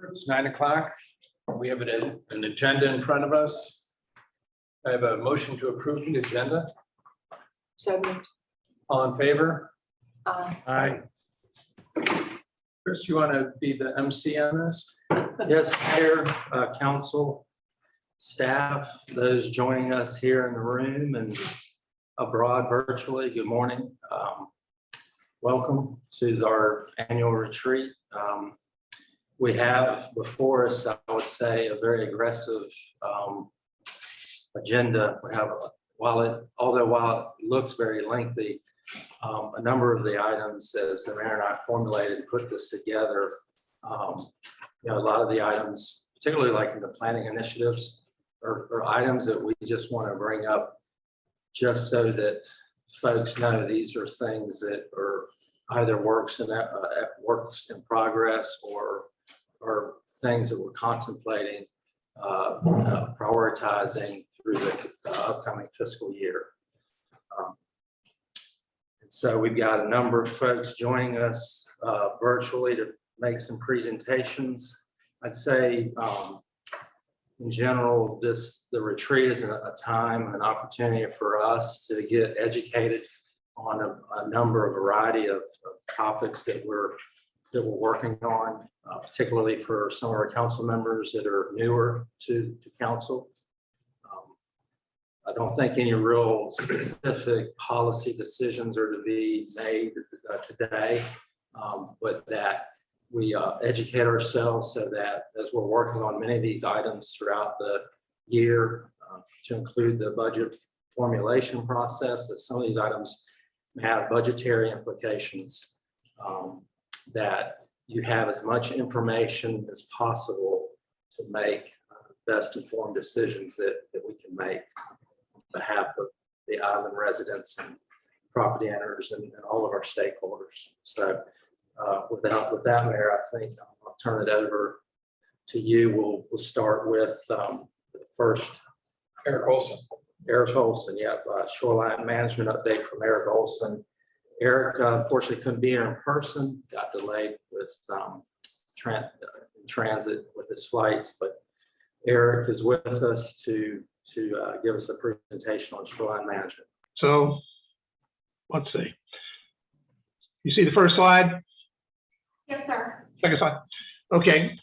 It's 9 o'clock. We have an agenda in front of us. I have a motion to approve the agenda. So moved. All in favor? Aye. Chris, you want to be the MC on this? Yes, Mayor, council, staff, those joining us here in the room and abroad virtually, good morning. Welcome to our annual retreat. We have before us, I would say, a very aggressive agenda. We have, while it looks very lengthy, a number of the items, as the mayor and I formulated, put this together. A lot of the items, particularly like in the planning initiatives, are items that we just want to bring up just so that folks know these are things that are either works in progress or things that we're contemplating prioritizing through the upcoming fiscal year. And so we've got a number of folks joining us virtually to make some presentations. I'd say in general, the retreat is a time, an opportunity for us to get educated on a number of variety of topics that we're working on, particularly for some of our council members that are newer to council. I don't think any real specific policy decisions are to be made today, but that we educate ourselves so that as we're working on many of these items throughout the year, to include the budget formulation process, that some of these items may have budgetary implications, that you have as much information as possible to make best informed decisions that we can make on behalf of the island residents and property owners and all of our stakeholders. So with that, Mayor, I think I'll turn it over to you. We'll start with the first. Eric Olson. Eric Olson, yeah, Shoreline Management update from Eric Olson. Eric unfortunately couldn't be here in person, got delayed with transit with his flights, but Eric is with us to give us a presentation on Shoreline Management. So let's see. You see the first slide? Yes, sir. Second slide. Okay.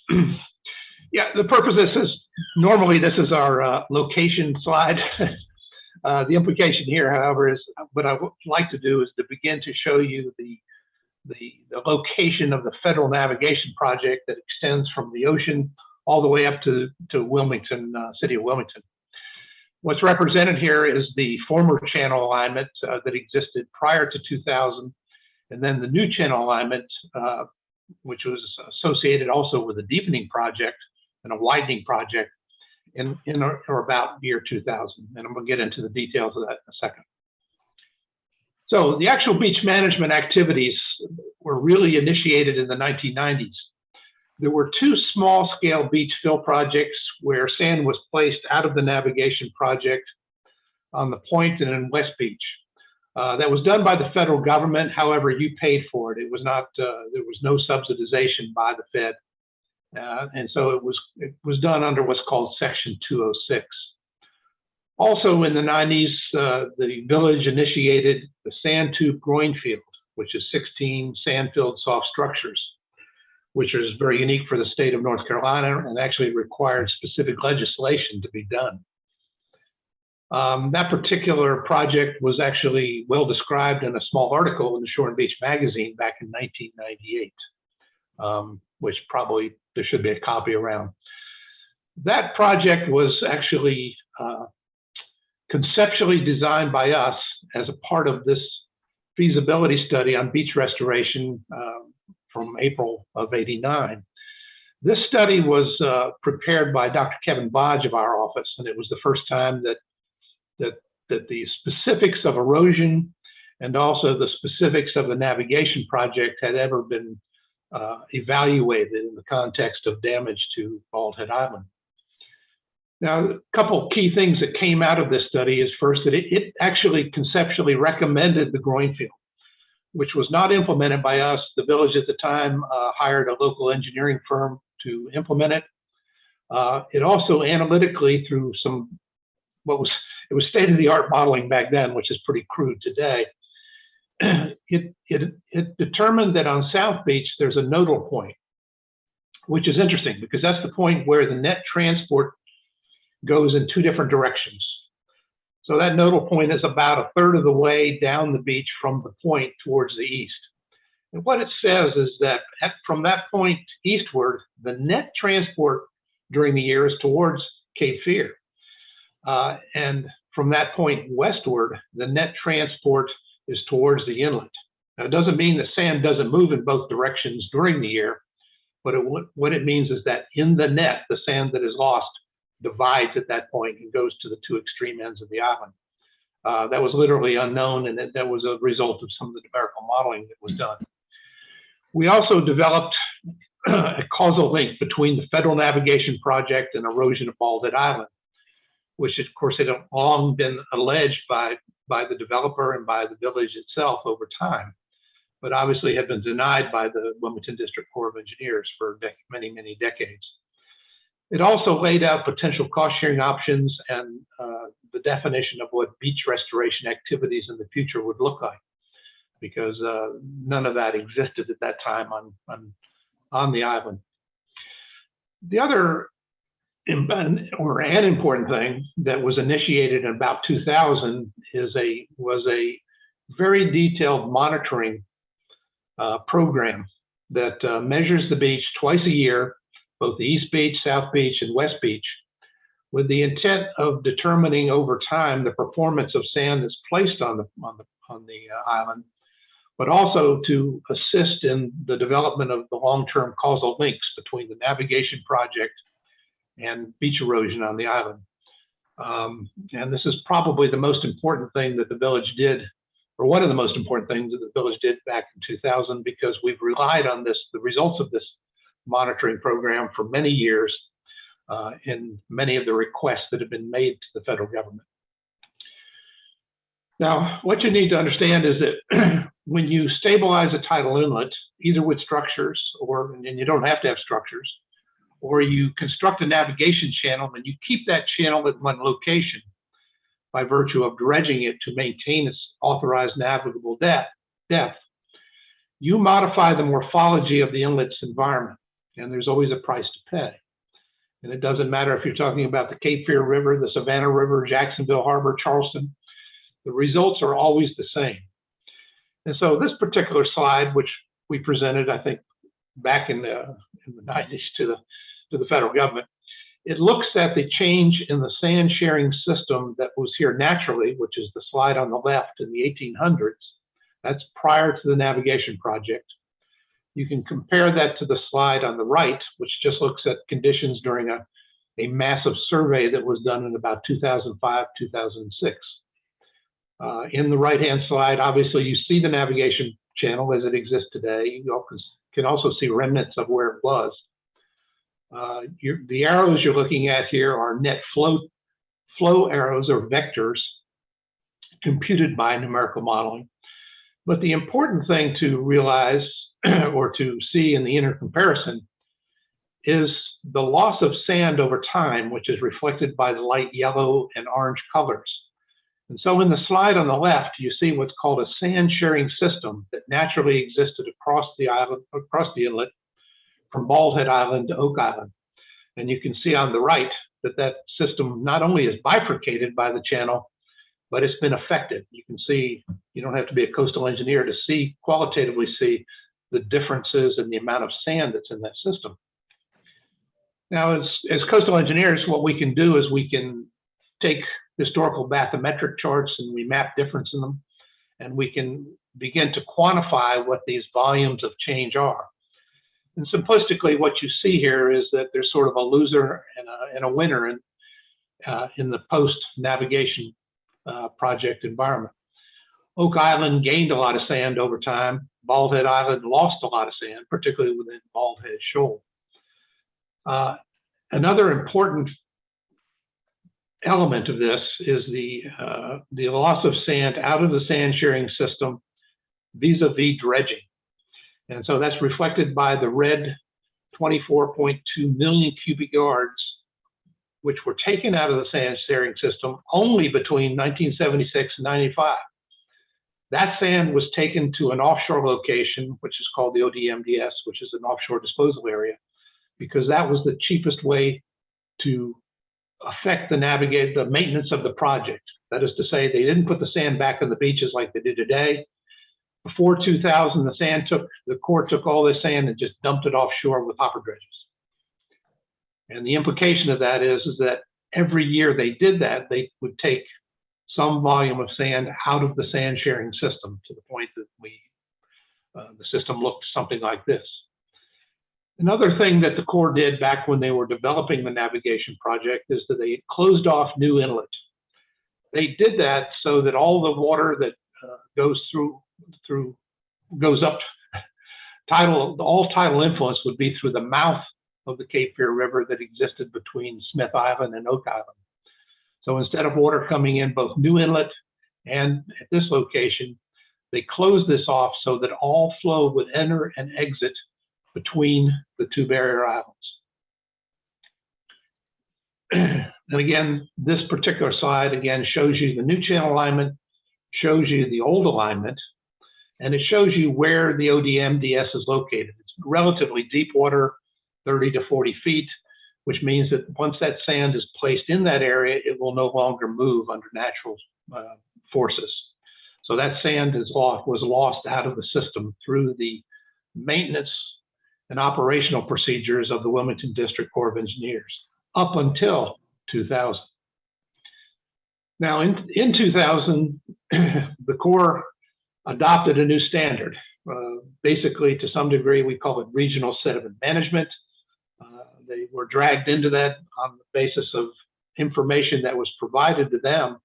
Yeah, the purpose of this is, normally this is our location slide. The implication here, however, is what I would like to do is to begin to show you the location of the federal navigation project that extends from the ocean all the way up to Wilmington, city of Wilmington. What's represented here is the former channel alignment that existed prior to 2000, and then the new channel alignment, which was associated also with a deepening project and a widening project in or about year 2000. And I'm going to get into the details of that in a second. So the actual beach management activities were really initiated in the 1990s. There were two small scale beach fill projects where sand was placed out of the navigation project on the point and in West Beach. That was done by the federal government. However, you paid for it. It was not, there was no subsidization by the Fed. And so it was done under what's called Section 206. Also in the 90s, the village initiated the sand tube groin field, which is 16 sand-filled soft structures, which is very unique for the state of North Carolina and actually required specific legislation to be done. That particular project was actually well described in a small article in the Shore and Beach magazine back in 1998, which probably there should be a copy around. That project was actually conceptually designed by us as a part of this feasibility study on beach restoration from April of '89. This study was prepared by Dr. Kevin Bodge of our office, and it was the first time that the specifics of erosion and also the specifics of the navigation project had ever been evaluated in the context of damage to Bald Head Island. Now, a couple key things that came out of this study is first that it actually conceptually recommended the groin field, which was not implemented by us. The village at the time hired a local engineering firm to implement it. It also analytically, through some, it was state-of-the-art modeling back then, which is pretty crude today. It determined that on South Beach, there's a nodal point, which is interesting because that's the point where the net transport goes in two different directions. So that nodal point is about a third of the way down the beach from the point towards the east. And what it says is that from that point eastward, the net transport during the year is towards Cape Fear. And from that point westward, the net transport is towards the inlet. Now, it doesn't mean that sand doesn't move in both directions during the year, but what it means is that in the net, the sand that is lost divides at that point and goes to the two extreme ends of the island. That was literally unknown, and that was a result of some of the numerical modeling that was done. We also developed a causal link between the Federal Navigation Project and erosion of Baldy Island, which of course had long been alleged by the developer and by the village itself over time, but obviously had been denied by the Wilmington District Corps of Engineers for many, many decades. It also laid out potential cost sharing options and the definition of what beach restoration activities in the future would look like, because none of that existed at that time on the island. The other an important thing that was initiated in about 2000 was a very detailed monitoring program that measures the beach twice a year, both the East Beach, South Beach, and West Beach, with the intent of determining over time the performance of sand that's placed on the island, but also to assist in the development of the long-term causal links between the navigation project and beach erosion on the island. And this is probably the most important thing that the village did, or one of the most important things that the village did back in 2000, because we've relied on the results of this monitoring program for many years in many of the requests that have been made to the federal government. Now, what you need to understand is that when you stabilize a tidal inlet, either with structures, and you don't have to have structures, or you construct a navigation channel and you keep that channel at one location by virtue of dredging it to maintain its authorized navigable depth, you modify the morphology of the inlet's environment, and there's always a price to pay. And it doesn't matter if you're talking about the Cape Fear River, the Savannah River, Jacksonville Harbor, Charleston, the results are always the same. And so this particular slide, which we presented, I think, back in the 90s to the federal government, it looks at the change in the sand sharing system that was here naturally, which is the slide on the left in the 1800s. That's prior to the navigation project. You can compare that to the slide on the right, which just looks at conditions during a massive survey that was done in about 2005, 2006. In the right-hand slide, obviously, you see the navigation channel as it exists today. You can also see remnants of where it was. The arrows you're looking at here are net flow arrows or vectors computed by numerical modeling. But the important thing to realize or to see in the inner comparison is the loss of sand over time, which is reflected by the light yellow and orange colors. And so in the slide on the left, you see what's called a sand sharing system that naturally existed across the island, across the inlet, from Bald Head Island to Oak Island. And you can see on the right that that system not only is bifurcated by the channel, but it's been affected. You can see, you don't have to be a coastal engineer to see, qualitatively see the differences in the amount of sand that's in that system. Now, as coastal engineers, what we can do is we can take historical bathymetric charts and we map difference in them, and we can begin to quantify what these volumes of change are. And simplistically, what you see here is that there's sort of a loser and a winner in the post-navigation project environment. Oak Island gained a lot of sand over time. Bald Head Island lost a lot of sand, particularly within Bald Head Shoal. Another important element of this is the loss of sand out of the sand sharing system vis-a-vis dredging. And so that's reflected by the red 24.2 million cubic yards, which were taken out of the sand sharing system only between 1976 and 95. That sand was taken to an offshore location, which is called the ODMDS, which is an offshore disposal area, because that was the cheapest way to affect the maintenance of the project. That is to say, they didn't put the sand back on the beaches like they do today. Before 2000, the Corps took all this sand and just dumped it offshore with hopper dredges. And the implication of that is that every year they did that, they would take some volume of sand out of the sand sharing system to the point that the system looked something like this. Another thing that the Corps did back when they were developing the navigation project is that they closed off new inlet. They did that so that all the water that goes up all tidal influence would be through the mouth of the Cape Fear River that existed between Smith Island and Oak Island. So instead of water coming in both New Inlet and at this location, they closed this off so that all flow would enter and exit between the two barrier islands. And again, this particular slide again shows you the new channel alignment, shows you the old alignment, and it shows you where the ODMDS is located. It's relatively deep water, 30 to 40 feet, which means that once that sand is placed in that area, it will no longer move under natural forces. So that sand was lost out of the system through the maintenance and operational procedures of the Wilmington District Corps of Engineers up until 2000. Now in 2000, the Corps adopted a new standard. Basically, to some degree, we call it regional sediment management. They were dragged into that on the basis of information that was provided to them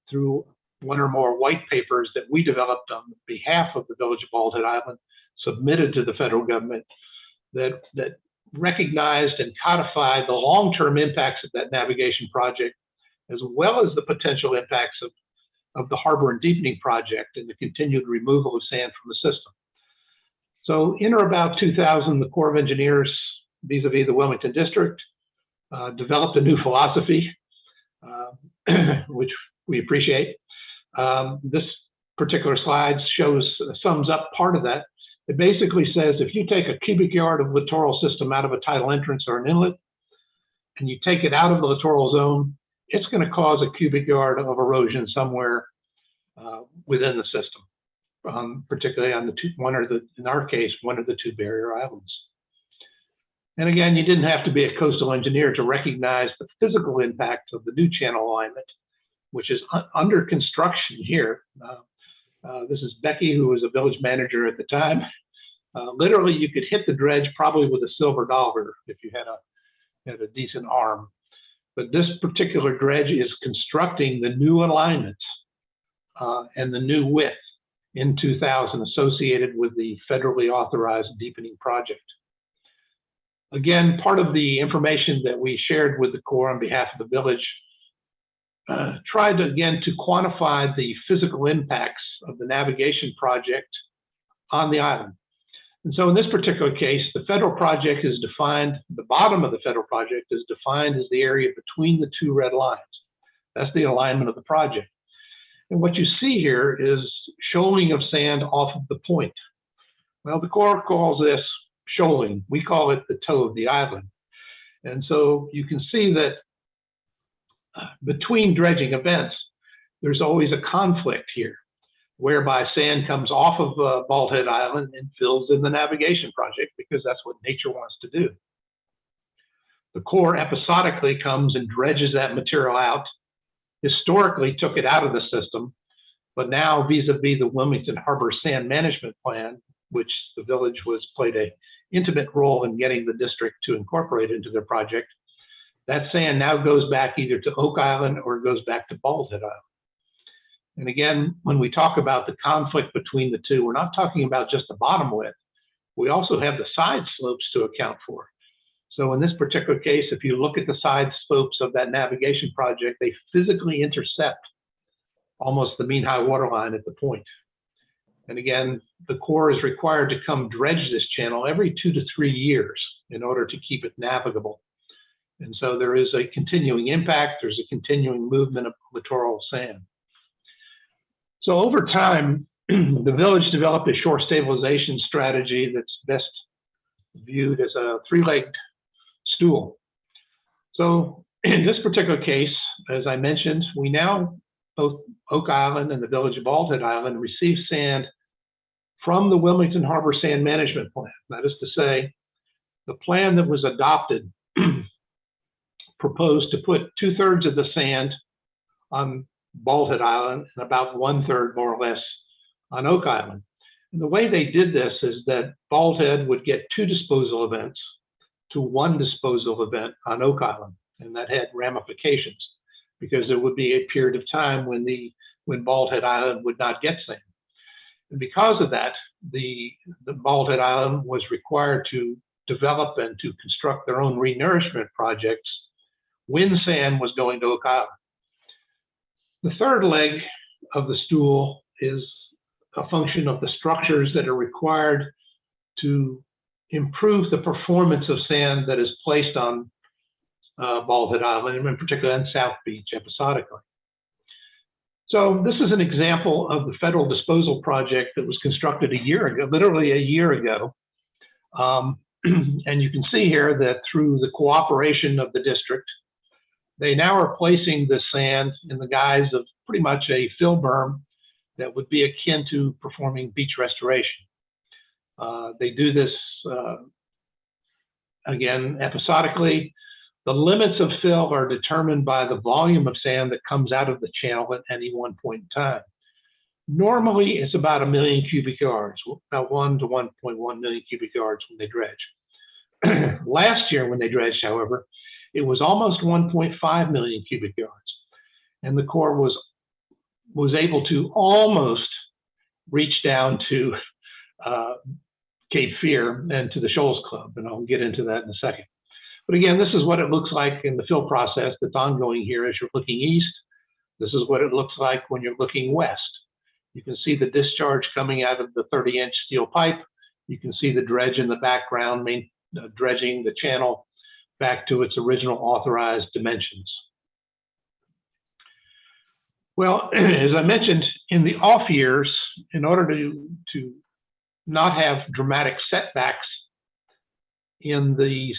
through one or more white papers that we developed on behalf of the Village of Bald Head Island, submitted to the federal government, that recognized and codified the long-term impacts of that navigation project, as well as the potential impacts of the harbor and deepening project and the continued removal of sand from the system. So in or about 2000, the Corps of Engineers, vis-a-vis the Wilmington District, developed a new philosophy, which we appreciate. This particular slide sums up part of that. It basically says if you take a cubic yard of littoral system out of a tidal entrance or an inlet, and you take it out of the littoral zone, it's going to cause a cubic yard of erosion somewhere within the system, particularly on in our case, one of the two barrier islands. And again, you didn't have to be a coastal engineer to recognize the physical impact of the new channel alignment, which is under construction here. This is Becky, who was a village manager at the time. Literally, you could hit the dredge probably with a silver dollar if you had a decent arm. But this particular dredge is constructing the new alignment and the new width in 2000 associated with the federally authorized deepening project. Again, part of the information that we shared with the Corps on behalf of the village tried to quantify the physical impacts of the navigation project on the island. And so in this particular case, the federal project is defined, the bottom of the federal project is defined as the area between the two red lines. That's the alignment of the project. And what you see here is shoaling of sand off of the point. Well, the Corps calls this shoaling. We call it the toe of the island. And so you can see that between dredging events, there's always a conflict here, whereby sand comes off of Bald Head Island and fills in the navigation project because that's what nature wants to do. The Corps episodically comes and dredges that material out, historically took it out of the system, but now vis-a-vis the Wilmington Harbor Sand Management Plan, which the village played an intimate role in getting the district to incorporate into their project, that sand now goes back either to Oak Island or it goes back to Bald Head Island. And again, when we talk about the conflict between the two, we're not talking about just the bottom width. We also have the side slopes to account for. So in this particular case, if you look at the side slopes of that navigation project, they physically intercept almost the mean high water line at the point. And again, the Corps is required to come dredge this channel every 2 to 3 years. in order to keep it navigable. And so there is a continuing impact, there's a continuing movement of littoral sand. So over time, the village developed a shore stabilization strategy that's best viewed as a three-legged stool. So in this particular case, as I mentioned, we now, both Oak Island and the village of Bald Head Island, receive sand from the Wilmington Harbor Sand Management Plan. That is to say, the plan that was adopted proposed to put 2/3 of the sand on Bald Head Island and about 1/3 more or less on Oak Island. And the way they did this is that Bald Head would get 2 disposal events to 1 disposal event on Oak Island. And that had ramifications because there would be a period of time when Bald Head Island would not get sand. And because of that, the Bald Head Island was required to develop and to construct their own renourishment projects when sand was going to Oak Island. The third leg of the stool is a function of the structures that are required to improve the performance of sand that is placed on Bald Head Island, and in particular on South Beach episodically. So this is an example of the federal disposal project that was constructed a year ago, literally a year ago. And you can see here that through the cooperation of the district, they now are placing the sand in the guise of pretty much a fill berm that would be akin to performing beach restoration. They do this, again, episodically. The limits of fill are determined by the volume of sand that comes out of the channel at any one point in time. Normally, it's about 1 million cubic yards, about 1 to 1.1 million cubic yards when they dredge. Last year, when they dredged, however, it was almost 1.5 million cubic yards. And the Corps was able to almost reach down to Cape Fear and to the Shoals Club, and I'll get into that in a second. But again, this is what it looks like in the fill process that's ongoing here as you're looking east. This is what it looks like when you're looking west. You can see the discharge coming out of the 30-inch steel pipe. You can see the dredge in the background, dredging the channel back to its original authorized dimensions. Well, as I mentioned, in the off years, in order to not have dramatic setbacks in the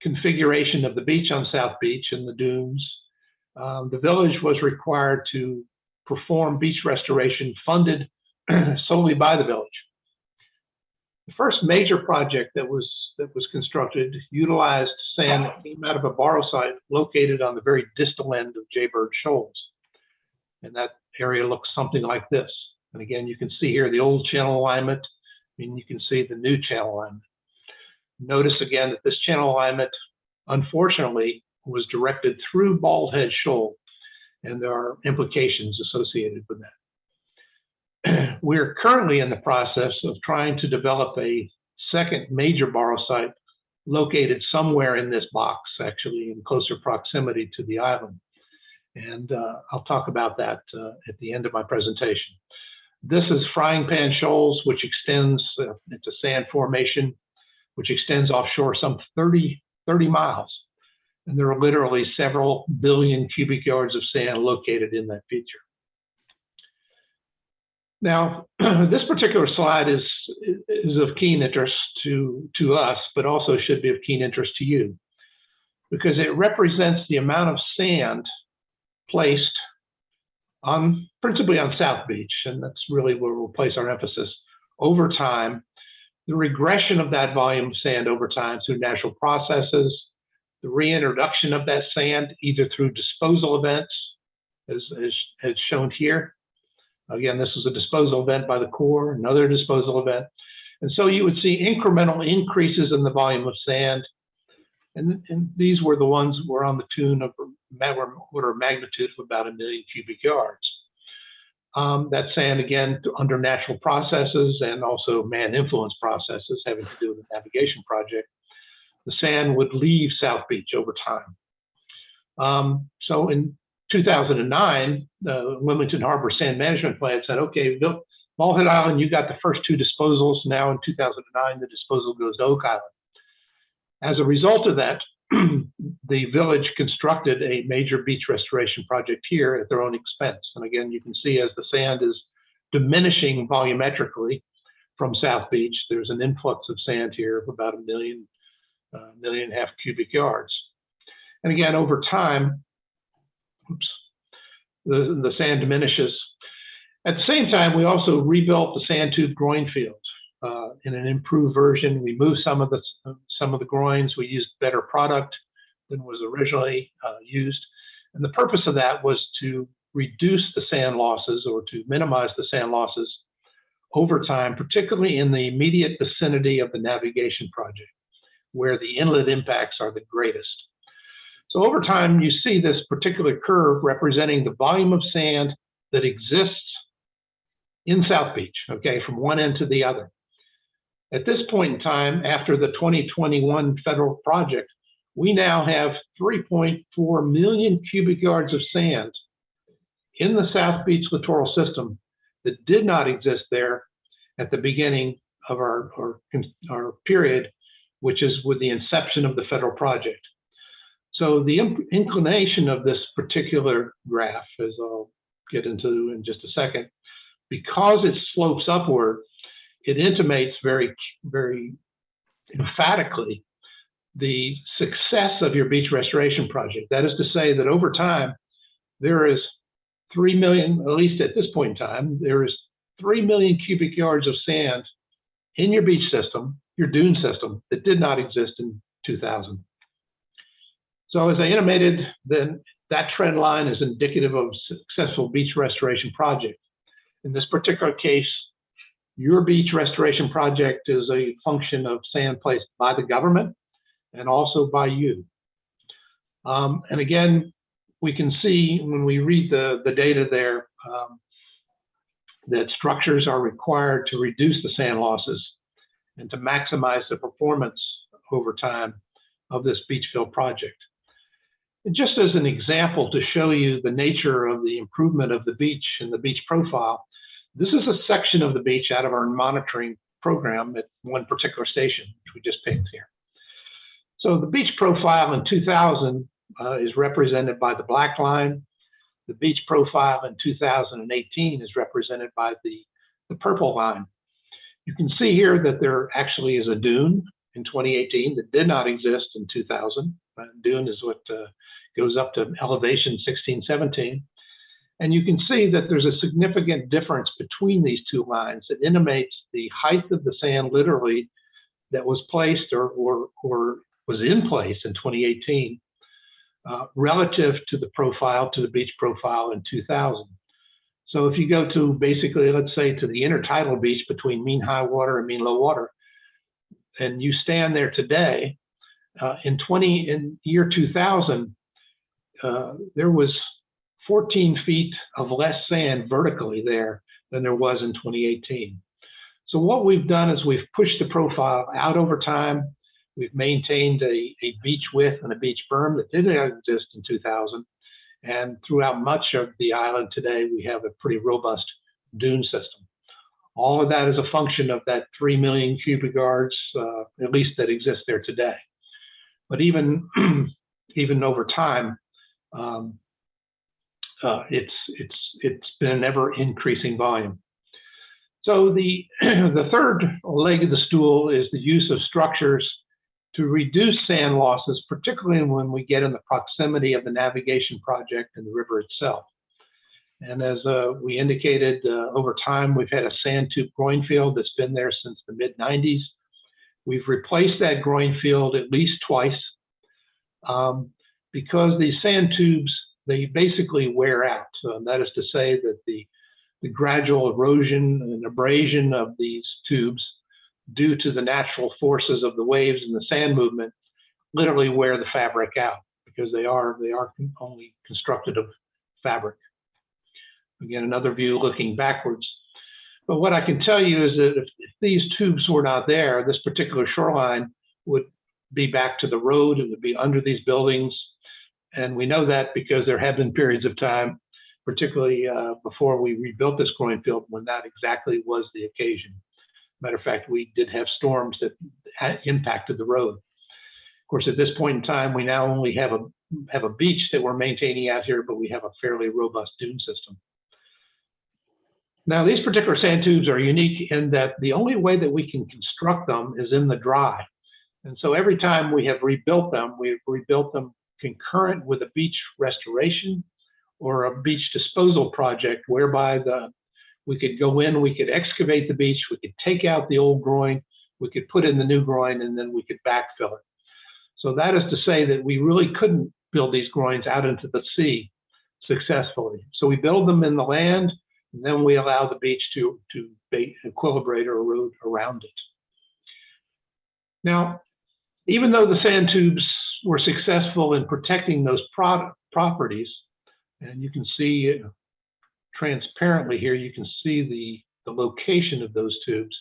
configuration of the beach on South Beach and the dunes, the village was required to perform beach restoration funded solely by the village. The first major project that was constructed utilized sand that came out of a borrow site located on the very distal end of Jaybird Shoals. And that area looks something like this. And again, you can see here the old channel alignment, and you can see the new channel alignment. Notice again that this channel alignment, unfortunately, was directed through Bald Head Shoal, and there are implications associated with that. We're currently in the process of trying to develop a second major borrow site located somewhere in this box, actually in closer proximity to the island. And I'll talk about that at the end of my presentation. This is Frying Pan Shoals, which extends, it's a sand formation, which extends offshore some 30 miles. And there are literally several billion cubic yards of sand located in that feature. Now, this particular slide is of keen interest to us, but also should be of keen interest to you, because it represents the amount of sand placed principally on South Beach, and that's really where we'll place our emphasis over time. The regression of that volume of sand over time through natural processes, the reintroduction of that sand either through disposal events, as shown here. Again, this is a disposal event by the Corps, another disposal event. And so you would see incremental increases in the volume of sand. And these were the ones that were on the tune of order of magnitude of about 1 million cubic yards. That sand, again, under natural processes and also man-influenced processes having to do with the navigation project, the sand would leave South Beach over time. So in 2009, the Wilmington Harbor Sand Management Plan said, okay, Bald Head Island, you got the first 2 disposals. Now in 2009, the disposal goes to Oak Island. As a result of that, the village constructed a major beach restoration project here at their own expense. And again, you can see as the sand is diminishing volumetrically from South Beach, there's an influx of sand here of about 1.5 million cubic yards. And again, over time, the sand diminishes. At the same time, we also rebuilt the sand tube groin field in an improved version. We moved some of the groins. We used better product than was originally used. And the purpose of that was to reduce the sand losses or to minimize the sand losses over time, particularly in the immediate vicinity of the navigation project, where the inlet impacts are the greatest. So over time, you see this particular curve representing the volume of sand that exists in South Beach, okay, from one end to the other. At this point in time, after the 2021 federal project, we now have 3.4 million cubic yards of sand in the South Beach littoral system that did not exist there at the beginning of our period, which is with the inception of the federal project. So the inclination of this particular graph, as I'll get into in just a second, because it slopes upward, it intimates very, very emphatically the success of your beach restoration project. That is to say that over time, there is 3 million, at least at this point in time, there is 3 million cubic yards of sand in your beach system, your dune system, that did not exist in 2000. So as I intimated, then that trend line is indicative of a successful beach restoration project. In this particular case, your beach restoration project is a function of sand placed by the government and also by you. And again, we can see when we read the data there that structures are required to reduce the sand losses and to maximize the performance over time of this beach fill project. And just as an example to show you the nature of the improvement of the beach and the beach profile, this is a section of the beach out of our monitoring program at one particular station, which we just picked here. So the beach profile in 2000 is represented by the black line. The beach profile in 2018 is represented by the purple line. You can see here that there actually is a dune in 2018 that did not exist in 2000. Dune is what goes up to elevation 16, 17. And you can see that there's a significant difference between these two lines that intimates the height of the sand literally that was placed or was in place in 2018 relative to the profile, to the beach profile in 2000. So if you go to basically, let's say to the intertidal beach between mean high water and mean low water, and you stand there today, in year 2000, there was 14 feet of less sand vertically there than there was in 2018. So what we've done is we've pushed the profile out over time. We've maintained a beach width and a beach berm that didn't exist in 2000. And throughout much of the island today, we have a pretty robust dune system. All of that is a function of that 3 million cubic yards, at least that exists there today. But even over time, it's been an ever increasing volume. So the third leg of the stool is the use of structures to reduce sand losses, particularly when we get in the proximity of the navigation project and the river itself. And as we indicated, over time, we've had a sand tube groin field that's been there since the mid-90s. We've replaced that groin field at least twice because these sand tubes, they basically wear out. So that is to say that the gradual erosion and abrasion of these tubes due to the natural forces of the waves and the sand movement literally wear the fabric out because they are only constructed of fabric. Again, another view looking backwards. But what I can tell you is that if these tubes were not there, this particular shoreline would be back to the road. It would be under these buildings. And we know that because there have been periods of time, particularly before we rebuilt this groin field, when that exactly was the occasion. Matter of fact, we did have storms that impacted the road. course, at this point in time, we now only have a beach that we're maintaining out here, but we have a fairly robust dune system. Now, these particular sand tubes are unique in that the only way that we can construct them is in the dry. And so every time we have rebuilt them, we've rebuilt them concurrent with a beach restoration or a beach disposal project, whereby we could go in, we could excavate the beach, we could take out the old groin, we could put in the new groin, and then we could backfill it. So that is to say that we really couldn't build these groins out into the sea successfully. So we build them in the land, and then we allow the beach to equilibrate or erode around it. Now, even though the sand tubes were successful in protecting those properties, and you can see transparently here, you can see the location of those tubes.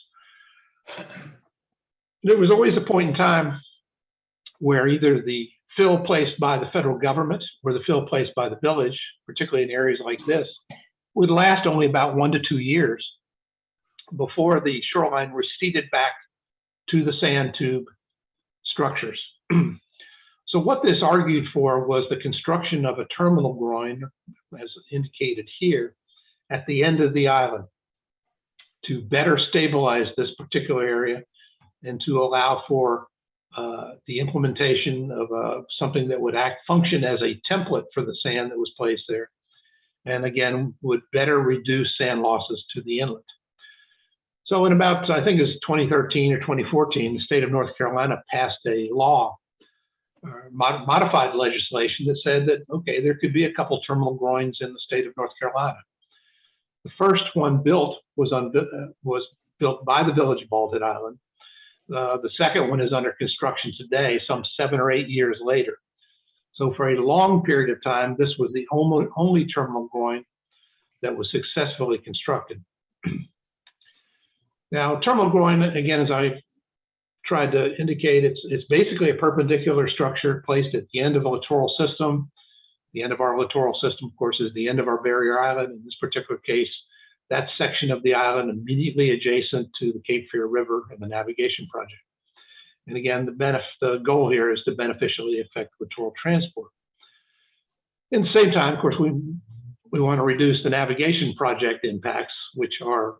There was always a point in time where either the fill placed by the federal government or the fill placed by the village, particularly in areas like this, would last only about 1 to 2 years before the shoreline receded back to the sand tube structures. So what this argued for was the construction of a terminal groin, as indicated here, at the end of the island to better stabilize this particular area and to allow for the implementation of something that would function as a template for the sand that was placed there. And again, would better reduce sand losses to the inlet. So in about, I think it was 2013 or 2014, the state of North Carolina passed a law, modified legislation that said that, okay, there could be a couple terminal groins in the state of North Carolina. The first one built was built by the village of Baldy Island. The second one is under construction today, some 7 or 8 years later. So for a long period of time, this was the only terminal groin that was successfully constructed. Now, terminal groin, again, as I tried to indicate, it's basically a perpendicular structure placed at the end of a littoral system. The end of our littoral system, of course, is the end of our barrier island. In this particular case, that section of the island immediately adjacent to the Cape Fear River and the navigation project. And again, the goal here is to beneficially affect littoral transport. At the same time, of course, we want to reduce the navigation project impacts, which are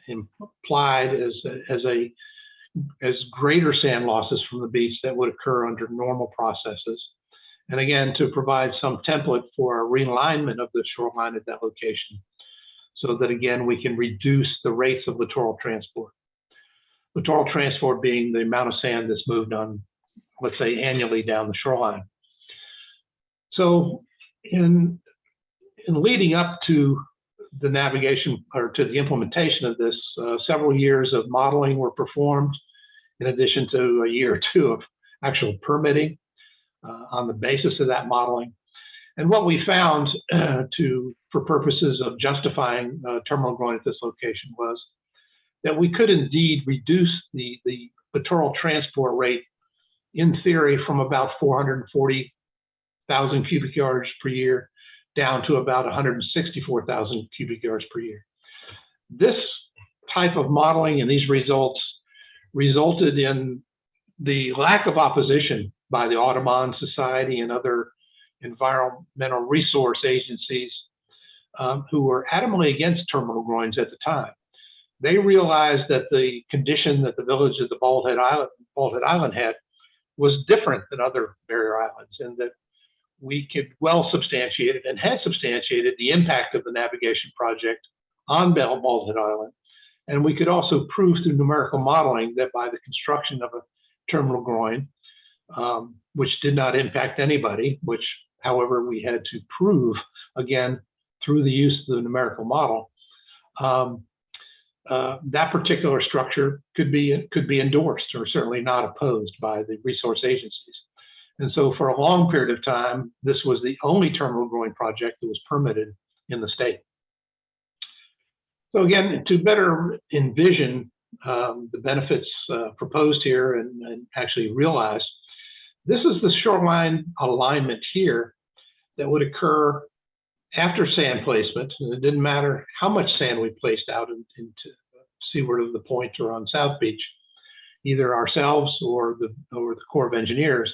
implied as greater sand losses from the beach that would occur under normal processes. And again, to provide some template for a realignment of the shoreline at that location, so that again, we can reduce the rates of littoral transport. Littoral transport being the amount of sand that's moved on, let's say, annually down the shoreline. So in leading up to the navigation or to the implementation of this, several years of modeling were performed, in addition to a year or two of actual permitting on the basis of that modeling. And what we found for purposes of justifying terminal groin at this location was that we could indeed reduce the littoral transport rate in theory from about 440,000 cubic yards per year down to about 164,000 cubic yards per year. This type of modeling and these results resulted in the lack of opposition by the Audubon Society and other environmental resource agencies who were adamantly against terminal groins at the time. They realized that the condition that the village of the Bald Head Island had was different than other barrier islands, and that we could well substantiate it and had substantiated the impact of the navigation project on Bald Head Island. And we could also prove through numerical modeling that by the construction of a terminal groin, which did not impact anybody, which, however, we had to prove, again, through the use of the numerical model, that particular structure could be endorsed or certainly not opposed by the resource agencies. And so for a long period of time, this was the only terminal groin project that was permitted in the state. So again, to better envision the benefits proposed here and actually realized, this is the shoreline alignment here that would occur after sand placement. And it didn't matter how much sand we placed out into seaward of the point or on South Beach. either ourselves or the Corps of Engineers,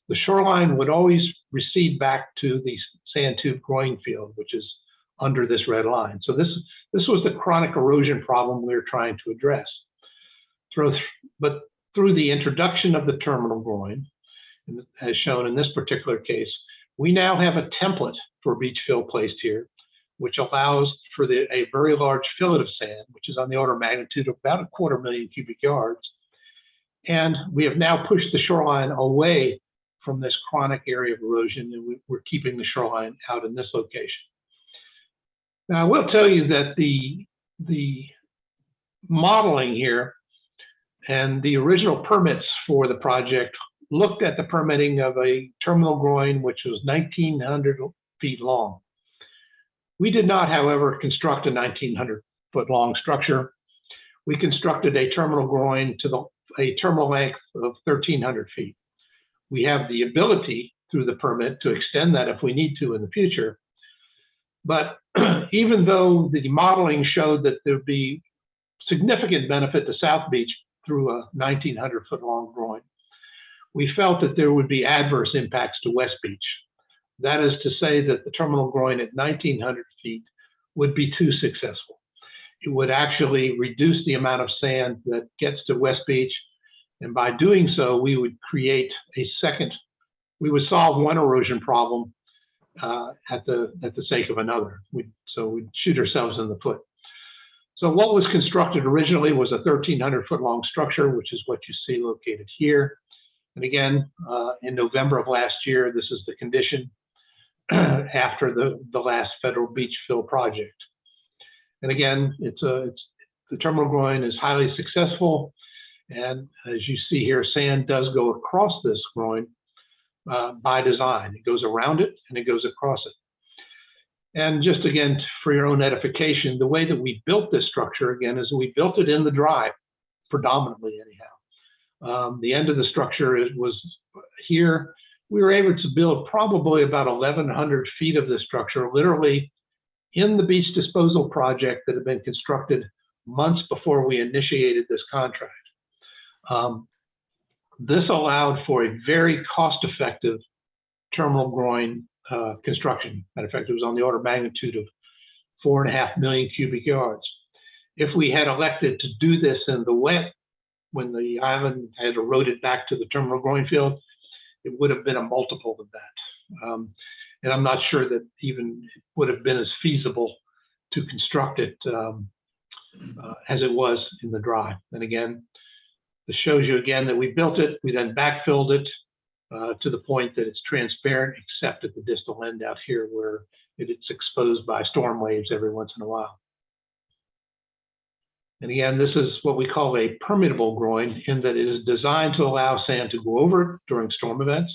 the shoreline would always recede back to the sand tube growing field, which is under this red line. So this was the chronic erosion problem we were trying to address. But through the introduction of the terminal groin, as shown in this particular case, we now have a template for beach fill placed here, which allows for a very large fillet of sand, which is on the order of magnitude of about 250,000 cubic yards. And we have now pushed the shoreline away from this chronic area of erosion, and we're keeping the shoreline out in this location. Now, I will tell you that the modeling here and the original permits for the project looked at the permitting of a terminal groin, which was 1,900 feet long. We did not, however, construct a 1,900-foot long structure. We constructed a terminal groin to a terminal length of 1,300 feet. We have the ability through the permit to extend that if we need to in the future. But even though the modeling showed that there'd be significant benefit to South Beach through a 1,900-foot long groin, we felt that there would be adverse impacts to West Beach. That is to say that the terminal groin at 1,900 feet would be too successful. It would actually reduce the amount of sand that gets to West Beach. And by doing so, we would create we would solve one erosion problem at the sake of another. So we'd shoot ourselves in the foot. So what was constructed originally was a 1,300-foot long structure, which is what you see located here. And again, in November of last year, this is the condition after the last federal beach fill project. And again, the terminal groin is highly successful. And as you see here, sand does go across this groin by design. It goes around it and it goes across it. And just again, for your own edification, the way that we built this structure again is we built it in the dry, predominantly anyhow. The end of the structure was here. We were able to build probably about 1,100 feet of this structure, literally in the beach disposal project that had been constructed months before we initiated this contract. This allowed for a very cost-effective terminal groin construction. Matter of fact, it was on the order of magnitude of 4.5 million cubic yards. If we had elected to do this in the wet, when the island had eroded back to the terminal groin field, it would have been a multiple of that. And I'm not sure that even it would have been as feasible to construct it as it was in the dry. And again, this shows you again that we built it, we then backfilled it to the point that it's transparent, except at the distal end out here where it's exposed by storm waves every once in a while. And again, this is what we call a permeable groin, in that it is designed to allow sand to go over it during storm events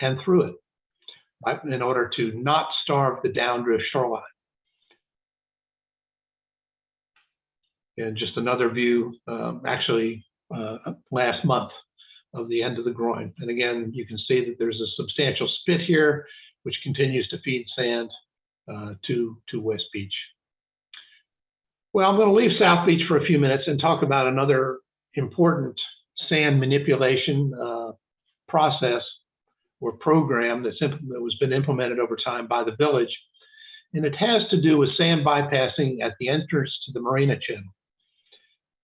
and through it, right, in order to not starve the downdrift shoreline. And just another view, last month of the end of the groin. And again, you can see that there's a substantial spit here, which continues to feed sand to West Beach. Well, I'm going to leave South Beach for a few minutes and talk about another important sand manipulation process or program that was been implemented over time by the village. And it has to do with sand bypassing at the entrance to the marina channel.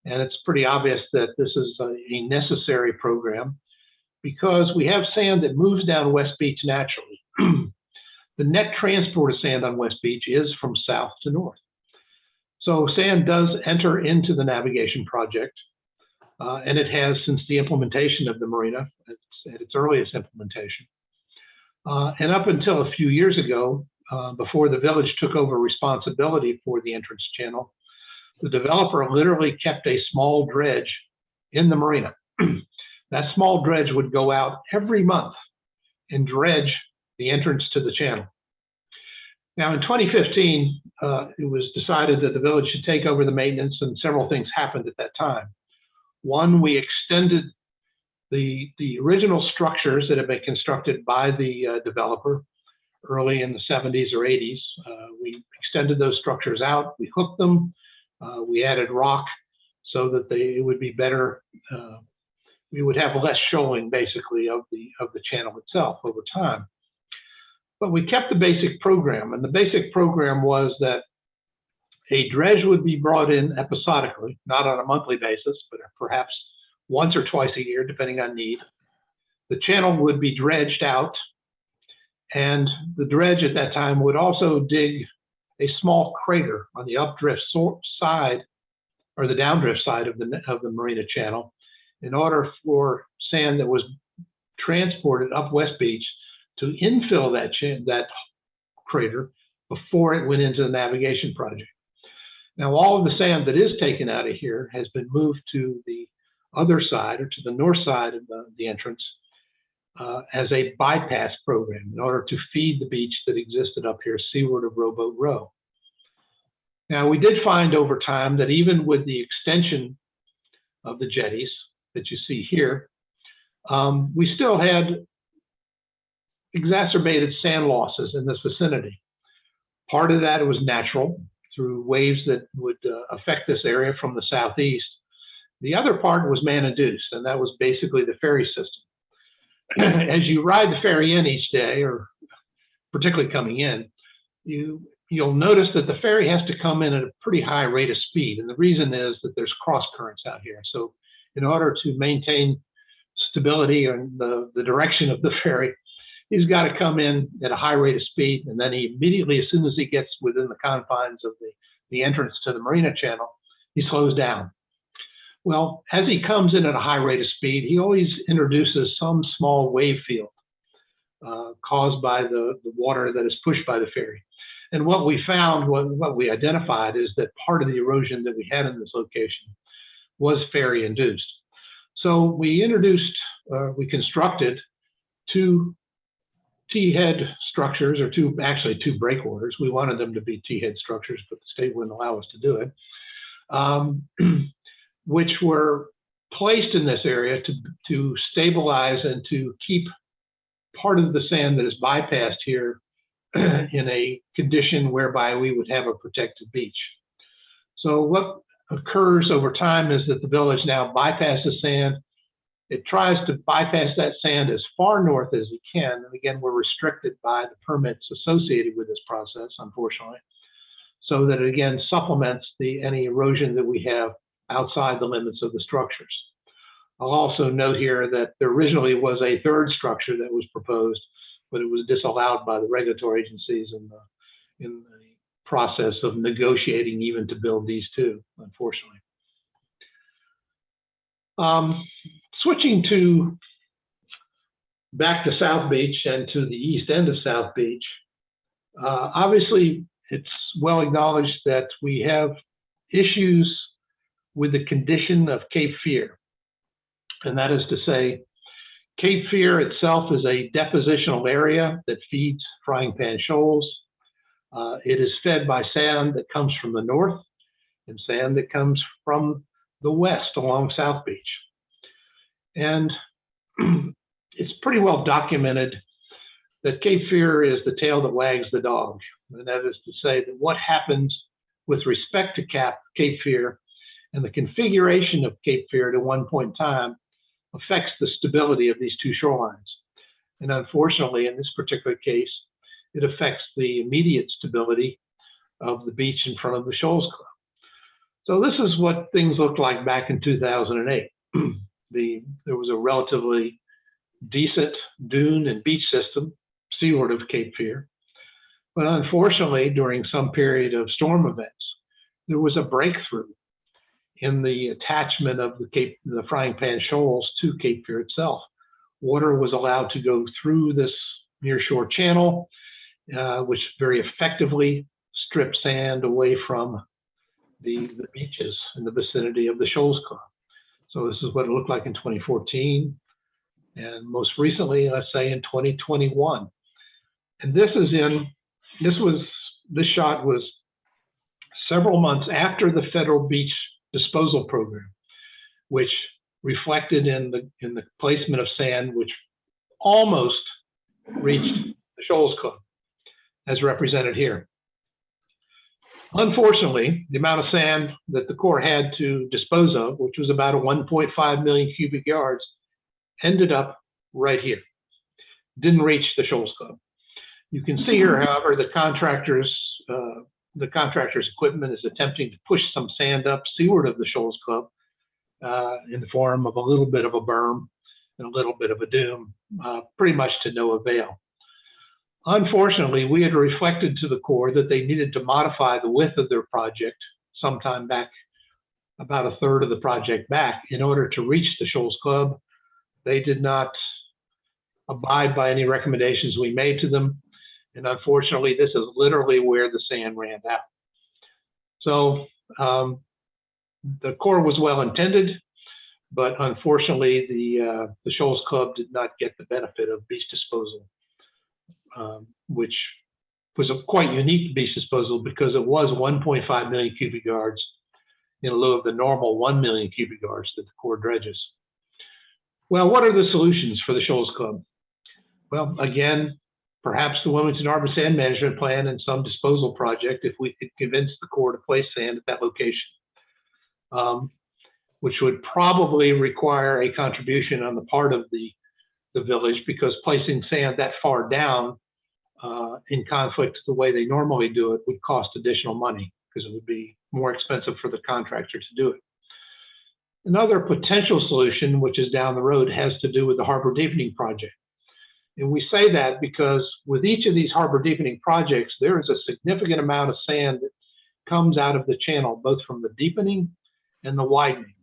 And it's pretty obvious that this is a necessary program because we have sand that moves down West Beach naturally. The net transport of sand on West Beach is from south to north. So sand does enter into the navigation project, and it has since the implementation of the marina, at its earliest implementation. And up until a few years ago, before the village took over responsibility for the entrance channel, the developer literally kept a small dredge in the marina. That small dredge would go out every month and dredge the entrance to the channel. Now in 2015, it was decided that the village should take over the maintenance, and several things happened at that time. One, we extended the original structures that had been constructed by the developer early in the 70s or 80s. We extended those structures out, we hooked them, we added rock so that it would be better we would have less shoaling basically of the channel itself over time. But we kept the basic program, and the basic program was that a dredge would be brought in episodically, not on a monthly basis, but perhaps once or twice a year, depending on need. The channel would be dredged out, and the dredge at that time would also dig a small crater on the updrift side or the downdrift side of the marina channel in order for sand that was transported up West Beach to infill that crater before it went into the navigation project. Now, all of the sand that is taken out of here has been moved to the other side or to the north side of the entrance as a bypass program in order to feed the beach that existed up here seaward of Rowboat Row. Now, we did find over time that even with the extension of the jetties that you see here, we still had exacerbated sand losses in this vicinity. Part of that was natural through waves that would affect this area from the southeast. The other part was man-induced, and that was basically the ferry system. As you ride the ferry in each day, or particularly coming in, you'll notice that the ferry has to come in at a pretty high rate of speed. And the reason is that there's cross currents out here. So in order to maintain stability and the direction of the ferry, he's got to come in at a high rate of speed. And then he immediately, as soon as he gets within the confines of the entrance to the marina channel, he slows down. Well, as he comes in at a high rate of speed, he always introduces some small wave field caused by the water that is pushed by the ferry. And what we found, what we identified, is that part of the erosion that we had in this location was ferry induced. So we we constructed two T-head structures, or actually two breakwaters. We wanted them to be T-head structures, but the state wouldn't allow us to do it, which were placed in this area to stabilize and to keep part of the sand that is bypassed here in a condition whereby we would have a protected beach. So what occurs over time is that the village now bypasses sand. It tries to bypass that sand as far north as it can. And again, we're restricted by the permits associated with this process, unfortunately, so that it again supplements any erosion that we have outside the limits of the structures. I'll also note here that there originally was a third structure that was proposed, but it was disallowed by the regulatory agencies in the process of negotiating even to build these two, unfortunately. Switching back to South Beach and to the east end of South Beach, obviously it's well acknowledged that we have issues with the condition of Cape Fear. And that is to say, Cape Fear itself is a depositional area that feeds Frying Pan Shoals. It is fed by sand that comes from the north and sand that comes from the west along South Beach. And it's pretty well documented that Cape Fear is the tail that wags the dog. And that is to say that what happens with respect to Cape Fear and the configuration of Cape Fear at one point in time affects the stability of these two shorelines. And unfortunately, in this particular case, it affects the immediate stability of the beach in front of the Shoals Club. So this is what things looked like back in 2008. There was a relatively decent dune and beach system seaward of Cape Fear. But unfortunately, during some period of storm events, there was a breakthrough in the attachment of the Frying Pan Shoals to Cape Fear itself. Water was allowed to go through this nearshore channel, which very effectively stripped sand away from the beaches in the vicinity of the Shoals Club. So this is what it looked like in 2014, and most recently, let's say in 2021. And this shot was several months after the federal beach disposal program, which reflected in the placement of sand, which almost reached the Shoals Club, as represented here. Unfortunately, the amount of sand that the Corps had to dispose of, which was about a 1.5 million cubic yards, ended up right here. Didn't reach the Shoals Club. You can see here, however, the contractor's equipment is attempting to push some sand up seaward of the Shoals Club in the form of a little bit of a berm and a little bit of a dune, pretty much to no avail. Unfortunately, we had reflected to the Corps that they needed to modify the width of their project sometime back, about a third of the project back, in order to reach the Shoals Club. They did not abide by any recommendations we made to them. And unfortunately, this is literally where the sand ran out. So the Corps was well intended, but unfortunately, the Shoals Club did not get the benefit of beach disposal, which was a quite unique beach disposal because it was 1.5 million cubic yards in lieu of the normal 1 million cubic yards that the Corps dredges. Well, what are the solutions for the Shoals Club? Well, again, perhaps the Wilmington Harbor Sand Management Plan and some disposal project, if we could convince the Corps to place sand at that location, which would probably require a contribution on the part of the village, because placing sand that far down in conflict the way they normally do it would cost additional money, because it would be more expensive for the contractor to do it. Another potential solution, which is down the road, has to do with the harbor deepening project. And we say that because with each of these harbor deepening projects, there is a significant amount of sand that comes out of the channel, both from the deepening and the widening.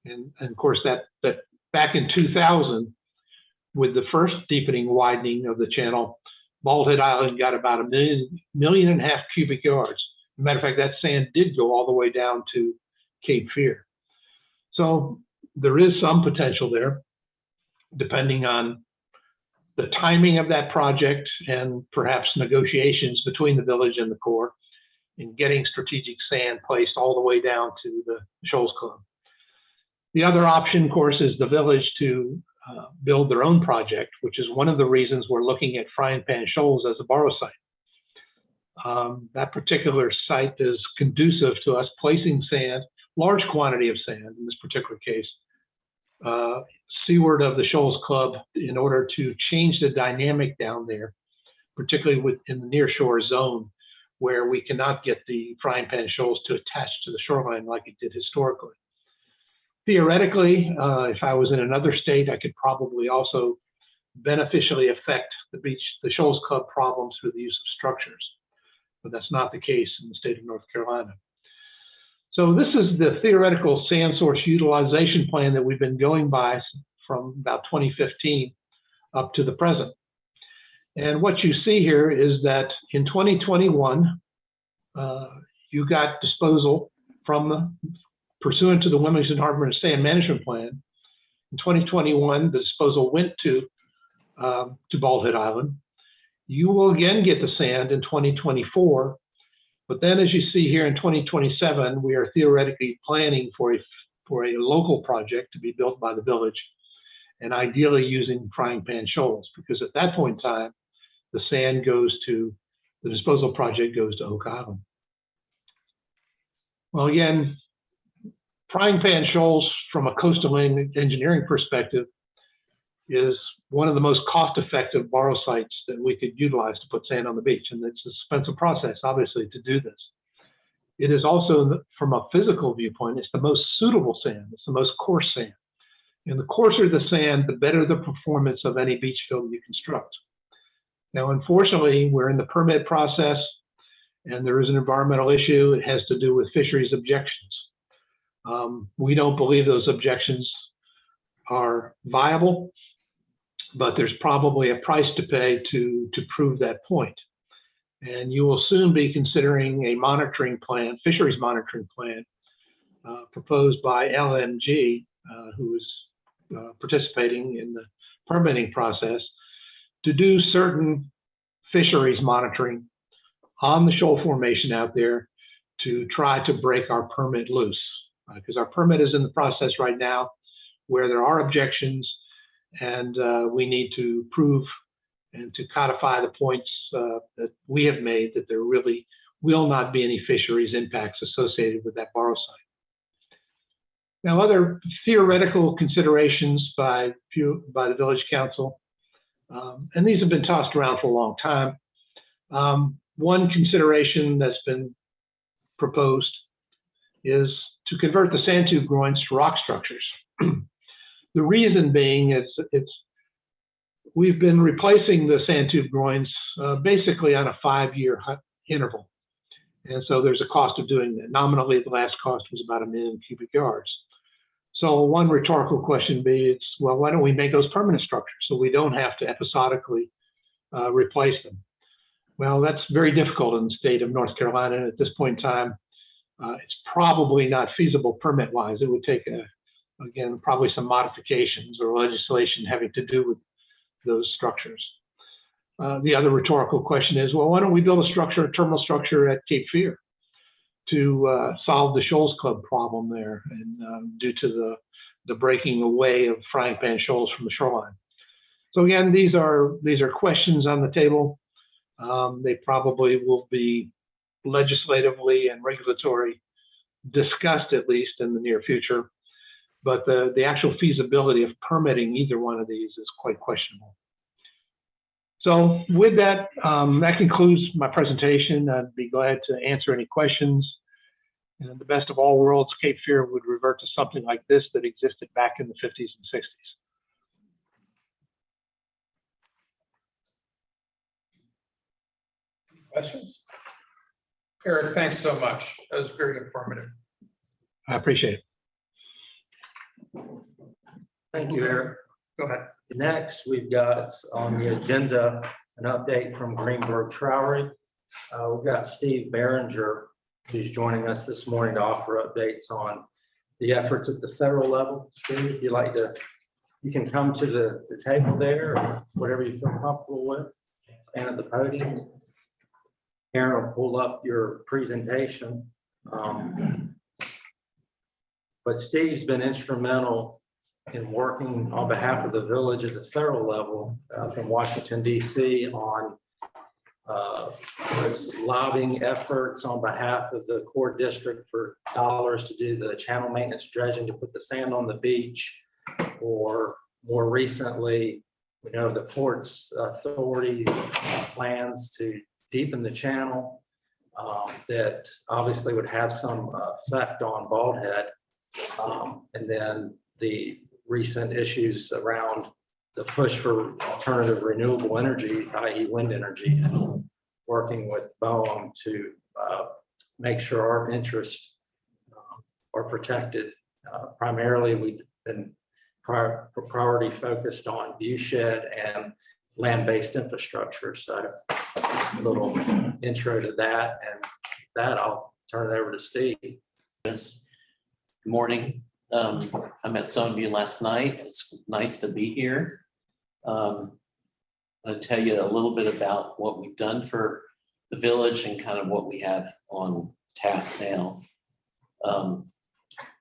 And of course, that back in 2000, with the first deepening widening of the channel, Baldy Island got about 1.5 million cubic yards. As a matter of fact, that sand did go all the way down to Cape Fear. So there is some potential there, depending on the timing of that project and perhaps negotiations between the village and the Corps in getting strategic sand placed all the way down to the Shoals Club. The other option, of course, is the village to build their own project, which is one of the reasons we're looking at Frying Pan Shoals as a borrow site. That particular site is conducive to us placing sand, large quantity of sand in this particular case, seaward of the Shoals Club in order to change the dynamic down there, particularly in the nearshore zone where we cannot get the Frying Pan Shoals to attach to the shoreline like it did historically. Theoretically, if I was in another state, I could probably also beneficially affect the Shoals Club problems through the use of structures, but that's not the case in the state of North Carolina. So this is the theoretical sand source utilization plan that we've been going by from about 2015 up to the present. And what you see here is that in 2021, you got disposal pursuant to the Wilmington Harbor Sand Management Plan. In 2021, the disposal went to Baldy Island. You will again get the sand in 2024, but then as you see here in 2027, we are theoretically planning for a local project to be built by the village, and ideally using Frying Pan Shoals, because at that point in time, the disposal project goes to Oak Island. Well, again, Frying Pan Shoals, from a coastal engineering perspective, is one of the most cost-effective borrow sites that we could utilize to put sand on the beach. And it's an expensive process, obviously, to do this. It is also, from a physical viewpoint, it's the most suitable sand. It's the most coarse sand. And the coarser the sand, the better the performance of any beach fill you construct. Now, unfortunately, we're in the permit process, and there is an environmental issue. It has to do with fisheries objections. We don't believe those objections are viable, but there's probably a price to pay to prove that point. And you will soon be considering a monitoring plan, fisheries monitoring plan, proposed by LMG, who is participating in the permitting process, to do certain fisheries monitoring on the shoal formation out there to try to break our permit loose. Because our permit is in the process right now where there are objections, and we need to prove and to codify the points that we have made that there really will not be any fisheries impacts associated with that borrow site. Now, other theoretical considerations by the village council, and these have been tossed around for a long time. One consideration that's been proposed is to convert the sand tube groins to rock structures. The reason being is we've been replacing the sand tube groins basically on a 5-year interval. And so there's a cost of doing that. Nominally, the last cost was about 1 million cubic yards. So one rhetorical question be, well, why don't we make those permanent structures so we don't have to episodically replace them? Well, that's very difficult in the state of North Carolina. And at this point in time, it's probably not feasible permit-wise. It would take, again, probably some modifications or legislation having to do with those structures. The other rhetorical question is, well, why don't we build a terminal structure at Cape Fear to solve the shoals club problem there, and due to the breaking away of frying pan shoals from the shoreline. So again, these are questions on the table. They probably will be legislatively and regulatory discussed, at least in the near future. But the actual feasibility of permitting either one of these is quite questionable. So with that, that concludes my presentation. I'd be glad to answer any questions. And in the best of all worlds, Cape Fear would revert to something like this that existed back in the 50s and 60s. Questions? Eric, thanks so much. That was very informative. I appreciate it. Thank you, Eric. Go ahead. Next, we've got on the agenda an update from Greenburg Traurig. We've got Steve Behringer, who's joining us this morning to offer updates on the efforts at the federal level. Steve, if you'd like to, you can come to the table there, or whatever you feel comfortable with, stand at the podium. Aaron will pull up your presentation. But Steve's been instrumental in working on behalf of the village at the federal level from Washington, D.C. on lobbying efforts on behalf of the core district for dollars to do the channel maintenance dredging to put the sand on the beach, or more recently, we know the Ports Authority plans to deepen the channel that obviously would have some effect on Bald Head. And then the recent issues around the push for alternative renewable energies, i.e. wind energy, and working with BOEM to make sure our interests are protected. Primarily, we've been priority focused on viewshed and land-based infrastructure. So a little intro to that, and that I'll turn it over to Steve. Good morning. I met some of you last night. It's nice to be here. I'm going to tell you a little bit about what we've done for the village and kind of what we have on tap now.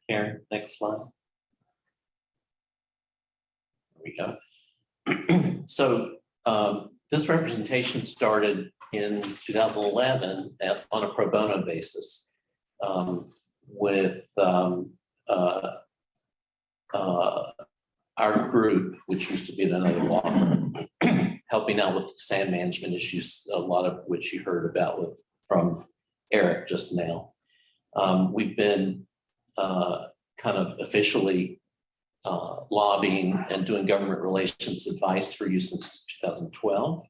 Karen, next slide. There we go. So this representation started in 2011 on a pro bono basis with our group, which used to be another law firm, helping out with the sand management issues, a lot of which you heard about from Eric just now. We've been kind of officially lobbying and doing government relations advice for you since 2012.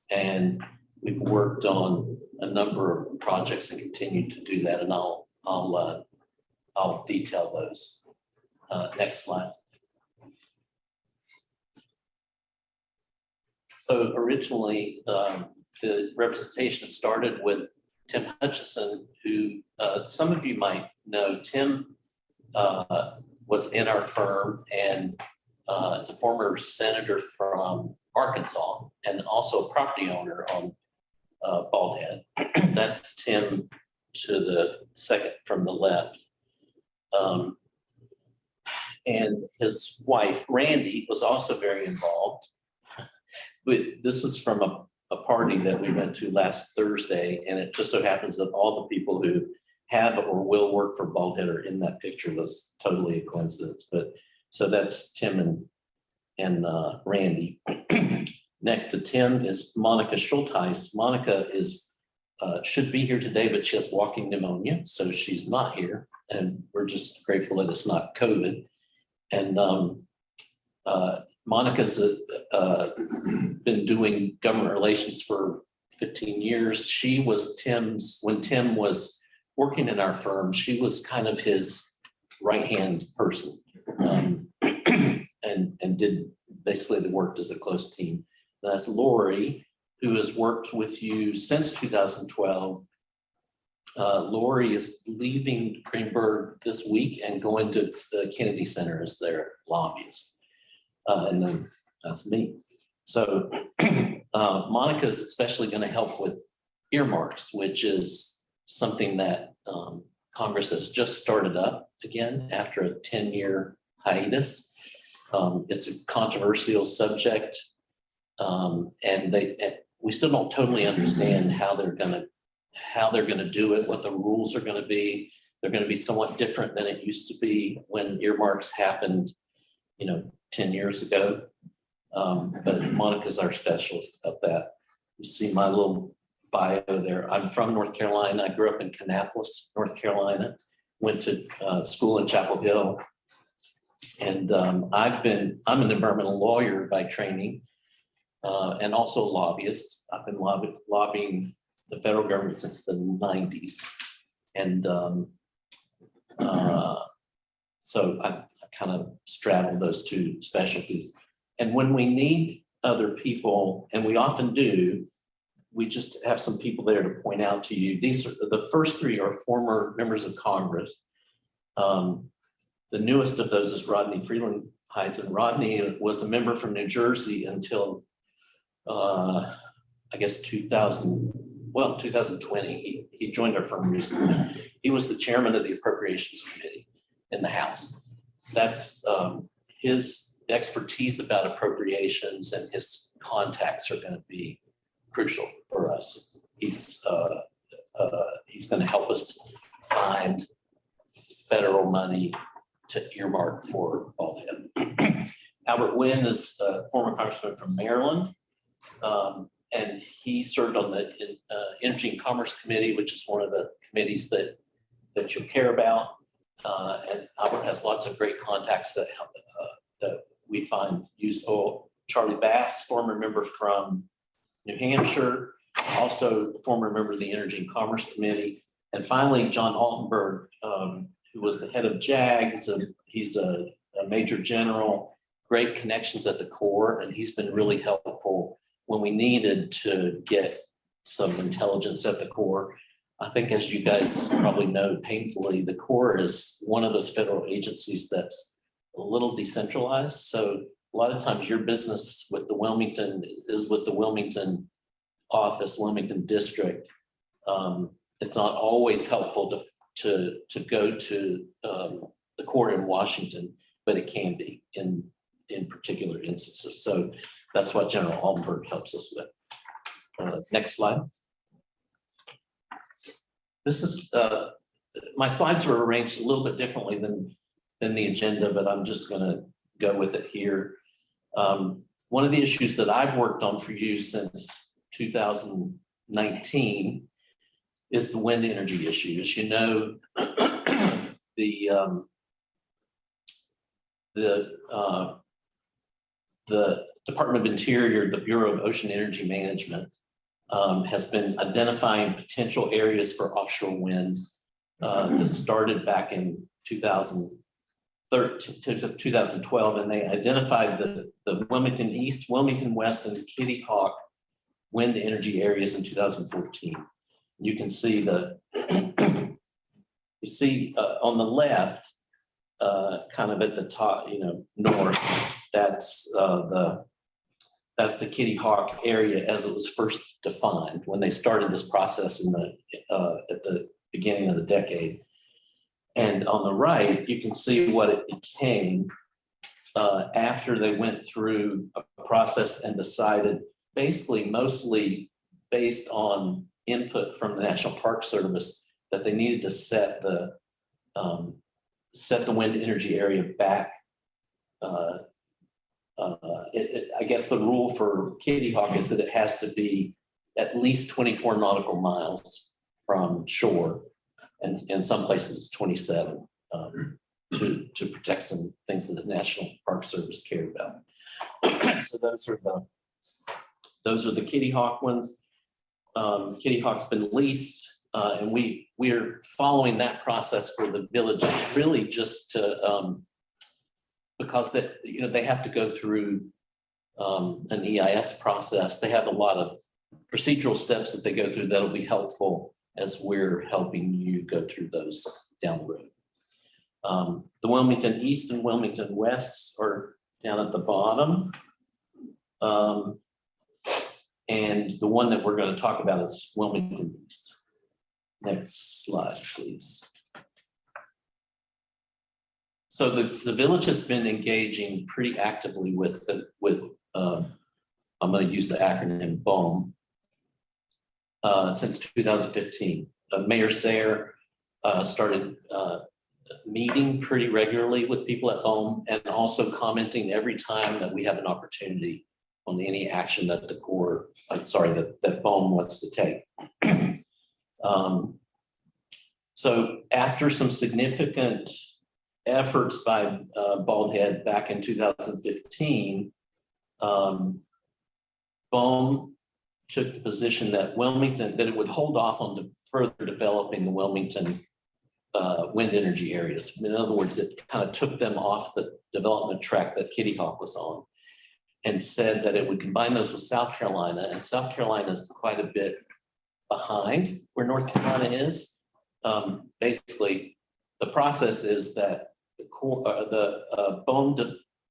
And we've worked on a number of projects and continue to do that. And I'll detail those. Next slide. So originally, the representation started with Tim Hutchison, who some of you might know. Tim was in our firm and is a former senator from Arkansas and also a property owner on Bald Head. That's Tim to the second from the left. And his wife, Randy, was also very involved. This is from a party that we went to last Thursday, and it just so happens that all the people who have or will work for Baldy are in that picture. That's totally a coincidence, but so that's Tim and Randy. Next to Tim is Monica Schultheis. Monica is should be here today, but she has walking pneumonia, so she's not here, and we're just grateful that it's not COVID. And Monica's been doing government relations for 15 years. She was when Tim was working in our firm, she was kind of his right-hand person, and did basically the work as a close team. That's Lori, who has worked with you since 2012. Lori is leaving Greenburg this week and going to the Kennedy Center as their lobbyist. And then that's me. So Monica is especially going to help with earmarks, which is something that Congress has just started up again after a 10-year hiatus. It's a controversial subject, and we still don't totally understand how they're going to do it, what the rules are going to be. They're going to be somewhat different than it used to be when earmarks happened, 10 years ago. But Monica's our specialist about that. You see my little bio there. I'm from North Carolina. I grew up in Kannapolis, North Carolina, went to school in Chapel Hill. And I'm an environmental lawyer by training, and also a lobbyist. I've been lobbying the federal government since the 90s. And so I kind of straddle those two specialties. And when we need other people, and we often do, we just have some people there to point out to you. These are the first three are former members of Congress. The newest of those is Rodney Freelandheisen. Rodney was a member from New Jersey until I guess 2020. He joined our firm recently. He was the chairman of the Appropriations Committee in the House. That's his expertise about appropriations and his contacts are going to be crucial for us. He's going to help us find federal money to earmark for Baldy. Albert Wynn is a former congressman from Maryland, and he served on the Energy and Commerce Committee, which is one of the committees that you'll care about. And Albert has lots of great contacts that we find useful. Charlie Bass, former member from New Hampshire, also former member of the Energy and Commerce Committee. And finally, John Altenberg, who was the head of JAG. He's a major general, great connections at the Corps, and he's been really helpful when we needed to get some intelligence at the Corps. I think, as you guys probably know painfully, the Corps is one of those federal agencies that's a little decentralized. So a lot of times your business with the Wilmington is with the Wilmington office, Wilmington district. It's not always helpful to go to the court in Washington, but it can be in particular instances. So that's what General Altenberg helps us with. Next slide. This is my slides were arranged a little bit differently than the agenda, but I'm just going to go with it here. One of the issues that I've worked on for you since 2019 is the wind energy issue. As you know, the Department of Interior, the Bureau of Ocean Energy Management, has been identifying potential areas for offshore wind. This started back in 2012, and they identified the Wilmington East, Wilmington West, and Kitty Hawk wind energy areas in 2014. You can see on the left, kind of at the top, north, that's the Kitty Hawk area as it was first defined when they started this process at the beginning of the decade. And on the right, you can see what it became after they went through a process and decided basically mostly based on input from the National Park Service that they needed to set the wind energy area back. I guess the rule for Kitty Hawk is that it has to be at least 24 nautical miles from shore, and in some places 27, to protect some things that the National Park Service cared about. So those are the Kitty Hawk ones. Kitty Hawk's been leased, and we're following that process for the village, really just to because that, you know, they have to go through an EIS process. They have a lot of procedural steps that they go through that'll be helpful as we're helping you go through those down the road. The Wilmington East and Wilmington West are down at the bottom. And the one that we're going to talk about is Wilmington East. Next slide, please. So the village has been engaging pretty actively with I'm going to use the acronym BOEM since 2015. Mayor Sayre started meeting pretty regularly with people at BOEM, and also commenting every time that we have an opportunity on any action that the Corps, that BOEM wants to take. So after some significant efforts by Baldhead back in 2015, BOEM took the position that that it would hold off on further developing the Wilmington wind energy areas. In other words, it kind of took them off the development track that Kitty Hawk was on, and said that it would combine those with South Carolina, and South Carolina is quite a bit behind where North Carolina is. Basically, the process is that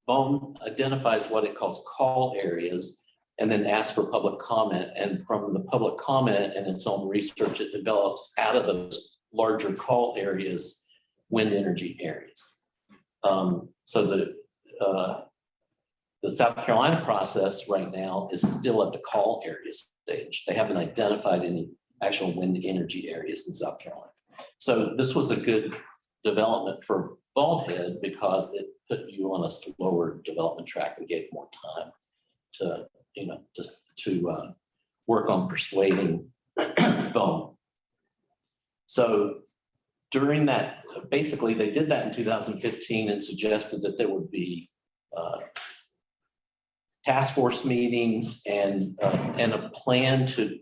BOEM identifies what it calls call areas, and then asks for public comment. And from the public comment and its own research, it develops out of those larger call areas wind energy areas. So the South Carolina process right now is still at the call area stage. They haven't identified any actual wind energy areas in South Carolina. So this was a good development for Baldhead because it put you on a slower development track and gave more time to, you know, just to work on persuading BOEM. So during that, basically they did that in 2015 and suggested that there would be task force meetings and a plan to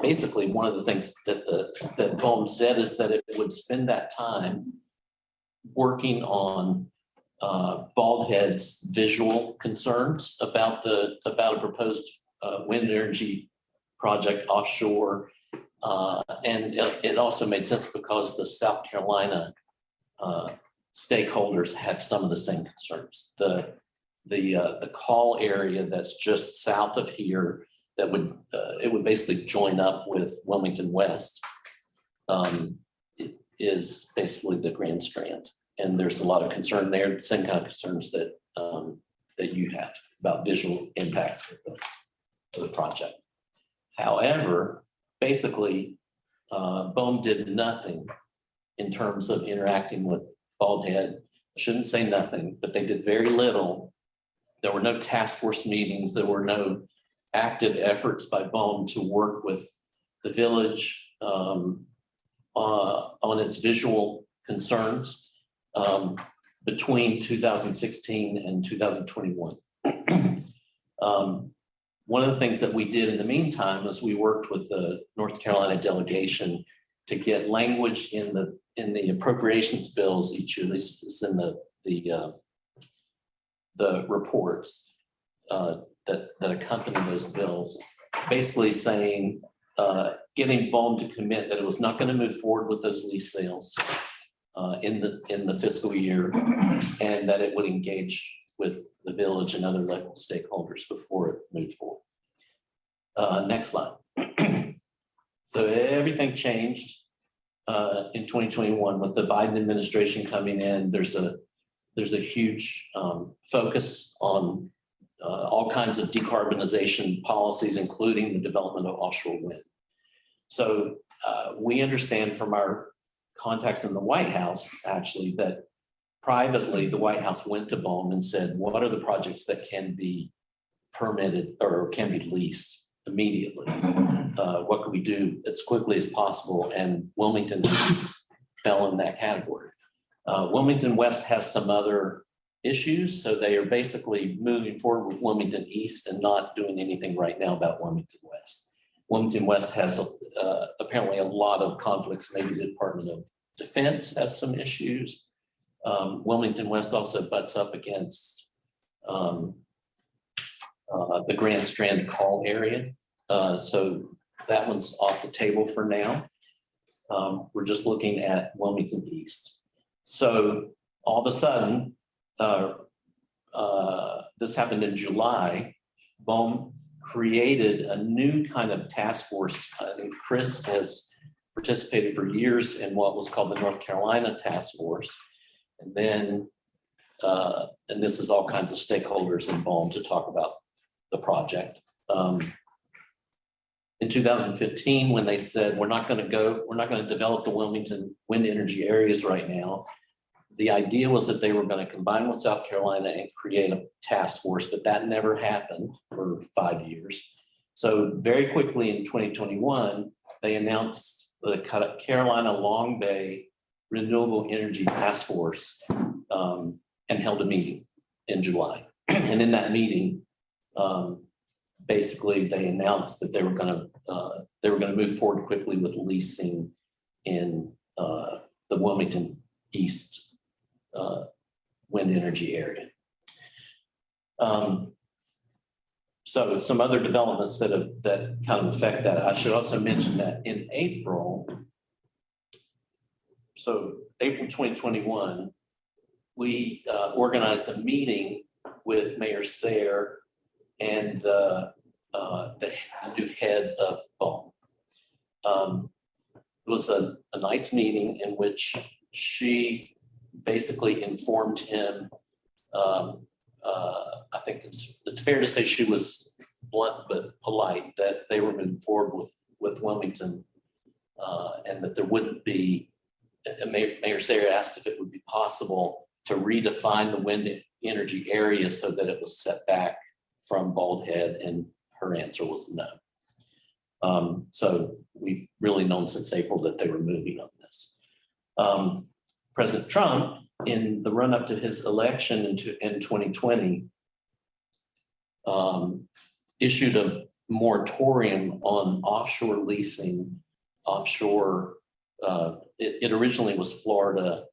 basically, one of the things that BOEM said is that it would spend that time working on Baldhead's visual concerns about a proposed wind energy project offshore. And it also made sense because the South Carolina stakeholders have some of the same concerns. The call area that's just south of here, that would it would basically join up with Wilmington West, is basically the Grand Strand, and there's a lot of concern there, the same kind of concerns that that you have about visual impacts of the project. However, basically, BOEM did nothing in terms of interacting with Baldhead. I shouldn't say nothing, but they did very little. There were no task force meetings. There were no active efforts by BOEM to work with the village on its visual concerns between 2016 and 2021. One of the things that we did in the meantime is we worked with the North Carolina delegation to get language in the appropriations bills each year. This is in the reports that accompany those bills, basically saying, getting BOEM to commit that it was not going to move forward with those lease sales in the fiscal year, and that it would engage with the village and other local stakeholders before it moved forward. Next slide. So everything changed in 2021 with the Biden administration coming in. There's a huge focus on all kinds of decarbonization policies, including the development of offshore wind. So we understand from our contacts in the White House, actually, that privately, the White House went to BOEM and said, what are the projects that can be permitted or can be leased immediately? What can we do as quickly as possible? And Wilmington fell in that category. Wilmington West has some other issues, so they are basically moving forward with Wilmington East and not doing anything right now about Wilmington West. Wilmington West has apparently a lot of conflicts. Maybe the Department of Defense has some issues. Wilmington West also butts up against the Grand Strand call area. So that one's off the table for now. We're just looking at Wilmington East. So all of a sudden, this happened in July. BOEM created a new kind of task force. I think Chris has participated for years in what was called the North Carolina Task Force. And then, and this is all kinds of stakeholders in BOEM to talk about the project. In 2015, when they said, we're not going to develop the Wilmington wind energy areas right now, the idea was that they were going to combine with South Carolina and create a task force, but that never happened for 5 years. So very quickly in 2021, they announced the Carolina Long Bay Renewable Energy Task Force and held a meeting in July. And in that meeting, basically they announced that they were going to move forward quickly with leasing in the Wilmington East wind energy area. So some other developments that kind of affect that. I should also mention that in April, so April 2021, we organized a meeting with Mayor Sayre and the new head of BOEM. It was a nice meeting in which she basically informed him. I think it's fair to say she was blunt but polite, that they were moving forward with Wilmington and that there wouldn't be. Mayor Sayre asked if it would be possible to redefine the wind energy area so that it was set back from Bald Head, and her answer was no. So we've really known since April that they were moving on this. President Trump, in the run-up to his election in 2020, issued a moratorium on offshore leasing. Offshore, it originally was Florida,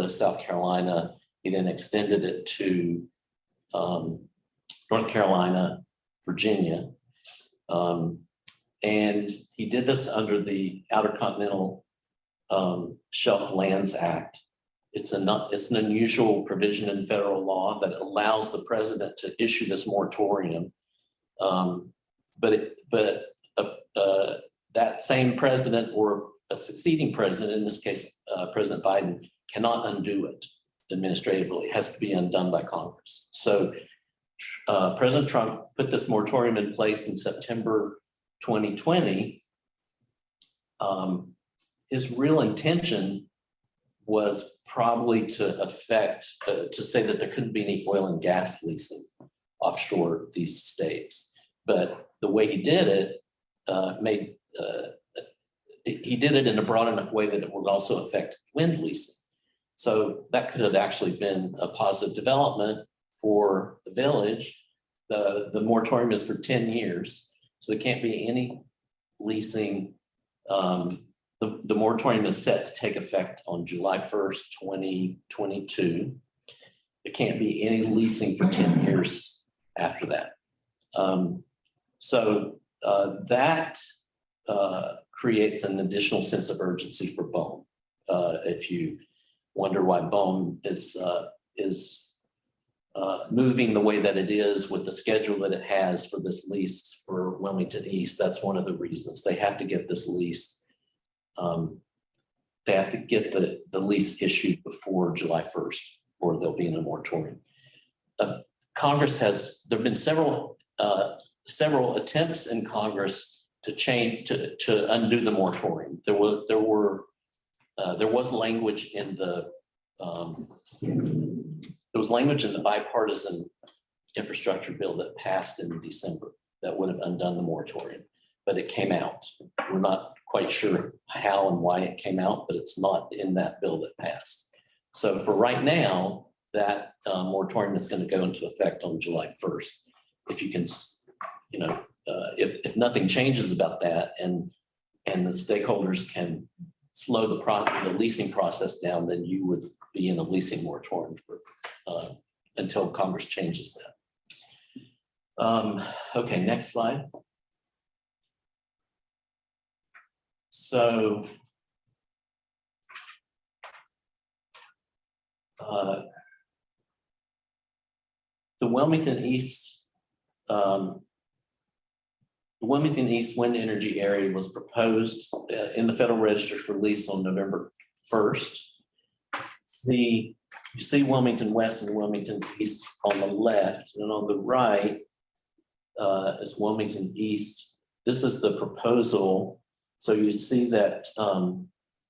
South Carolina. He then extended it to North Carolina, Virginia. And he did this under the Outer Continental Shelf Lands Act. It's an unusual provision in federal law that allows the president to issue this moratorium. But that same president or a succeeding president, in this case, President Biden, cannot undo it administratively. It has to be undone by Congress. So President Trump put this moratorium in place in September 2020. His real intention was probably to say that there couldn't be any oil and gas leasing offshore these states. But the way he did it he did it in a broad enough way that it would also affect wind leasing. So that could have actually been a positive development for the village. The moratorium is for 10 years, so there can't be any leasing. The moratorium is set to take effect on July 1st, 2022. There can't be any leasing for 10 years after that. That creates an additional sense of urgency for BOEM. If you wonder why BOEM is moving the way that it is with the schedule that it has for this lease for Wilmington East, that's one of the reasons. They have to get this lease. They have to get the lease issued before July 1st, or they'll be in a moratorium. Congress there've been several attempts in Congress to change, to undo the moratorium. There was language in the, bipartisan infrastructure bill that passed in December that would have undone the moratorium, but it came out. We're not quite sure how and why it came out, but it's not in that bill that passed. So for right now, that moratorium is going to go into effect on July 1st. If you can, if nothing changes about that and the stakeholders can slow the leasing process down, then you would be in a leasing moratorium for, until Congress changes that. Okay, next slide. So the Wilmington East wind energy area was proposed in the Federal Register for lease on November 1st. You see Wilmington West and Wilmington East on the left, and on the right is Wilmington East. This is the proposal. So you see that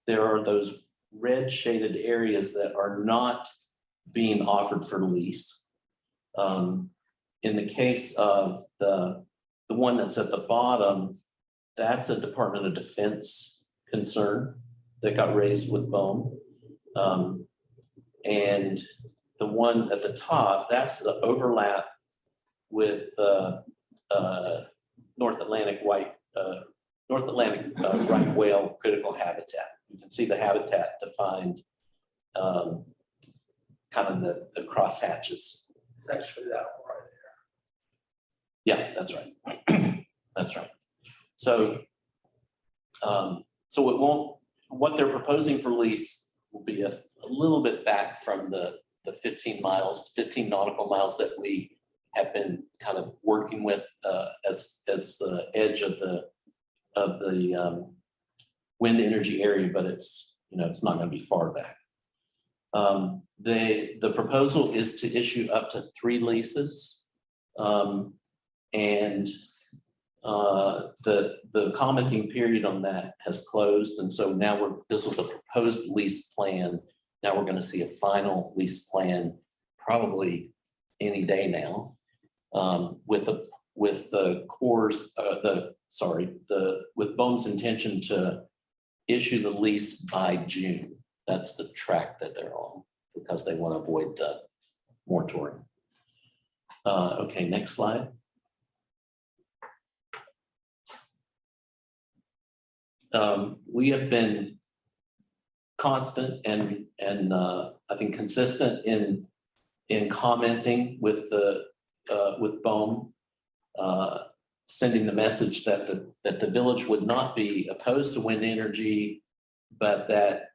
there are those red shaded areas that are not being offered for lease. In the case of the one that's at the bottom, that's a Department of Defense concern that got raised with BOEM. And the one at the top, that's the overlap with North Atlantic right whale critical habitat. You can see the habitat defined, kind of the crosshatches. It's actually that one right Yeah, that's right. That's right. So, so it won't, what they're proposing for lease will be a little bit back from the 15 nautical miles that we have been kind of working with as the edge of the wind energy area, but it's not going to be far back. The proposal is to issue up to 3 leases, and the commenting period on that has closed, and so now this was a proposed lease plan. Now we're going to see a final lease plan probably any day now, with BOEM's intention to issue the lease by June. That's the track that they're on because they want to avoid the moratorium. Okay, next slide. We have been constant and I think consistent in commenting with BOEM, sending the message that the village would not be opposed to wind energy, but that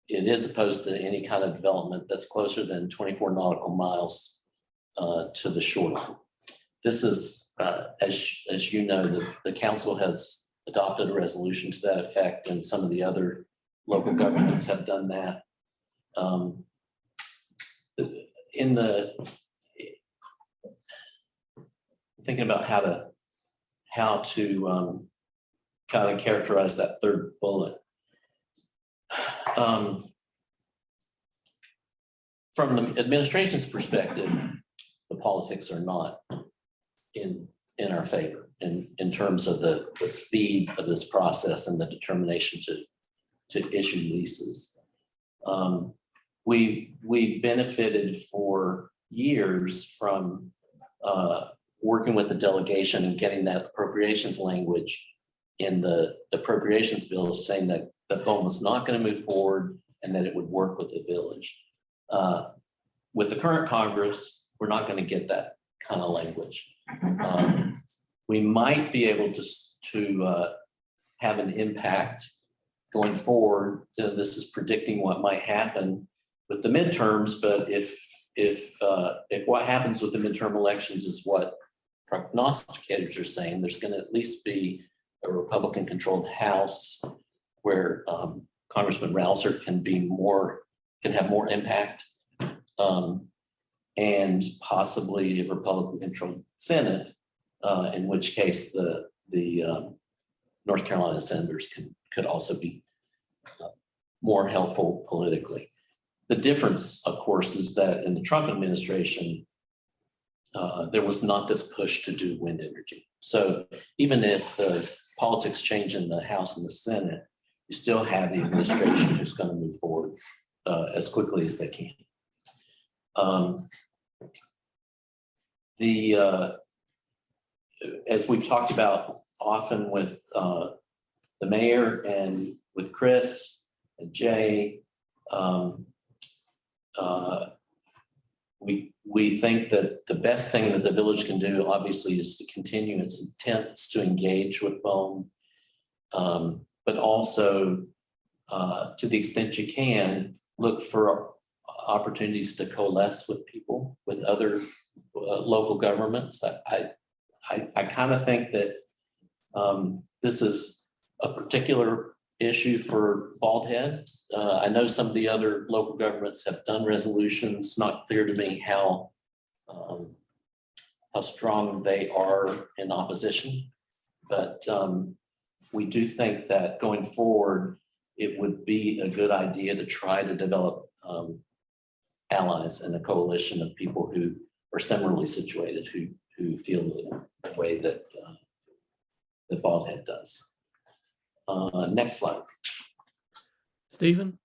it is opposed to any kind of development that's closer than 24 nautical miles to the shoreline. This is, as you know, the council has adopted a resolution to that effect, and some of the other local governments have done that. Thinking about how to kind of characterize that third bullet. From the administration's perspective, the politics are not in our favor in terms of the speed of this process and the determination to issue leases. We've benefited for years from working with the delegation and getting that appropriations language in the appropriations bill, saying that BOEM was not going to move forward and that it would work with the village. With the current Congress, we're not going to get that kind of language. We might be able to have an impact going forward. This is predicting what might happen with the midterms, but if what happens with the midterm elections is what prognosticators are saying, there's going to at least be a Republican-controlled House where Congressman Rouser can have more impact. and possibly a Republican-controlled Senate, in which case the North Carolina senators could also be more helpful politically. The difference, of course, is that in the Trump administration, there was not this push to do wind energy. So even if the politics change in the House and the Senate, you still have the administration who's going to move forward as quickly as they can. As we've talked about often with the mayor and with Chris and Jay, we think that the best thing that the village can do, obviously, is to continue its attempts to engage with BOEM, but also, to the extent you can, look for opportunities to coalesce with people, with other local governments. I kind of think that this is a particular issue for Bald Head. I know some of the other local governments have done resolutions. Not clear to me how strong they are in opposition, but we do think that going forward, it would be a good idea to try to develop allies and a coalition of people who are similarly situated, who feel the way that that Bald Head does. Next slide. Stephen?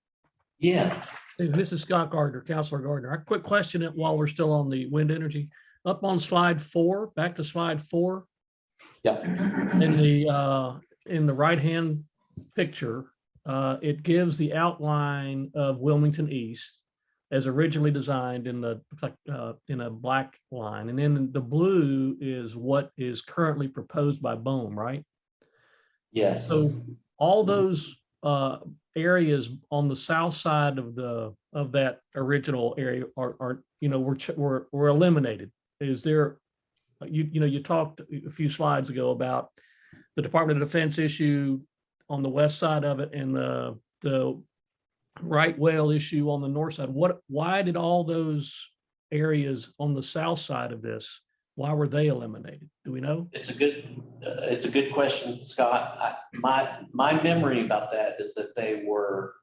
Yeah. This is Scott Gardner, Councilor Gardner. A quick question while we're still on the wind energy. Up on slide 4, back to slide 4. Yeah. In the right-hand picture, it gives the outline of Wilmington East as originally designed in a black line. And then the blue is what is currently proposed by BOEM, right? Yes. So all those areas on the south side of that original area are were eliminated. Is there, you talked a few slides ago about the Department of Defense issue on the west side of it and the right whale issue on the north side. Why did all those areas on the south side of this, why were they eliminated? Do we know? It's a good question, Scott. My memory about that is that they were,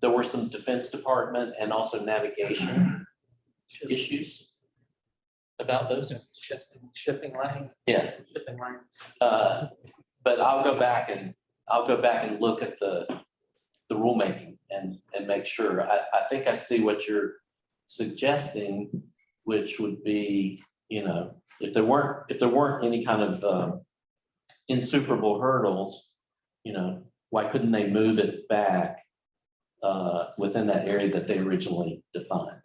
there were some Defense Department and also navigation issues about those. Shipping lane. Yeah. Shipping lanes. But I'll go back and look at the rulemaking and make sure. I think I see what you're suggesting, which would be, if there weren't any kind of insuperable hurdles, why couldn't they move it back within that area that they originally defined?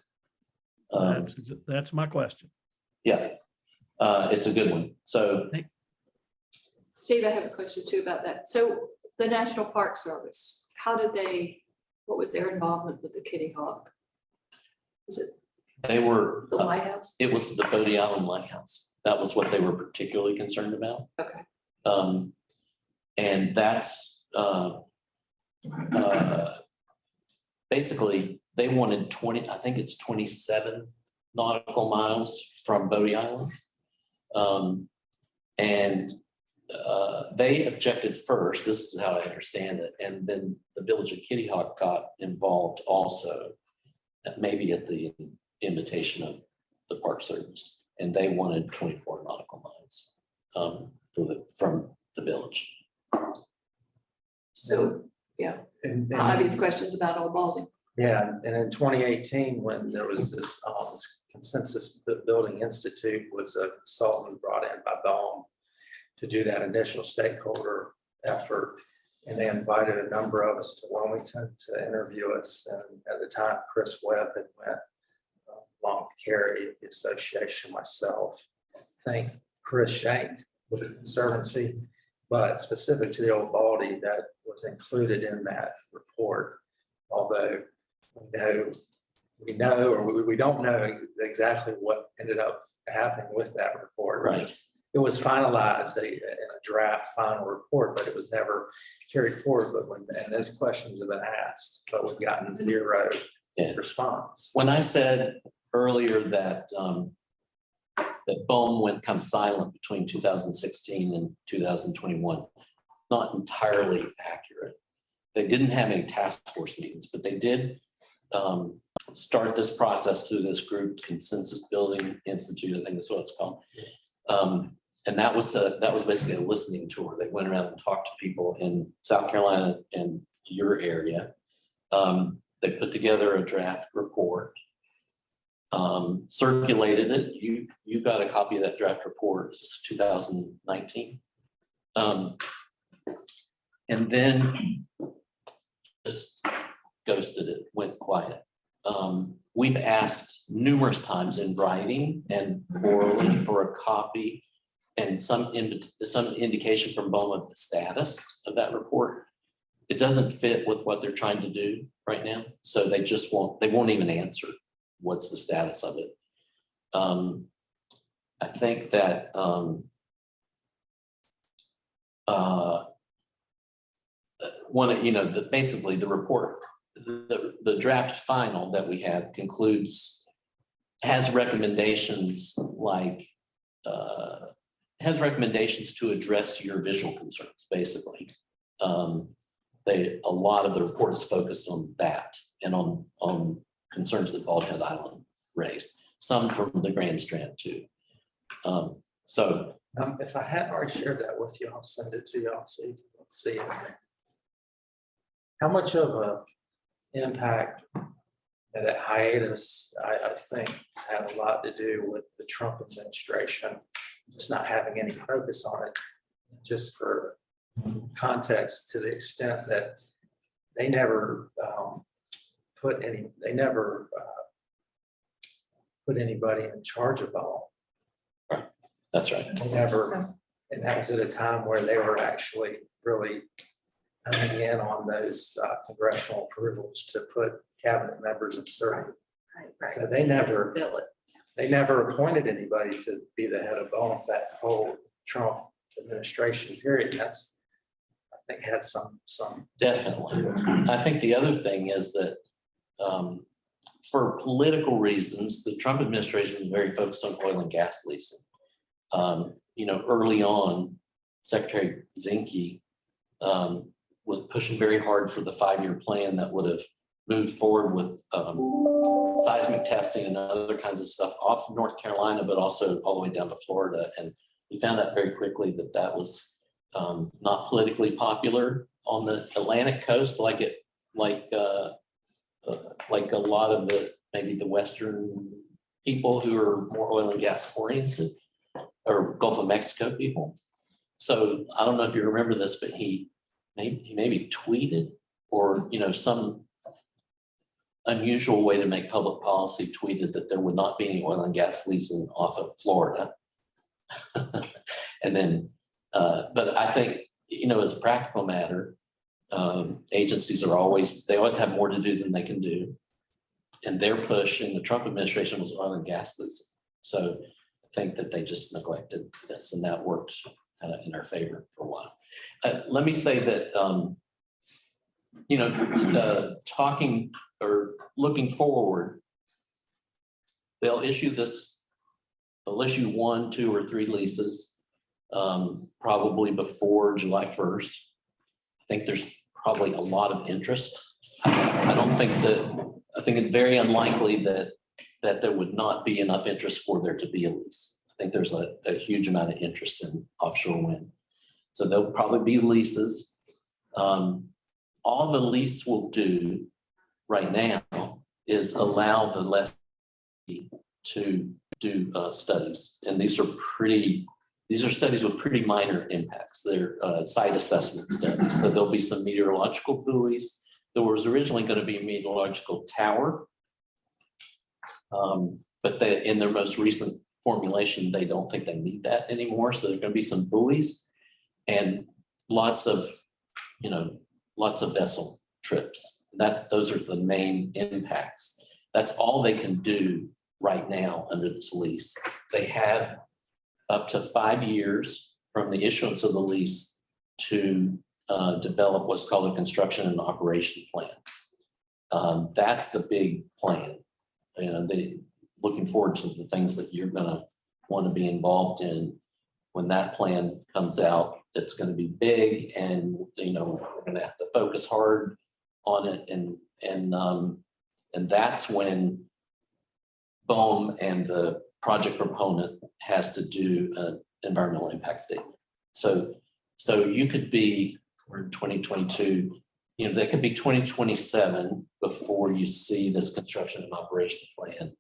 That's my question. Yeah, it's a good one. So, Steve, I have a question too about that. So the National Park Service, what was their involvement with the Kitty Hawk? Was it they were, the lighthouse? it was the Baldy Island Lighthouse. That was what they were particularly concerned about. Okay. And that's basically they wanted 27 nautical miles from Baldy Island. And they objected first. This is how I understand it. And then the village of Kitty Hawk got involved also, maybe at the invitation of the Park Service. And they wanted 24 nautical miles from the village. So, yeah, And obvious questions about Old Baldy. yeah, and in 2018, when there was this Consensus Building Institute was a consultant brought in by BOEM to do that initial stakeholder effort. And they invited a number of us to Wilmington to interview us. And at the time, Chris Webb had went along with Carrie at the association, myself. I think Chris Shank with the Conservancy, but specific to the Old Baldy, that was included in that report. Although we know or we don't know exactly what ended up happening with that report. Right. It was finalized in a draft final report, but it was never carried forward. And those questions have been asked, but we've gotten zero response. When I said earlier that that BOEM went kind of silent between 2016 and 2021. Not entirely accurate. They didn't have any task force meetings, but they did start this process through this group, Consensus Building Institute, I think that's what it's called. And that was basically a listening tour. They went around and talked to people in South Carolina and your area. They put together a draft report, circulated it. You got a copy of that draft report. It's 2019. And then just ghosted it, went quiet. We've asked numerous times in writing and orally for a copy and some indication from BOEM of the status of that report. It doesn't fit with what they're trying to do right now. So they won't even answer what's the status of it. I think that basically the report, the draft final that we have has recommendations to address your visual concerns, basically. A lot of the report is focused on that and on concerns that Baldy Island raised, some from the Grand Strand too. If I hadn't already shared that with you, I'll send it to y'all so you can see it. How much of an impact that hiatus, I think, had a lot to do with the Trump administration just not having any focus on it. Just for context, to the extent that they never put anybody in charge of all. Right. That's right. And that was at a time where they were actually really coming in on those congressional approvals to put cabinet members in certain. Right. So they never appointed anybody to be the head of BOEM that whole Trump administration period. That's, I think, had some. Definitely. I think the other thing is that for political reasons, the Trump administration was very focused on oil and gas leasing. Early on, Secretary Zinke was pushing very hard for the 5-year plan that would have moved forward with seismic testing and other kinds of stuff off of North Carolina, but also all the way down to Florida. And we found out very quickly that was not politically popular on the Atlantic coast, like a lot of maybe the Western people who are more oil and gas oriented, or Gulf of Mexico people. So I don't know if you remember this, but he maybe tweeted, or some unusual way to make public policy, tweeted that there would not be any oil and gas leasing off of Florida. And then, but I think, as a practical matter, agencies always have more to do than they can do. And their push in the Trump administration was oil and gas leasing. So I think that they just neglected this, and that worked kind of in our favor for a while. Let me say that, talking or looking forward, they'll issue 1, 2, or 3 leases probably before July 1st. I think there's probably a lot of interest. I think it's very unlikely that there would not be enough interest for there to be a lease. I think there's a huge amount of interest in offshore wind. So there'll probably be leases. All the lease will do right now is allow the lessee to do studies. And these are studies with pretty minor impacts. They're site assessment studies. So there'll be some meteorological buoys. There was originally going to be a meteorological tower, but in their most recent formulation, they don't think they need that anymore. So there's going to be some buoys and lots of vessel trips. Those are the main impacts. That's all they can do right now under this lease. They have up to 5 years from the issuance of the lease to develop what's called a construction and operation plan. That's the big plan. looking forward to the things that you're gonna want to be involved in. When that plan comes out, it's gonna be big, and, you know, we're gonna have to focus hard on it, and that's when BOEM and the project proponent has to do an environmental impact statement. So you could be, we're in 2022, you know, that could be 2027 before you see this construction and operation plan.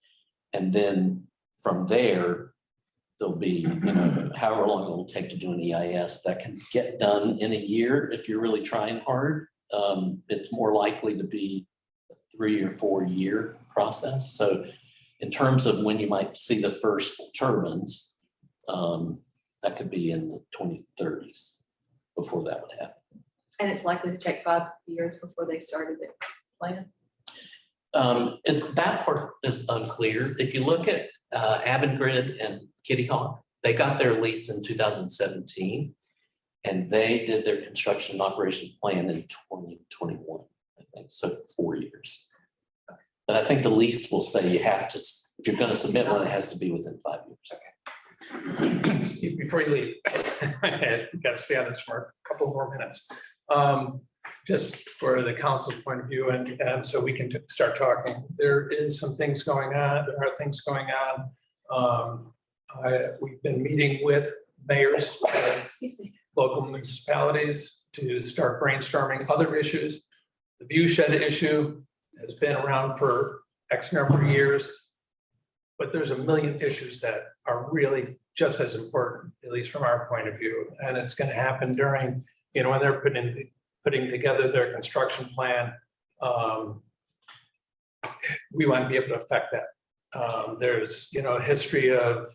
And then from there, there'll be, you know, however long it'll take to do an EIS that can get done in a year if you're really trying hard. It's more likely to be a 3 or 4 year process. So in terms of when you might see the first turbines, that could be in the 2030s before that would happen. And it's likely to take 5 years before they started the plan. That part is unclear. If you look at Avangrid and Kitty Hawk, they got their lease in 2017, and they did their construction and operation plan in 2021, I think, so 4 years. But I think the lease will say you have to, if you're going to submit one, it has to be within 5 years. Before you leave, I got to stay on this for a couple more minutes. Just for the council's point of view, and so we can start talking. There is some things going on. There are things going on. We've been meeting with mayors, Excuse me. local municipalities to start brainstorming other issues. The view shed issue has been around for X number of years, but there's a million issues that are really just as important, at least from our point of view. And it's going to happen during, you know, when they're putting together their construction plan. We want to be able to affect that. There's, you know, a history of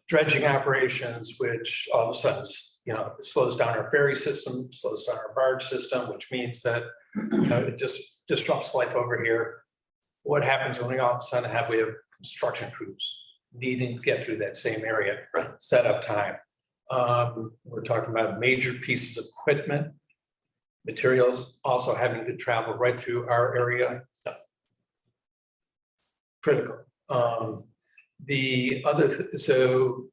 dredging operations, which all of a sudden, you know, slows down our ferry system, slows down our barge system, which means that, you know, it just disrupts life over here. What happens when we all of a sudden have construction crews needing to get through that same area, Right. Set up time? We're talking about major pieces of equipment, materials also having to travel right through our area. Critical. The other, so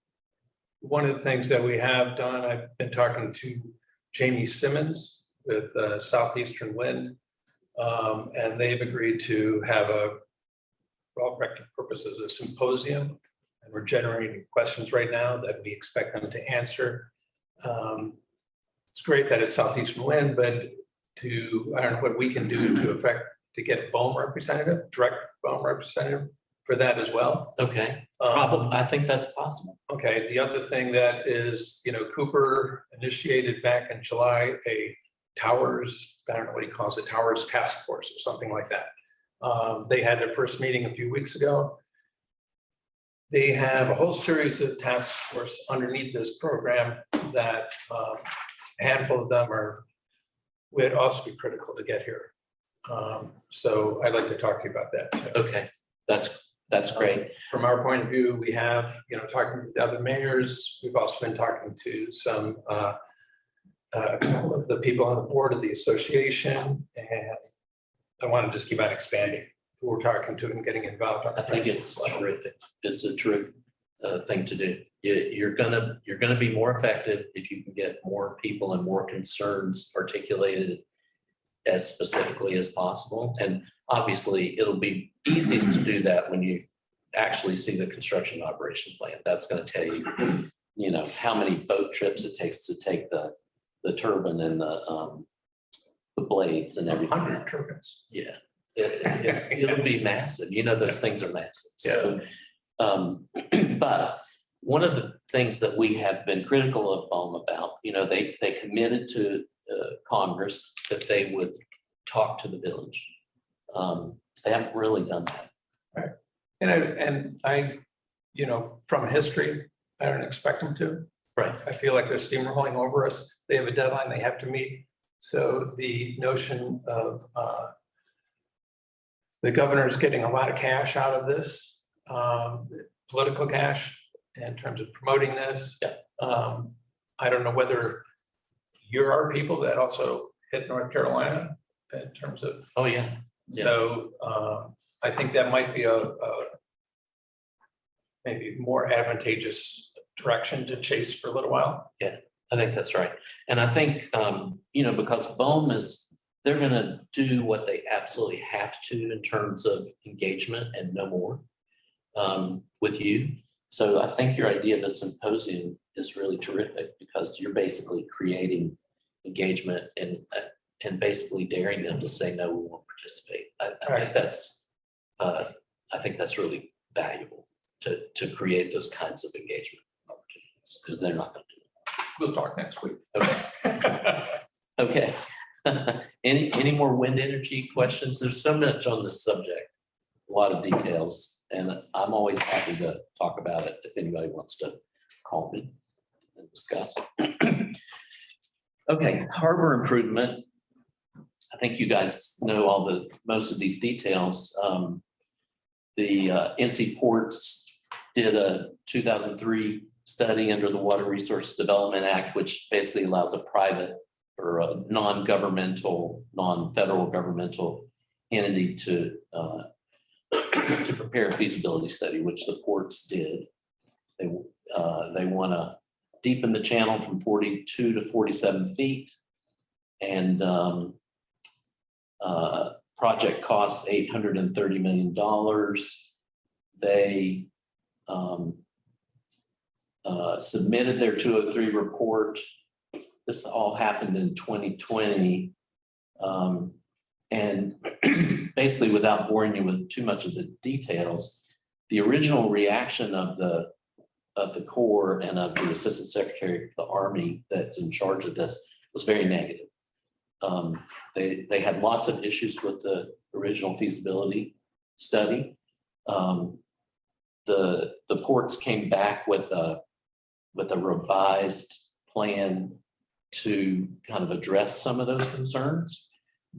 one of the things that we have done, I've been talking to Jamie Simmons with Southeastern Wind, and they've agreed to have for all practical purposes, a symposium. And we're generating questions right now that we expect them to answer. It's great that it's Southeastern Wind, but I don't know what we can do to get BOEM representative, direct BOEM representative for that as well. Okay, probably, I think that's possible. Okay, the other thing that is, you know, Cooper initiated back in July, a towers, I don't know what he calls it, towers task force or something like that. They had their first meeting a few weeks ago. They have a whole series of task force underneath this program that a handful of them would also be critical to get here. So I'd like to talk to you about that. Okay, that's great. From our point of view, we have, you know, talking to the other mayors. We've also been talking to some a couple of the people on the board of the association, and I want to just keep on expanding who we're talking to and getting involved. I think it's terrific. It's a terrific thing to do. You're gonna be more effective if you can get more people and more concerns articulated as specifically as possible. And obviously, it'll be easiest to do that when you actually see the construction operation plan. That's going to tell you, you know, how many boat trips it takes to take the turbine and the blades and everything. 100 turbines. Yeah, it'll be massive. You know, those things are massive. So, but one of the things that we have been critical of BOEM about, you know, they committed to Congress that they would talk to the village. They haven't really done that. Right. And I, you know, from history, I don't expect them to. Right. I feel like they're steamrolling over us. They have a deadline they have to meet. So the notion of the governor's getting a lot of cash out of this, political cash in terms of promoting this. Yeah. I don't know whether you're our people that also hit North Carolina in terms of. Oh, yeah. So I think that might be a maybe more advantageous direction to chase for a little while. I think that's right. And I think, because BOEM they're gonna do what they absolutely have to in terms of engagement and no more with you. So I think your idea of a symposium is really terrific because you're basically creating engagement and basically daring them to say, no, we won't participate. I think that's really valuable to create those kinds of engagement opportunities because they're not gonna do it. We'll talk next week. Okay. Any more wind energy questions? There's so much on this subject, a lot of details, and I'm always happy to talk about it if anybody wants to call me and discuss. Okay, harbor improvement. I think you guys know most of these details. The NC Ports did a 2003 study under the Water Resource Development Act, which basically allows a private or a non-governmental, non-federal governmental entity to prepare a feasibility study, which the ports did. They want to deepen the channel from 42 to 47 feet, and project costs $830 million. They submitted their 203 report. This all happened in 2020. And basically, without boring you with too much of the details, the original reaction of the Corps and of the Assistant Secretary of the Army that's in charge of this was very negative. They had lots of issues with the original feasibility study. The ports came back with a revised plan to kind of address some of those concerns.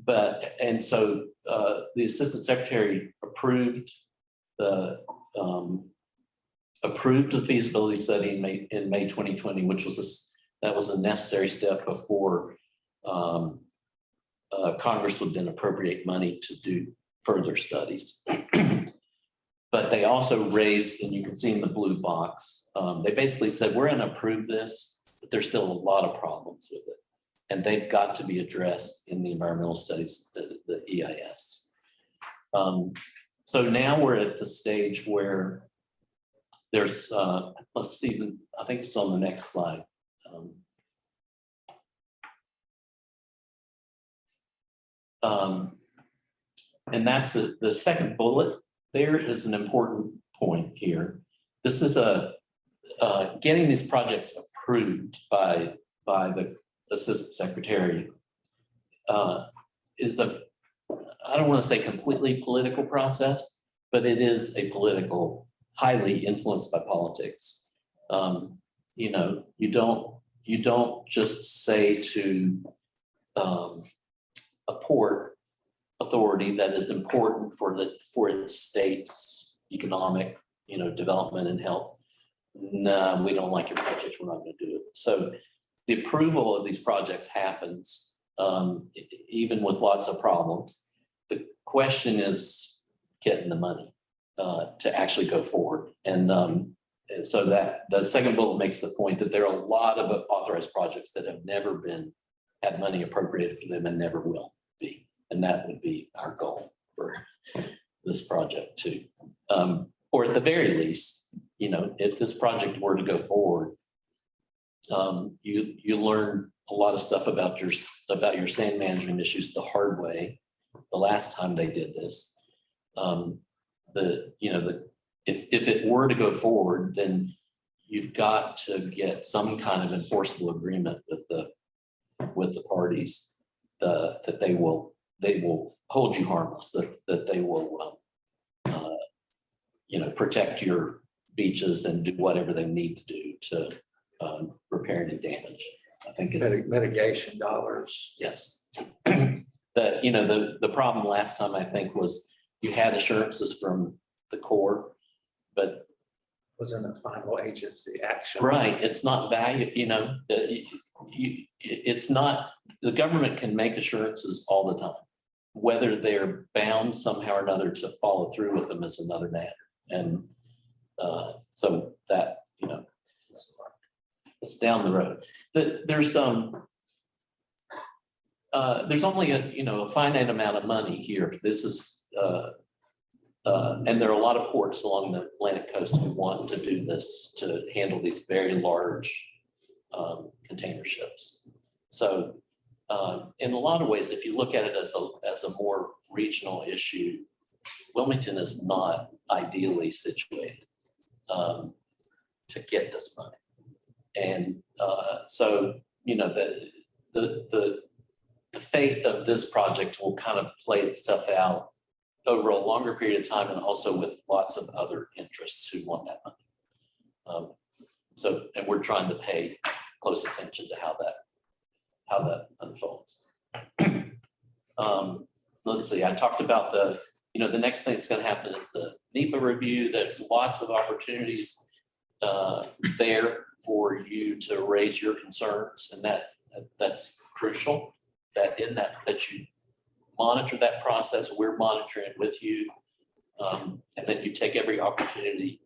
So the Assistant Secretary approved the feasibility study in May 2020, which was that was a necessary step before Congress would then appropriate money to do further studies. But they also raised, and you can see in the blue box, they basically said, we're going to approve this, but there's still a lot of problems with it. And they've got to be addressed in the environmental studies, the EIS. So now we're at the stage where there's, let's see, I think it's on the next slide. And that's the second bullet. There is an important point here. This is getting these projects approved by the Assistant Secretary is I don't want to say completely political process, but it is a political, highly influenced by politics. You don't just say to a port authority that is important for its state's economic, development and health. No, we don't like your project. We're not going to do it. So the approval of these projects happens even with lots of problems. The question is getting the money to actually go forward. And so that the second bullet makes the point that there are a lot of authorized projects that have never had money appropriated for them and never will be. And that would be our goal for this project too. Or at the very least, if this project were to go forward, you learn a lot of stuff about your sand management issues the hard way. The last time they did this, if it were to go forward, then you've got to get some kind of enforceable agreement with the parties that they will hold you harmless, that they will protect your beaches and do whatever they need to do to repair any damage. I think it's mitigation dollars. yes. The problem last time I think was you had assurances from the Corps, but wasn't a final agency action. right, it's not value. It's not, the government can make assurances all the time. Whether they're bound somehow or another to follow through with them is another matter. And So that, it's down the road. There's only a finite amount of money here. This is, and there are a lot of ports along the Atlantic coast who want to do this, to handle these very large container ships. So in a lot of ways, if you look at it as a more regional issue, Wilmington is not ideally situated to get this money. And so, the fate of this project will kind of play itself out over a longer period of time, and also with lots of other interests who want that money. And we're trying to pay close attention to how that unfolds. Let's see, I talked about the next thing that's going to happen is the NEPA review. There's lots of opportunities there for you to raise your concerns, and that's crucial. That you monitor that process. We're monitoring it with you, and then you take every opportunity.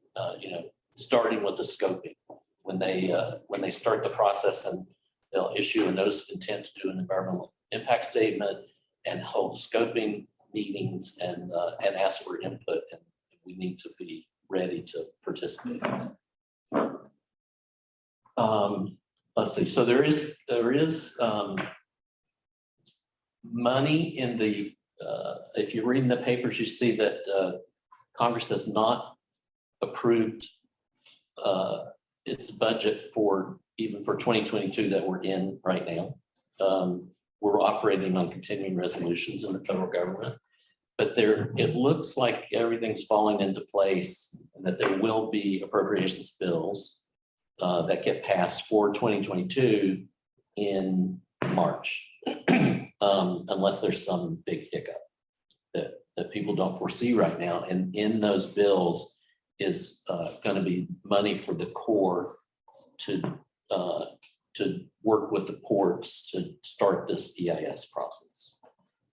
Starting with the scoping when they start the process, and they'll issue a notice of intent to do an environmental impact statement and hold scoping meetings and ask for input, and we need to be ready to participate in that. Let's see. So there is money in the. If you're reading the papers, you see that Congress has not approved its budget for 2022 that we're in right now. We're operating on continuing resolutions in the federal government, but it looks like everything's falling into place, and that there will be appropriations bills that get passed for 2022 in March, unless there's some big hiccup that people don't foresee right now. And in those bills is going to be money for the Corps to work with the ports to start this EIS process.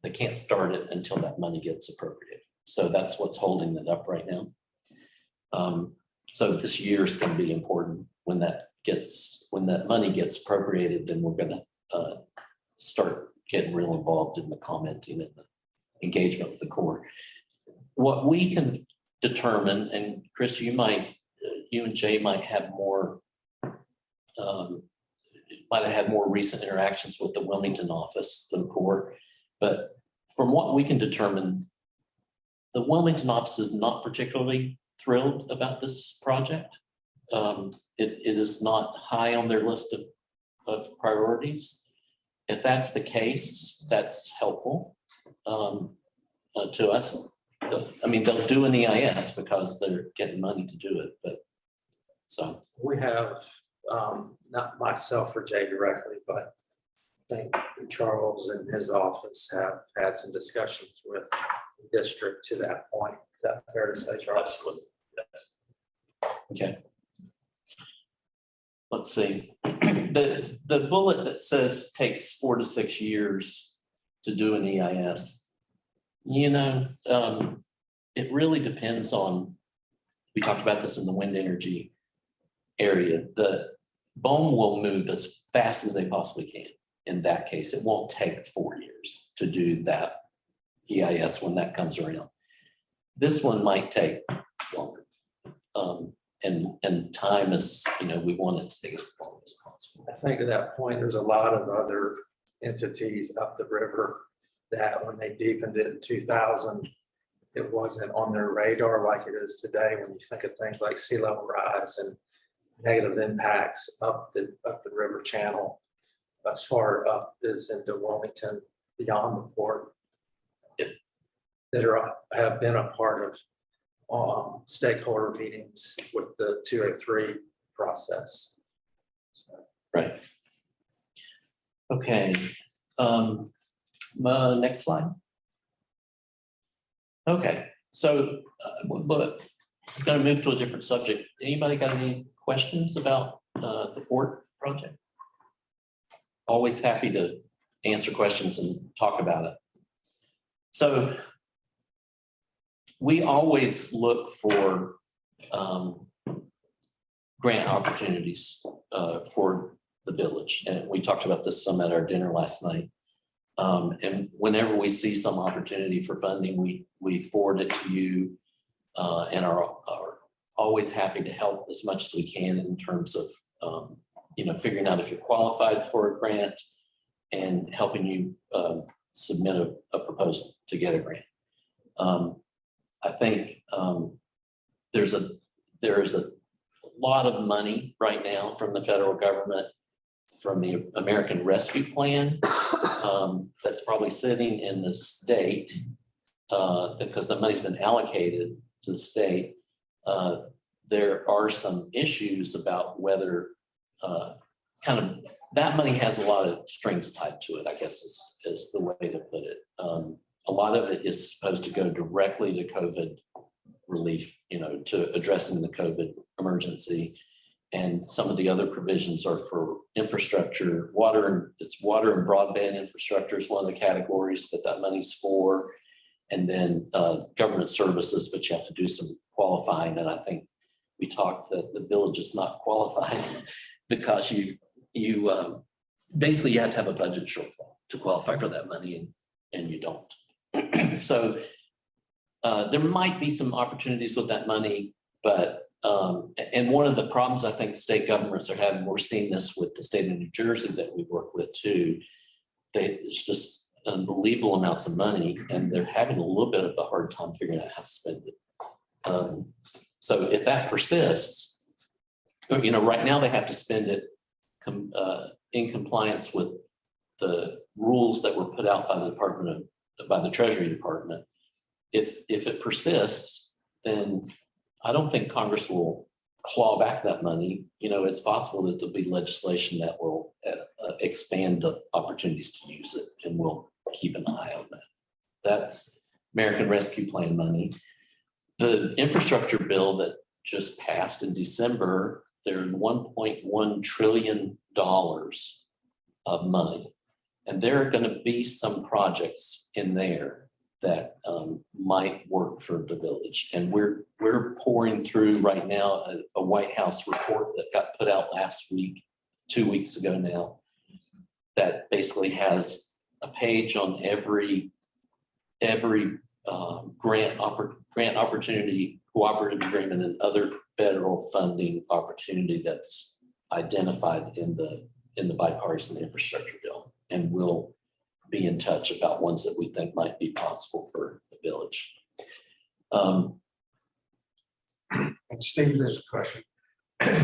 They can't start it until that money gets appropriated. So that's what's holding it up right now. So this year is going to be important. When that money gets appropriated, then we're going to start getting real involved in the commenting and the engagement with the Corps. What we can determine, and Chris, you and Jay might have more, might have had more recent interactions with the Wilmington office than the Corps, but from what we can determine, the Wilmington office is not particularly thrilled about this project. It is not high on their list of priorities. If that's the case, that's helpful to us. I mean, they'll do an EIS because they're getting money to do it, but so. We have, not myself or Jay directly, but I think Charles and his office have had some discussions with the district to that point. Is that fair to say, Charles? Absolutely. Yes. Okay. Let's see. The bullet that says takes 4 to 6 years to do an EIS, it really depends on, we talked about this in the wind energy area. The BOEM will move as fast as they possibly can. In that case, it won't take 4 years to do that EIS when that comes around. This one might take longer. And time is, we want it to take as long as possible. I think at that point, there's a lot of other entities up the river that when they deepened it in 2000, it wasn't on their radar like it is today. When you think of things like sea level rise and negative impacts up the river channel, as far up as into Wilmington, beyond the port, that have been a part of stakeholder meetings with the 203 process. So. Right. Okay. Next slide. Okay. So, but I'm going to move to a different subject. Anybody got any questions about the port project? Always happy to answer questions and talk about it. So we always look for grant opportunities for the village. And we talked about this some at our dinner last night. And whenever we see some opportunity for funding, we forward it to you and are always happy to help as much as we can in terms of figuring out if you're qualified for a grant and helping you submit a proposal to get a grant. I think there is a lot of money right now from the federal government, from the American Rescue Plan, that's probably sitting in the state because the money's been allocated to the state. There are some issues about whether that money has a lot of strings tied to it, I guess is the way to put it. A lot of it is supposed to go directly to COVID relief, to addressing the COVID emergency. And some of the other provisions are for infrastructure, water and broadband infrastructure is one of the categories that money's for. And then government services, but you have to do some qualifying. And I think we talked that the village is not qualified because you basically you have to have a budget shortfall to qualify for that money, and you don't. So there might be some opportunities with that money, but and one of the problems I think state governments are having, we're seeing this with the state of New Jersey that we work with too. There's just unbelievable amounts of money, and they're having a little bit of a hard time figuring out how to spend it. So if that persists, right now they have to spend it in compliance with the rules that were put out by the Treasury Department. If it persists, then I don't think Congress will claw back that money. It's possible that there'll be legislation that will expand the opportunities to use it, and we'll keep an eye on that. That's American Rescue Plan money. The infrastructure bill that just passed in December, there's $1.1 trillion of money. And there are going to be some projects in there that might work for the village. And we're pouring through right now a White House report that got put out last week, 2 weeks ago now, that basically has a page on every grant opportunity, cooperative agreement, and other federal funding opportunity that's identified in the bipartisan infrastructure bill. And we'll be in touch about ones that we think might be possible for the village. And Steve, there's a question.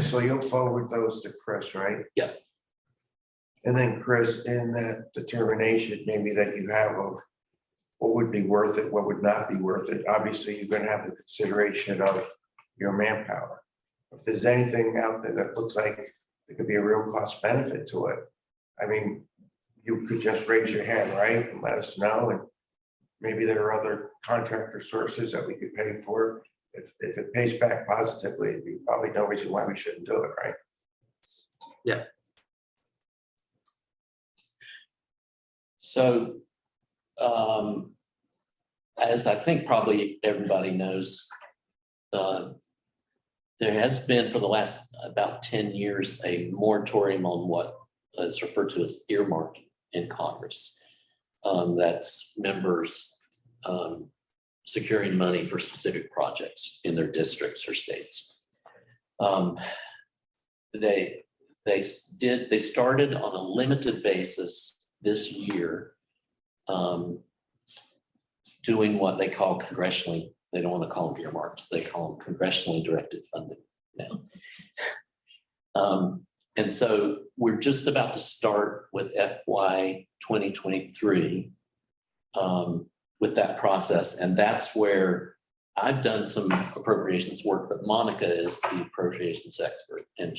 So you'll forward those to Chris, right? Yeah. And then Chris, in that determination, maybe that you have of what would be worth it, what would not be worth it. Obviously, you're going to have the consideration of your manpower. If there's anything out there that looks like there could be a real cost benefit to it, I mean, you could just raise your hand, right, and let us know. And maybe there are other contractor sources that we could pay for. If it pays back positively, we probably no reason why we shouldn't do it, right? Yeah. So, as I think probably everybody knows, there has been for the last about 10 years a moratorium on what is referred to as earmarking in Congress. That's members securing money for specific projects in their districts or states. They started on a limited basis this year, doing what they call congressionally, they don't want to call them earmarks, they call them congressionally directed funding now. And so we're just about to start with FY 2023 with that process. And that's where I've done some appropriations work, but Monica is the appropriations expert. And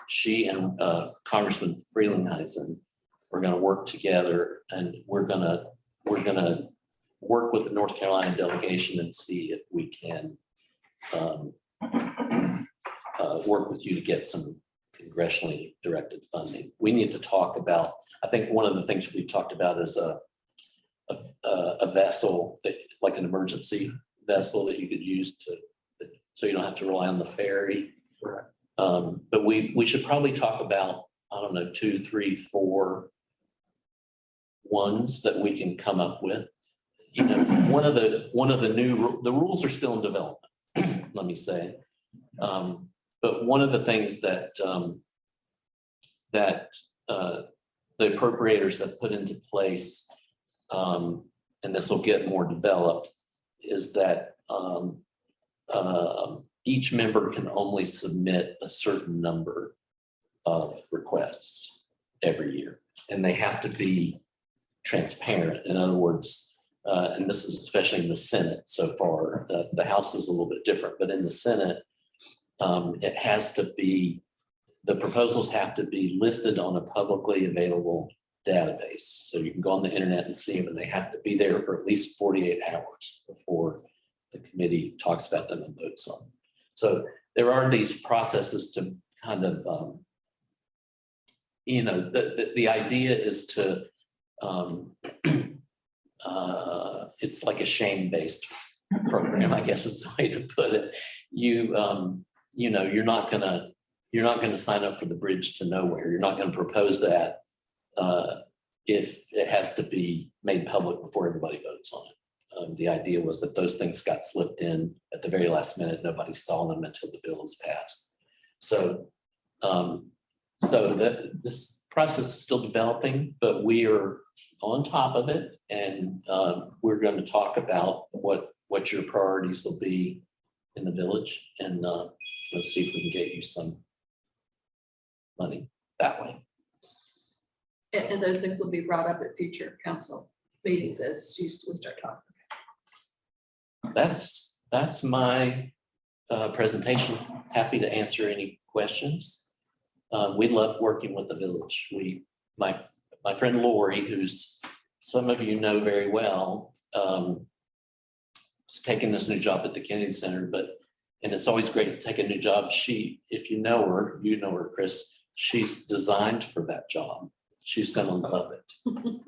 she and Congressman Frelinghuysen are going to work together, and we're going to work with the North Carolina delegation and see if we can work with you to get some congressionally directed funding. We need to talk about, I think one of the things we've talked about is a vessel that, like an emergency vessel that you could use so you don't have to rely on the ferry. But we should probably talk about, I don't know, 2, 3, 4 ones that we can come up with. You know, one of the the rules are still in development, let me say. But one of the things that the appropriators have put into place, and this will get more developed, is that each member can only submit a certain number of requests every year, and they have to be transparent. In other words, and this is especially in the Senate so far, the House is a little bit different, but in the Senate, it has to be, the proposals have to be listed on a publicly available database. So you can go on the internet and see them, and they have to be there for at least 48 hours before the committee talks about them and votes on them. So there are these processes to kind of, you know, the idea is to, it's like a shame-based program, I guess is the way to put it. You know, you're not gonna sign up for the bridge to nowhere. You're not gonna propose that if it has to be made public before everybody votes on it. The idea was that those things got slipped in at the very last minute. Nobody saw them until the bill was passed. So, this process is still developing, but we are on top of it, and we're going to talk about what your priorities will be in the village, and let's see if we can get you some money that way. And those things will be brought up at future council meetings as we start talking. That's my presentation. Happy to answer any questions. We love working with the village. My friend Lori, who's some of you know very well, is taking this new job at the Kennedy Center, and it's always great to take a new job. If you know her, Chris, she's designed for that job. She's gonna love it.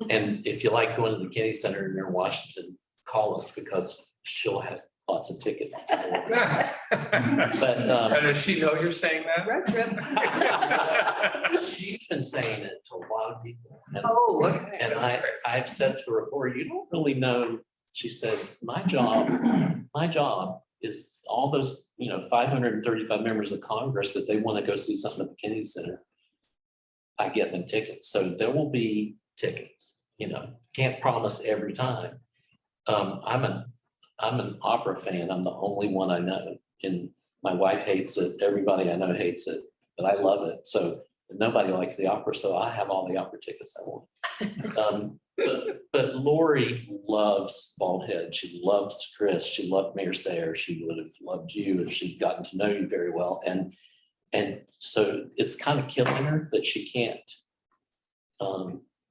And if you like going to the Kennedy Center and you're in Washington, call us, because she'll have lots of tickets. But And does she know you're saying that? Road trip. she's been saying it to a lot of people. Oh, okay. And I've said to her before, you don't really know. She said, my job is all those, 535 members of Congress that they want to go see something at the Kennedy Center. I get them tickets. So there will be tickets, can't promise every time. I'm an opera fan. I'm the only one I know. And my wife hates it. Everybody I know hates it, but I love it. So nobody likes the opera. So I have all the opera tickets I want. But Lori loves Baldhead. She loves Chris. She loved Mayor Sayre. She would have loved you if she'd gotten to know you very well. And so it's kind of killing her that she can't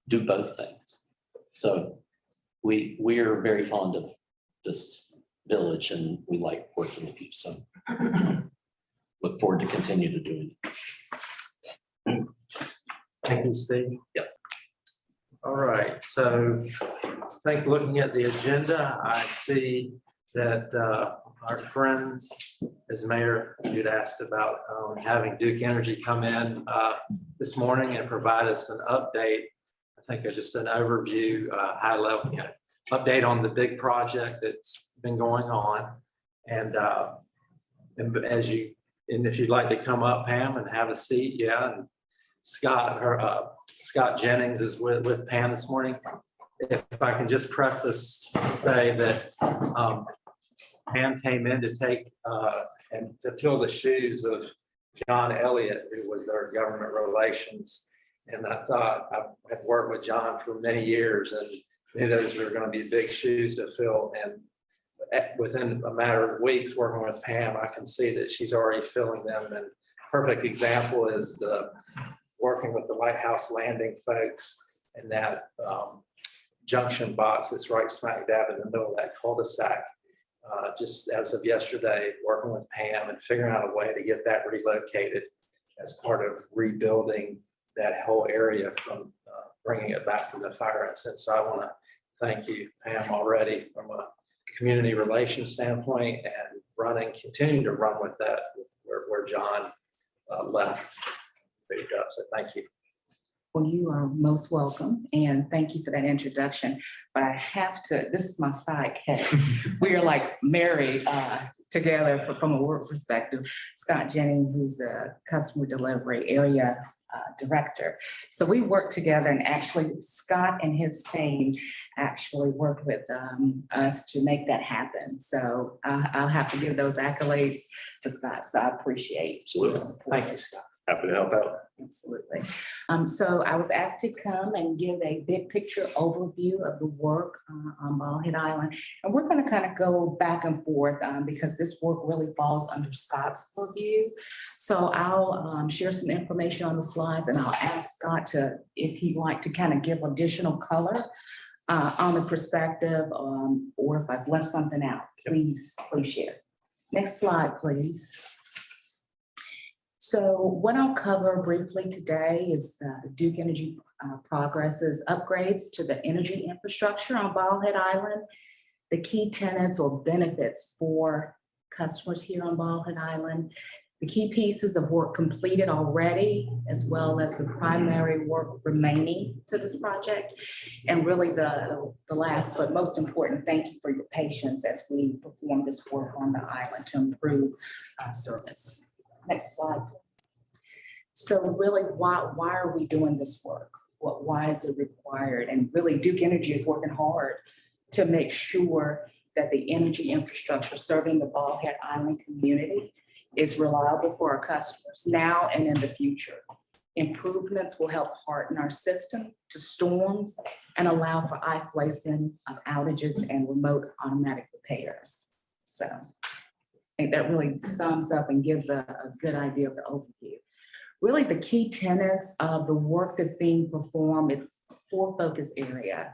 do both things. So we are very fond of this village, and we like working with you. So look forward to continue to doing it. Thank you, Steve. Yep. All right, so I think looking at the agenda, I see that our friends, as Mayor, you'd asked about having Duke Energy come in this morning and provide us an update. I think just an overview, high level, update on the big project that's been going on. And if you'd like to come up, Pam, and have a seat, yeah. And Scott Jennings is with Pam this morning. If I can just preface, say that Pam came in to take and to fill the shoes of John Elliott, who was our government relations. And I thought, I've worked with John for many years, and knew those were going to be big shoes to fill. And within a matter of weeks working with Pam, I can see that she's already filling them. And perfect example is the working with the Lighthouse Landing folks and that junction box that's right smack dab in the middle of that cul-de-sac. Just as of yesterday, working with Pam and figuring out a way to get that relocated as part of rebuilding that whole area from bringing it back from the fire incident. So I want to thank you, Pam, already from a community relations standpoint, and continuing to run with that where John left. Great job, so thank you. Well, you are most welcome, and thank you for that introduction. But I have to, this is my sidekick. We are like married together from a work perspective. Scott Jennings, who's the customer delivery area director. So we work together, and actually Scott and his team actually worked with us to make that happen. So I'll have to give those accolades to Scott. So I appreciate your support. Thank you, Scott. Happy to help out. Absolutely. So I was asked to come and give a big picture overview of the work on Bald Island. And we're going to kind of go back and forth because this work really falls under Scott's purview. So I'll share some information on the slides, and I'll ask Scott to, if he'd like to kind of give additional color on the perspective, or if I've left something out, please share. Next slide, please. So what I'll cover briefly today is the Duke Energy progresses upgrades to the energy infrastructure on Bald Island, the key tenets or benefits for customers here on Bald Island, the key pieces of work completed already, as well as the primary work remaining to this project, and really the last but most important, thank you for your patience as we perform this work on the island to improve service. Next slide. So really, why are we doing this work? Why is it required? And really, Duke Energy is working hard to make sure that the energy infrastructure serving the Bald Head Island community is reliable for our customers now and in the future. Improvements will help harden our system to storms and allow for isolation of outages and remote automatic repairs. So I think that really sums up and gives a good idea of the overview. Really, the key tenets of the work that's being performed, it's four focus area.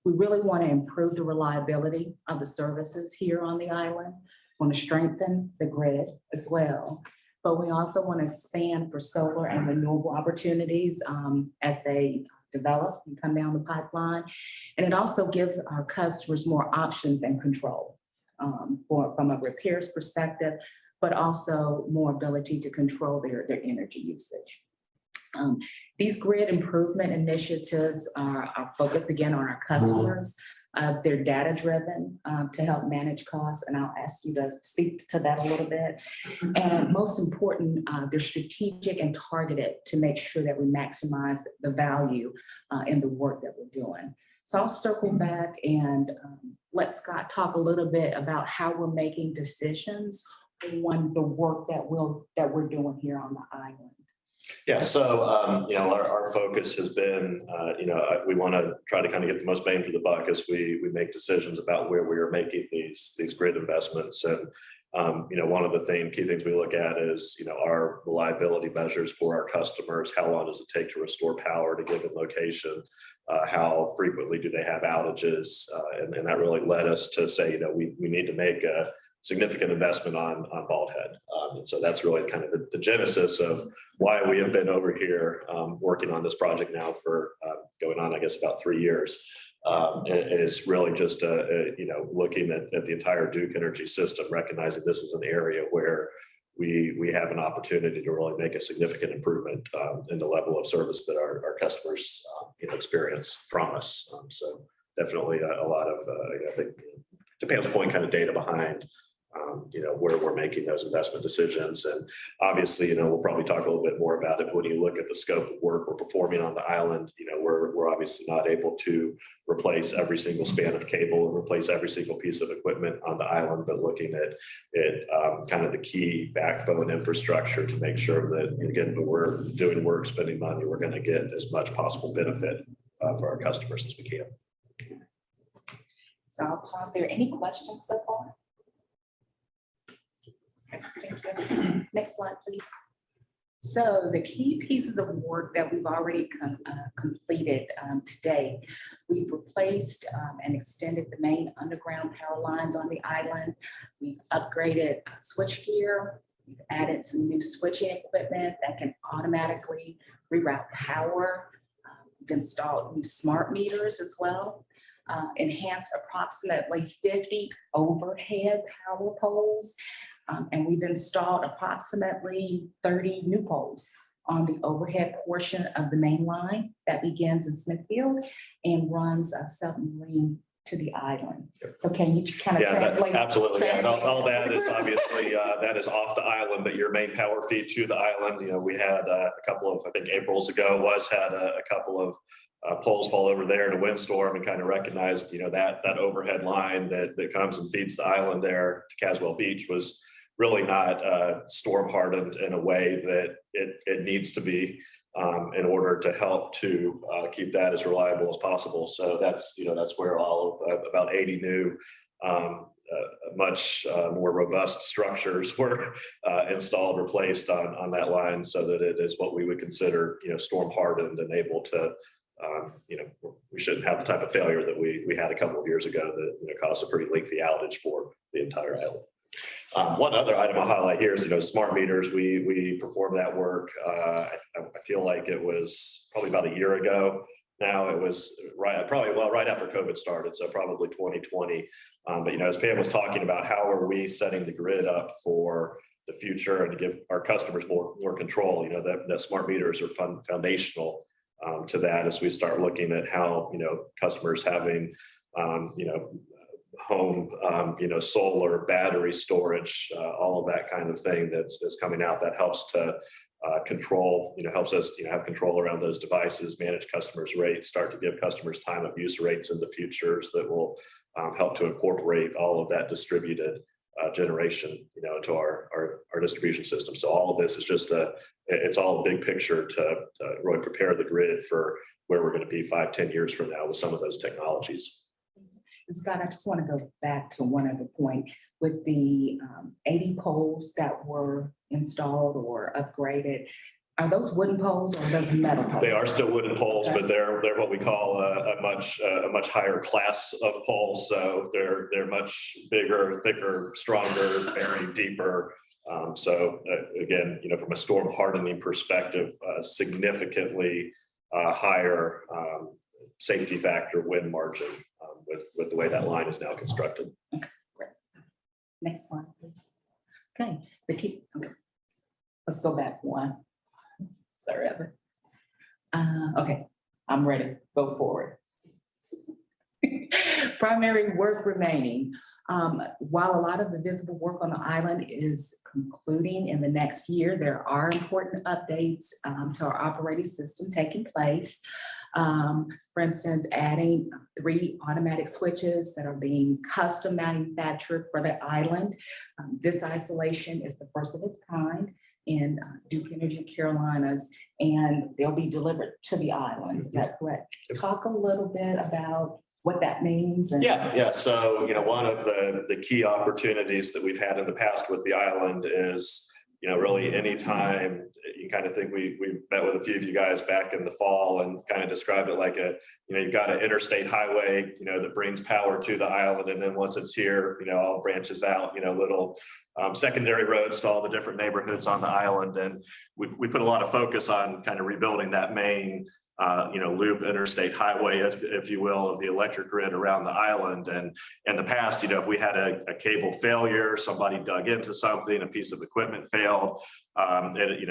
We really want to improve the reliability of the services here on the island. We want to strengthen the grid as well. But we also want to expand for solar and renewable opportunities as they develop and come down the pipeline. And it also gives our customers more options and control from a repairs perspective, but also more ability to control their energy usage. These grid improvement initiatives are focused again on our customers. They're data-driven to help manage costs, and I'll ask you to speak to that a little bit. And most important, they're strategic and targeted to make sure that we maximize the value in the work that we're doing. So I'll circle back and let Scott talk a little bit about how we're making decisions on the work that we're doing here on the island. Yeah, so our focus has been, we want to try to kind of get the most bang for the buck as we make decisions about where we are making these grid investments. And one of the key things we look at is our reliability measures for our customers. How long does it take to restore power to a given location? How frequently do they have outages? And that really led us to say, we need to make a significant investment on Bald Head. And so that's really kind of the genesis of why we have been over here working on this project now for going on, I guess, about 3 years. And it's really just, looking at the entire Duke Energy system, recognizing this is an area where we have an opportunity to really make a significant improvement in the level of service that our customers experience from us. So definitely a lot of, I think, to Pam's point, kind of data behind where we're making those investment decisions. And obviously, we'll probably talk a little bit more about it. But when you look at the scope of work we're performing on the island, we're obviously not able to replace every single span of cable and replace every single piece of equipment on the island, but looking at kind of the key backbone infrastructure to make sure that, again, when we're doing work, spending money, we're going to get as much possible benefit for our customers as we can. So I'll pause there. Any questions so far? Next slide, please. So the key pieces of work that we've already completed today, we've replaced and extended the main underground power lines on the island. We've upgraded switchgear. We've added some new switching equipment that can automatically reroute power. We've installed new smart meters as well. Enhanced approximately 50 overhead power poles. And we've installed approximately 30 new poles on the overhead portion of the main line that begins in Smithfield and runs submarine to the island. So can you kind of Yeah, translate? absolutely. Yeah, and all translate? that is obviously, that is off the island, but your main power feed to the island, we had a couple of, I think April's ago had a couple of poles fall over there in a windstorm and kind of recognized, that overhead line that comes and feeds the island there to Caswell Beach was really not storm hardened in a way that it needs to be in order to help to keep that as reliable as possible. So that's where all of about 80 new much more robust structures were installed, replaced on that line so that it is what we would consider, storm hardened and able to, we shouldn't have the type of failure that we had a couple of years ago that caused a pretty lengthy outage for the entire island. One other item I'll highlight here is, smart meters. We performed that work. I feel like it was probably about a year ago. Now it was right after COVID started, so probably 2020. But as Pam was talking about, how are we setting the grid up for the future and to give our customers more control? That smart meters are foundational to that as we start looking at how customers having home, solar, battery storage, all of that kind of thing that's coming out that helps to control, helps us, have control around those devices, manage customers' rates, start to give customers time of use rates in the futures that will help to incorporate all of that distributed generation, into our distribution system. So all of this is just it's all a big picture to really prepare the grid for where we're going to be 5-10 years from now with some of those technologies. And Scott, I just want to go back to one other point with the 80 poles that were installed or upgraded. Are those wooden poles or are those metal poles? They are still wooden poles, Okay. but they're what we call a much higher class of poles. So they're much bigger, thicker, stronger, buried deeper. Again, from a storm hardening perspective, significantly higher safety factor wind margin with the way that line is now constructed. Okay, great. Next slide, please. Okay, let's go back one. Sorry, Ever. Okay, I'm ready. Go forward. Primary work remaining. While a lot of the visible work on the island is concluding in the next year, there are important updates to our operating system taking place. For instance, adding 3 automatic switches that are being custom manufactured for the island. This isolation is the first of its kind in Duke Energy Carolinas, and they'll be delivered to the island. Is that correct? Talk a little bit about what that means. Yeah. So, one of the key opportunities that we've had in the past with the island is, really anytime you kind of think we met with a few of you guys back in the fall and kind of described it like you've got an interstate highway, that brings power to the island. And then once it's here, all branches out, little secondary roads to all the different neighborhoods on the island. And we put a lot of focus on kind of rebuilding that main loop interstate highway, if you will, of the electric grid around the island. And in the past, if we had a cable failure, somebody dug into something, a piece of equipment failed,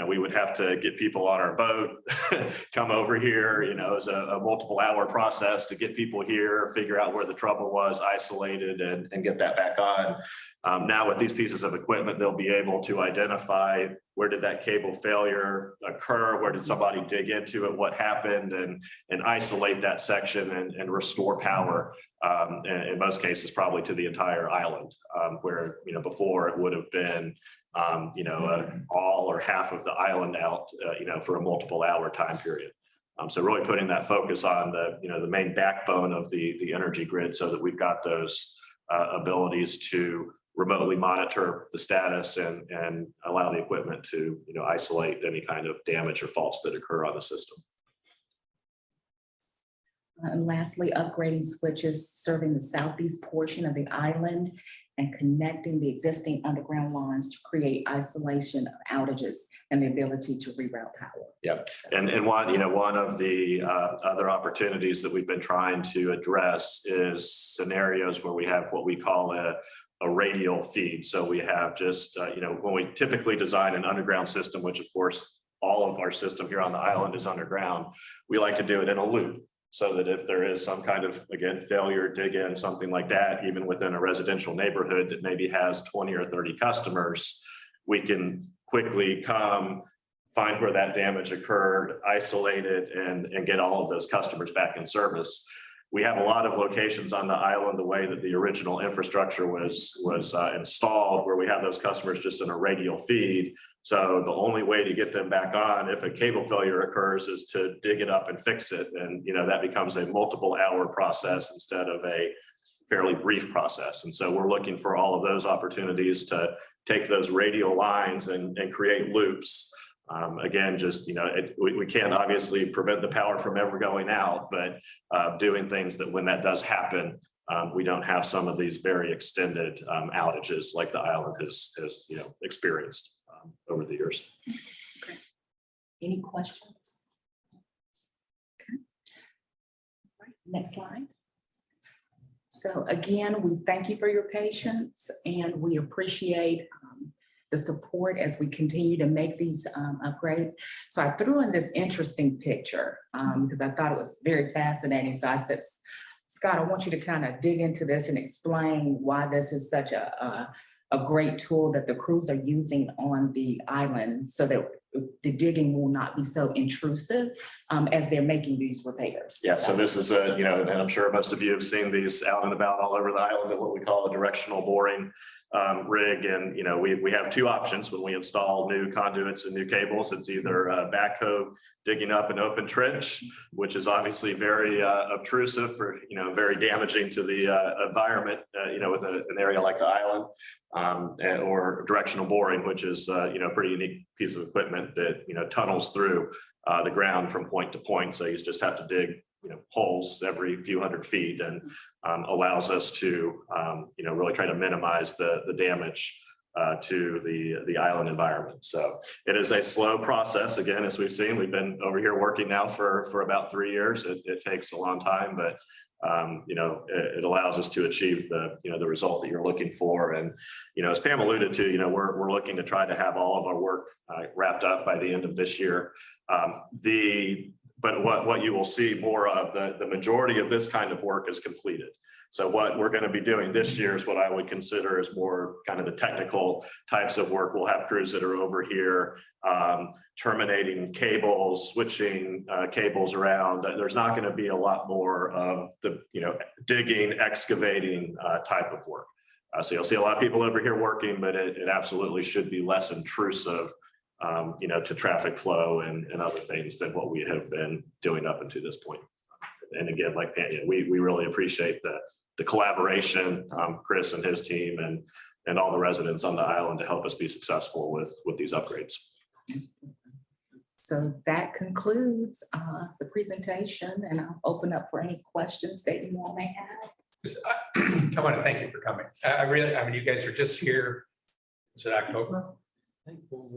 we would have to get people on our boat, come over here, it was a multiple hour process to get people here, figure out where the trouble was, isolate it and get that back on. Now with these pieces of equipment, they'll be able to identify where did that cable failure occur, where did somebody dig into it, what happened, and isolate that section and restore power. In most cases, probably to the entire island, where before it would have been all or half of the island out, for a multiple hour time period. So really putting that focus on the main backbone of the energy grid so that we've got those abilities to remotely monitor the status and allow the equipment to isolate any kind of damage or faults that occur on the system. And lastly, upgrading switches serving the southeast portion of the island and connecting the existing underground lines to create isolation of outages and the ability to reroute power. Yeah, and one of the other opportunities that we've been trying to address is scenarios where we have what we call a a radial feed. So we have just, when we typically design an underground system, which of course, all of our system here on the island is underground, we like to do it in a loop. So that if there is some kind of, again, failure, dig in, something like that, even within a residential neighborhood that maybe has 20 or 30 customers, we can quickly come, find where that damage occurred, isolate it, and get all of those customers back in service. We have a lot of locations on the island, the way that the original infrastructure was installed, where we have those customers just in a radial feed. So the only way to get them back on if a cable failure occurs is to dig it up and fix it. And, that becomes a multiple hour process instead of a fairly brief process. And so we're looking for all of those opportunities to take those radial lines and create loops. Again, just, we can't obviously prevent the power from ever going out, but doing things that when that does happen, we don't have some of these very extended outages like the island has experienced over the years. Okay. Any questions? Okay. All right, next slide. So again, we thank you for your patience and we appreciate the support as we continue to make these upgrades. So I threw in this interesting picture because I thought it was very fascinating. So I said, Scott, I want you to kind of dig into this and explain why this is such a great tool that the crews are using on the island so that the digging will not be so intrusive as they're making these repairs. Yeah, so this is and I'm sure most of you have seen these out and about all over the island, what we call a directional boring rig. And, we have two options when we install new conduits and new cables. It's either backhoe digging up an open trench, which is obviously very obtrusive for, very damaging to the environment, with an area like the island, or directional boring, which is, a pretty unique piece of equipment that, tunnels through the ground from point to point. So you just have to dig holes every few hundred feet and allows us to, really try to minimize the damage to the island environment. So it is a slow process. Again, as we've seen, we've been over here working now for about 3 years. It takes a long time, but it allows us to achieve the result that you're looking for. And, as Pam alluded to, we're looking to try to have all of our work wrapped up by the end of this year. But what you will see more of, the majority of this kind of work is completed. So what we're going to be doing this year is what I would consider is more kind of the technical types of work. We'll have crews that are over here terminating cables, switching cables around. There's not going to be a lot more of the digging, excavating type of work. So you'll see a lot of people over here working, but it absolutely should be less intrusive to traffic flow and other things than what we have been doing up until this point. And again, like we really appreciate the collaboration, Chris and his team and all the residents on the island to help us be successful with these upgrades. So that concludes the presentation, and I'll open up for any questions that you all may have. I want to thank you for coming. You guys are just here. Is it October?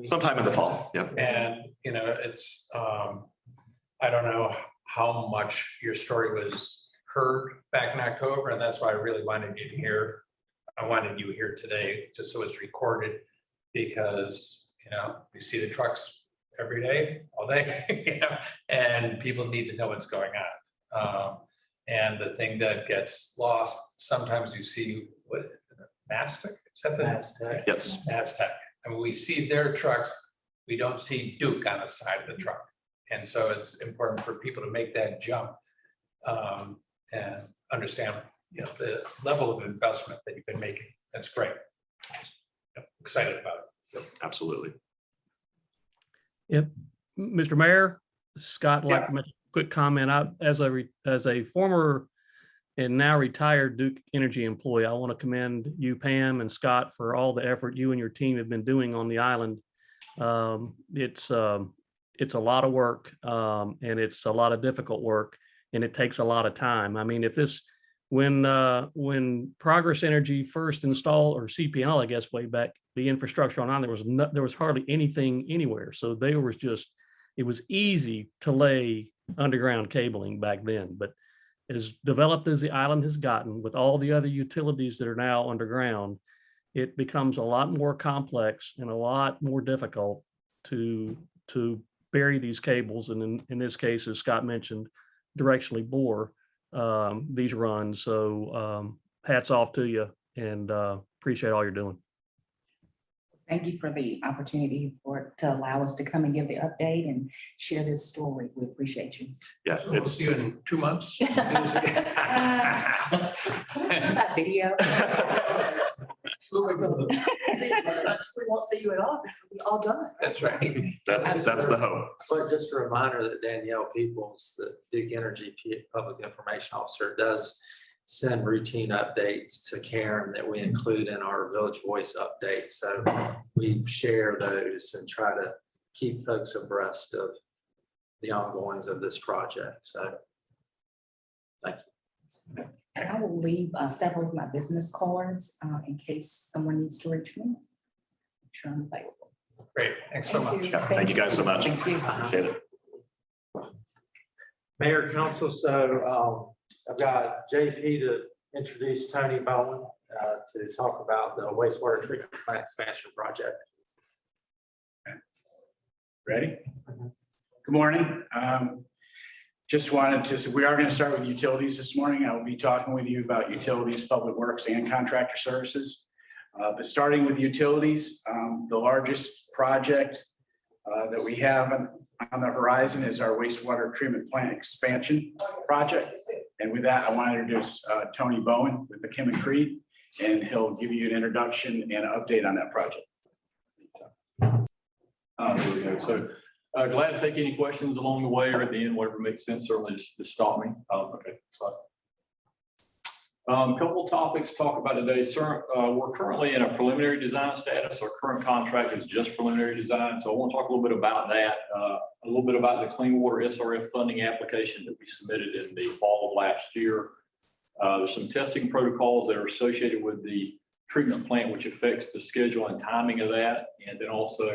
Sometime in the fall. Yeah. And, it's, I don't know how much your story was heard back in October, and that's why I really wanted you here. I wanted you here today, just so it's recorded, because, we see the trucks every day, all day, and people need to know what's going on. And the thing that gets lost, sometimes you see what, Mastic? Is that the Mastic? Yes. Mastic. And we see their trucks, we don't see Duke on the side of the truck. And so it's important for people to make that jump and understand, the level of investment that you've been making. That's great. Excited about it. Yep, absolutely. Yep. Mr. Mayor, Scott, like to make a quick comment. As a former and now retired Duke Energy employee, I want to commend you, Pam and Scott, for all the effort you and your team have been doing on the island. It's a lot of work, and it's a lot of difficult work, and it takes a lot of time. I mean, when Progress Energy first installed, or CPL, I guess, way back, the infrastructure on island, there was hardly anything anywhere. So it was easy to lay underground cabling back then, but as developed as the island has gotten, with all the other utilities that are now underground, it becomes a lot more complex and a lot more difficult to bury these cables. And in this case, as Scott mentioned, directionally bore these runs. So hats off to you, and appreciate all you're doing. Thank you for the opportunity to allow us to come and give the update and share this story. We appreciate you. Yeah, We'll it's, see you in 2 months. That video. We won't see you at all, because we'll be all done. That's right. that's the hope. But just a reminder that Danielle Peoples, the Duke Energy Public Information Officer, does send routine updates to Karen that we include in our Village Voice update. So we share those and try to keep folks abreast of the ongoings of this project. So thank you. And I will leave several of my business cards in case someone needs to reach me. I'm sure I'm available. Great. Thanks so Thank much. you. Yeah, thank you guys so much. Thank you. Appreciate it. Mayor, Council, so I've got JP to introduce Tony Bowen to talk about the wastewater treatment plant expansion project. Ready? Good morning. Just wanted to, we are going to start with utilities this morning. I will be talking with you about utilities, public works, and contractor services. But starting with utilities, the largest project that we have on the horizon is our wastewater treatment plant expansion project. And with that, I want to introduce Tony Bowen with McKim & Creed, and he'll give you an introduction and an update on that project. There we go. So glad to take any questions along the way or at the end, whatever makes sense. Certainly just stop me. Okay. So a couple of topics to talk about today. Sir, we're currently in a preliminary design status. Our current contract is just preliminary design. So I want to talk a little bit about that, a little bit about the Clean Water SRF funding application that we submitted in the fall of last year. There's some testing protocols that are associated with the treatment plant, which affects the schedule and timing of that. And then also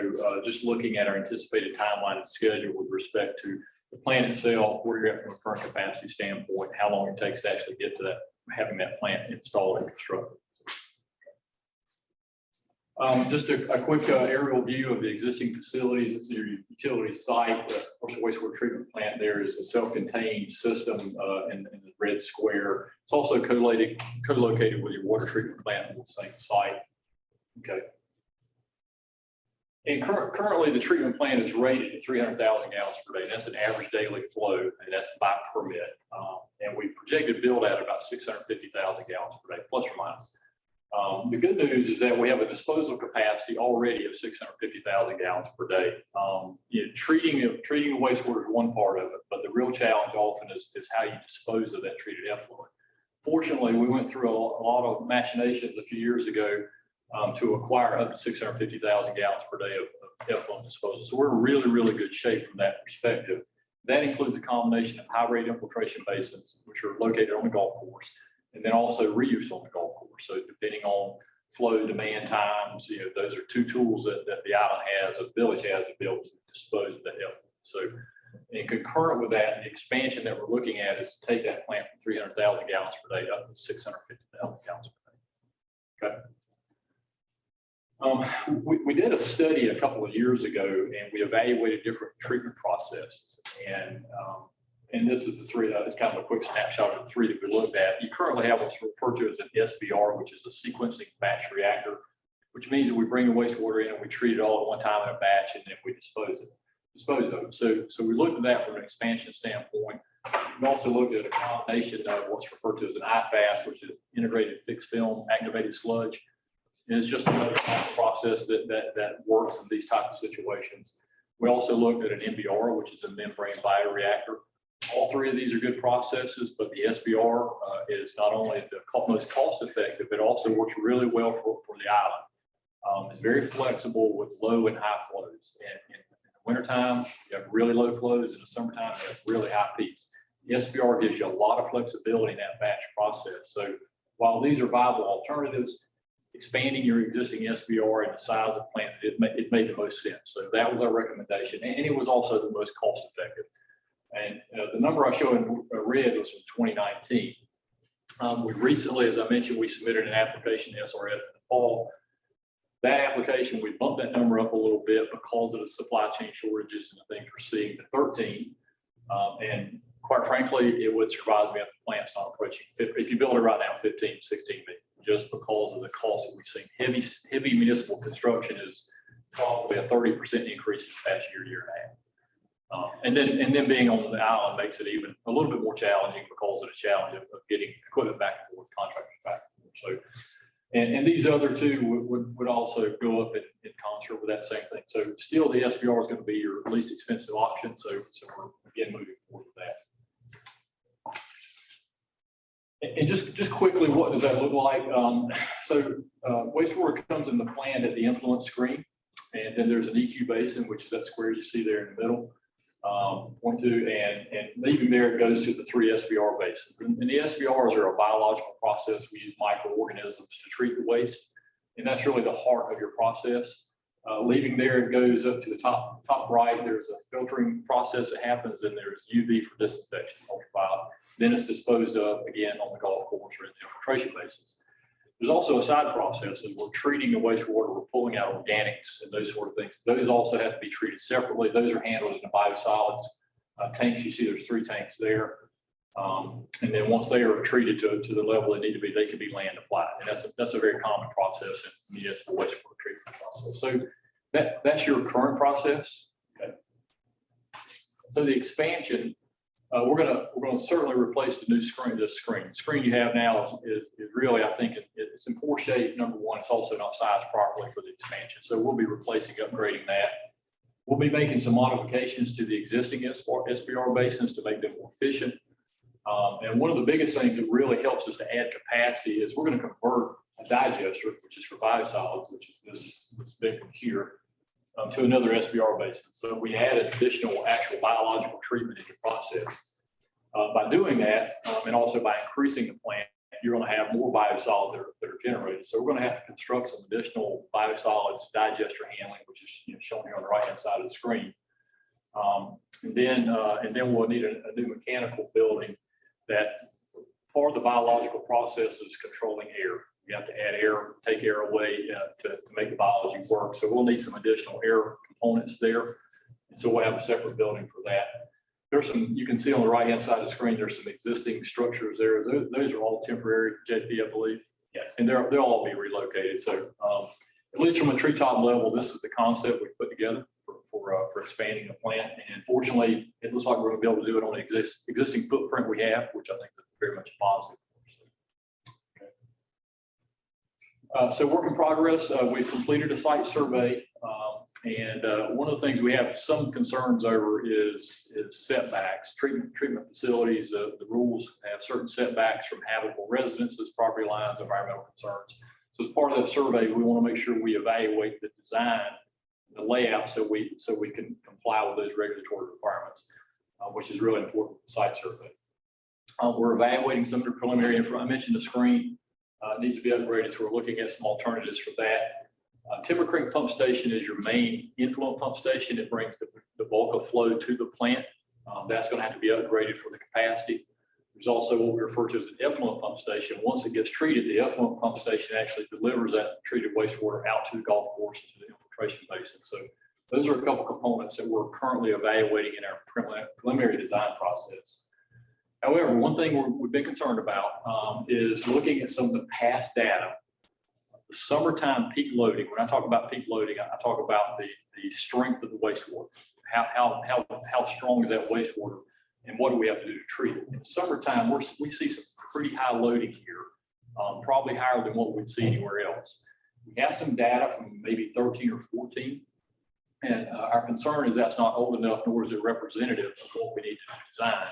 just looking at our anticipated timeline and schedule with respect to the plant itself, where you're at from a current capacity standpoint, how long it takes to actually get to that, having that plant installed and constructed. Just a quick aerial view of the existing facilities. It's your utility site. The wastewater treatment plant there is a self-contained system in the red square. It's also co-located with your water treatment plant on the same site. Okay. And currently the treatment plant is rated at 300,000 gallons per day. That's an average daily flow, and that's by permit. And we projected build out about 650,000 gallons per day, plus or minus. The good news is that we have a disposal capacity already of 650,000 gallons per day. Treating the wastewater is one part of it, but the real challenge often is how you dispose of that treated effluent. Fortunately, we went through a lot of machinations a few years ago to acquire up to 650,000 gallons per day of effluent disposal. So we're in really, really good shape from that perspective. That includes a combination of high rate infiltration basins, which are located on the golf course, and then also reuse on the golf course. So depending on flow, demand times, those are two tools that the island has, a village has to be able to dispose of that effluent. So in concurrent with that, the expansion that we're looking at is to take that plant from 300,000 gallons per day up to 650,000 gallons per day. Okay. We did a study a couple of years ago, and we evaluated different treatment processes. And this is the three, kind of a quick snapshot of the three that we looked at. You currently have what's referred to as an SBR, which is a sequencing batch reactor, which means that we bring the wastewater in and we treat it all at one time in a batch, and then we dispose of it. So we looked at that from an expansion standpoint. We also looked at a combination of what's referred to as an IFAS, which is integrated fixed film activated sludge. And it's just another process that works in these types of situations. We also looked at an MBR, which is a membrane bioreactor. All three of these are good processes, but the SBR is not only the most cost effective, but also works really well for the island. It's very flexible with low and high flows. And in the wintertime, you have really low flows. In the summertime, you have really high peaks. The SBR gives you a lot of flexibility in that batch process. So while these are viable alternatives, expanding your existing SBR and the size of the plant, it made the most sense. So that was our recommendation. And it was also the most cost effective. And the number I showed in red was from 2019. We recently, as I mentioned, we submitted an application to SRF in the fall. That application, we bumped that number up a little bit because of the supply chain shortages and the things we're seeing to 13. And quite frankly, it would surprise me if the plant's not approaching 50. If you build it right now, 15, 16 million, just because of the cost that we've seen. Heavy municipal construction is probably a 30% increase in the past year and a half. And then being on the island makes it even a little bit more challenging because of the challenge of getting equipment back and forth, contractors back and forth. So, and these other two would also go up in concert with that same thing. So still the SBR is going to be your least expensive option. So we're again moving forward with that. And just quickly, what does that look like? Wastewater comes in the plant at the influence screen, and then there's an EQ basin, which is that square you see there in the middle. Point to, and leaving there, it goes to the 3 SBR basins. And the SBRs are a biological process. We use microorganisms to treat the waste, and that's really the heart of your process. Leaving there, it goes up to the top right. There's a filtering process that happens, and there's UV for disinfection, ultraviolet. Then it's disposed of again on the golf course or in the infiltration basins. There's also a side process, and we're treating the wastewater, we're pulling out organics and those sort of things. Those also have to be treated separately. Those are handled in the biosolids tanks. You see there's 3 tanks there. And then once they are treated to the level they need to be, they can be land applied. And that's a very common process in municipal wastewater treatment process. So that's your current process. Okay. So the expansion, we're gonna certainly replace the new screen. The screen you have now is really, I think it's in poor shape. Number one, it's also not sized properly for the expansion. So we'll be replacing, upgrading that. We'll be making some modifications to the existing SBR basins to make them more efficient. And one of the biggest things that really helps us to add capacity is we're going to convert a digester, which is for biosolids, which is this big one here, to another SBR basin. So we added additional actual biological treatment in the process. By doing that, and also by increasing the plant, you're going to have more biosolids that are generated. So we're going to have to construct some additional biosolids digester handling, which is shown here on the right-hand side of the screen. And then we'll need a new mechanical building that part of the biological process is controlling air. You have to add air, take air away to make the biology work. So we'll need some additional air components there. And so we'll have a separate building for that. There's some, you can see on the right-hand side of the screen, there's some existing structures there. Those are all temporary, JP, I believe. Yes. And they'll all be relocated. So at least from a treetop level, this is the concept we put together for expanding the plant. And fortunately, it looks like we're going to be able to do it on the existing footprint we have, which I think is very much positive. Okay. So work in progress. We've completed a site survey. And one of the things we have some concerns over is setbacks. Treatment facilities, the rules have certain setbacks from habitable residences, property lines, environmental concerns. So as part of that survey, we want to make sure we evaluate the design, the layout, so we can comply with those regulatory requirements, which is really important for the site survey. We're evaluating some of the preliminary info. I mentioned the screen needs to be upgraded, so we're looking at some alternatives for that. Timber Creek Pump Station is your main influent pump station. It brings the bulk of flow to the plant. That's going to have to be upgraded for the capacity. There's also what we refer to as an effluent pump station. Once it gets treated, the effluent pump station actually delivers that treated wastewater out to the golf course and to the infiltration basin. So those are a couple components that we're currently evaluating in our preliminary design process. However, one thing we've been concerned about is looking at some of the past data. The summertime peak loading, when I talk about peak loading, I talk about the strength of the wastewater. How strong is that wastewater, and what do we have to do to treat it? In the summertime, we see some pretty high loading here, probably higher than what we'd see anywhere else. We have some data from maybe 13 or 14, and our concern is that's not old enough, nor is it representative of what we need to design.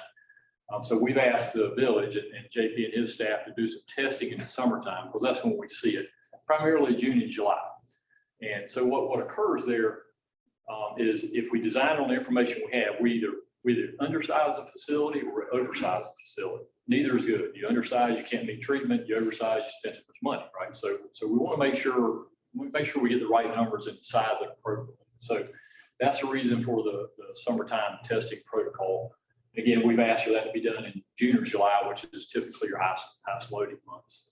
So we've asked the village and JP and his staff to do some testing in the summertime, because that's when we see it, primarily June and July. And so what occurs there is if we design on the information we have, we either undersize the facility or oversize the facility. Neither is good. You undersize, you can't meet treatment. You oversize, you spend too much money, right? So we want to make sure we get the right numbers and size it appropriately. So that's the reason for the summertime testing protocol. Again, we've asked for that to be done in June or July, which is typically your highest loading months.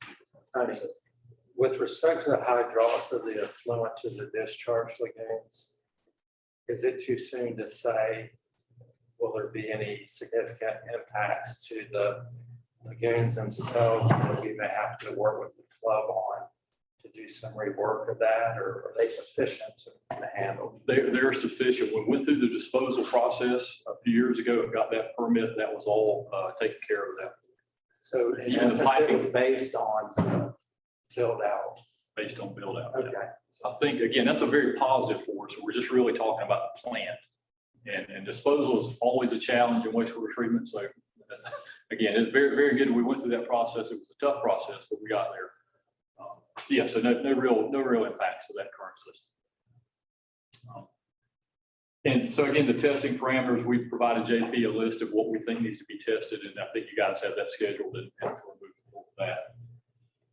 With respect to the hydraulics of the effluent to the discharge lagoons, is it too soon to say, will there be any significant impacts to the lagoons themselves that we may have to work with the club on to do some rework of that, or are they sufficient to handle? They're sufficient. We went through the disposal process a few years ago and got that permit. That was all taken care of that. So in Even the essence, it piping- was based on build out. Based on build out. Okay. So I think, again, that's a very positive for us. We're just really talking about the plant. And disposal is always a challenge in wastewater treatment. So that's, again, it's very, very good. We went through that process. It was a tough process, but we got there. Yeah, so no real impacts to that current system. And so again, the testing parameters, we provided JP a list of what we think needs to be tested, and I think you guys have that scheduled and we're moving forward with that.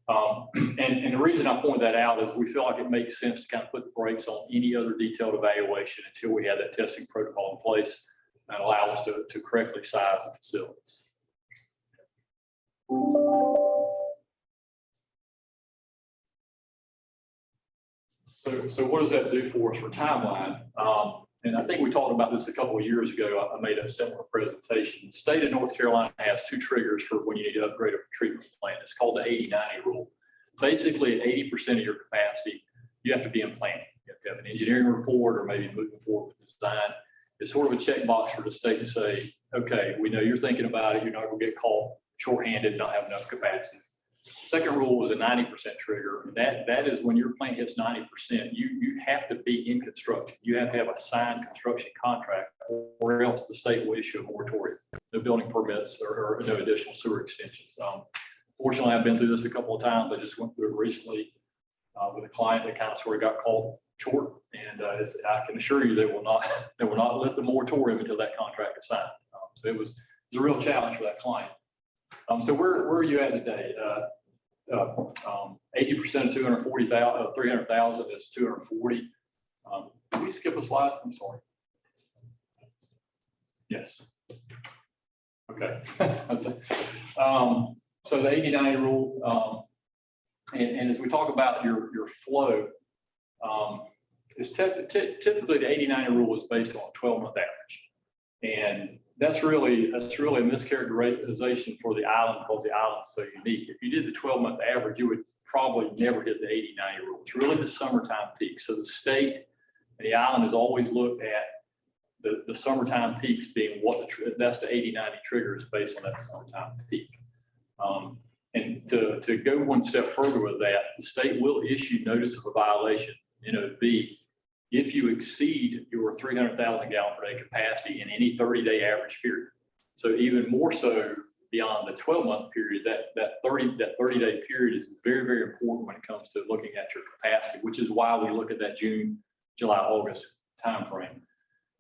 And the reason I point that out is we feel like it makes sense to kind of put the brakes on any other detailed evaluation until we have that testing protocol in place and allow us to correctly size the facilities. So what does that do for us for timeline? And I think we talked about this a couple of years ago. I made a similar presentation. The state of North Carolina has two triggers for when you need to upgrade a treatment plant. It's called the 80-90 rule. Basically, at 80% of your capacity, you have to be in planning. You have to have an engineering report or maybe moving forward with design. It's sort of a checkbox for the state to say, okay, we know you're thinking about it. You're not going to get caught shorthanded, not have enough capacity. Second rule is a 90% trigger. That is when your plant hits 90%, you have to be in construction. You have to have a signed construction contract, or else the state will issue a moratorium. No building permits or no additional sewer extensions. Fortunately, I've been through this a couple of times. I just went through it recently with a client that kind of sort of got called short. And I can assure you they will not lift the moratorium until that contract is signed. So it was a real challenge for that client. So where are you at today? 80% of 240,000, 300,000 is 240. Can we skip a slide? I'm sorry. Yes. Okay. That's it. So the 80-90 rule, and as we talk about your flow, is typically the 80-90 rule is based on a 12-month average. And that's really a mischaracterization for the island because the island's so unique. If you did the 12-month average, you would probably never hit the 80-90 rule. It's really the summertime peak. So the state and the island has always looked at the summertime peaks being that's the 80-90 trigger is based on that summertime peak. And to go one step further with that, the state will issue notice of a violation, NOV, if you exceed your 300,000 gallon per day capacity in any 30-day average period. So even more so beyond the 12-month period, that 30-day period is very, very important when it comes to looking at your capacity, which is why we look at that June, July, August timeframe.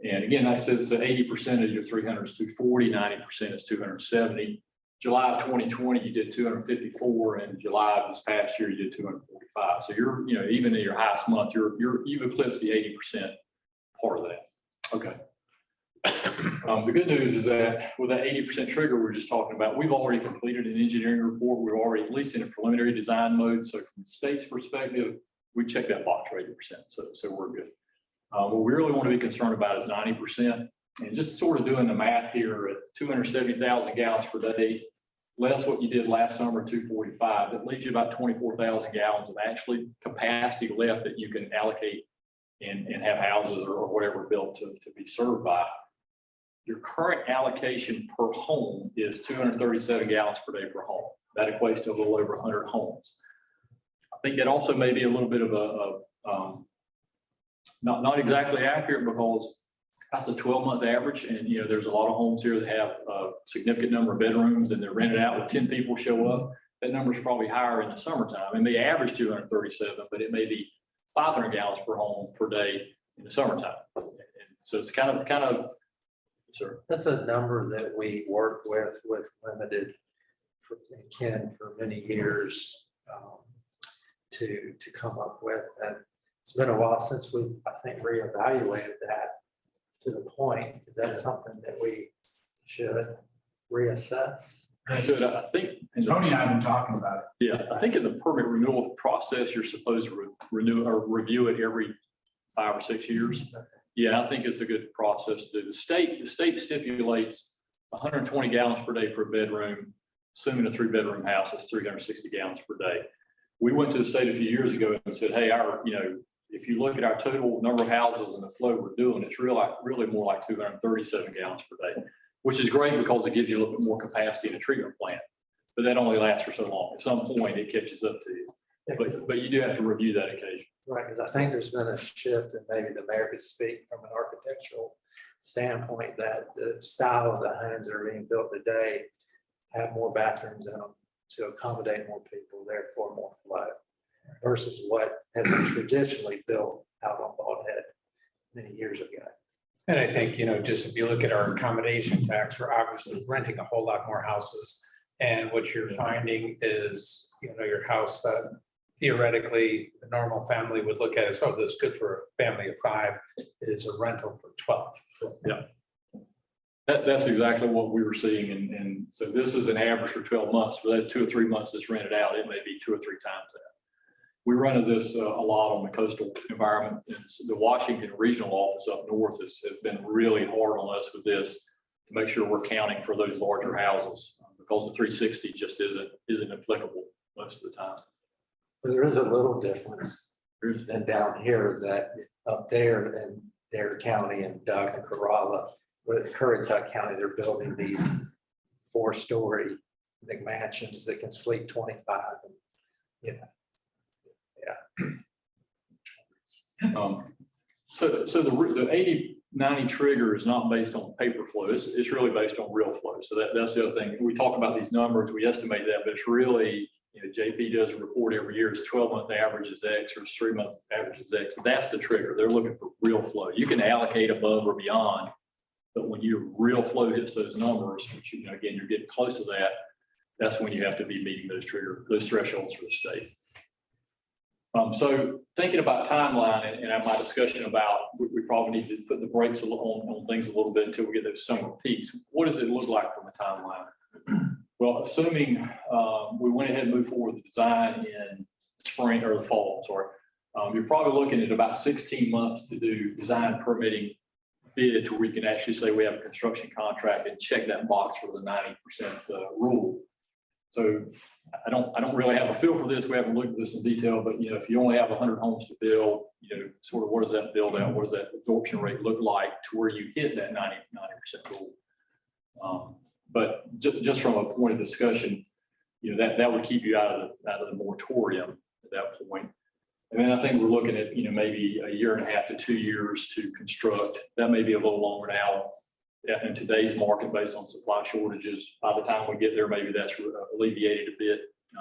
And again, I said so 80% of your 300 is 240, 90% is 270. July of 2020, you did 254, and July of this past year, you did 245. So you're, even in your highest month, you've eclipsed the 80% part of that. Okay. The good news is that with that 80% trigger we're just talking about, we've already completed an engineering report. We're already at least in a preliminary design mode. So from the state's perspective, we check that box for 80%. So we're good. What we really want to be concerned about is 90%. And just sort of doing the math here at 270,000 gallons per day, less what you did last summer, 245, that leaves you about 24,000 gallons of actually capacity left that you can allocate and have houses or whatever built to be served by. Your current allocation per home is 237 gallons per day per home. That equates to a little over 100 homes. I think that also may be a little bit of not exactly accurate because that's a 12-month average. And, there's a lot of homes here that have a significant number of bedrooms and they're rented out with 10 people show up. That number is probably higher in the summertime. It may average 237, but it may be 500 gallons per home per day in the summertime. And so it's kind of, sir. That's a number that we work with limited Ken for many years to come up with. And it's been a while since we, I think, reevaluated that to the point. Is that something that we should reassess? So I think. Tony and I have been talking about it. Yeah, I think in the permit renewal process, you're supposed to renew or review it every 5 or 6 years. Yeah, I think it's a good process to do. The state stipulates 120 gallons per day for a bedroom, assuming a 3-bedroom house is 360 gallons per day. We went to the state a few years ago and said, hey, if you look at our total number of houses and the flow we're doing, it's really more like 237 gallons per day, which is great because it gives you a little bit more capacity in a treatment plant. But that only lasts for so long. At some point, it catches up to you. But you do have to review that occasionally. Right, because I think there's been a shift, and maybe the mayor could speak from an architectural standpoint, that the style of the homes that are being built today have more bathrooms in them to accommodate more people, therefore more flow, versus what has been traditionally built out on Bald Head many years ago. And I think, just if you look at our accommodation tax, we're obviously renting a whole lot more houses. And what you're finding is, your house that theoretically the normal family would look at as, oh, this is good for a family of 5, it is a rental for 12. Yeah. That's exactly what we were seeing. And so this is an average for 12 months. For that 2 or 3 months that's rented out, it may be 2 or 3 times that. We run into this a lot on the coastal environment. The Washington regional office up north has been really hard on us with this to make sure we're counting for those larger houses, because the 360 just isn't applicable most of the time. But there is a little difference than down here, that up there in Dare County and Doug and Corolla, with Currituck County, they're building these 4-story McMansions that can sleep 25. And, So the 80-90 trigger is not based on paper flow. It's really based on real flow. So that's the other thing. We talk about these numbers, we estimate that, but it's really, JP does a report every year. It's 12-month average is X, or 3-month average is X. That's the trigger. They're looking for real flow. You can allocate above or beyond, but when your real flow hits those numbers, which again, you're getting close to that, that's when you have to be meeting those thresholds for the state. So thinking about timeline and my discussion about, we probably need to put the brakes on things a little bit until we get those summer peaks. What does it look like from a timeline? Well, assuming we went ahead and moved forward with the design in spring or the fall, you're probably looking at about 16 months to do design permitting bid, to where we can actually say we have a construction contract and check that box for the 90% rule. So I don't really have a feel for this. We haven't looked at this in detail, but if you only have 100 homes to build, sort of what does that build out? What does that absorption rate look like to where you hit that 90% rule? But just from a point of discussion, that would keep you out of the moratorium at that point. And then I think we're looking at maybe 1.5 to 2 years to construct. That may be a little longer now. In today's market, based on supply shortages, by the time we get there, maybe that's alleviated a bit.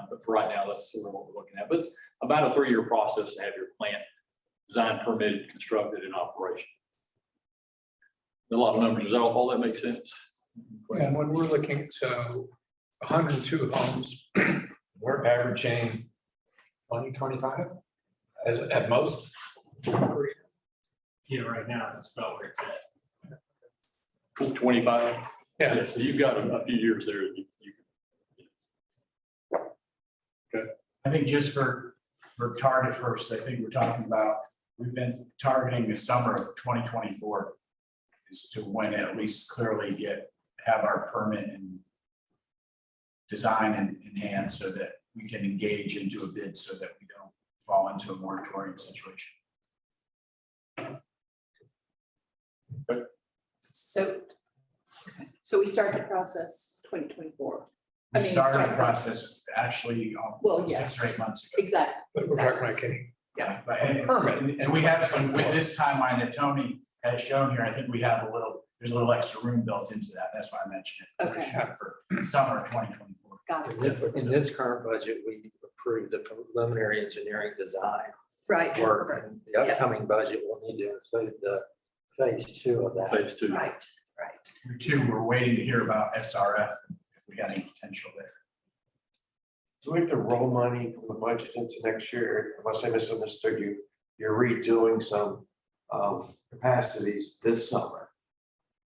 But for right now, that's sort of what we're looking at. But it's about a 3-year process to have your plant designed, permitted, constructed, and operation. A lot of numbers. Does all that make sense? And when we're looking, so 102 homes, we're averaging 20, 25 as at most. Right now, that's about where it's at. 25. Yeah. So you've got a few years there. Okay. I think just for target first, I think we're talking about, we've been targeting the summer of 2024 is to when at least clearly have our permit and design in hand, so that we can engage into a bid, so that we don't fall into a moratorium situation. So we start the process 2024. We started the process actually Well, yeah. 6 or 8 months ago. Exactly. But we're talking about getting Yeah. permit. And we have some, with this timeline that Tony has shown here, I think we have there's a little extra room built into that. That's why I mentioned it. Okay. For summer of 2024. Got it. in this current budget, we approved the preliminary engineering design Right. work, and the upcoming budget will need to include the phase 2 of that. Phase 2. Right. We're waiting to hear about SRF, if we got any potential there. So we have to roll money from the budget into next year, unless I misunderstood you. You're redoing some capacities this summer,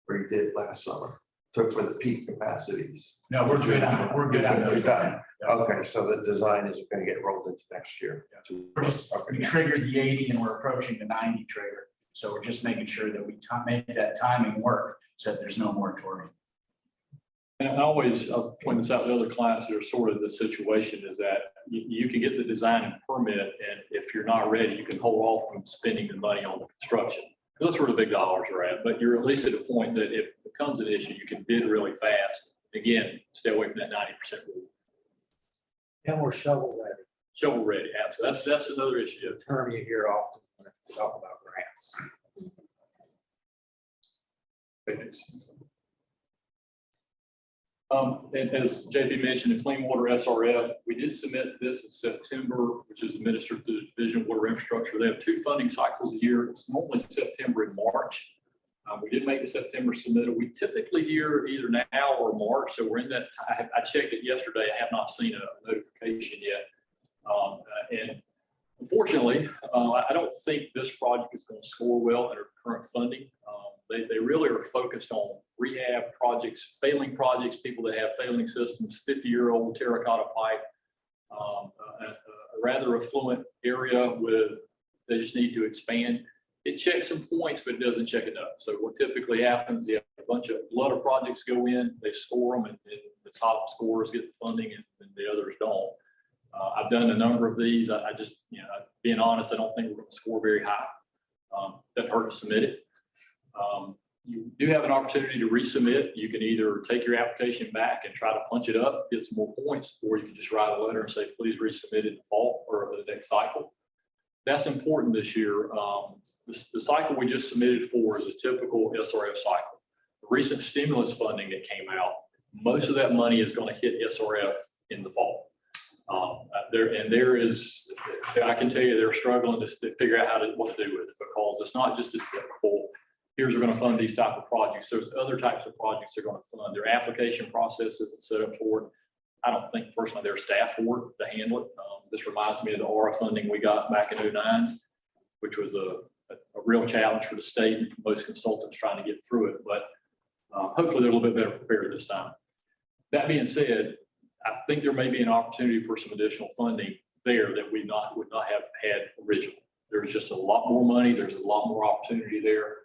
or you did last summer. took for the peak capacities. No, we're good on, we're good on You're those. done. Okay, so the design isn't gonna get rolled into next year. We're just, we triggered the 80 and we're approaching the 90 trigger. So we're just making sure that we make that timing work so that there's no moratorium. And I always point this out to other clients that are sort of the situation is that you can get the design and permit, and if you're not ready, you can hold off from spending the money on the construction. Because that's where the big dollars are at, but you're at least at a point that if it becomes an issue, you can bid really fast. Again, stay away from that 90% rule. And we're shovel ready. Shovel ready, absolutely. That's another issue. Term you hear often when we talk about grants. And as JP mentioned, the Clean Water SRF, we did submit this in September, which is administered through the Division of Water Infrastructure. They have 2 funding cycles a year. It's normally September and March. We did make the September submittal. We typically hear either now or March. So we're in that. I checked it yesterday. I have not seen a notification yet. And unfortunately, I don't think this project is going to score well under current funding. They really are focused on rehab projects, failing projects, people that have failing systems, 50-year-old terracotta pipe, a rather affluent area with, they just need to expand. It checks some points, but it doesn't check enough. So what typically happens, you have a lot of projects go in, they score them, and the top scorers get the funding and the others don't. I've done a number of these. I just, being honest, I don't think we're going to score very high. That hurt to submit it. You do have an opportunity to resubmit. You can either take your application back and try to punch it up, get some more points, or you can just write a letter and say, please resubmit it in the fall or the next cycle. That's important this year. The cycle we just submitted for is a typical SRF cycle. The recent stimulus funding that came out, most of that money is going to hit SRF in the fall. I can tell you they're struggling to figure out what to do with it, because it's not just a typical, here's we're going to fund these type of projects. There's other types of projects they're going to fund. Their application process isn't set up for it. I don't think personally they're staffed for it to handle it. This reminds me of the AURA funding we got back in 2009, which was a real challenge for the state and for most consultants trying to get through it. But hopefully they're a little bit better prepared this time. That being said, I think there may be an opportunity for some additional funding there that we would not have had originally. There's just a lot more money. There's a lot more opportunity there.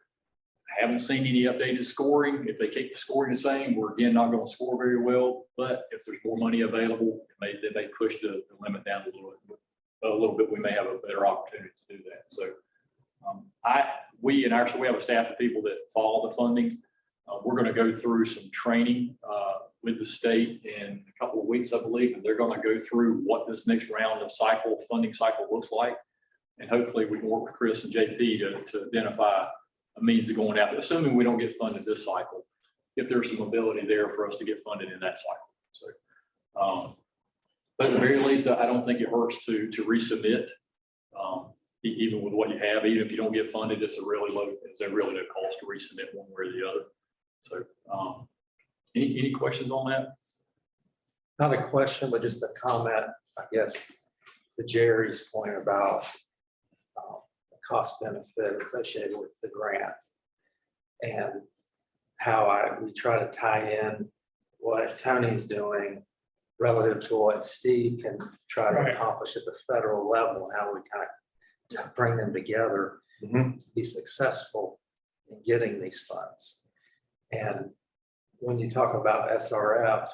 I haven't seen any updated scoring. If they keep the scoring the same, we're again not going to score very well. But if there's more money available, they may push the limit down a little bit. We may have a better opportunity to do that. So we have a staff of people that follow the funding. We're going to go through some training with the state in a couple of weeks, I believe, and they're going to go through what this next round of funding cycle looks like. And hopefully we can work with Chris and JP to identify a means of going after, assuming we don't get funded this cycle, if there's some ability there for us to get funded in that cycle. So, but at the very least, I don't think it hurts to resubmit, even with what you have. Even if you don't get funded, it's a really low cost to resubmit one way or the other. So, any questions on that? Not a question, but just a comment, I guess, to Jerry's point about the cost benefit associated with the grant and how we try to tie in what Tony's doing relative to what Steve can try to accomplish at the federal level, and how we kind of bring them together to be successful in getting these funds. And when you talk about SRF,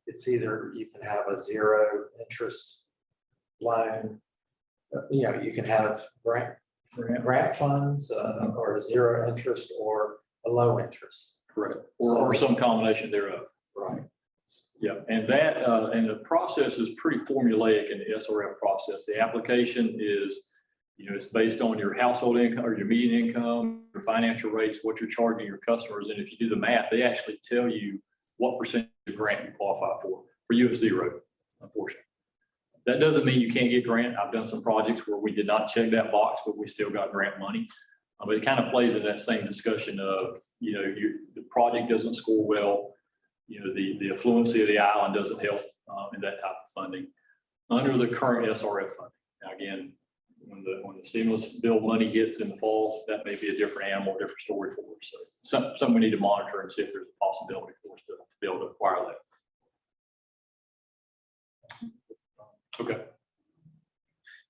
it's either you can have a 0 interest loan, you can have grant funds or a 0 interest or a low interest. Correct. Or some combination thereof. Right. Yeah, and that and the process is pretty formulaic in the SRF process. The application is, it's based on your household income or your median income, your financial rates, what you're charging your customers. And if you do the math, they actually tell you what percentage of grant you qualify for. For you, it's 0, unfortunately. That doesn't mean you can't get grant. I've done some projects where we did not check that box, but we still got grant money. But it kind of plays in that same discussion of, the project doesn't score well, the affluency of the island doesn't help in that type of funding under the current SRF funding. Now, again, when when the stimulus bill money hits in the fall, that may be a different animal, different story for us. So something we need to monitor and see if there's a possibility for us to be able to acquire that. Okay.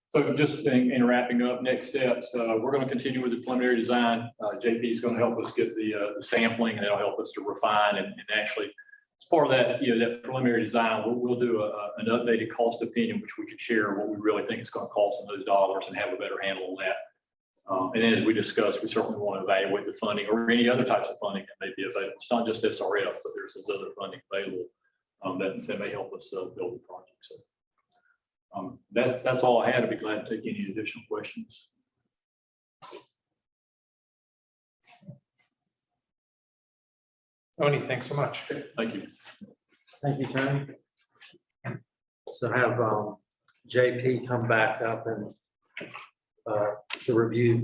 So just in wrapping up, next steps, we're going to continue with the preliminary design. JP is going to help us get the sampling, and it'll help us to refine and actually, as part of that, that preliminary design, we'll do an updated cost opinion, which we could share what we really think it's going to cost in those dollars and have a better handle on that. And then as we discussed, we certainly want to evaluate the funding or any other types of funding that may be available. It's not just SRF, but there's this other funding available that may help us build the project. So that's all I had. I'd be glad to take any additional questions. Tony, thanks so much. Thank you. Thank you, Tony. So have JP come back up and to review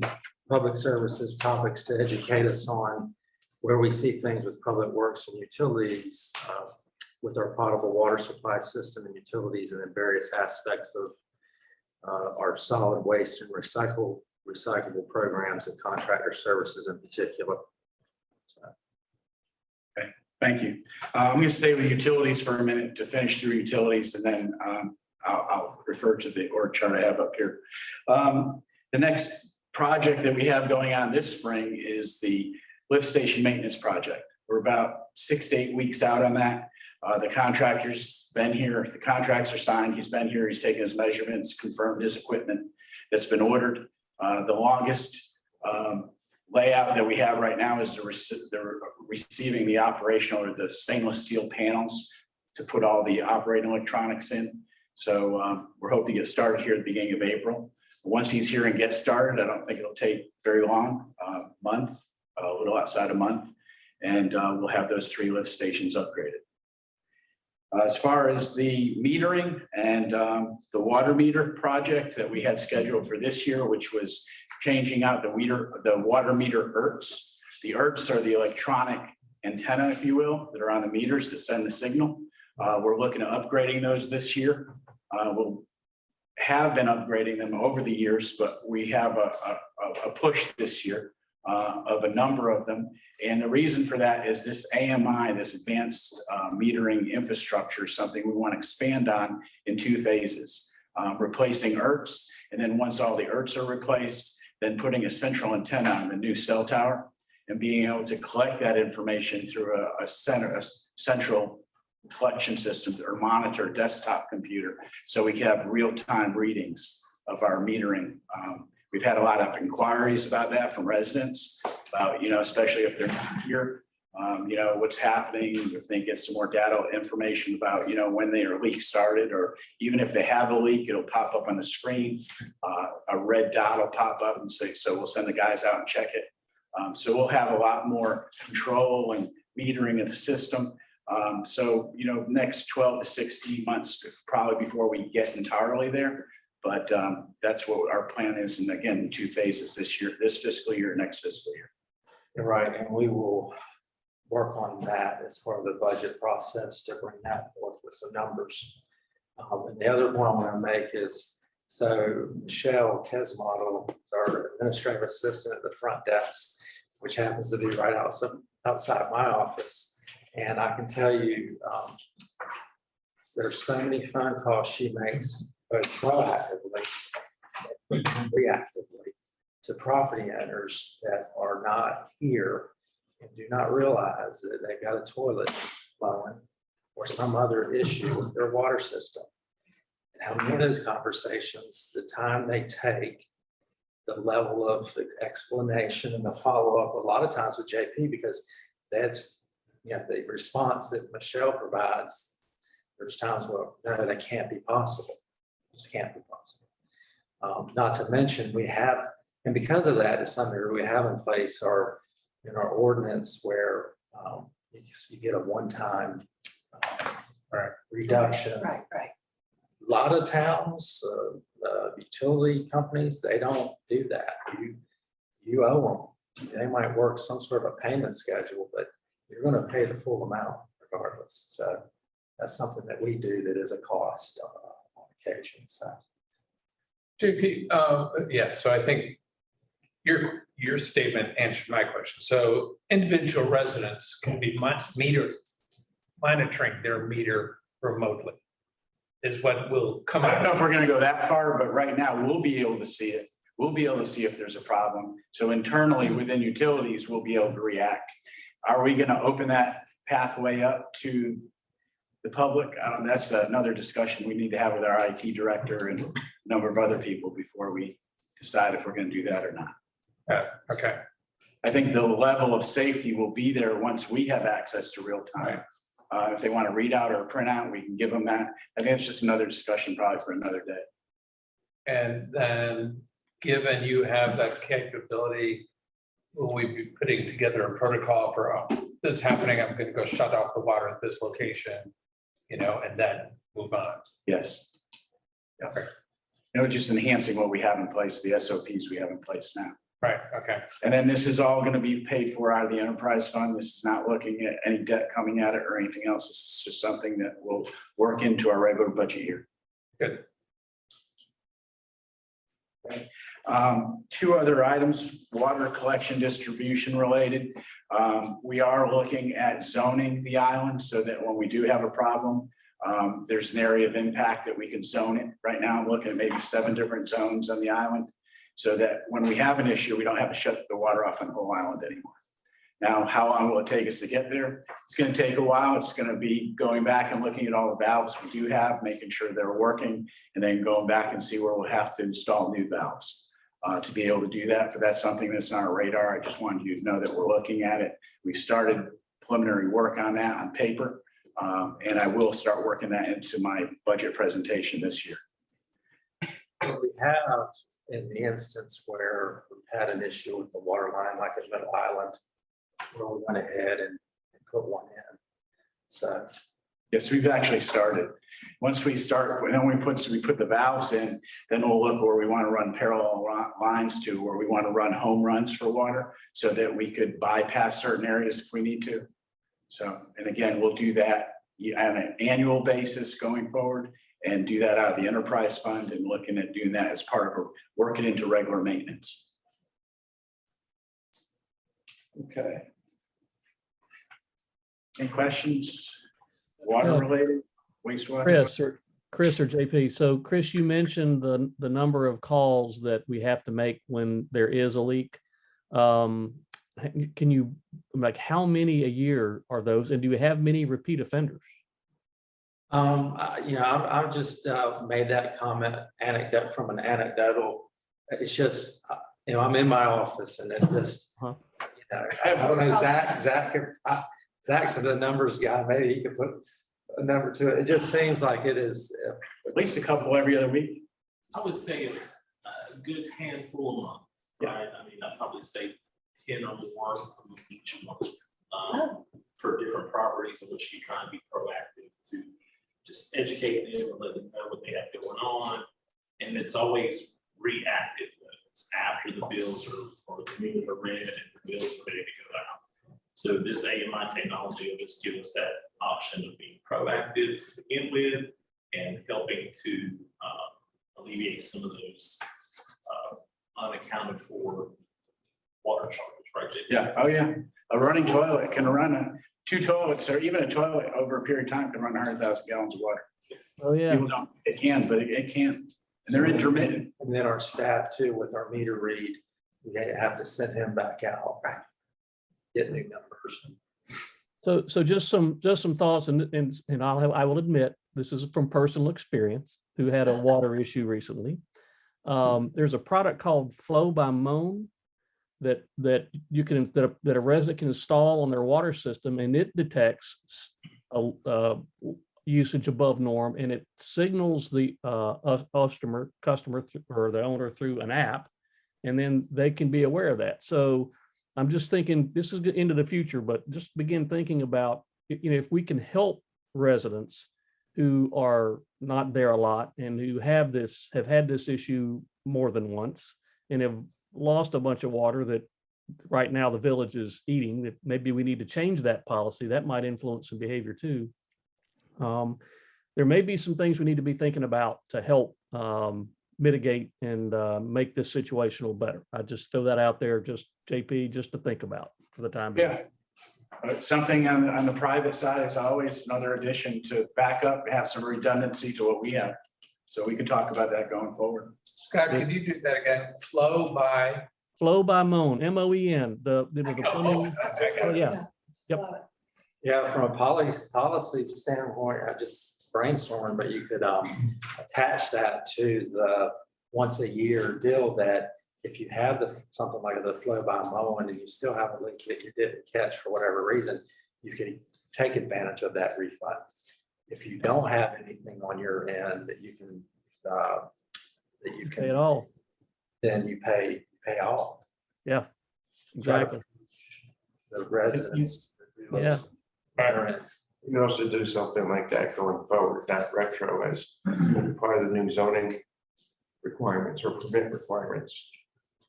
public services topics to educate us on where we see things with public works and utilities, with our potable water supply system and utilities, and then various aspects of our solid waste and recyclable programs and contractor services in particular. Thank you. I'm going to stay with utilities for a minute to finish through utilities, and then I'll refer to the org chart I have up here. The next project that we have going on this spring is the lift station maintenance project. We're about 6 to 8 weeks out on that. The contractor's been here. The contracts are signed. He's been here. He's taken his measurements, confirmed his equipment that's been ordered. The longest layout that we have right now is receiving the operational or the stainless steel panels to put all the operating electronics in. So we're hoping to get started here at the beginning of April. Once he's here and gets started, I don't think it'll take very long, month, a little outside a month, and we'll have those 3 lift stations upgraded. As far as the metering and the water meter project that we had scheduled for this year, which was changing out the water meter ERTs. The ERTs are the electronic antenna, if you will, that are on the meters that send the signal. We're looking at upgrading those this year. We'll have been upgrading them over the years, but we have a push this year of a number of them. And the reason for that is this AMI, this advanced metering infrastructure, something we want to expand on in 2 phases. Replacing ERTs, and then once all the ERTs are replaced, then putting a central antenna on the new cell tower and being able to collect that information through a central collection system or monitor desktop computer, so we can have real-time readings of our metering. We've had a lot of inquiries about that from residents, about, especially if they're not here, what's happening, if they get some more data information about, when their leak started, or even if they have a leak, it'll pop up on the screen. A red dot will pop up and say, so we'll send the guys out and check it. So we'll have a lot more control and metering of the system. So, next 12 to 16 months, probably before we get entirely there. But that's what our plan is. And again, in 2 phases this year, this fiscal year, next fiscal year. You're right, and we will work on that as part of the budget process to bring that forth with some numbers. And the other point I want to make is, so Michelle Kesmodel, our administrative assistant at the front desk, which happens to be right outside my office. And I can tell you, there's so many phone calls she makes, both proactively and reactively, to property owners that are not here and do not realize that they've got a toilet flowing or some other issue with their water system. And having one of those conversations, the time they take, the level of explanation and the follow-up, a lot of times with JP, because that's, the response that Michelle provides, there's times where, no, that can't be possible. It just can't be possible. Not to mention we have, and because of that, it's something that we have in place in our ordinance where you get a one-time reduction. Right. A lot of towns, utility companies, they don't do that. You owe them. They might work some sort of a payment schedule, but you're going to pay the full amount regardless. So that's something that we do that is a cost on occasion. So JP, yeah, so I think your statement answered my question. So individual residents can be monitoring their meter remotely is what will come I don't know out. if we're gonna go that far, but right now we'll be able to see it. We'll be able to see if there's a problem. So internally within utilities, we'll be able to react. Are we gonna open that pathway up to the public? That's another discussion we need to have with our IT director and a number of other people before we decide if we're gonna do that or not. Okay, I think the level of safety will be there once we have access to real time. If they want to read out or print out, we can give them that. I think it's just another discussion probably for another day. and then given you have that capability, will we be putting together a protocol for, oh, this is happening, I'm gonna go shut off the water at this location, and then move on? Yes. Okay. Just enhancing what we have in place, the SOPs we have in place now. Right, okay, And then this is all going to be paid for out of the enterprise fund. This is not looking at any debt coming at it or anything else. This is just something that will work into our regular budget year. good. Two other items, water collection distribution related. We are looking at zoning the island so that when we do have a problem, there's an area of impact that we can zone it. Right now, I'm looking at maybe 7 different zones on the island, so that when we have an issue, we don't have to shut the water off on the whole island anymore. Now, how long will it take us to get there? It's going to take a while. It's going to be going back and looking at all the valves we do have, making sure they're working, and then going back and see where we'll have to install new valves to be able to do that. But that's something that's on our radar. I just wanted you to know that we're looking at it. We've started preliminary work on that on paper, and I will start working that into my budget presentation this year. We have, in the instance where we've had an issue with the water line, like at Middle Island, where we went ahead and put one in. So, Yes, we've actually started. Once we start, then we put the valves in, then we'll look where we want to run parallel lines to, where we want to run home runs for water so that we could bypass certain areas if we need to. So, and again, we'll do that on an annual basis going forward, and do that out of the enterprise fund, and looking at doing that as part of working into regular maintenance. Okay. Any questions? Water related, wastewater? Chris or JP. So Chris, you mentioned the number of calls that we have to make when there is a leak. Can you, like, how many a year are those? And do you have many repeat offenders? I've just made that comment anecdote from an anecdotal. It's just, I'm in my office and it just, Huh. I don't know, Zach's the numbers guy. Maybe he could put a number to it. It just seems like it is. At least a couple every other week. I would say a good handful a month, right? I mean, I'd probably say 10 or more each month for different properties in which you try and be proactive to just educate them and let them know what they have going on. And it's always reactive. It's after the bills or the meters are read and the bills are ready to go out. So this AMI technology will just give us that option of being proactive to begin with and helping to alleviate some of those unaccounted for water charges, right? JP? Yeah, oh yeah. A running toilet can run 2 toilets, or even a toilet over a period of time can run 100,000 gallons of water. Oh, yeah. People don't, it can, but it can't. And they're intermittent. And then our staff too, with our meter read, we have to send him back out, get new numbers. So just some thoughts, and I will admit, this is from personal experience, who had a water issue recently. There's a product called Flow by Moan that you can, that a resident can install on their water system, and it detects usage above norm, and it signals the customer or the owner through an app, and then they can be aware of that. So I'm just thinking, this is into the future, but just begin thinking about, if we can help residents who are not there a lot and who have had this issue more than once and have lost a bunch of water that right now the village is eating, that maybe we need to change that policy. That might influence some behavior too. There may be some things we need to be thinking about to help mitigate and make this situation a little better. I just throw that out there, just JP, just to think about for the time being. Yeah. Something on the private side is always another addition to back up, have some redundancy to what we have. So we can talk about that going forward. Scott, could you do that again? Flow by. Flow by Moen, M-O-E-N, the plumbing. Oh, yeah. Yep. Yeah, from a policy standpoint, I just brainstorming, but you could attach that to the once a year deal that if you have something like the flow by mowing and you still have a leak that you didn't catch for whatever reason, you can take advantage of that refund. If you don't have anything on your end that you can Pay it all. then you pay all. Yeah, exactly. The residents. Yeah. You can also do something like that going forward, not retro as part of the new zoning requirements or permit requirements.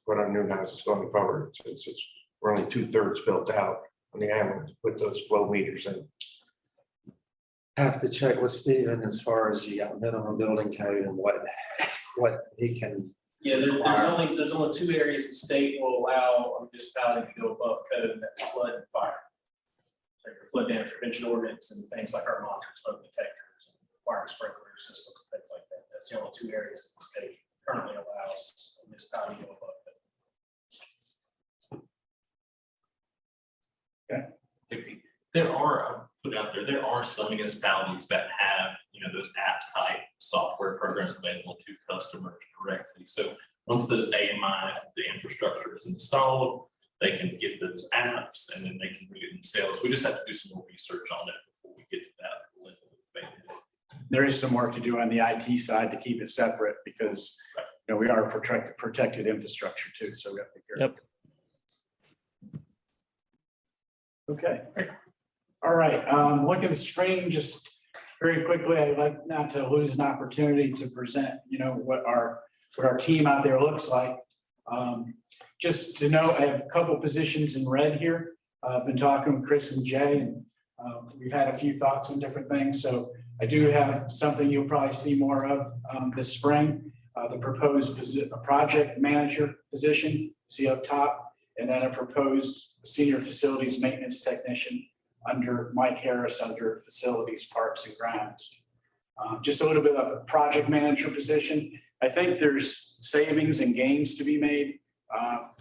Put on new houses going forward, since we're only 2/3 built out on the island, put those flow meters in. Have to check with Stephen as far as you got minimum building code and what he can. Yeah, there's only two areas the state will allow a municipality to go above code, and that's flood and fire. Like your flood damage prevention ordinance and things like our monitored smoke detectors, and fire sprinkler systems, things like that. That's the only two areas the state currently allows a municipality to go above code. Okay. There are, put out there are some municipalities that have, those app type software programs available to customers directly. So once those AMI, the infrastructure is installed, they can get those apps and then they can read it themselves. We just have to do some more research on it before we get to that level. There is some work to do on the IT side to keep it separate because we are protected infrastructure too. So we have to be careful. Yep. Okay. All right. Look at the screen just very quickly. I'd like not to lose an opportunity to present, what our team out there looks like. Just to know, I have a couple positions in red here. I've been talking with Chris and Jay, and we've had a few thoughts on different things. So I do have something you'll probably see more of this spring. The proposed project manager position, see up top, and then a proposed senior facilities maintenance technician under Mike Harris under facilities, parks and grounds. Just a little bit of a project manager position. I think there's savings and gains to be made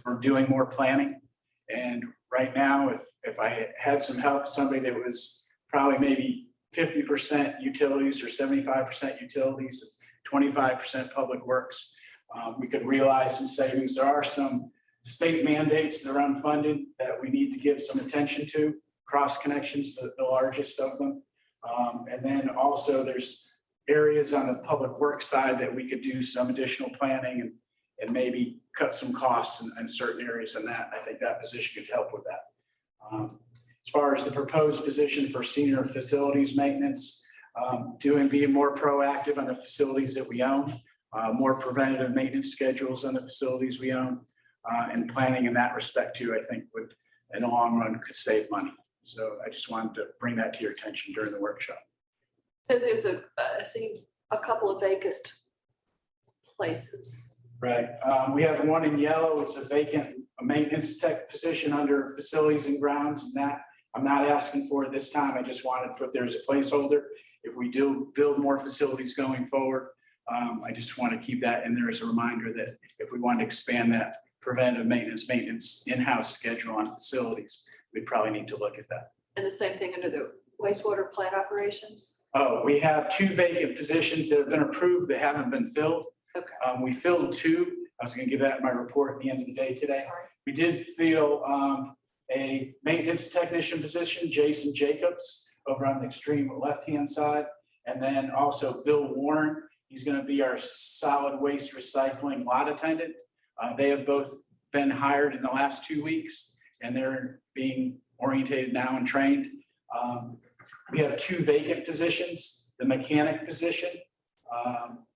for doing more planning. And right now, if I had some help, somebody that was probably maybe 50% utilities or 75% utilities, 25% public works, we could realize some savings. There are some state mandates that are unfunded that we need to give some attention to. Cross connections, the largest of them. And then also there's areas on the public works side that we could do some additional planning and maybe cut some costs in certain areas in that. I think that position could help with that. As far as the proposed position for senior facilities maintenance, being more proactive on the facilities that we own, more preventative maintenance schedules on the facilities we own, and planning in that respect too, I think would in the long run could save money. So I just wanted to bring that to your attention during the workshop. So there's I see a couple of vacant places. Right. We have one in yellow. It's a vacant maintenance tech position under facilities and grounds, and that I'm not asking for it this time. I just wanted to put there's a placeholder. If we do build more facilities going forward, I just want to keep that in there as a reminder that if we want to expand that preventive maintenance in-house schedule on facilities, we probably need to look at that. And the same thing under the wastewater plant operations? Oh, we have two vacant positions that have been approved that haven't been filled. Okay. We filled two. I was going to give that in my report at the end of the day today. We did fill a maintenance technician position, Jason Jacobs, over on the extreme left-hand side. And then also Bill Warren. He's going to be our solid waste recycling lot attendant. They have both been hired in the last 2 weeks, and they're being orientated now and trained. We have two vacant positions, the mechanic position,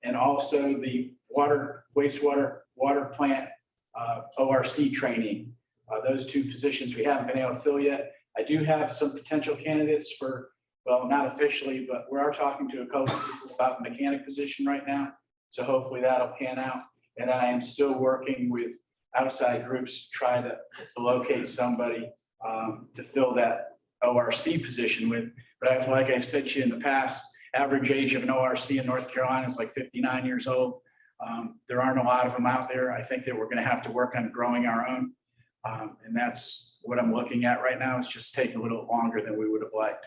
and also the water plant ORC training. Those two positions we haven't been able to fill yet. I do have some potential candidates for, well, not officially, but we are talking to a couple of people about the mechanic position right now. So hopefully that'll pan out. And then I am still working with outside groups to try to locate somebody to fill that ORC position with. But like I've said to you in the past, average age of an ORC in North Carolina is like 59 years old. There aren't a lot of them out there. I think that we're going to have to work on growing our own. And that's what I'm looking at right now. It's just taking a little longer than we would have liked.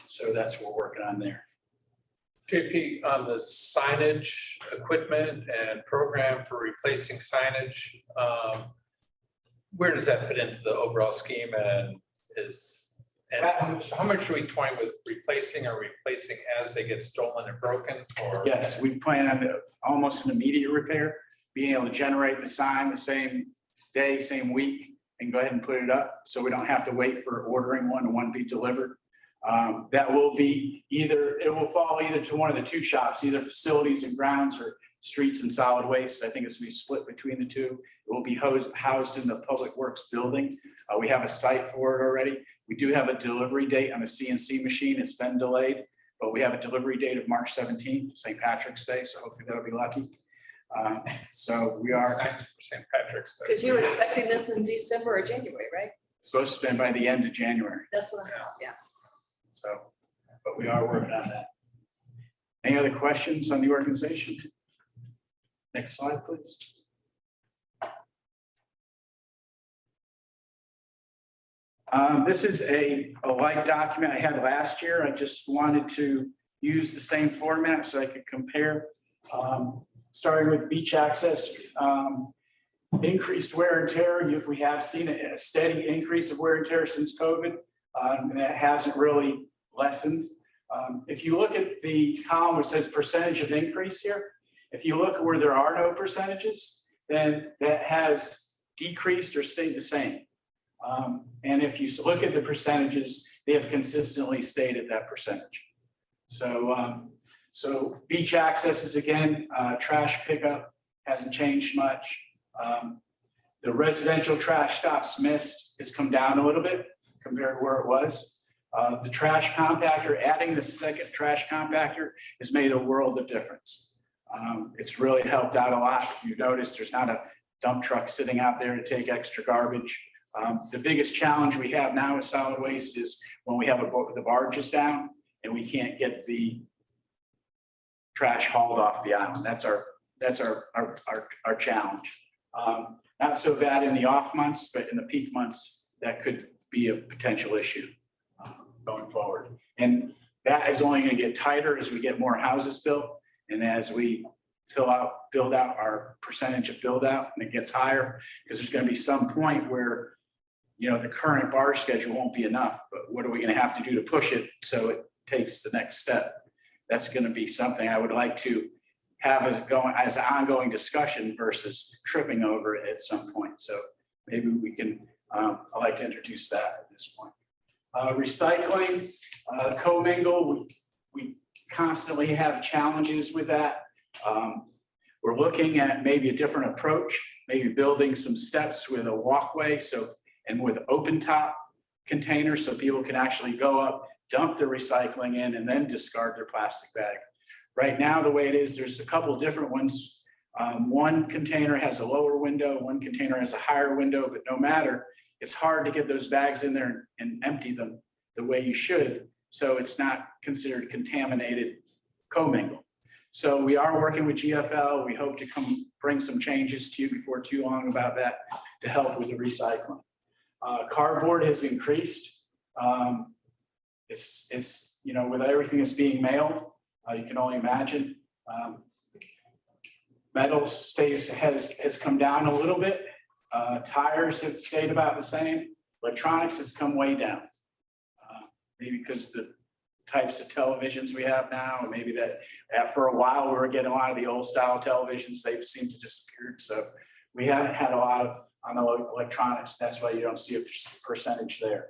So that's what we're working on there. JP, on the signage equipment and program for replacing signage, where does that fit into the overall scheme and how much are we toying with replacing or replacing as they get stolen or broken? Or Yes, we plan on almost an immediate repair, being able to generate the sign the same day, same week, and go ahead and put it up. So we don't have to wait for ordering one and one be delivered. That will be it will fall either to one of the two shops, either facilities and grounds or streets and solid waste. I think it's going to be split between the two. It will be housed in the Public Works building. We have a site for it already. We do have a delivery date on the CNC machine. It's been delayed, but we have a delivery date of March 17th, St. Patrick's Day. So hopefully that'll be lucky. So we are Thanks for St. Patrick's Day. Because you were expecting this in December or January, right? supposed to spend by the end of January. That's what I thought, yeah. So, but we are working on that. Any other questions on the organization? Next slide, please. This is a like document I had last year. I just wanted to use the same format so I could compare. Starting with beach access, increased wear and tear. We have seen a steady increase of wear and tear since COVID, and it hasn't really lessened. If you look at the column which says percentage of increase here, if you look where there are no percentages, then that has decreased or stayed the same. And if you look at the percentages, they have consistently stayed at that percentage. So, so beach access is again, trash pickup hasn't changed much. The residential trash stops missed has come down a little bit compared to where it was. The trash compactor, adding the second trash compactor has made a world of difference. It's really helped out a lot. If you notice, there's not a dump truck sitting out there to take extra garbage. The biggest challenge we have now with solid waste is when we have the barges down and we can't get the trash hauled off the island. That's our challenge. Not so bad in the off months, but in the peak months, that could be a potential issue going forward. And that is only going to get tighter as we get more houses built and as we build out our percentage of build out, and it gets higher because there's going to be some point where, you know, the current bar schedule won't be enough, but what are we going to have to do to push it so it takes the next step? That's going to be something I would like to have as an ongoing discussion versus tripping over it at some point. So maybe we can, I'd like to introduce that at this point. Recycling, commingle, we constantly have challenges with that. We're looking at maybe a different approach, maybe building some steps with a walkway, and with open top containers so people can actually go up, dump their recycling in, and then discard their plastic bag. Right now, the way it is, there's a couple different ones. One container has a lower window, one container has a higher window, but no matter, it's hard to get those bags in there and empty them the way you should. So it's not considered contaminated commingle. So we are working with GFL. We hope to bring some changes to you before too long about that to help with the recycling. Cardboard has increased. It's you know, with everything that's being mailed, you can only imagine. Metals has come down a little bit. Tires have stayed about the same. Electronics has come way down. Maybe because the types of televisions we have now, or maybe that for a while we were getting a lot of the old style televisions, they've seemed to disappear. So we haven't had a lot of on the electronics. That's why you don't see a percentage there.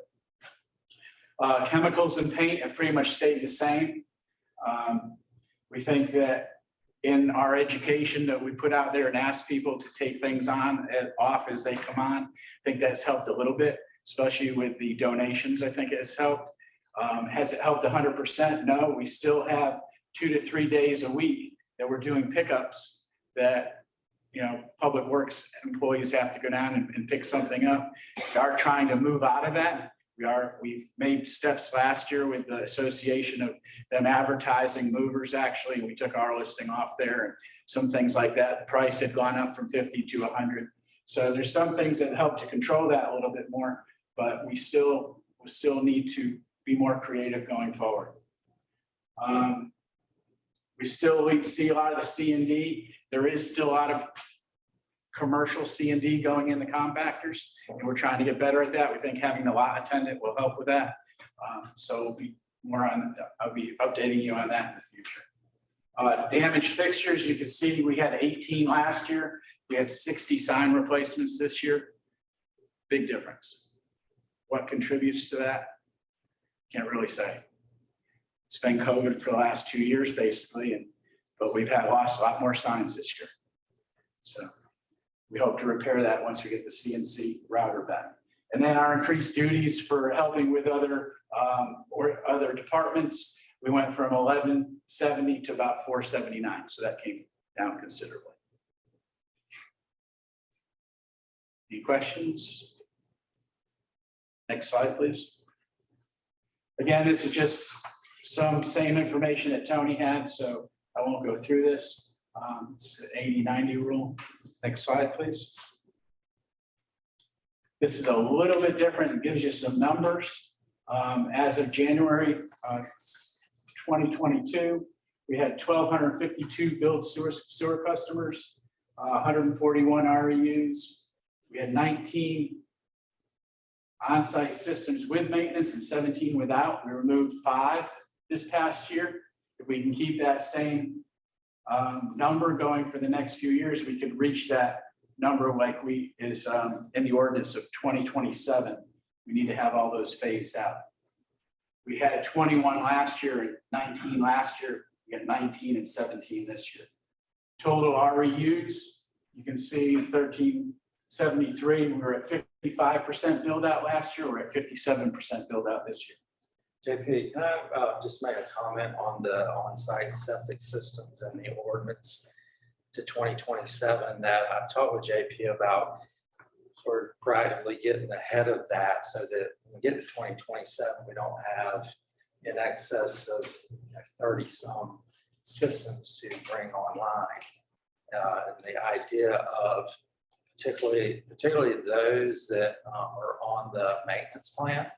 Chemicals and paint have pretty much stayed the same. We think that in our education that we put out there and ask people to take things on and off as they come on, I think that's helped a little bit, especially with the donations. I think it has helped. Has it helped 100%? No, we still have 2 to 3 days a week that we're doing pickups that, Public Works employees have to go down and pick something up. We are trying to move out of that. We've made steps last year with the association of them advertising movers, actually. We took our listing off there and some things like that. The price had gone up from 50 to 100. So there's some things that help to control that a little bit more, but we still need to be more creative going forward. We see a lot of the C&D. There is still a lot of commercial C&D going in the compactors, and we're trying to get better at that. We think having the lot attendant will help with that. So I'll be updating you on that in the future. Damaged fixtures, you can see we had 18 last year. We had 60 sign replacements this year. Big difference. What contributes to that? Can't really say. It's been COVID for the last 2 years, basically, but we've lost a lot more signs this year. So we hope to repair that once we get the CNC router back. And then our increased duties for helping with other departments, we went from 1170 to about 479. So that came down considerably. Any questions? Next slide, please. Again, this is just some same information that Tony had, so I won't go through this. It's the 80-90 rule. Next slide, please. This is a little bit different. It gives you some numbers. As of January 2022, we had 1,252 billed sewer customers, 141 REUs. We had 19 on-site systems with maintenance and 17 without. We removed 5 this past year. If we can keep that same number going for the next few years, we could reach that number like is in the ordinance of 2027. We need to have all those phased out. We had 21 last year and 19 last year. We got 19 and 17 this year. Total REUs, you can see 1373. We were at 55% build out last year. We're at 57% build out this year. JP, can I just make a comment on the on-site septic systems and the ordinance to 2027 that I've talked with JP about sort of proactively getting ahead of that so that when we get to 2027, we don't have in excess of 30 some systems to bring online. The idea of particularly those that are on the maintenance plan,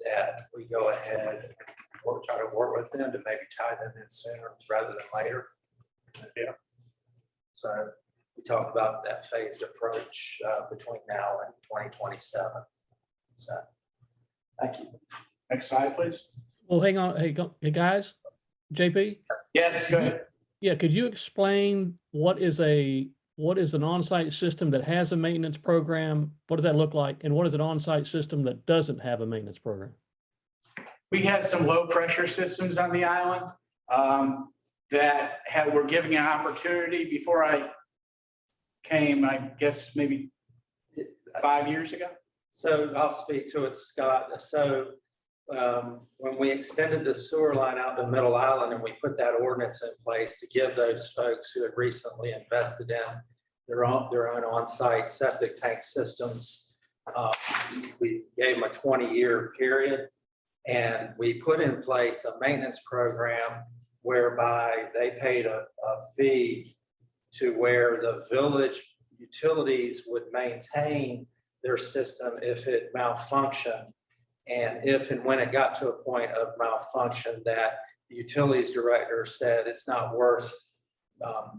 that we go ahead and try to work with them to maybe tie them in sooner rather than later. Yeah. So we talked about that phased approach between now and 2027. So thank you. Next slide, please. Well, hang on. Hey guys, JP? Yes, go ahead. Yeah, could you explain what is an on-site system that has a maintenance program? What does that look like? And what is an on-site system that doesn't have a maintenance program? We have some low pressure systems on the island that were giving an opportunity before I came, I guess maybe 5 years ago. So I'll speak to it, Scott. So when we extended the sewer line out to Middle Island and we put that ordinance in place to give those folks who had recently invested in their own on-site septic tank systems, we gave them a 20-year period, and we put in place a maintenance program whereby they paid a fee to where the village utilities would maintain their system if it malfunctioned. And if and when it got to a point of malfunction that the utilities director said it's not worth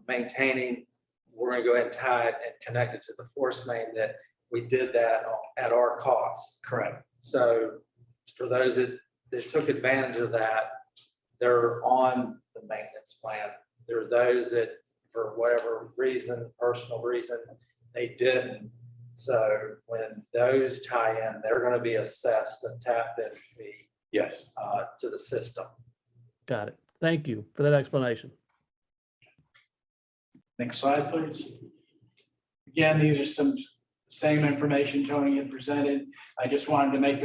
maintaining, we're going to go ahead and tie it and connect it to the force main, that we did that at our cost. Correct. So for those that took advantage of that, they're on the maintenance plan. There are those that, for whatever reason, personal reason, they didn't. So when those tie in, they're going to be assessed a tap-in fee. Yes. To the system. Got it. Thank you for that explanation. Next slide, please. Again, these are some same information Tony had presented. I just wanted to make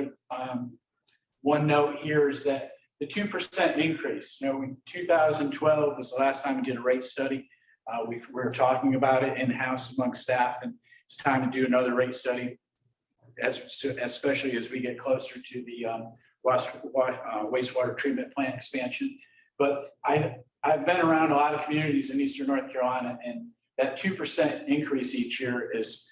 one note here is that the 2% increase, 2012 was the last time we did a rate study. We were talking about it in-house among staff, and it's time to do another rate study, especially as we get closer to the wastewater treatment plant expansion. But I've been around a lot of communities in Eastern North Carolina, and that 2% increase each year is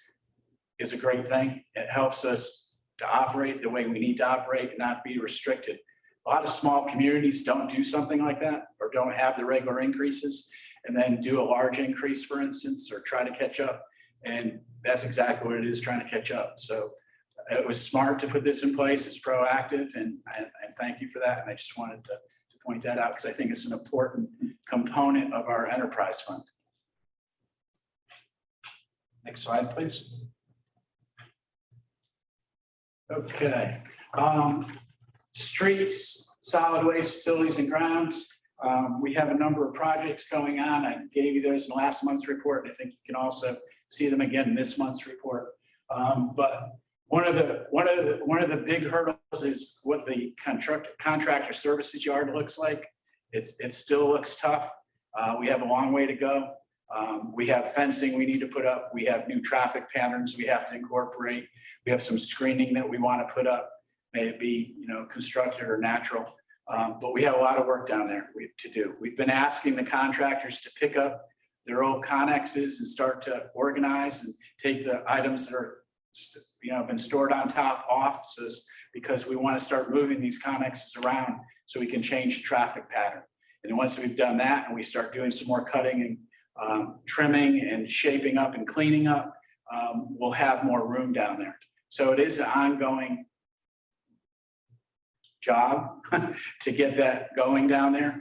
a great thing. It helps us to operate the way we need to operate and not be restricted. A lot of small communities don't do something like that, or don't have the regular increases and then do a large increase, for instance, or try to catch up. And that's exactly what it is, trying to catch up. So it was smart to put this in place. It's proactive, and thank you for that. And I just wanted to point that out because I think it's an important component of our enterprise fund. Next slide, please. Okay. Streets, solid waste facilities and grounds. We have a number of projects going on. I gave you those in last month's report. I think you can also see them again in this month's report. But one of the big hurdles is what the contractor services yard looks like. It still looks tough. We have a long way to go. We have fencing we need to put up. We have new traffic patterns we have to incorporate. We have some screening that we want to put up, may it be constructed or natural. But we have a lot of work down there to do. We've been asking the contractors to pick up their old connexes and start to organize and take the items that are been stored on top off, because we want to start moving these connexes around so we can change the traffic pattern. And once we've done that and we start doing some more cutting and trimming and shaping up and cleaning up, we'll have more room down there. So it is an ongoing job to get that going down there.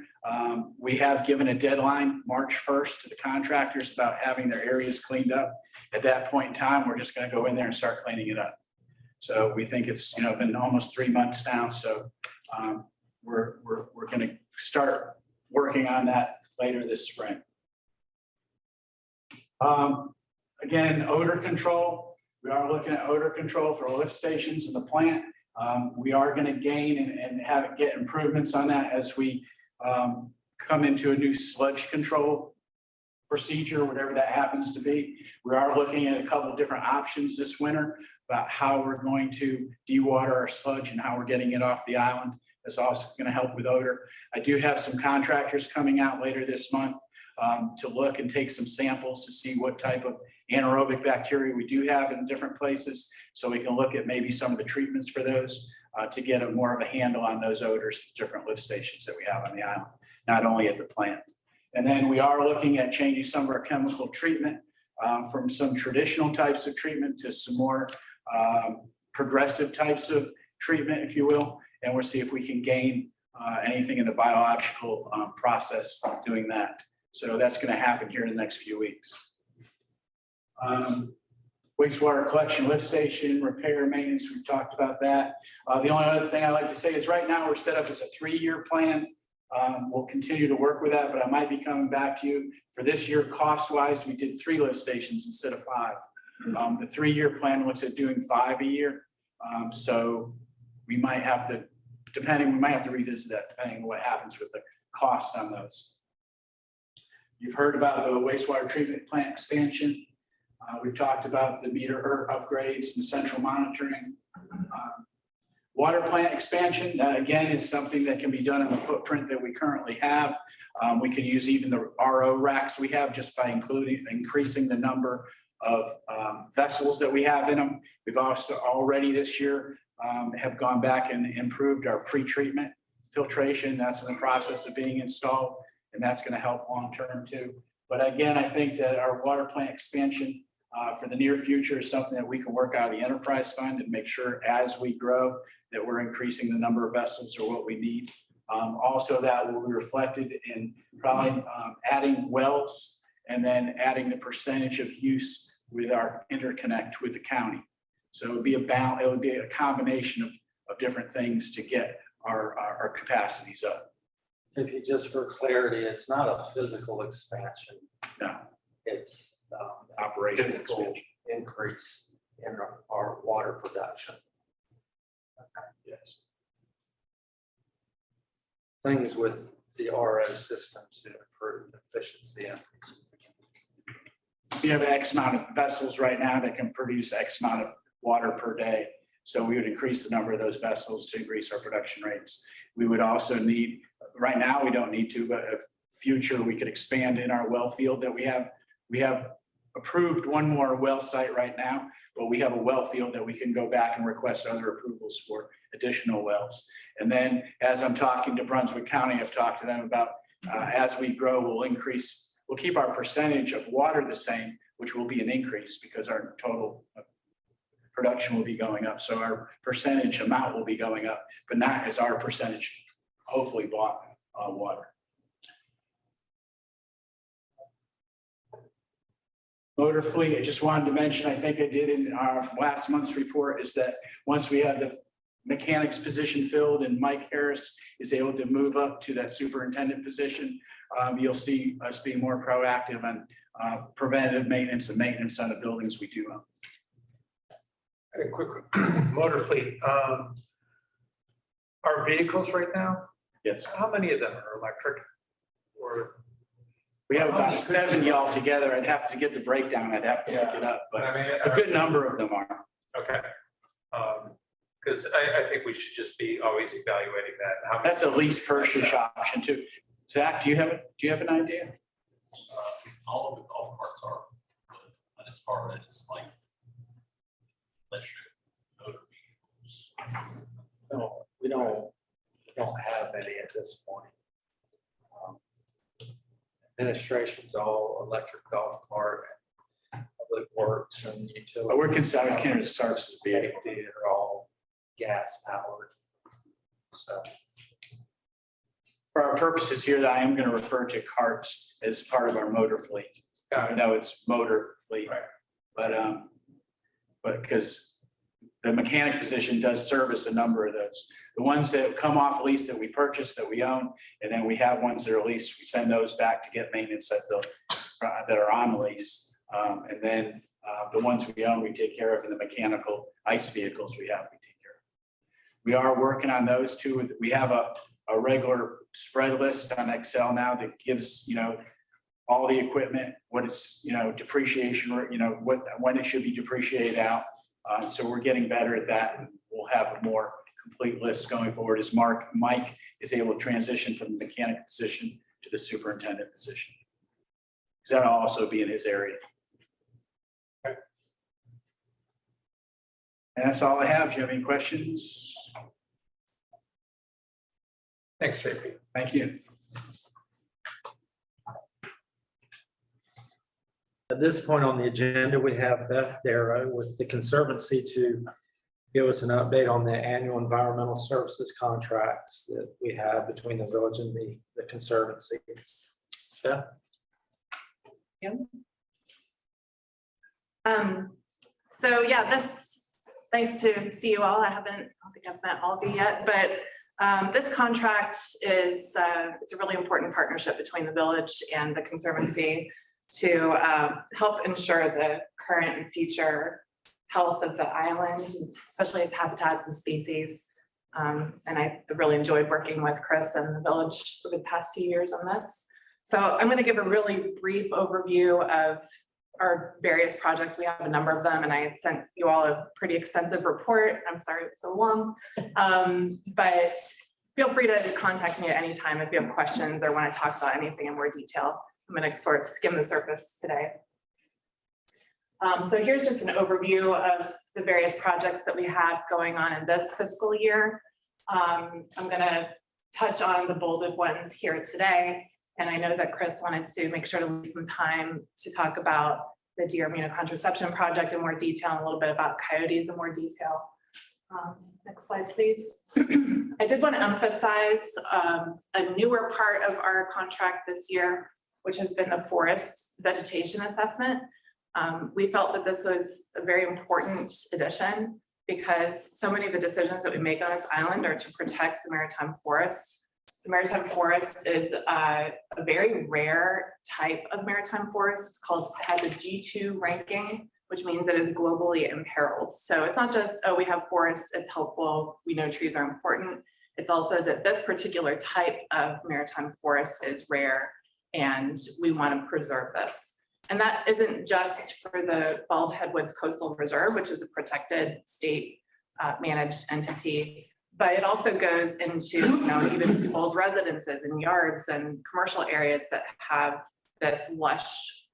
We have given a deadline, March 1st, to the contractors about having their areas cleaned up. At that point in time, we're just going to go in there and start cleaning it up. So we think it's been almost 3 months now. So we're going to start working on that later this spring. Again, odor control. We are looking at odor control for lift stations in the plant. We are going to gain and get improvements on that as we come into a new sludge control procedure, whatever that happens to be. We are looking at a couple of different options this winter about how we're going to dewater our sludge and how we're getting it off the island. That's also going to help with odor. I do have some contractors coming out later this month to look and take some samples to see what type of anaerobic bacteria we do have in different places, so we can look at maybe some of the treatments for those to get more of a handle on those odors, different lift stations that we have on the island, not only at the plant. And then we are looking at changing some of our chemical treatment from some traditional types of treatment to some more progressive types of treatment, if you will. And we'll see if we can gain anything in the biological process from doing that. So that's going to happen here in the next few weeks. Wastewater collection lift station, repair, maintenance, we've talked about that. The only other thing I'd like to say is right now we're set up as a 3-year plan. We'll continue to work with that, but I might be coming back to you. For this year, cost-wise, we did 3 lift stations instead of 5. The 3-year plan looks at doing 5 a year. So we might have to, we might have to revisit that depending on what happens with the cost on those. You've heard about the wastewater treatment plant expansion. We've talked about the meter upgrades and central monitoring. Water plant expansion, again, is something that can be done in the footprint that we currently have. We can use even the RO racks we have just by increasing the number of vessels that we have in them. We've also already this year have gone back and improved our pre-treatment filtration. That's in the process of being installed, and that's going to help long-term too. But again, I think that our water plant expansion for the near future is something that we can work out of the enterprise fund and make sure as we grow that we're increasing the number of vessels or what we need. Also, that will be reflected in probably adding wells and then adding the percentage of use with our interconnect with the county. So it would be a combination of different things to get our capacities up. If you just for clarity, it's not a physical expansion. No. It's Operational physical increase in our water production. Yes. things with the RO system to improve efficiency. We have X amount of vessels right now that can produce X amount of water per day. So we would increase the number of those vessels to increase our production rates. We would also need, right now, we don't need to, but if future, we could expand in our well field that we have. We have approved one more well site right now, but we have a well field that we can go back and request other approvals for additional wells. And then as I'm talking to Brunswick County, I've talked to them about as we grow, we'll keep our percentage of water the same, which will be an increase because our total production will be going up. So our percentage amount will be going up, but not as our percentage hopefully bought water. Motor fleet, I just wanted to mention, I think I did in our last month's report, is that once we have the mechanics position filled and Mike Harris is able to move up to that superintendent position, you'll see us being more proactive on preventative maintenance and maintenance on the buildings we do own. A quick motor fleet. Our vehicles right now, Yes, how many of them are electric? Or we have about 70 altogether. I'd have to get the breakdown. I'd have to look it up, but I mean, a good number of them are. okay. Because I think we should just be always evaluating that. How That's a lease purchase option too. Zach, do you have an idea? All of the golf carts are, but as far as like electric motor vehicles. No, we don't have any at this point. Administration's all electric golf cart, public works and But utility. we're considered services vehicle. Safety are all gas powered. So For our purposes here, I am going to refer to carts as part of our motor fleet. I know it's motor fleet, Right. but because the mechanic position does service a number of those. The ones that come off lease that we purchase, that we own, and then we have ones that are leased, we send those back to get maintenance that are on lease. And then the ones we own, we take care of, and the mechanical ICE vehicles we have, we take care of. We are working on those too. We have a regular spread list on Excel now that gives, all the equipment, what it's, depreciation, when it should be depreciated out. So we're getting better at that, and we'll have a more complete list going forward as Mike is able to transition from the mechanic position to the superintendent position. Because that'll also be in his area. And that's all I have. Do you have any questions? Thanks, JP. Thank you. at this point on the agenda, we have Beth Darrow with the Conservancy to give us an update on the annual environmental services contracts that we have between the village and the Conservancy. Beth? So yeah, nice to see you all. I don't think I've met all of you yet, but this contract is, it's a really important partnership between the village and the Conservancy to help ensure the current and future health of the island, especially its habitats and species. And I really enjoyed working with Chris and the village for the past few years on this. So I'm going to give a really brief overview of our various projects. We have a number of them, and I sent you all a pretty extensive report. I'm sorry it's so long, but feel free to contact me at any time if you have questions or want to talk about anything in more detail. I'm going to sort of skim the surface today. So here's just an overview of the various projects that we have going on in this fiscal year. I'm going to touch on the bolded ones here today. And I know that Chris wanted to make sure to leave some time to talk about the deer immunocontraception project in more detail, and a little bit about coyotes in more detail. Next slide, please. I did want to emphasize a newer part of our contract this year, which has been the forest vegetation assessment. We felt that this was a very important addition because so many of the decisions that we make on this island are to protect the maritime forest. The maritime forest is a very rare type of maritime forest. It has a G2 ranking, which means it is globally imperiled. So it's not just, oh, we have forests, it's helpful, we know trees are important. It's also that this particular type of maritime forest is rare and we want to preserve this. And that isn't just for the Bald Headwoods Coastal Reserve, which is a protected state managed entity, but it also goes into, you know, even people's residences and yards and commercial areas that have this lush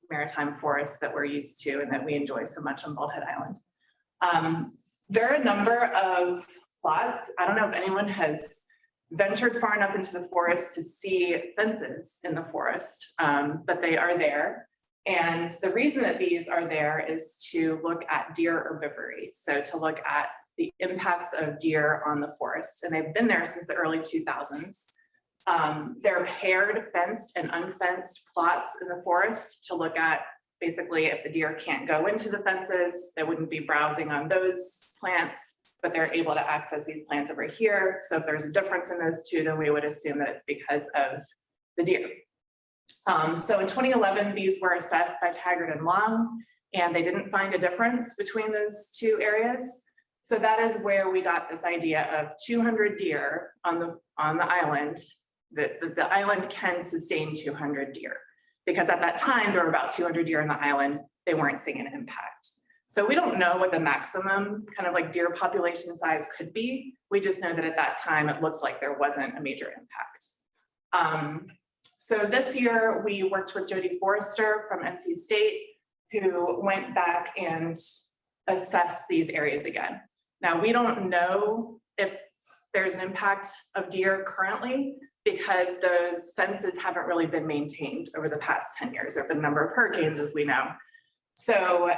maritime forest that we're used to and that we enjoy so much on Bald Head Island. There are a number of plots. I don't know if anyone has ventured far enough into the forest to see fences in the forest, but they are there. And the reason that these are there is to look at deer herbivory. So to look at the impacts of deer on the forest. And they've been there since the early 2000s. They're paired fenced and unfenced plots in the forest to look at basically if the deer can't go into the fences, they wouldn't be browsing on those plants, but they're able to access these plants over here. So if there's a difference in those two, then we would assume that it's because of the deer. So in 2011, these were assessed by Taggart and Long, and they didn't find a difference between those two areas. So that is where we got this idea of 200 deer on the island. The island can sustain 200 deer, because at that time there were about 200 deer on the island. They weren't seeing an impact. So we don't know what the maximum kind of like deer population size could be. We just know that at that time it looked like there wasn't a major impact. So this year we worked with Jody Forrester from NC State, who went back and assessed these areas again. Now, we don't know if there's an impact of deer currently because those fences haven't really been maintained over the past 10 years. There have been a number of hurricanes, as we know. So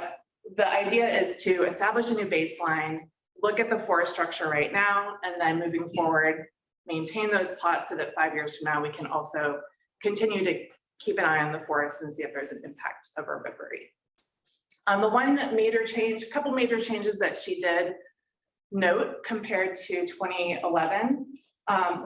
the idea is to establish a new baseline, look at the forest structure right now, and then moving forward, maintain those plots so that 5 years from now, we can also continue to keep an eye on the forest and see if there's an impact of herbivory. The one major change, a couple major changes that she did note compared to 2011.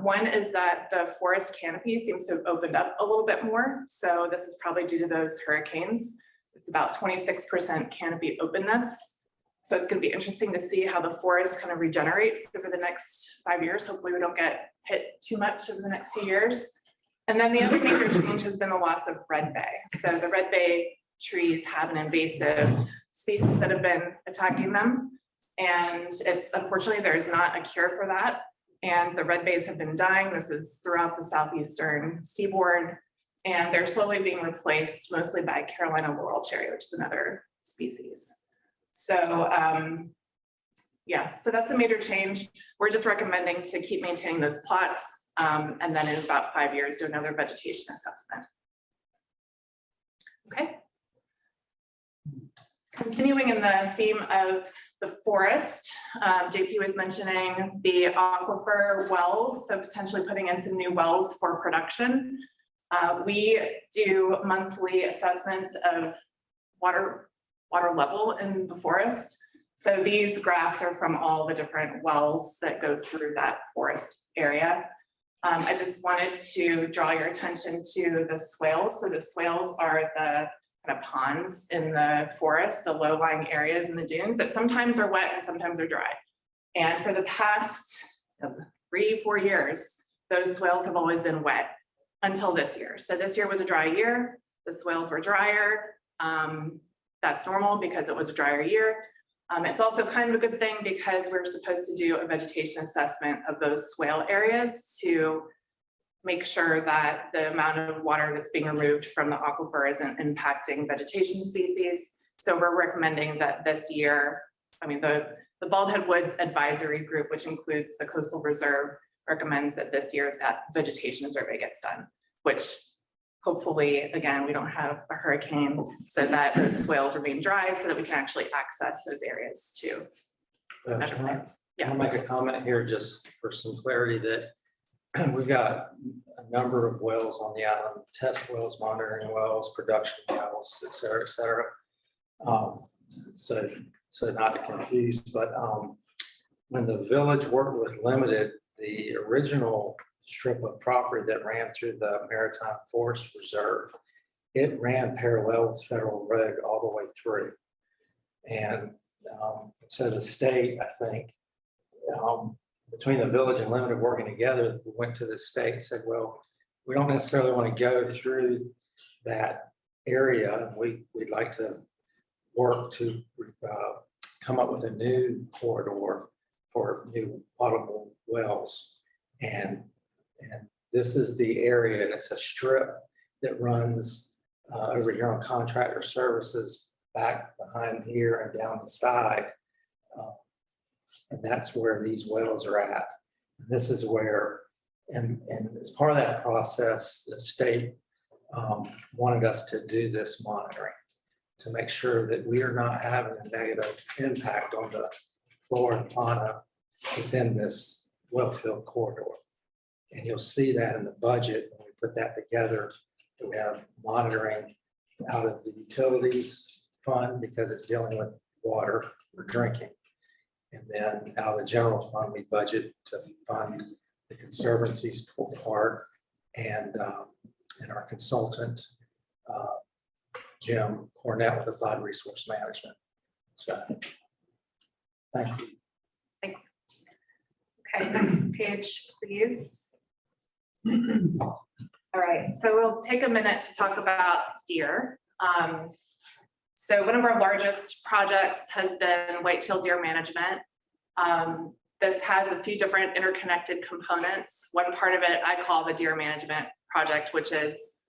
One is that the forest canopy seems to have opened up a little bit more. So this is probably due to those hurricanes. It's about 26% canopy openness. So it's going to be interesting to see how the forest kind of regenerates over the next 5 years. Hopefully we don't get hit too much over the next few years. And then the other major change has been the loss of red bay. So the red bay trees have an invasive species that have been attacking them. And it's unfortunately, there's not a cure for that. And the red bays have been dying. This is throughout the southeastern seaboard. And they're slowly being replaced mostly by Carolina laurel cherry, which is another species. So yeah, so that's a major change. We're just recommending to keep maintaining those plots and then in about 5 years, do another vegetation assessment. Okay. Continuing in the theme of the forest, JP was mentioning the aquifer wells, so potentially putting in some new wells for production. We do monthly assessments of water level in the forest. So these graphs are from all the different wells that go through that forest area. I just wanted to draw your attention to the swales. So the swales are the kind of ponds in the forest, the low-lying areas in the dunes that sometimes are wet and sometimes are dry. And for the past 3-4 years, those swales have always been wet until this year. So this year was a dry year. The swales were drier. That's normal because it was a drier year. It's also kind of a good thing because we're supposed to do a vegetation assessment of those swale areas to make sure that the amount of water that's being removed from the aquifer isn't impacting vegetation species. So we're recommending that this year, I mean, the Bald Head Woods Advisory Group, which includes the Coastal Reserve, recommends that this year that vegetation survey gets done, which hopefully, again, we don't have a hurricane so that the swales remain dry so that we can actually access those areas to measure plants. Yeah. I'll make a comment here just for some clarity that we've got a number of wells on the island, test wells, monitoring wells, production wells, et cetera, et cetera. So not to confuse, but when the village worked with Limited, the original strip of property that ran through the Maritime Forest Reserve, it ran parallel with Federal Road all the way through. And so the state, I think, between the village and limited working together, we went to the state and said, well, we don't necessarily want to go through that area. We'd like to work to come up with a new corridor for new potable wells. And this is the area, and it's a strip that runs over here on contractor services, back behind here and down the side. And that's where these wells are at. This is where, and as part of that process, the state wanted us to do this monitoring to make sure that we are not having a negative impact on the flora and fauna within this well-filled corridor. And you'll see that in the budget when we put that together. We have monitoring out of the utilities fund because it's dealing with water for drinking. And then out of the general fund, we budget to fund the Conservancy's part and our consultant, Jim Cornett with Applied Resource Management. So, thank you. Thanks. Okay, next page, please. All right, so we'll take a minute to talk about deer. So one of our largest projects has been whitetail deer management. This has a few different interconnected components. One part of it I call the deer management project, which is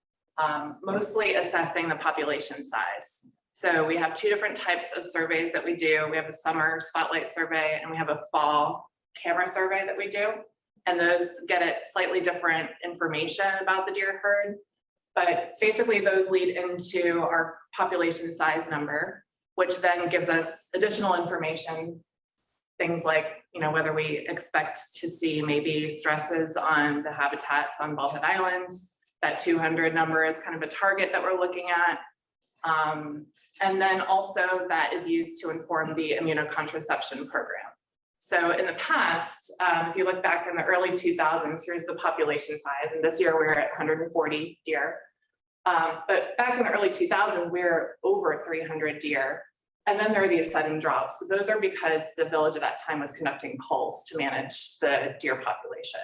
mostly assessing the population size. So we have two different types of surveys that we do. We have a summer spotlight survey and we have a fall camera survey that we do. And those get at slightly different information about the deer herd. But basically those lead into our population size number, which then gives us additional information. Things like, whether we expect to see maybe stresses on the habitats on Baldy Island. That 200 number is kind of a target that we're looking at. And then also that is used to inform the immunocontraception program. So in the past, if you look back in the early 2000s, here's the population size. And this year we're at 140 deer. But back in the early 2000s, we were over 300 deer. And then there are these sudden drops. So those are because the village at that time was conducting culls to manage the deer population.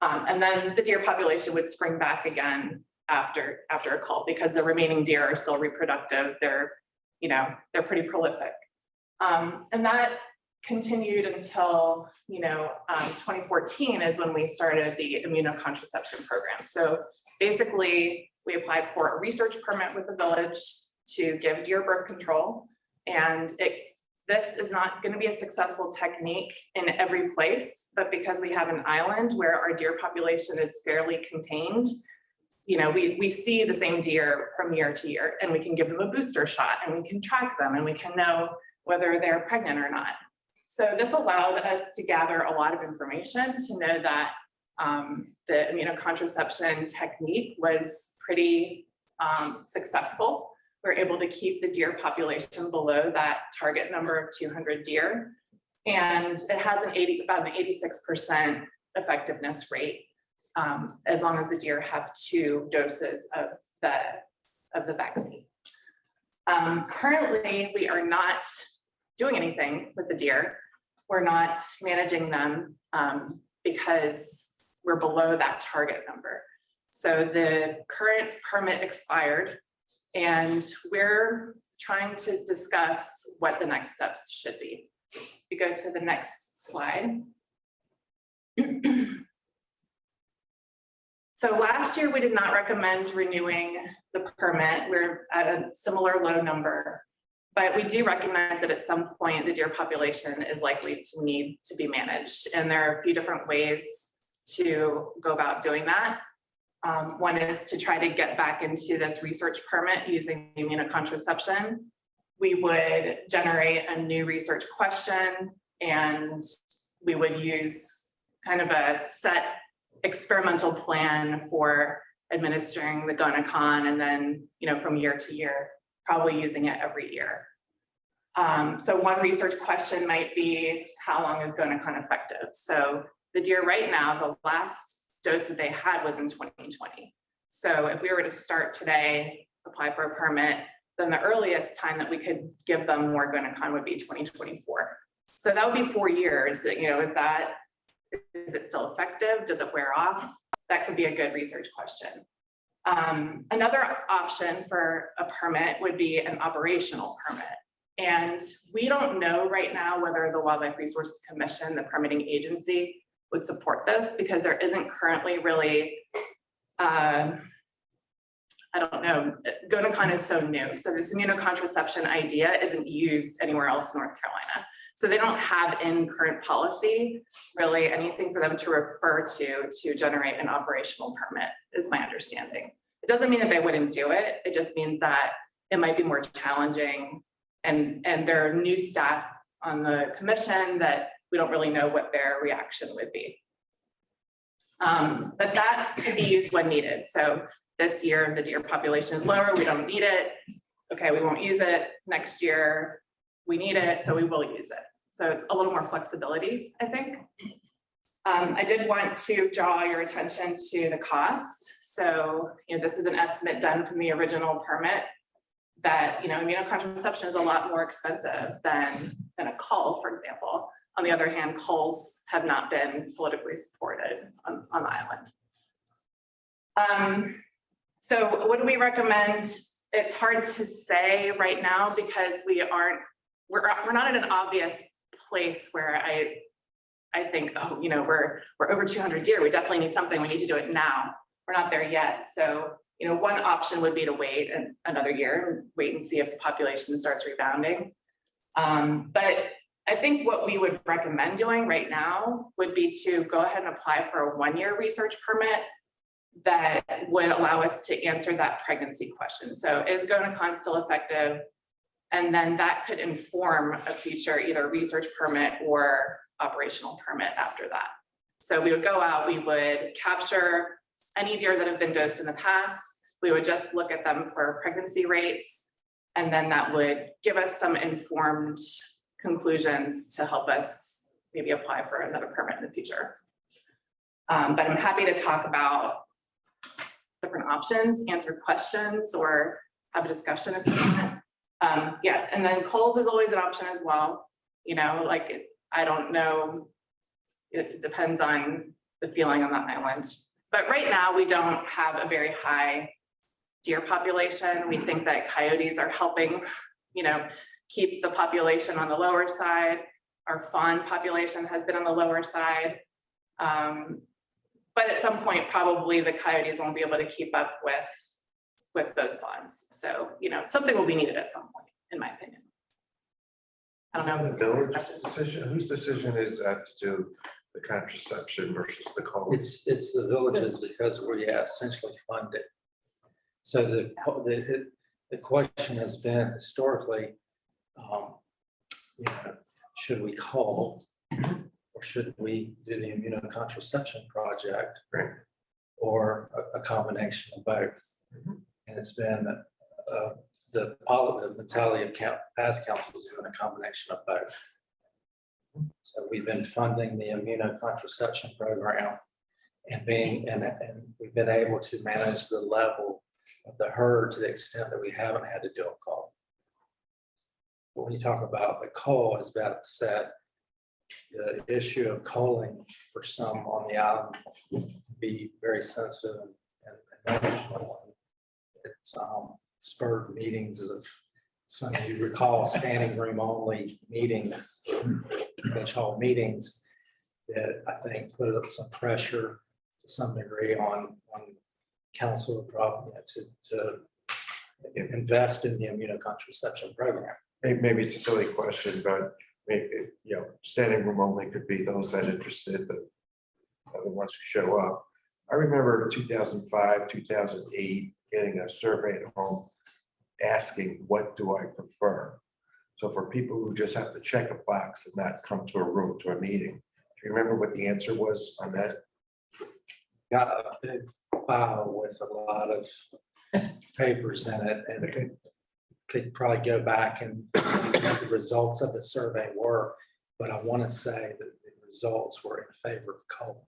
And then the deer population would spring back again after a cull because the remaining deer are still reproductive. They're pretty prolific. And that continued until 2014 is when we started the immunocontraception program. So basically we applied for a research permit with the village to give deer birth control. And this is not going to be a successful technique in every place, but because we have an island where our deer population is fairly contained, we see the same deer from year to year, and we can give them a booster shot and we can track them and we can know whether they're pregnant or not. So this allowed us to gather a lot of information to know that the immunocontraception technique was pretty successful. We're able to keep the deer population below that target number of 200 deer. And it has about an 86% effectiveness rate as long as the deer have 2 doses of the vaccine. Currently, we are not doing anything with the deer. We're not managing them because we're below that target number. So the current permit expired. And we're trying to discuss what the next steps should be. We go to the next slide. So last year, we did not recommend renewing the permit. We're at a similar low number, but we do recognize that at some point the deer population is likely to need to be managed. And there are a few different ways to go about doing that. One is to try to get back into this research permit using immunocontraception. We would generate a new research question and we would use kind of a set experimental plan for administering the Gonacon and then, from year to year, probably using it every year. So one research question might be, how long is Gonacon effective? So the deer right now, the last dose that they had was in 2020. So if we were to start today, apply for a permit, then the earliest time that we could give them more Gonacon would be 2024. So that would be 4 years. Is that Is it still effective? Does it wear off? That could be a good research question. Another option for a permit would be an operational permit. And we don't know right now whether the Wildlife Resources Commission, the permitting agency, would support this because there isn't currently really, I don't know, GonaCon is so new. So this immunocontraception idea isn't used anywhere else in North Carolina. So they don't have in current policy really anything for them to refer to generate an operational permit, is my understanding. It doesn't mean that they wouldn't do it. It just means that it might be more challenging. And there are new staff on the commission that we don't really know what their reaction would be. But that could be used when needed. So this year, the deer population is lower. We don't need it. Okay, we won't use it. Next year, we need it, so we will use it. So it's a little more flexibility, I think. I did want to draw your attention to the cost. So, this is an estimate done from the original permit that, immunocontraception is a lot more expensive than a cull, for example. On the other hand, culls have not been politically supported on the island. So what do we recommend? It's hard to say right now because we're not in an obvious place where I think, oh, we're over 200 deer. We definitely need something. We need to do it now. We're not there yet. So, one option would be to wait another year, wait and see if the population starts rebounding. But I think what we would recommend doing right now would be to go ahead and apply for a 1-year research permit that would allow us to answer that pregnancy question. So is GonaCon still effective? And then that could inform a future either research permit or operational permit after that. So we would go out, we would capture any deer that have been dosed in the past. We would just look at them for pregnancy rates. And then that would give us some informed conclusions to help us maybe apply for another permit in the future. But I'm happy to talk about different options, answer questions, or have a discussion if you want. Yeah, and then culls is always an option as well. I don't know, it depends on the feeling on that island. But right now we don't have a very high deer population. We think that coyotes are helping, keep the population on the lower side. Our fawn population has been on the lower side. But at some point, probably the coyotes won't be able to keep up with those fawns. So, something will be needed at some point, in my opinion. I don't know. The village's decision, whose decision is that to do the contraception versus the cull? It's the villages because we essentially fund it. So the question has been historically, should we cull or should we do the immunocontraception project, right, or a combination of both? And it's been the mentality of past councils doing a combination of both. So we've been funding the immunocontraception program and we've been able to manage the level of the herd to the extent that we haven't had to do a cull. But when you talk about the cull, as Beth said, the issue of culling for some on the island be very sensitive and emotional. It's spurred meetings of, some of you recall, standing room only meetings, bench hall meetings that I think put up some pressure to some degree on council probably to invest in the immunocontraception program. Maybe it's a silly question, but maybe, standing room only could be those that interested, the ones who show up. I remember 2005, 2008, getting a survey at home asking, what do I prefer? So for people who just have to check a box and not come to a room, to a meeting, do you remember what the answer was on that? Got a big file with a lot of papers in it, and could probably go back and what the results of the survey were, but I want to say that the results were in favor of cull.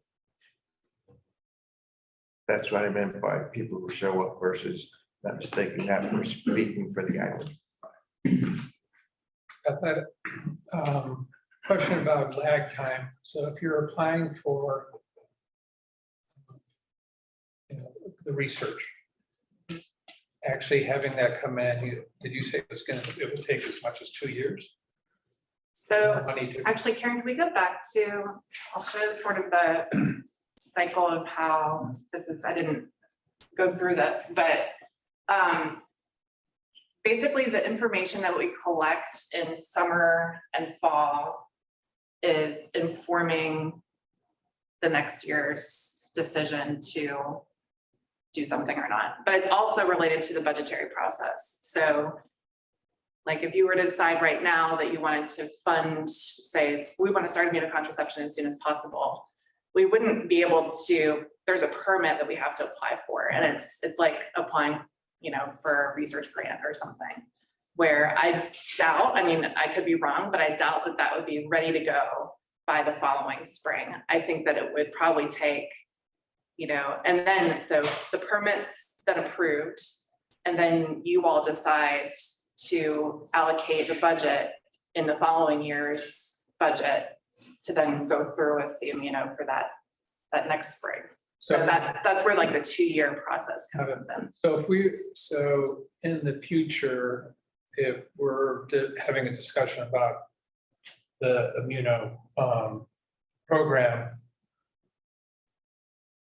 That's what I meant by people who show up versus not mistaking that for speaking for the island. Question about lag time. So if you're applying for the research, actually having that come in, did you say it would take as much as 2 years? So Money to- actually, Karen, can we go back to, I'll show sort of the cycle of how this is, I didn't go through this, but basically the information that we collect in summer and fall is informing the next year's decision to do something or not, but it's also related to the budgetary process. So like if you were to decide right now that you wanted to fund, say, if we want to start immunocontraception as soon as possible, we wouldn't be able to, there's a permit that we have to apply for, and it's like applying, for a research grant or something, where I doubt, I mean, I could be wrong, but I doubt that that would be ready to go by the following spring. I think that it would probably take, and then, so the permit's then approved, and then you all decide to allocate the budget in the following year's budget to then go through with the immuno for that next spring. So that's where like the 2-year process comes in. So in the future, if we're having a discussion about the immuno program,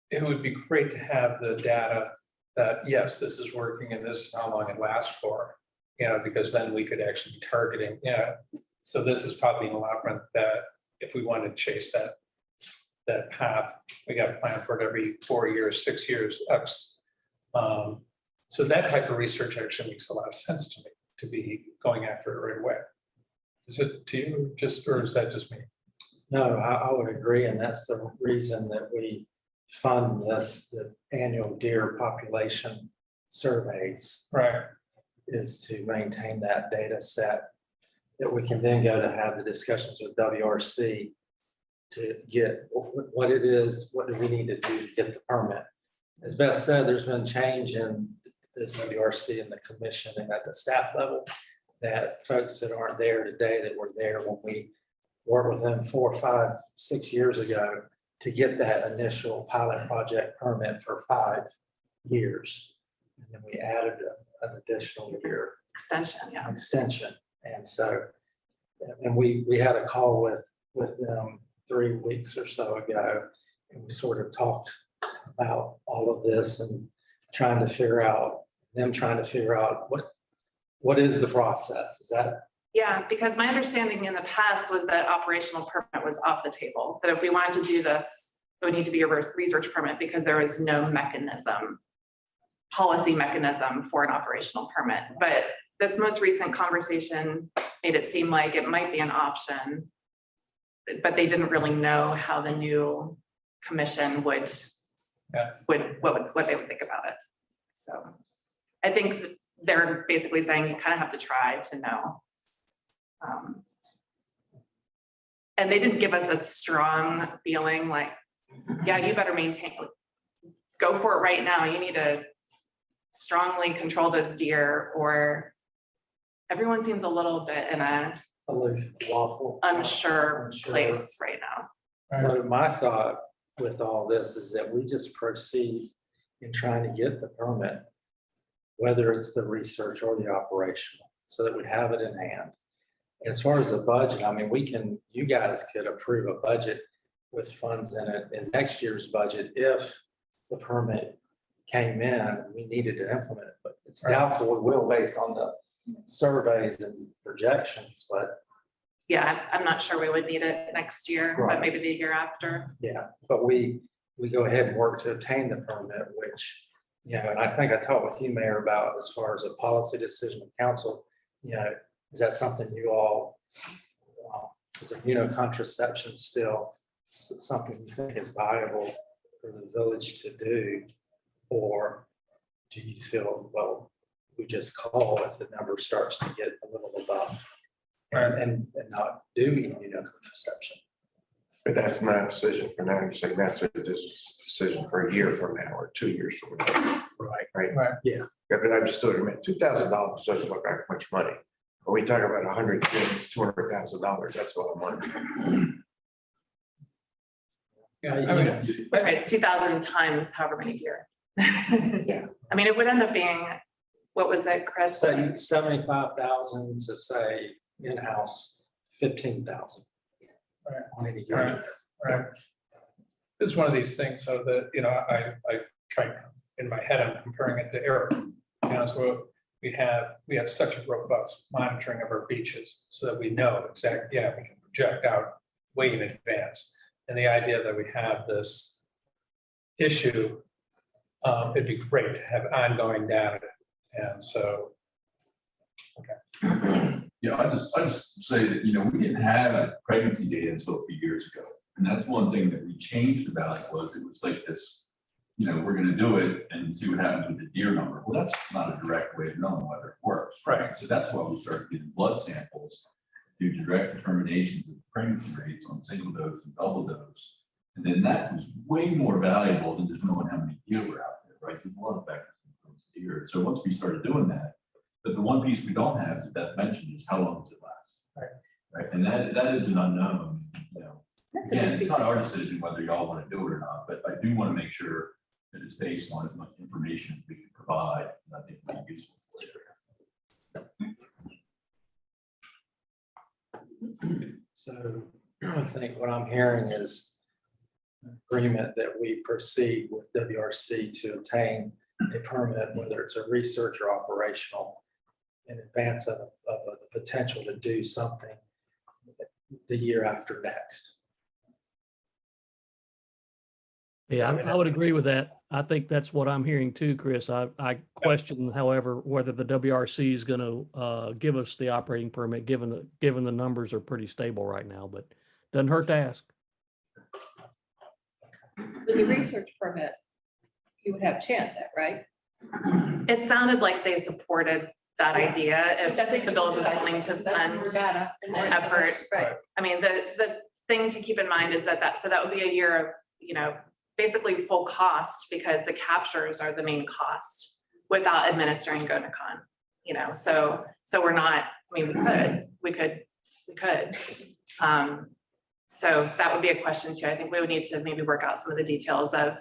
it would be great to have the data that, yes, this is working and this is how long it lasts for, because then we could actually be targeting, so this is probably an allotment that if we want to chase that path, we got to plan for it every 4 years, 6 years, X. So that type of research actually makes a lot of sense to me, to be going after it right away. Is it to you or is that just me? No, I would agree, and that's the reason that we fund the annual deer population surveys. Right. Is to maintain that data set that we can then go to have the discussions with WRC to get what it is, what do we need to do to get the permit. As Beth said, there's been change in the WRC and the commission and at the staff level, that folks that aren't there today that were there when we worked with them 4, 5, 6 years ago to get that initial pilot project permit for 5 years. And then we added an additional year extension. And so, and we had a call with them 3 weeks or so ago, and we sort of talked about all of this and trying to figure out what is the process. Is that? Yeah, because my understanding in the past was that operational permit was off the table, that if we wanted to do this, it would need to be a research permit because there was no policy mechanism for an operational permit. But this most recent conversation made it seem like it might be an option, but they didn't really know how the new commission what they would think about it. So I think they're basically saying you kind of have to try to know. And they didn't give us a strong feeling like, yeah, you better go for it right now. You need to strongly control those deer, or everyone seems a little bit in a unsure place right now. So my thought with all this is that we just proceed in trying to get the permit, whether it's the research or the operational, so that we have it in hand. As far as the budget, I mean, you guys could approve a budget with funds in it in next year's budget if the permit came in, we needed to implement it, but it's doubtful it will based on the surveys and projections, but. Yeah, I'm not sure we would need it next year, but maybe the year after. Yeah, but we go ahead and work to obtain the permit, which, and I think I talked with you, Mayor, about as far as a policy decision of council, is that something you all, is immunocontraception still something you think is viable for the village to do? Or do you feel, well, we just call if the number starts to get a little above and not do immunocontraception? But that's not a decision for now. You're saying that's a decision for a year from now or 2 years from now. Right. Yeah. Yeah, but I'm still admit $2,000 doesn't look like much money. Are we talking about $200,000? That's all I'm wondering. Yeah, I mean, Right, it's 2,000 times however many deer. Yeah. I mean, it would end up being, what was it, Chris? Say 75,000 to say in-house 15,000. Right. On any Right. given. Right. This is one of these things, so that, you know, I try, in my head, I'm comparing it to Eric. You know, so we have such a robust monitoring of our beaches so that we know exactly, yeah, we can project out way in advance. And the idea that we have this issue, it'd be great to have ongoing data. And so, Yeah, I just say that, you know, we didn't have pregnancy data until a few years ago. And that's one thing that we changed about it was like this, you know, we're gonna do it and see what happens with the deer number. Well, that's not a direct way of knowing whether it works, right? So that's why we started getting blood samples, do direct determinations of pregnancy rates on single dose and double dose. And then that was way more valuable than just knowing how many deer were out there, right? There's a lot of factors in terms of deer. So once we started doing that, but the one piece we don't have, as Beth mentioned, is how long does it last? Right. And that is an unknown, you know. Again, it's not our decision whether y'all want to do it or not, but I do want to make sure that it's based on as much information as we can provide. And I think it would be useful for you. So I think what I'm hearing is an agreement that we proceed with WRC to obtain a permit, whether it's a research or operational, in advance of the potential to do something the year after next. Yeah, I would agree with that. I think that's what I'm hearing too, Chris. I question, however, whether the WRC is going to give us the operating permit, given the numbers are pretty stable right now, but doesn't hurt to ask. With the research permit, you would have a chance at, right? It sounded like they supported that idea if the village is willing to fund effort. Right. I mean, the thing to keep in mind is that would be a year of, you know, basically full cost because the captures are the main cost without administering GonaCon, you know, so we're not, I mean, we could. So that would be a question too. I think we would need to maybe work out some of the details of,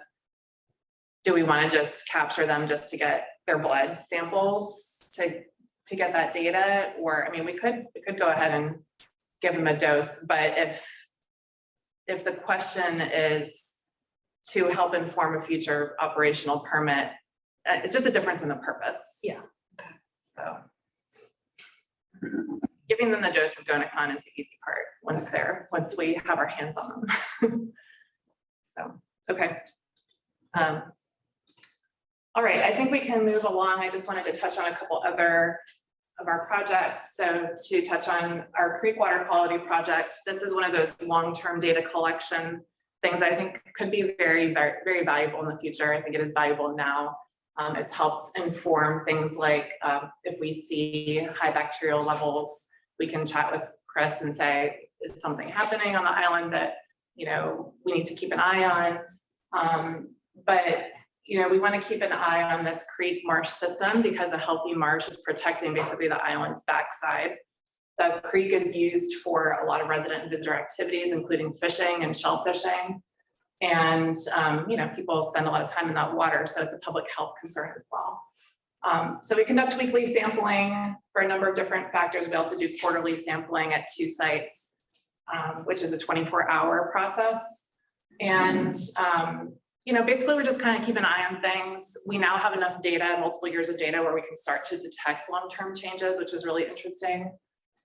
do we want to just capture them just to get their blood samples to get that data? Or, I mean, we could go ahead and give them a dose, but if the question is to help inform a future operational permit, it's just a difference in the purpose. Yeah. Okay. So giving them the dose of GonaCon is the easy part once we have our hands on them. So, okay. All right, I think we can move along. I just wanted to touch on a couple other of our projects. So to touch on our creek water quality project, this is one of those long-term data collection things I think could be very, very, very valuable in the future. I think it is valuable now. It's helped inform things like if we see high bacterial levels, we can chat with Chris and say, is something happening on the island that, you know, we need to keep an eye on. But you know, we want to keep an eye on this creek marsh system because a healthy marsh is protecting basically the island's backside. The creek is used for a lot of resident and visitor activities, including fishing and shellfishing. And, you know, people spend a lot of time in that water, so it's a public health concern as well. So we conduct weekly sampling for a number of different factors. We also do quarterly sampling at 2 sites, which is a 24-hour process. And, you know, basically we're just kind of keep an eye on things. We now have enough data, multiple years of data, where we can start to detect long-term changes, which is really interesting.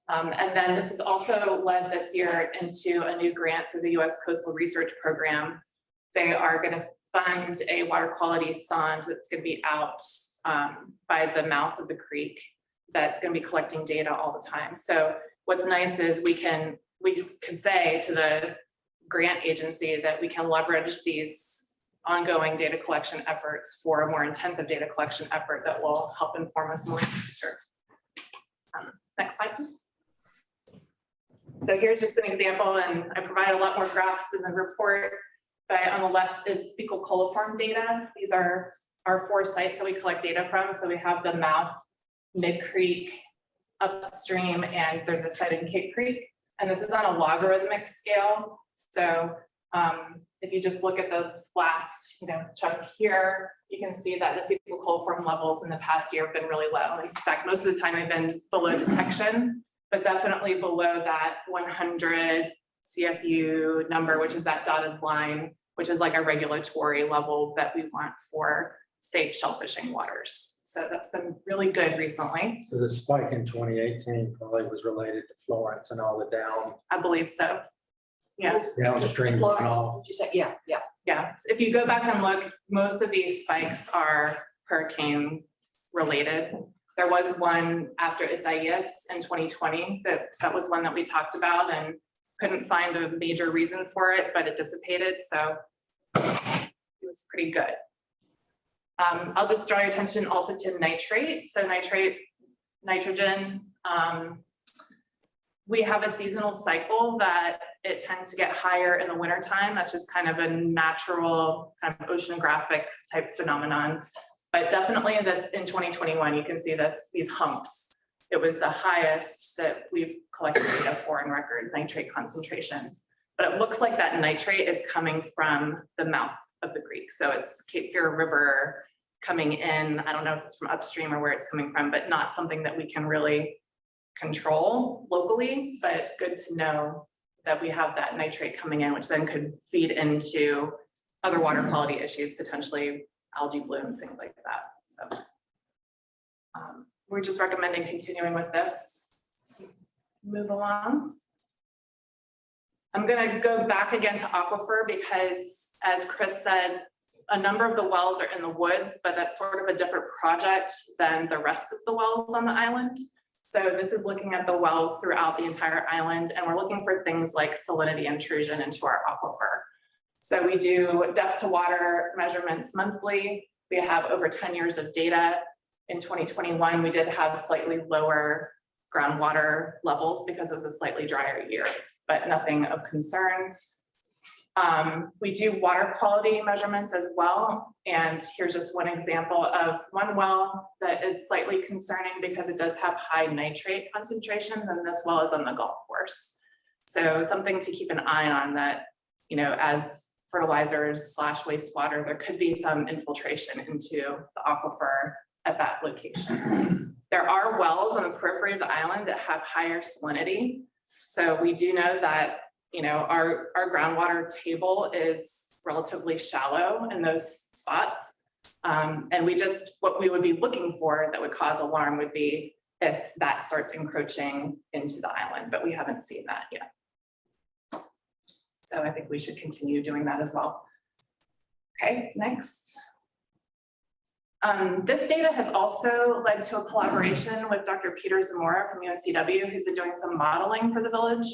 And then this is also led this year into a new grant through the U.S. Coastal Research Program. They are going to fund a water quality sonde that's going to be out by the mouth of the creek that's going to be collecting data all the time. So what's nice is we can say to the grant agency that we can leverage these ongoing data collection efforts for a more intensive data collection effort that will help inform us more in the future. Next slide, please. So here's just an example, and I provide a lot more graphs in the report, but on the left is fecal coliform data. These are our 4 sites that we collect data from. So we have the mouth, mid creek, upstream, and there's a site in Cape Creek. And this is on a logarithmic scale. So if you just look at the last chunk here, you can see that the fecal coliform levels in the past year have been really low. In fact, most of the time they've been below detection, but definitely below that 100 CFU number, which is that dotted line, which is like a regulatory level that we want for safe shellfishing waters. So that's been really good recently. So the spike in 2018 probably was related to Florence and all the down. I believe so. Yeah. Downstream and Florence, all. did you say? Yeah, yeah. Yeah, if you go back and look, most of these spikes are hurricane related. There was one after Isaias in 2020, that was one that we talked about and couldn't find a major reason for it, but it dissipated, so it was pretty good. I'll just draw your attention also to nitrate. So nitrogen, we have a seasonal cycle that it tends to get higher in the wintertime. That's just kind of a natural kind of oceanographic type phenomenon. But definitely in 2021, you can see these humps. It was the highest that we've collected data for in record nitrate concentrations. But it looks like that nitrate is coming from the mouth of the creek. So it's Cape Fear River coming in. I don't know if it's from upstream or where it's coming from, but not something that we can really control locally, but good to know that we have that nitrate coming in, which then could feed into other water quality issues, potentially algae blooms, things like that. So we're just recommending continuing with this. Move along. I'm going to go back again to aquifer because, as Chris said, a number of the wells are in the woods, but that's sort of a different project than the rest of the wells on the island. So this is looking at the wells throughout the entire island, and we're looking for things like salinity intrusion into our aquifer. So we do depth to water measurements monthly. We have over 10 years of data. In 2021, we did have slightly lower groundwater levels because it was a slightly drier year, but nothing of concern. We do water quality measurements as well. And here's just one example of one well that is slightly concerning because it does have high nitrate concentrations, and this well is on the golf course. So something to keep an eye on that, as fertilizers / wastewater, there could be some infiltration into the aquifer at that location. There are wells on the periphery of the island that have higher salinity. So we do know that our groundwater table is relatively shallow in those spots. And what we would be looking for that would cause alarm would be if that starts encroaching into the island, but we haven't seen that yet. So I think we should continue doing that as well. Okay, next. This data has also led to a collaboration with Dr. Peter Zamora from UNCW, who's been doing some modeling for the village.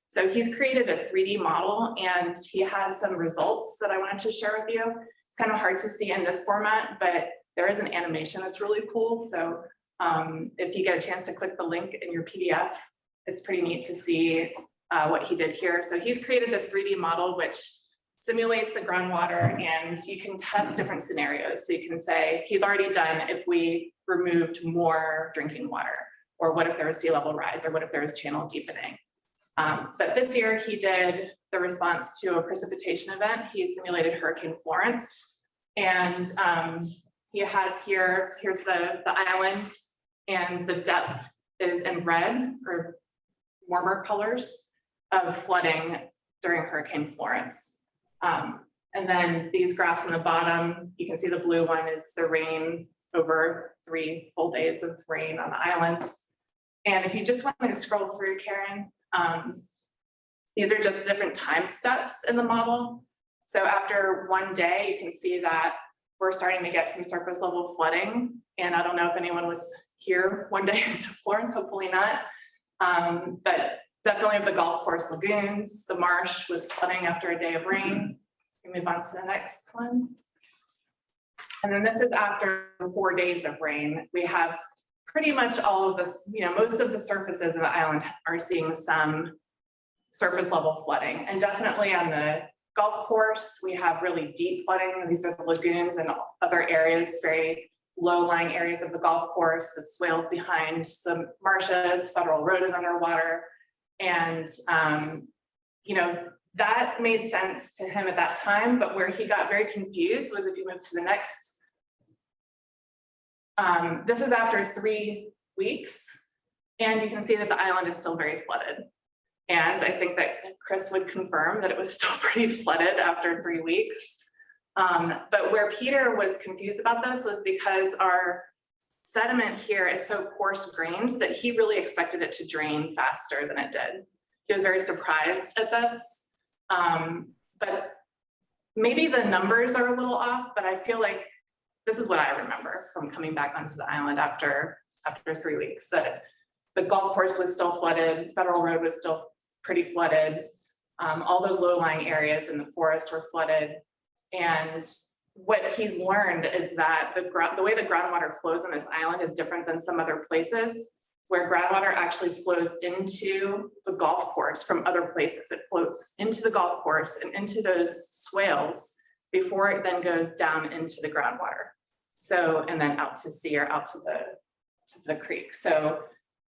So he's created a 3D model, and he has some results that I wanted to share with you. It's kind of hard to see in this format, but there is an animation that's really cool. So if you get a chance to click the link in your PDF, it's pretty neat to see what he did here. So he's created this 3D model, which simulates the groundwater, and you can test different scenarios. So you can say, he's already done if we removed more drinking water, or what if there was sea level rise, or what if there was channel deepening. But this year he did the response to a precipitation event. He simulated Hurricane Florence, and he has here's the island, and the depth is in red or warmer colors of flooding during Hurricane Florence. And then these graphs on the bottom, you can see the blue one is the rain over 3 full days of rain on the island. And if you just want to scroll through, Karen, these are just different time steps in the model. So after 1 day, you can see that we're starting to get some surface level flooding. And I don't know if anyone was here 1 day to Florence, hopefully not. But definitely the golf course lagoons, the marsh was flooding after a day of rain. We move on to the next one. And then this is after 4 days of rain. We have pretty much all of this, most of the surfaces of the island are seeing some surface level flooding. And definitely on the golf course, we have really deep flooding. These are the lagoons and other areas, very low-lying areas of the golf course, the swales behind the marshes, Federal Road is underwater. And, you know, that made sense to him at that time, but where he got very confused was if you move to the next. This is after 3 weeks, and you can see that the island is still very flooded. And I think that Chris would confirm that it was still pretty flooded after 3 weeks. But where Peter was confused about this was because our sediment here is so coarse grained that he really expected it to drain faster than it did. He was very surprised at this. But maybe the numbers are a little off, but I feel like this is what I remember from coming back onto the island after 3 weeks, that the golf course was still flooded, Federal Road was still pretty flooded. All those low-lying areas in the forest were flooded. And what he's learned is that the way the groundwater flows on this island is different than some other places, where groundwater actually flows into the golf course from other places. It flows into the golf course and into those swales before it then goes down into the groundwater. So, and then out to sea or out to the creek. So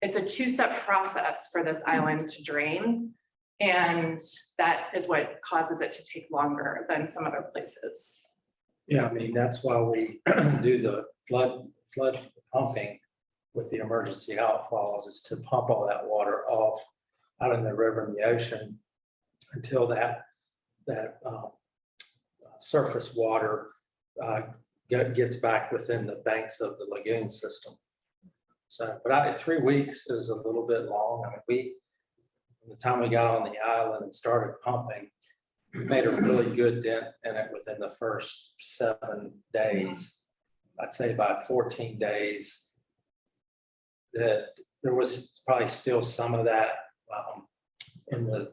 it's a two-step process for this island to drain. And that is what causes it to take longer than some other places. Yeah, I mean, that's why we do the flood pumping with the emergency outfalls, is to pump all that water off out in the river and the ocean until that surface water gets back within the banks of the lagoon system. So, but 3 weeks is a little bit long. I mean, from the time we got on the island and started pumping, we made a really good dent in it within the first 7 days. I'd say by 14 days, that there was probably still some of that in the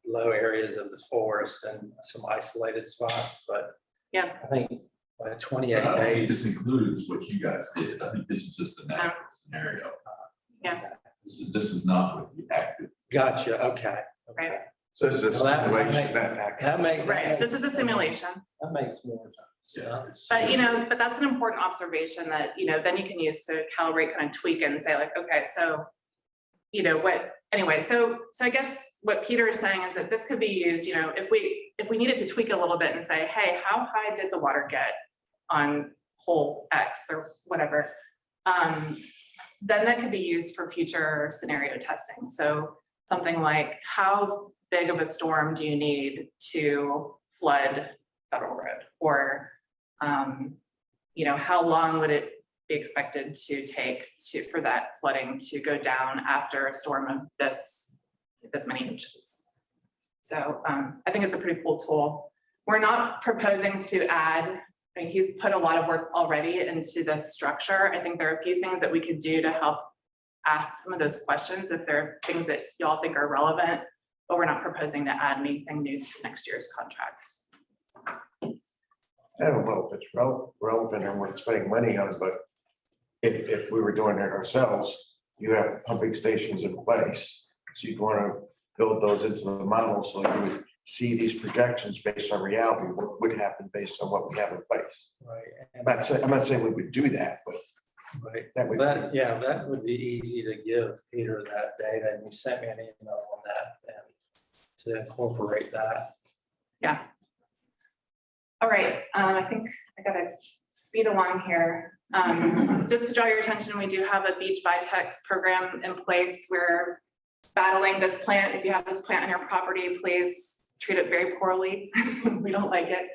low areas of the forest and some isolated spots, but yeah, I think by 28 I don't think days. this includes what you guys did. I think this is just the natural scenario. yeah, This is not with the active. Gotcha, okay. right, So this is Well, that simulation, make- that right. This is a simulation. That makes more sense. But, you know, but that's an important observation that, you know, then you can use to calibrate, kind of tweak and say like, okay, so, you know, anyway, so I guess what Peter is saying is that this could be used, you know, if we needed to tweak a little bit and say, hey, how high did the water get on hole X or whatever, then that could be used for future scenario testing. So something like, how big of a storm do you need to flood Federal Road? Or, you know, how long would it be expected to take for that flooding to go down after a storm of this many inches? So I think it's a pretty cool tool. We're not proposing to add, I mean, he's put a lot of work already into this structure. I think there are a few things that we could do to help ask some of those questions if there are things that y'all think are relevant, but we're not proposing to add anything new to next year's contract. I don't know if it's relevant and worth spending money on, but if we were doing it ourselves, you have pumping stations in place. So you'd want to build those into the model so you would see these projections based on reality, what would happen based on what we have in place. Right. I'm not saying we would do that, but Right. that would. That, yeah, that would be easy to give Peter that data, and you sent me an email on that and to incorporate that. Yeah. All right, I think I gotta speed along here. Just to draw your attention, we do have a beach Vitex program in place. We're battling this plant. If you have this plant on your property, please treat it very poorly. We don't like it.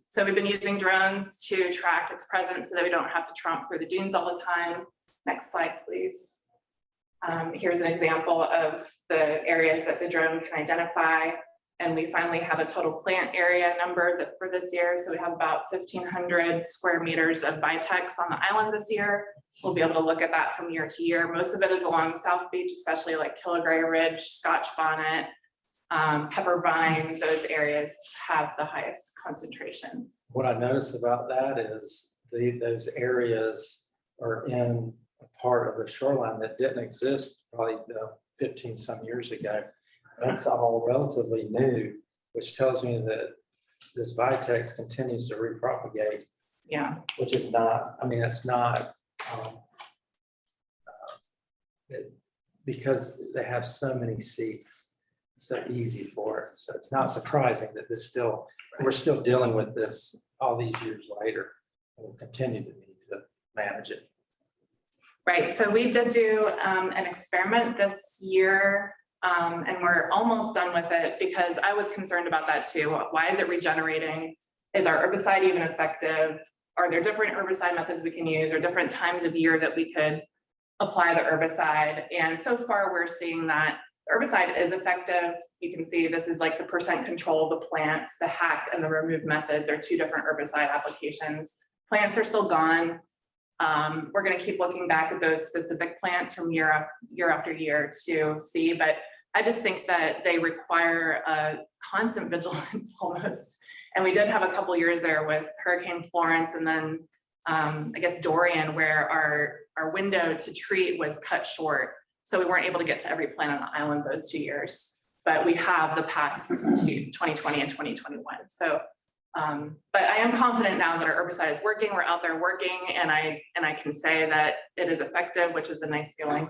So we've been using drones to track its presence so that we don't have to tromp through the dunes all the time. Next slide, please. Here's an example of the areas that the drone can identify. And we finally have a total plant area number for this year. So we have about 1,500 square meters of Vitex on the island this year. We'll be able to look at that from year to year. Most of it is along South Beach, especially like Killigray Ridge, Scotch Bonnet, Pepper Vine. Those areas have the highest concentrations. What I noticed about that is those areas are in a part of the shoreline that didn't exist probably 15 some years ago. That's all relatively new, which tells me that this Vitex continues to repropagate Yeah, which is not, I mean, it's not. Because they have so many seats, so easy for it. So it's not surprising that we're still dealing with this all these years later. And we'll continue to need to manage it. right. So we did do an experiment this year, and we're almost done with it because I was concerned about that too. Why is it regenerating? Is our herbicide even effective? Are there different herbicide methods we can use or different times of year that we could apply the herbicide? And so far we're seeing that herbicide is effective. You can see this is like the percent control of the plants, the hack and the remove methods are two different herbicide applications. Plants are still gone. We're going to keep looking back at those specific plants from year after year to see, but I just think that they require a constant vigilance almost. And we did have a couple years there with Hurricane Florence and then I guess Dorian, where our window to treat was cut short. So we weren't able to get to every plant on the island those 2 years, but we have the past 2020 and 2021. So, but I am confident now that our herbicide is working. We're out there working, and I can say that it is effective, which is a nice feeling.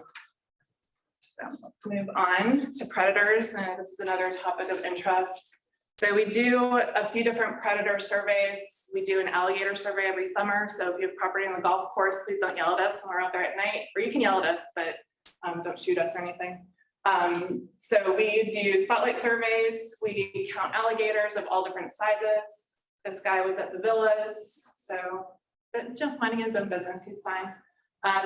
So let's move on to predators, and this is another topic of interest. So we do a few different predator surveys. We do an alligator survey every summer. So if you have property on the golf course, please don't yell at us when we're out there at night, or you can yell at us, but don't shoot us or anything. So we do spotlight surveys. We count alligators of all different sizes. This guy was at the villas, so but minding his own business, he's fine.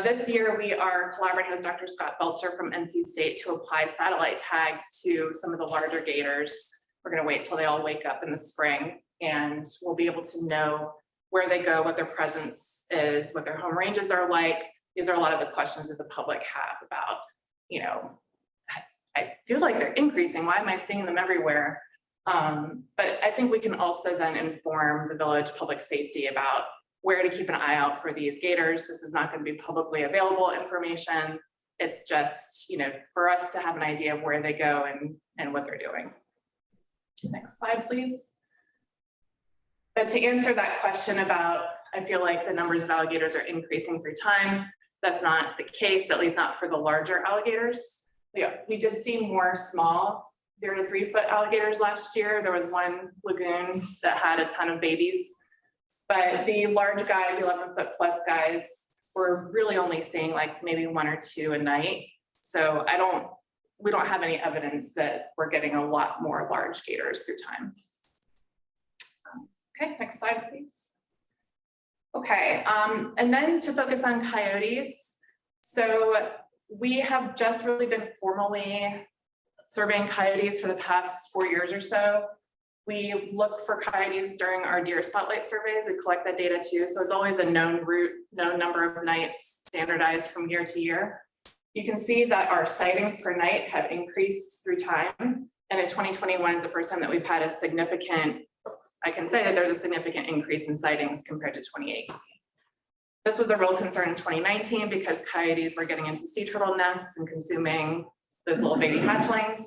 This year we are collaborating with Dr. Scott Belcher from NC State to apply satellite tags to some of the larger gators. We're going to wait till they all wake up in the spring, and we'll be able to know where they go, what their presence is, what their home ranges are like. These are a lot of the questions that the public have about, you know, I feel like they're increasing. Why am I seeing them everywhere? But I think we can also then inform the village public safety about where to keep an eye out for these gators. This is not going to be publicly available information. It's just, you know, for us to have an idea of where they go and what they're doing. Next slide, please. But to answer that question about, I feel like the numbers of alligators are increasing through time. That's not the case, at least not for the larger alligators. We did see more small 0 to 3 foot alligators last year. There was one lagoon that had a ton of babies, but the large guys, 11-foot plus guys, we're really only seeing like maybe 1 or 2 a night. So we don't have any evidence that we're getting a lot more large gators through time. Okay, next slide, please. Okay, and then to focus on coyotes. So we have just really been formally surveying coyotes for the past 4 years or so. We look for coyotes during our deer spotlight surveys. We collect that data too. So it's always a known route, known number of nights, standardized from year to year. You can see that our sightings per night have increased through time. And in 2021 is the first time that we've had a significant, I can say that there's a significant increase in sightings compared to 2018. This was a real concern in 2019 because coyotes were getting into sea turtle nests and consuming those little baby hatchlings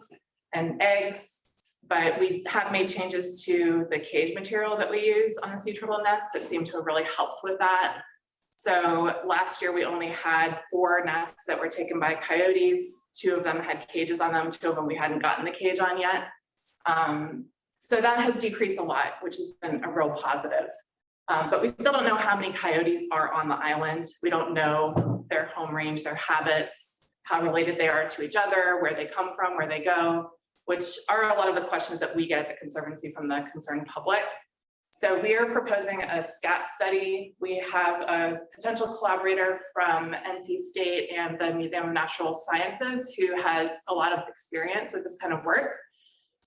and eggs. But we have made changes to the cage material that we use on the sea turtle nests that seem to have really helped with that. So last year we only had 4 nests that were taken by coyotes. 2 of them had cages on them. 2 of them we hadn't gotten the cage on yet. So that has decreased a lot, which has been a real positive. But we still don't know how many coyotes are on the island. We don't know their home range, their habits, how related they are to each other, where they come from, where they go, which are a lot of the questions that we get at the Conservancy from the concerned public. So we are proposing a SCAT study. We have a potential collaborator from NC State and the Museum of Natural Sciences who has a lot of experience with this kind of work,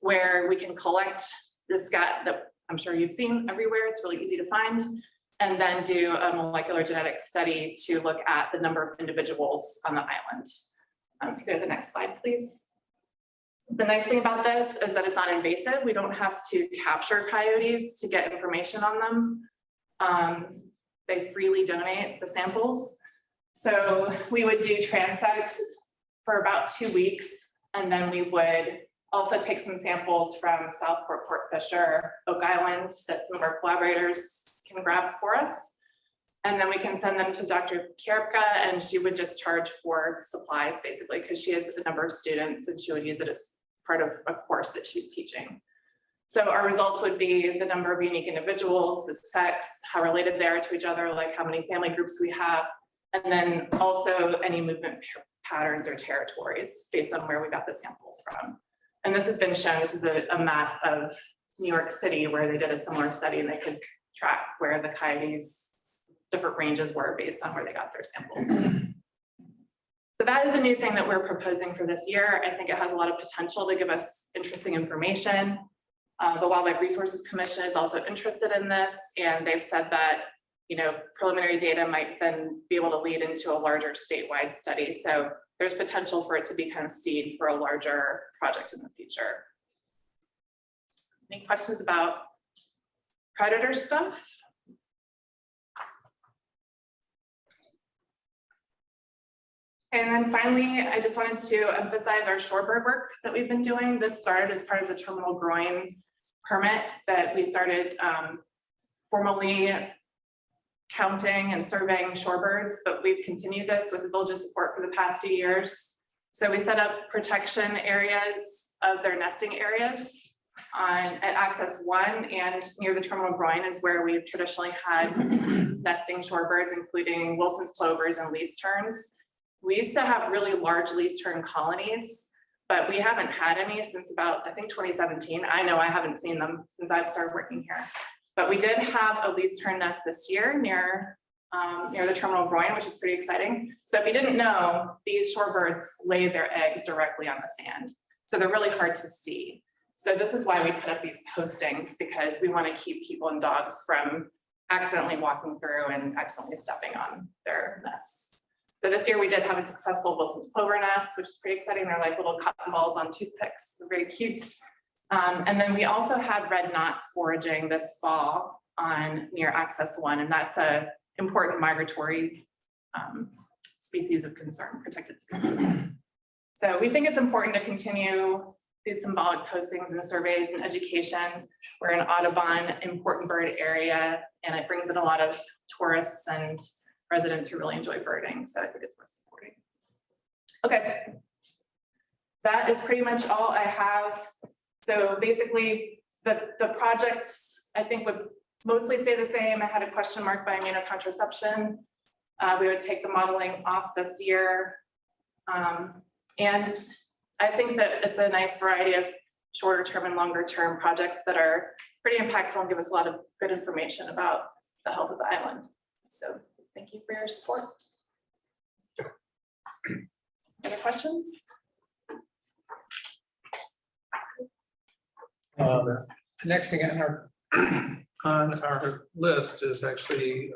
where we can collect the SCAT that I'm sure you've seen everywhere. It's really easy to find, and then do a molecular genetics study to look at the number of individuals on the island. If you go to the next slide, please. The nice thing about this is that it's not invasive. We don't have to capture coyotes to get information on them. They freely donate the samples. So we would do transects for about 2 weeks, and then we would also take some samples from Southport, Fort Fisher, Oak Island that some of our collaborators can grab for us. And then we can send them to Dr. Kierpka, and she would just charge for supplies basically, because she has a number of students and she would use it as part of a course that she's teaching. So our results would be the number of unique individuals, the sex, how related they are to each other, like how many family groups we have, and then also any movement patterns or territories based on where we got the samples from. And this has been shown, this is a map of New York City where they did a similar study and they could track where the coyotes different ranges were based on where they got their samples. So that is a new thing that we're proposing for this year. I think it has a lot of potential to give us interesting information. The Wildlife Resources Commission is also interested in this, and they've said that, you know, preliminary data might then be able to lead into a larger statewide study. So there's potential for it to be kind of seed for a larger project in the future. Any questions about predator stuff? And then finally, I just wanted to emphasize our shorebird work that we've been doing. This started as part of the terminal groin permit that we started formally counting and surveying shorebirds, but we've continued this with the village's support for the past few years. So we set up protection areas of their nesting areas at Access 1 and near the terminal groin is where we've traditionally had nesting shorebirds, including Wilson's plovers and least terns. We used to have really large least tern colonies, but we haven't had any since about, I think 2017. I know I haven't seen them since I've started working here. But we did have a least tern nest this year near the terminal groin, which is pretty exciting. So if you didn't know, these shorebirds lay their eggs directly on the sand. So they're really hard to see. So this is why we put up these postings, because we want to keep people and dogs from accidentally walking through and accidentally stepping on their nests. So this year we did have a successful Wilson's plover nest, which is pretty exciting. They're like little cotton balls on toothpicks. They're very cute. And then we also had red knots foraging this fall near Access 1, and that's a important migratory species of concern, protected species. So we think it's important to continue these symbolic postings and surveys and education. We're an Audubon important bird area, and it brings in a lot of tourists and residents who really enjoy birding. So I think it's worth supporting. Okay, that is pretty much all I have. So basically the projects I think would mostly stay the same. I had a question mark by immunocontraception. We would take the modeling off this year. And I think that it's a nice variety of shorter term and longer term projects that are pretty impactful and give us a lot of good information about the health of the island. So thank you for your support. Any questions? Next thing on our list is actually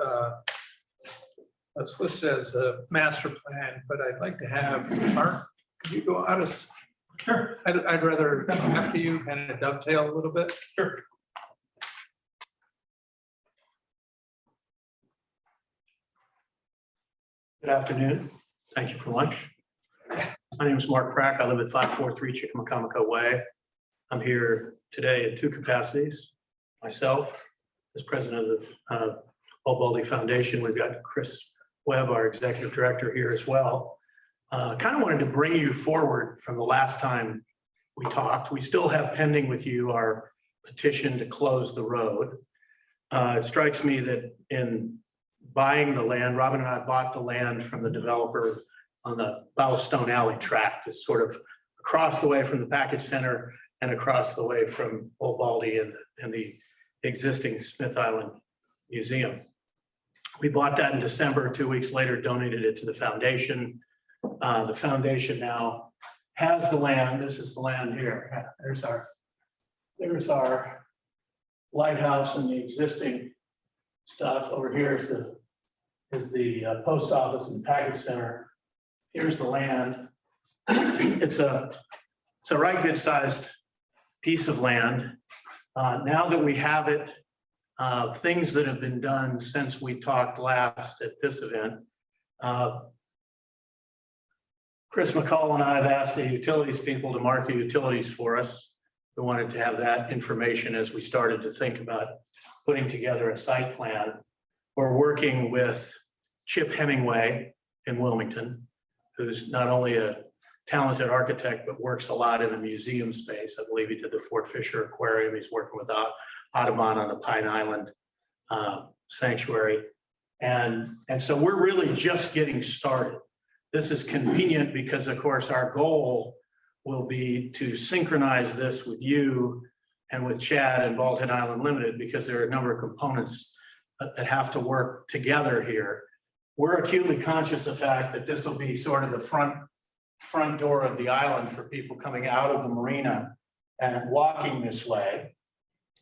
it's listed as the master plan, but I'd like to have Mark, could you go out of? Sure. I'd rather after you kind of dovetail a little bit. Sure. Good afternoon. Thank you for lunch. My name is Mark Prack. I live at 543 Chickamaucomico Way. I'm here today in two capacities. Myself, as president of the Baldy Foundation. We've got Chris Webb, our executive director, here as well. Kind of wanted to bring you forward from the last time we talked. We still have pending with you our petition to close the road. It strikes me that in buying the land, Robin and I bought the land from the developer on the Ballastone Alley tract. It's sort of across the way from the package center and across the way from Old Baldy and the existing Smith Island Museum. We bought that in December. 2 weeks later, donated it to the foundation. The foundation now has the land. This is the land here. There's our lighthouse and the existing stuff. Over here is the post office and package center. Here's the land. It's a right good sized piece of land. Now that we have it, things that have been done since we talked last at this event. Chris McCall and I have asked the utilities people to mark the utilities for us. we wanted to have that information as we started to think about putting together a site plan. We're working with Chip Hemingway in Wilmington, who's not only a talented architect, but works a lot in the museum space. I believe he did the Fort Fisher Aquarium. He's working with Audubon on the Pine Island Sanctuary. And so we're really just getting started. This is convenient because, of course, our goal will be to synchronize this with you and with Chad and Bald Head Island Limited, because there are a number of components that have to work together here. We're acutely conscious of the fact that this will be sort of the front door of the island for people coming out of the marina and walking this way.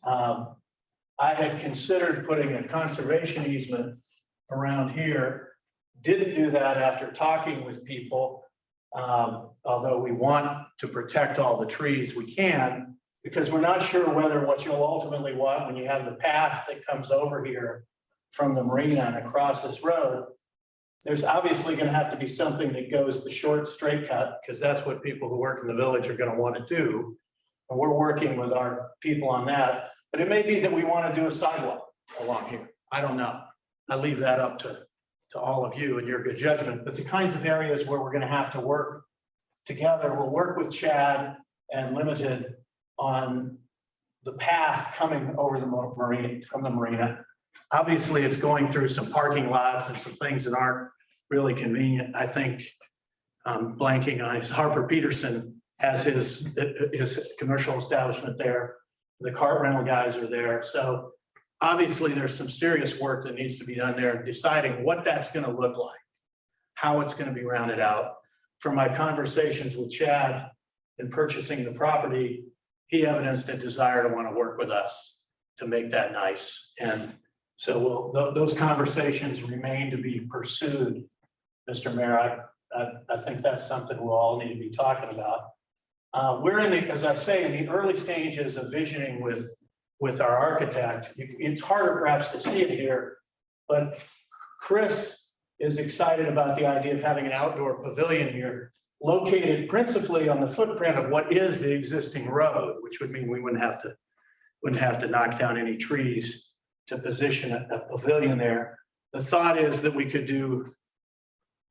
I had considered putting a conservation easement around here. Didn't do that after talking with people, although we want to protect all the trees we can, because we're not sure whether what you'll ultimately want when you have the path that comes over here from the marina and across this road. There's obviously going to have to be something that goes the short straight cut, because that's what people who work in the village are going to want to do. And we're working with our people on that. But it may be that we want to do a sidewalk along here. I don't know. I leave that up to all of you and your good judgment. But the kinds of areas where we're going to have to work together, we'll work with Chad and Limited on the path coming over the marina, from the marina. Obviously, it's going through some parking lots and some things that aren't really convenient. I think blanking on his Harper Peterson has his commercial establishment there. The cart rental guys are there. So obviously there's some serious work that needs to be done there, deciding what that's going to look like, how it's going to be rounded out. From my conversations with Chad in purchasing the property, he evidenced a desire to want to work with us to make that nice. And so those conversations remain to be pursued, Mr. Mayor. I think that's something we'll all need to be talking about. We're in the, as I say, in the early stages of visioning with our architect. It's harder perhaps to see it here, but Chris is excited about the idea of having an outdoor pavilion here, located principally on the footprint of what is the existing road, which would mean we wouldn't have to knock down any trees to position a pavilion there. The thought is that we could do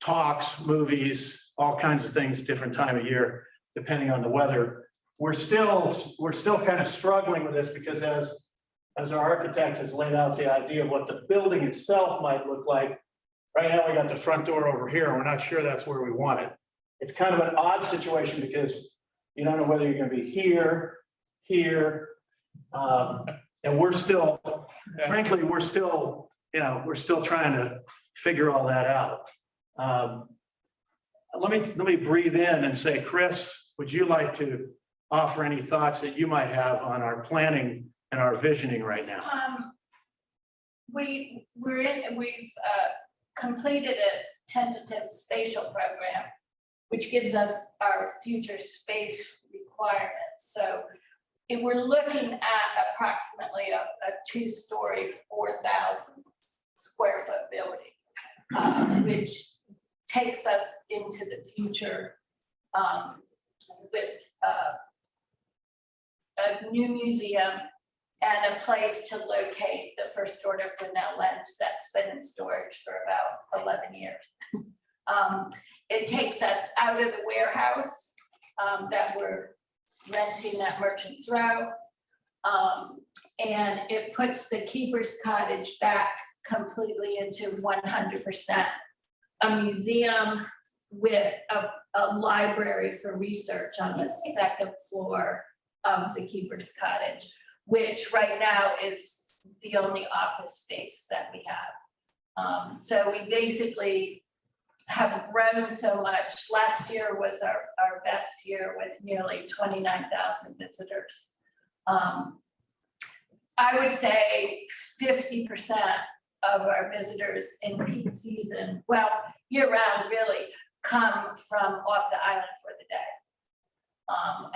talks, movies, all kinds of things, different time of year, depending on the weather. We're still kind of struggling with this because as our architect has laid out the idea of what the building itself might look like. Right now, we got the front door over here, and we're not sure that's where we want it. It's kind of an odd situation because you don't know whether you're going to be here, and we're still, frankly, we're still trying to figure all that out. Let me breathe in and say, Chris, would you like to offer any thoughts that you might have on our planning and our visioning right now? We've completed a tentative spatial program, which gives us our future space requirements. So if we're looking at approximately a 2-story, 4,000 square foot building, which takes us into the future with a new museum and a place to locate the first order Fresnel lens that's been in storage for about 11 years. It takes us out of the warehouse that we're renting at Merchants Row. And it puts the Keeper's Cottage back completely into 100% a museum with a library for research on the second floor of the Keeper's Cottage, which right now is the only office space that we have. So we basically have grown so much. Last year was our best year with nearly 29,000 visitors. I would say 50% of our visitors in peak season, well, year round really, come from off the island for the day.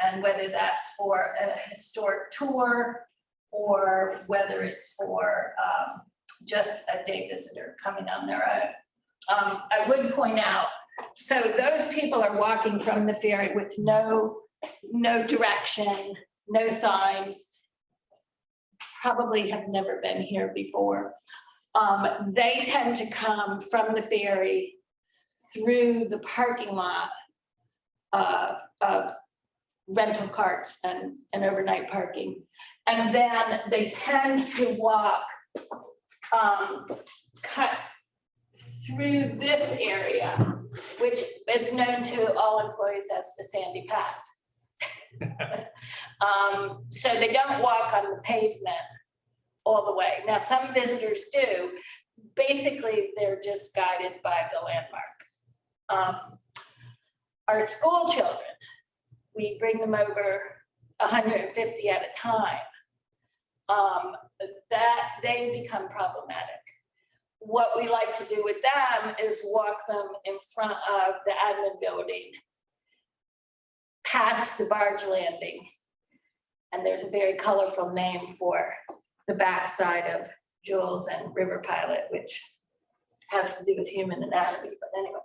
And whether that's for a historic tour or whether it's for just a day visitor coming on their own. I would point out, so those people are walking from the ferry with no direction, no signs, probably have never been here before. They tend to come from the ferry through the parking lot of rental carts and overnight parking. And then they tend to walk, cut through this area, which is known to all employees as the Sandy Path. So they don't walk on the pavement all the way. Now, some visitors do. Basically, they're just guided by the landmark. Our school children, we bring them over 150 at a time. That they become problematic. What we like to do with them is walk them in front of the admin building, past the barge landing. And there's a very colorful name for the backside of Jules and River Pilot, which has to do with human anatomy, but anyway,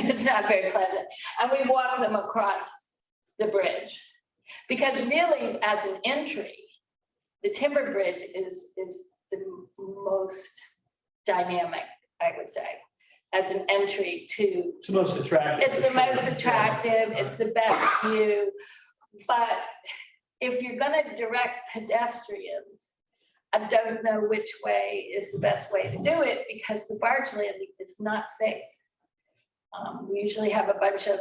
it's not very pleasant. And we walk them across the bridge. Because really, as an entry, the timber bridge is the most dynamic, I would say, as an entry to. It's the most attractive. It's the most attractive, it's the best view. But if you're gonna direct pedestrians, I don't know which way is the best way to do it because the barge landing is not safe. We usually have a bunch of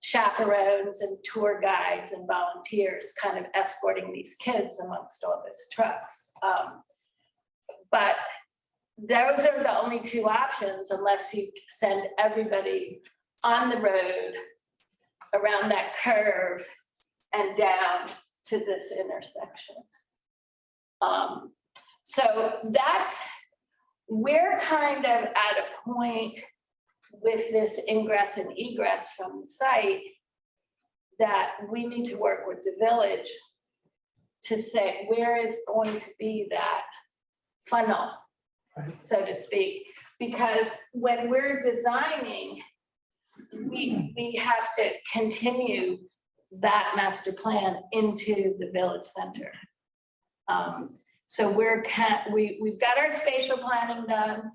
chaperones and tour guides and volunteers kind of escorting these kids amongst all these trucks. But those are the only two options unless you send everybody on the road around that curve and down to this intersection. So we're kind of at a point with this ingress and egress from the site that we need to work with the village to say where is going to be that funnel, so to speak, because when we're designing, we have to continue that master plan into the village center. So we've got our spatial planning done.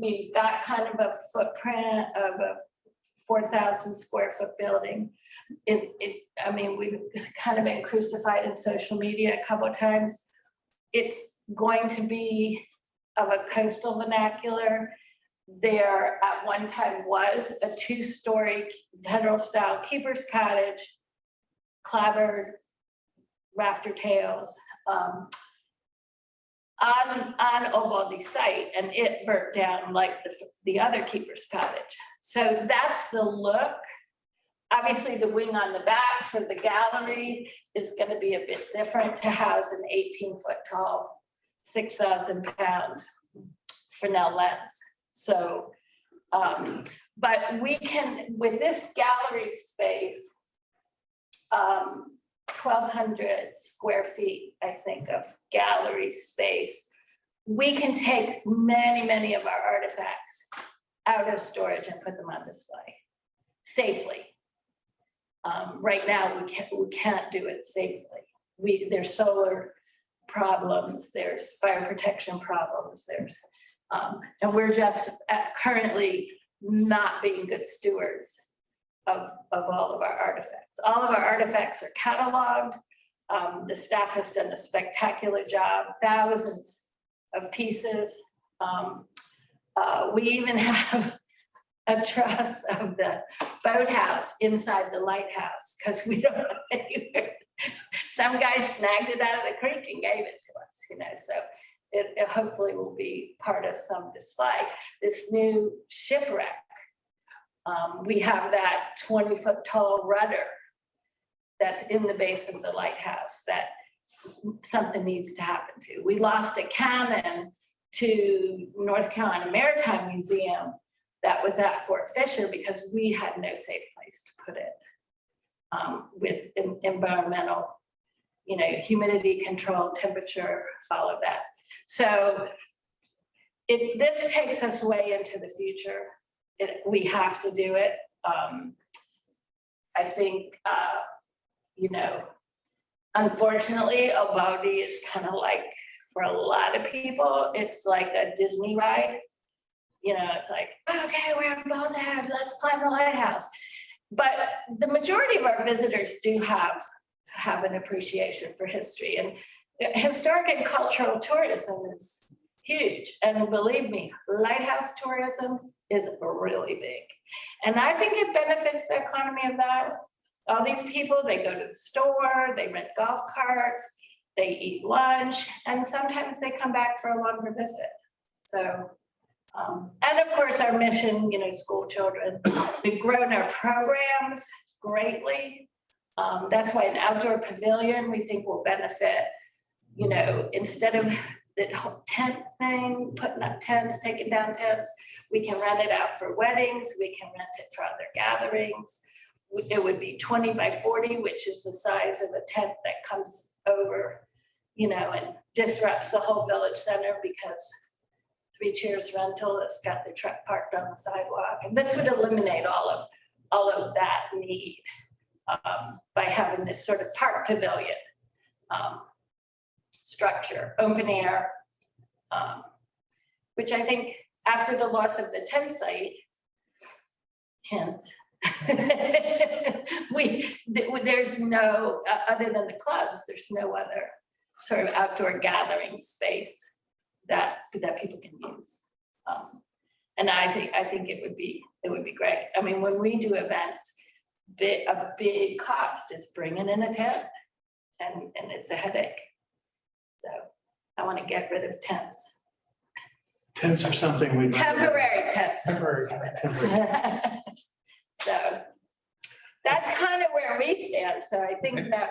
We've got kind of a footprint of a 4,000 square foot building. I mean, we've kind of been crucified in social media a couple of times. It's going to be of a coastal vernacular. There at one time was a 2-story federal style keeper's cottage, clapboard, rafter tails, on Old Baldy site, and it burnt down like the other keeper's cottage. So that's the look. Obviously, the wing on the back for the gallery is going to be a bit different to house an 18-foot tall, 6,000 pound Fresnel lens. So, but we can, with this gallery space, 1,200 square feet, I think, of gallery space, we can take many of our artifacts out of storage and put them on display safely. Right now, we can't do it safely. There's solar problems, there's fire protection problems, and we're just currently not being good stewards of all of our artifacts. All of our artifacts are cataloged. The staff has done a spectacular job, thousands of pieces. We even have a truss of the boathouse inside the lighthouse because we don't have anywhere. Some guy snagged it out of the creek and gave it to us, so it hopefully will be part of some display. This new shipwreck, we have that 20-foot tall rudder that's in the base of the lighthouse that something needs to happen to. We lost a cannon to North Carolina Maritime Museum that was at Fort Fisher because we had no safe place to put it with environmental, humidity control, temperature, all of that. So this takes us way into the future. We have to do it. I think, unfortunately, Baldy is kind of like, for a lot of people, it's like a Disney ride. You know, it's like, okay, we're in Baldy, let's climb the lighthouse. But the majority of our visitors do have an appreciation for history, and historic and cultural tourism is huge. And believe me, lighthouse tourism is really big. And I think it benefits the economy of that. All these people, they go to the store, they rent golf carts, they eat lunch, and sometimes they come back for a longer visit. So, and of course, our mission, you know, school children, we've grown our programs greatly. That's why an outdoor pavilion, we think will benefit, you know, instead of the whole tent thing, putting up tents, taking down tents, we can rent it out for weddings, we can rent it for other gatherings. It would be 20 by 40, which is the size of a tent that comes over, you know, and disrupts the whole village center because 3 Cheers rental has got their truck parked on the sidewalk. And this would eliminate all of that need by having this sort of park pavilion structure, open air, which I think after the loss of the tent site, hint, there's no, other than the clubs, there's no other sort of outdoor gathering space that people can use. And I think it would be great. I mean, when we do events, a big cost is bringing in a tent, and it's a headache. So I want to get rid of tents. Tents are something we. Temporary tents. Temporary. So that's kind of where we stand. So I think that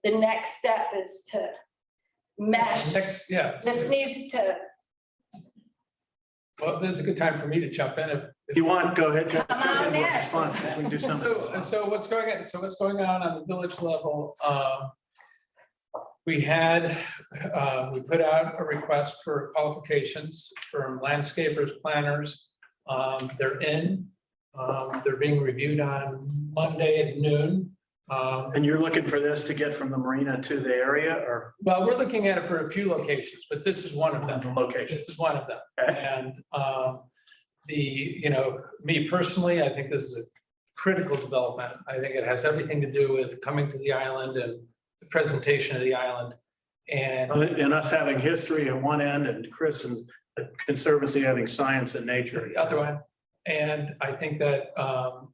the next step is to mesh. This needs to. Well, this is a good time for me to jump in. If you want, go ahead. Come on in. It's fun, because we can do something. So what's going on? So what's going on the village level? We put out a request for qualifications from landscapers, planners. They're in. They're being reviewed on Monday at noon. And you're looking for this to get from the marina to the area, or? Well, we're looking at it for a few locations, but this is one of them. Location. This is one of them. Okay. And me personally, I think this is a critical development. I think it has everything to do with coming to the island and the presentation of the island. And us having history at one end, and Chris and the Conservancy having science and nature. the other one. And I think that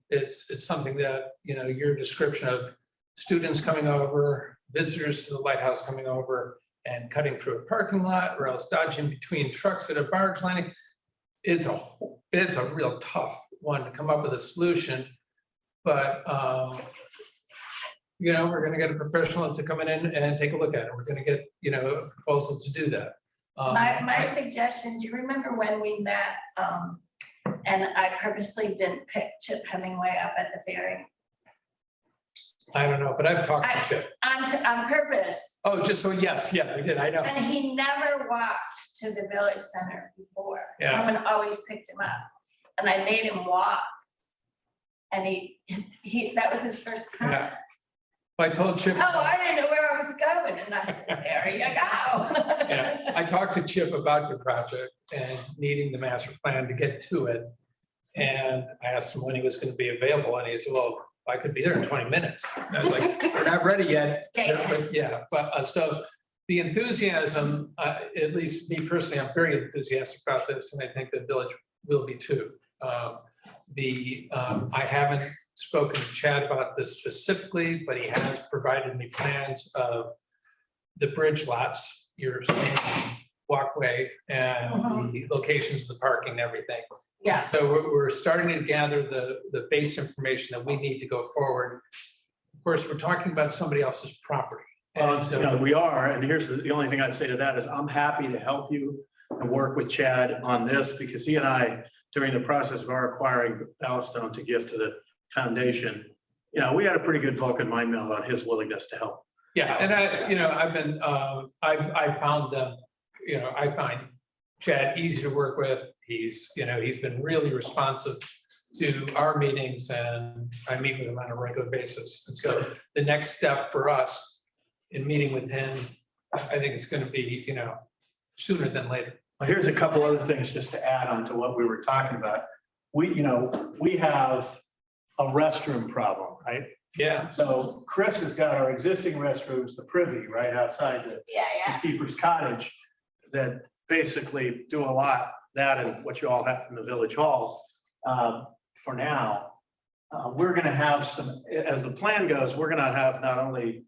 it's something that, you know, your description of students coming over, visitors to the lighthouse coming over and cutting through a parking lot or else dodging between trucks at a barge landing. It's a real tough one to come up with a solution. But, you know, we're going to get a professional to come in and take a look at it. We're going to get, you know, a proposal to do that. My suggestion, do you remember when we met? And I purposely didn't pick Chip Hemingway up at the ferry. I don't know, but I've talked to Chip. On purpose. Oh, just so, yes, yeah, we did, I know. And he never walked to the village center before. Yeah. Someone always picked him up. And I made him walk. And he that was his first time. Yeah. I told Chip. Oh, I didn't know where I was going. And I said, there you go. Yeah, I talked to Chip about your project and needing the master plan to get to it. And I asked him when he was going to be available, and he said, well, I could be there in 20 minutes. And I was like, we're not ready yet. But yeah, but so the enthusiasm, at least me personally, I'm very enthusiastic about this, and I think the village will be too. I haven't spoken to Chad about this specifically, but he has provided me plans of the bridge lots, your walkway, and the locations of the parking and everything. Yeah. So we're starting to gather the base information that we need to go forward. Of course, we're talking about somebody else's property. You know, we are, and here's the only thing I'd say to that is I'm happy to help you and work with Chad on this, because he and I, during the process of our acquiring Ballastone to give to the foundation, you know, we had a pretty good Vulcan mind meld about his willingness to help. Yeah, and I found them, you know, I find Chad easy to work with. He's been really responsive to our meetings, and I meet with him on a regular basis. And so the next step for us in meeting with him, I think it's gonna be, sooner than later. Well, here's a couple other things just to add on to what we were talking about. We have a restroom problem, right? Yeah. So Chris has got our existing restrooms, the privy, right outside the keeper's cottage, that basically do a lot, that and what you all have from the village hall. For now, we're gonna have some, as the plan goes, we're gonna have not only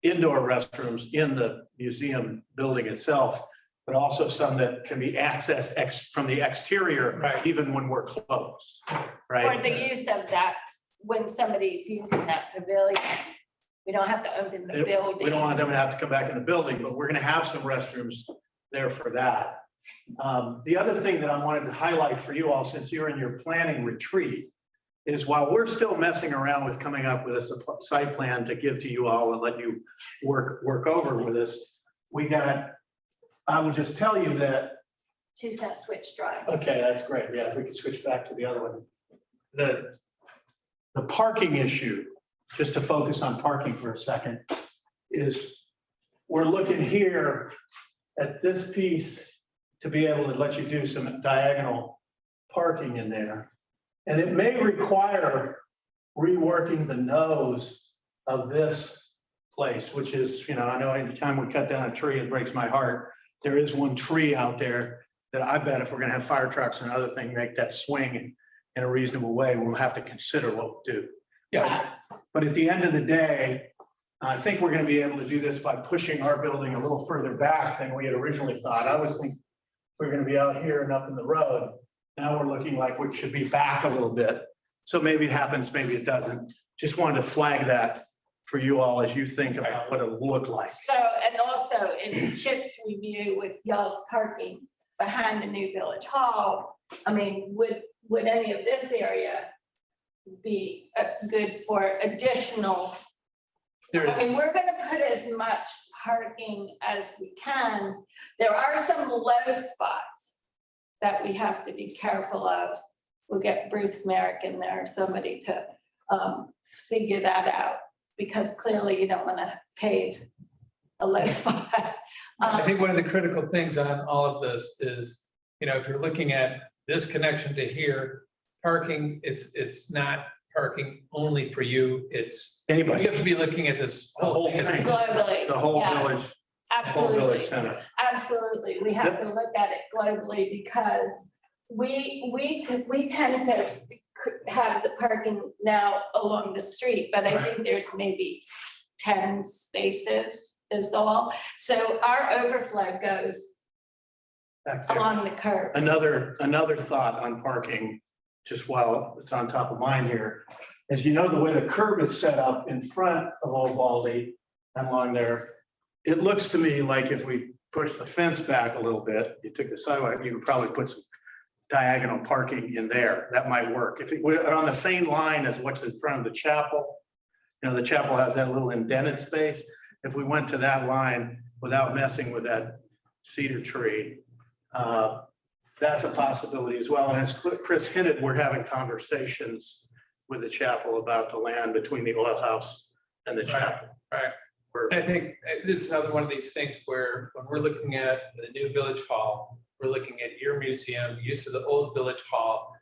indoor restrooms in the museum building itself, but also some that can be accessed from the exterior, even when we're closed, right? For the use of that, when somebody's using that pavilion, we don't have to open the building. We don't want them to have to come back in the building, but we're gonna have some restrooms there for that. The other thing that I wanted to highlight for you all, since you're in your planning retreat, is while we're still messing around with coming up with a site plan to give to you all and let you work over with us, I would just tell you that. She's gonna switch drives. Okay, that's great. Yeah, if we could switch back to the other one. The parking issue, just to focus on parking for a second, is we're looking here at this piece to be able to let you do some diagonal parking in there. And it may require reworking the nose of this place, which is, I know anytime we cut down a tree, it breaks my heart. There is one tree out there that I bet if we're gonna have fire trucks and other thing, make that swing in a reasonable way, we'll have to consider what we do. Yeah. But at the end of the day, I think we're gonna be able to do this by pushing our building a little further back than we had originally thought. I was thinking we're gonna be out here and up in the road. Now we're looking like we should be back a little bit. So maybe it happens, maybe it doesn't. Just wanted to flag that for you all as you think about what it will look like. So, and also in Chip's review with y'all's parking behind the new village hall, I mean, would any of this area be good for additional? I mean, we're gonna put as much parking as we can. There are some low spots that we have to be careful of. We'll get Bruce Merrick in there, somebody to figure that out, because clearly you don't want to pave a low spot. I think one of the critical things on all of this is, if you're looking at this connection to here, parking, it's not parking only for you, it's anybody. You have to be looking at this whole thing. Globally. The whole yes. village. Absolutely. Whole village center. Absolutely. We have to look at it globally, because we tend to have the parking now along the street, but I think there's maybe 10 spaces is all. So our overflow goes Back there. along the curb. Another thought on parking, just while it's on top of mind here, is the way the curb is set up in front of Old Baldy and along there, it looks to me like if we push the fence back a little bit, you took the sidewalk, you could probably put some diagonal parking in there. That might work. If it were on the same line as what's in front of the chapel, the chapel has that little indented space. If we went to that line without messing with that cedar tree, that's a possibility as well. And as Chris hinted, we're having conversations with the chapel about the land between the oil house and the chapel. Right. I think this is another one of these things where when we're looking at the new village hall, we're looking at your museum, use of the old village hall,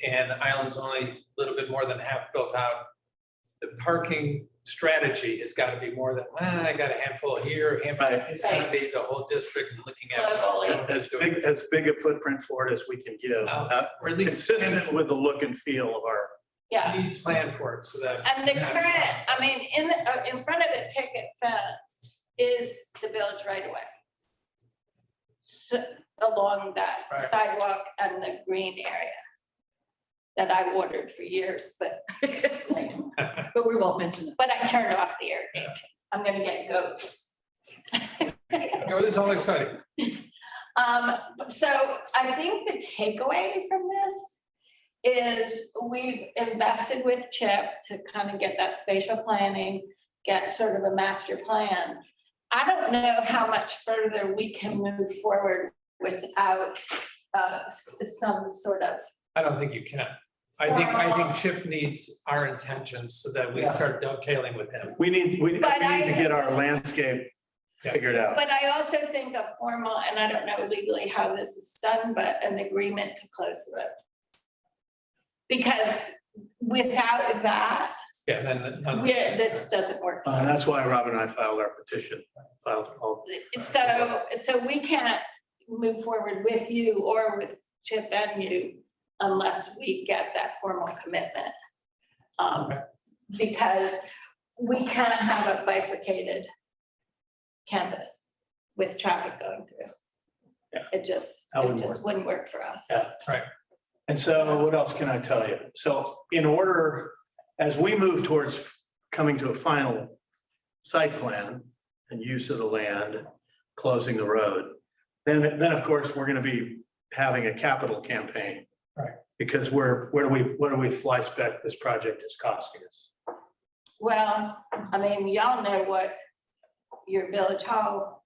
and the island's only a little bit more than half built out. The parking strategy has got to be more than, I got a handful here, it's got to be the whole district and looking at. As big a footprint for it as we can give, or at least consistent with the look and feel of our. Need plan for it so that. And the current, in front of the picket fence is the village right away. So, along that sidewalk and the green area that I watered for years, but but we won't mention it. But I turned off the irrigation. I'm gonna get goats. This is all exciting. So I think the takeaway from this is we've invested with Chip to kind of get that spatial planning, get sort of a master plan. I don't know how much further we can move forward without some sort of. I don't think you can. I think Chip needs our intentions so that we start dovetailing with him. We need to But get our landscape figured out. But I also think a formal, and I don't know legally how this is done, but an agreement to close the road. Because without that, Yeah, then. this doesn't work. And that's why Robin and I filed our petition, all. So we can't move forward with you or with Chip and you unless we get that formal commitment. Because we can't have a bifurcated campus with traffic going through. Yeah. It just That wouldn't work. wouldn't work for us. Yeah. Right. And so what else can I tell you? So in order, as we move towards coming to a final site plan and use of the land, closing the road, then of course, we're going to be having a capital campaign. Right. Because where do we fly spec this project is costing us? Well, I mean, y'all know what your village hall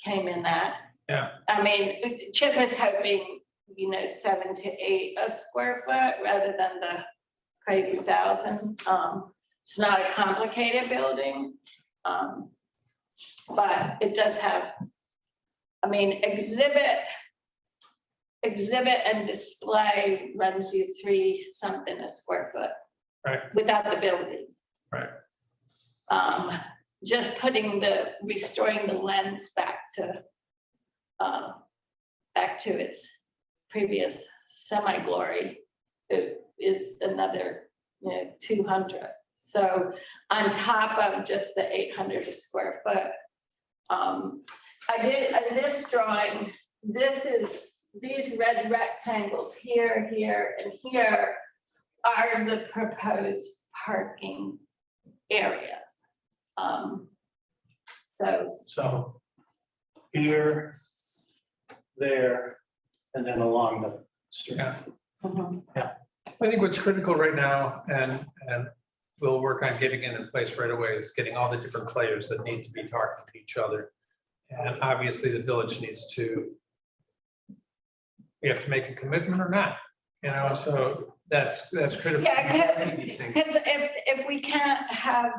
came in at. Yeah. I mean, Chip is hoping, 7 to 8 a square foot rather than the crazy 1,000. It's not a complicated building. But it does have, exhibit and display runs you 3 something a square foot. Right. Without the building. Right. Just restoring the lens back to its previous semi-glory, it is another, 200. So on top of just the 800 a square foot. I did this drawing, these red rectangles here, and here are the proposed parking areas. So here, there, and then along the street. Yeah. I think what's critical right now, and we'll work on getting it in place right away, is getting all the different players that need to be talking to each other. And obviously the village needs to, we have to make a commitment or not, so that's critical. Yeah, because if we can't have,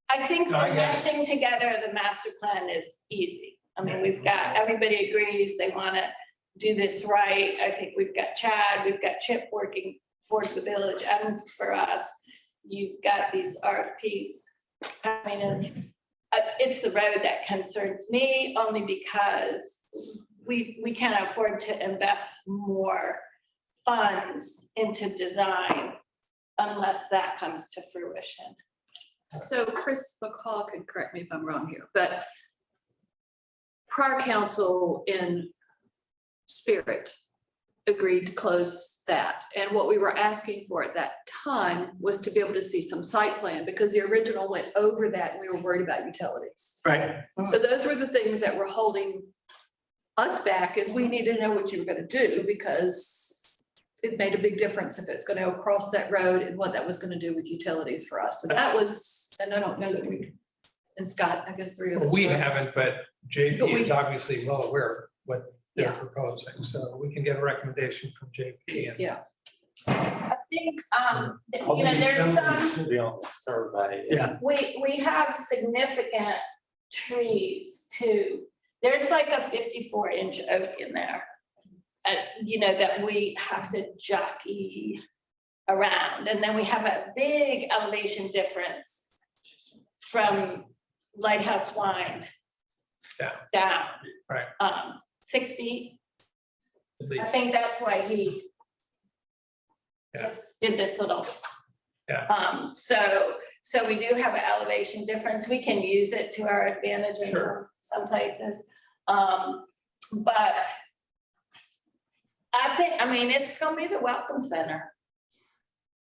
I think the meshing together, the master plan is easy. We've got, everybody agrees they want to do this right. I think we've got Chad, we've got Chip working for the village and for us. You've got these RFPs coming in. It's the road that concerns me only because we can't afford to invest more funds into design unless that comes to fruition. So Chris McCall could correct me if I'm wrong here, but prior council in spirit agreed to close that. And what we were asking for at that time was to be able to see some site plan because the original went over that and we were worried about utilities. Right. So those were the things that were holding us back, is we needed to know what you were going to do because it made a big difference if it's going to go across that road and what that was going to do with utilities for us. So that was, and I don't know that we, and Scott, I guess 3 of us. We were. haven't, but JP But we- is obviously well aware of what they're Yeah. proposing, so we can get a recommendation from JP. And Yeah. I think, there's some, Should be on the survey. Yeah. we have significant trees too. There's like a 54-inch oak in there. That we have to jockey around. And then we have a big elevation difference from Lighthouse Wine down. Right. 6 feet. at I least, think that's why he Yeah. just did this little. Yeah. So we do have an elevation difference. We can use it to our advantage in some places. But I think, it's gonna be the welcome center,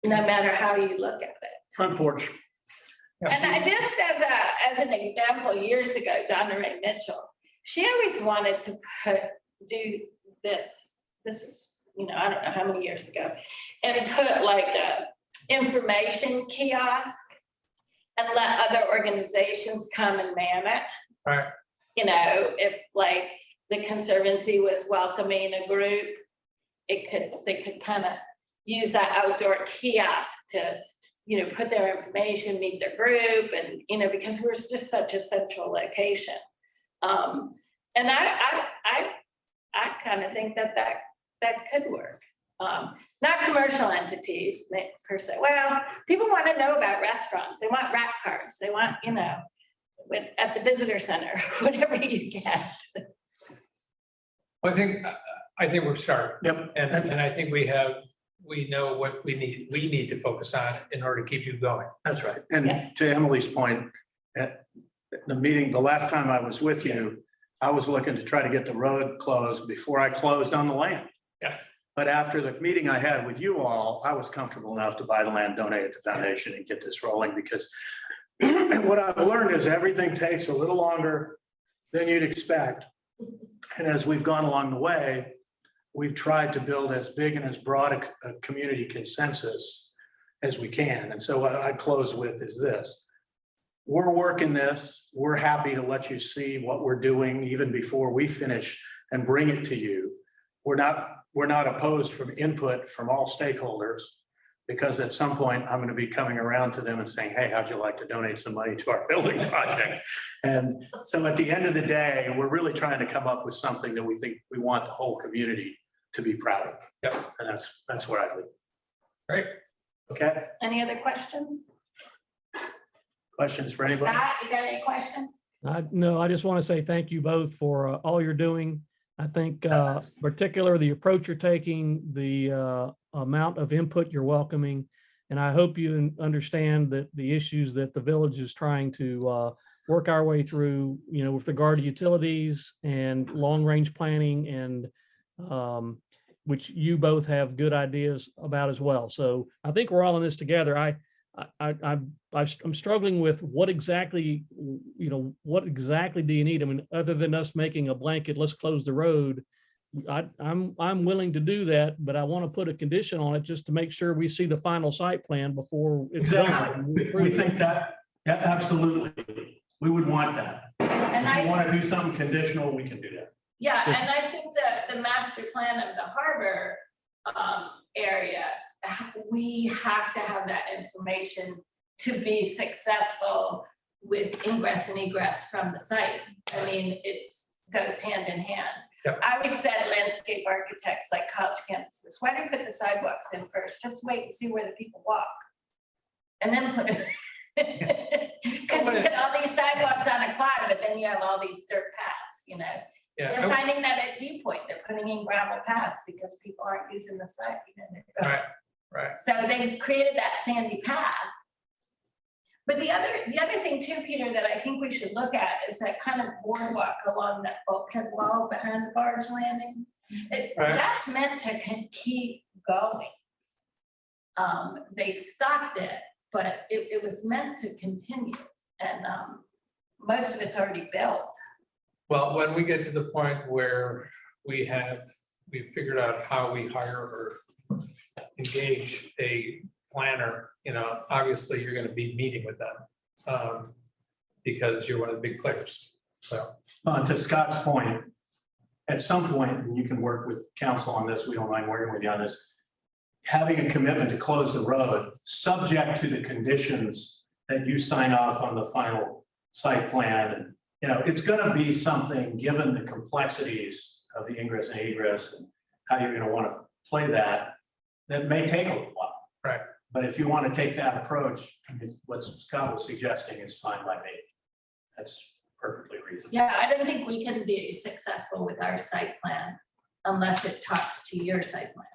no matter how you look at it. Front porch. And I just as an example, years ago, Donna Ray Mitchell, she always wanted to do this. This was, I don't know how many years ago, and put like a information kiosk and let other organizations come and man it. Right. If like the Conservancy was welcoming a group, they could kind of use that outdoor kiosk to, you know, put their information, meet their group, and, you know, because we're just such a central location. And I kind of think that could work. Not commercial entities per se. Well, people want to know about restaurants. They want rack carts. They want, you know, at the visitor center, whatever you get. Well, I think we're starting. Yep. And I think we know what we need to focus on in order to keep you going. That's right. And Yes. to Emily's point, at the meeting, the last time I was with you, I was looking to try to get the road closed before I closed on the land. Yeah. But after the meeting I had with you all, I was comfortable enough to buy the land, donate it to the foundation and get this rolling, because what I've learned is everything takes a little longer than you'd expect. And as we've gone along the way, we've tried to build as big and as broad a community consensus as we can. And so what I'd close with is this. We're working this. We're happy to let you see what we're doing even before we finish and bring it to you. We're not opposed from input from all stakeholders, because at some point I'm going to be coming around to them and saying, hey, how'd you like to donate some money to our building project? And so at the end of the day, we're really trying to come up with something that we think we want the whole community to be proud of. Yep. And that's where I leave. Right. Okay. Any other questions? Questions for anybody? Scott, you got any questions? No, I just want to say thank you both for all you're doing. I think particular the approach you're taking, the amount of input you're welcoming, and I hope you understand that the issues that the village is trying to work our way through, you know, with regard to utilities and long-range planning, and which you both have good ideas about as well. So I think we're all in this together. I'm struggling with what exactly, you know, what exactly do you need? I mean, other than us making a blanket, let's close the road. I'm willing to do that, but I want to put a condition on it just to make sure we see the final site plan before it's done. Exactly. We think that, yeah, absolutely. We would want that. And If you I, want to do something conditional, we can do that. yeah, and I think that the master plan of the harbor area, we have to have that information to be successful with ingress and egress from the site. I mean, goes hand in hand. Yep. I always said landscape architects like college campuses, why do you put the sidewalks in first? Just wait and see where the people walk. And then put it, because you get all these sidewalks on a quad, but then you have all these dirt paths, you know? Yeah. They're finding that at D Point, they're putting in gravel paths because people aren't using the site, you know? Right. So they've created that sandy path. But the other thing too, Peter, that I think we should look at is that kind of boardwalk along that bulkhead wall behind the barge landing. That's meant to keep going. They stopped it, but it was meant to continue, and most of it's already built. Well, when we get to the point where we've figured out how we hire or engage a planner, you know, obviously you're going to be meeting with them because you're one of the big players. So To Scott's point, at some point, and you can work with council on this, we don't mind working with you on this, having a commitment to close the road, subject to the conditions that you sign off on the final site plan. And, you know, it's going to be something, given the complexities of the ingress and egress and how you're going to want to play that may take a little while. Right. But if you want to take that approach, I mean, what Scott was suggesting is fine by me. That's perfectly reasonable. Yeah, I don't think we can be successful with our site plan unless it talks to your site plan.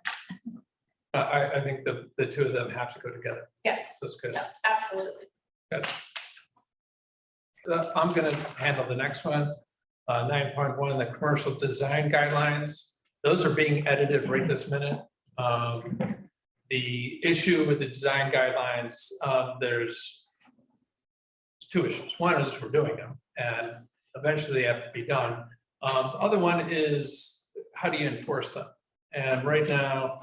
I think the two of them have to go together. Yes. That's good. Yeah, absolutely. Good. I'm going to handle the next one. 9.1, the commercial design guidelines. Those are being edited right this minute. The issue with the design guidelines, there's two issues. One is we're doing them and eventually they have to be done. The other one is how do you enforce them? And right now,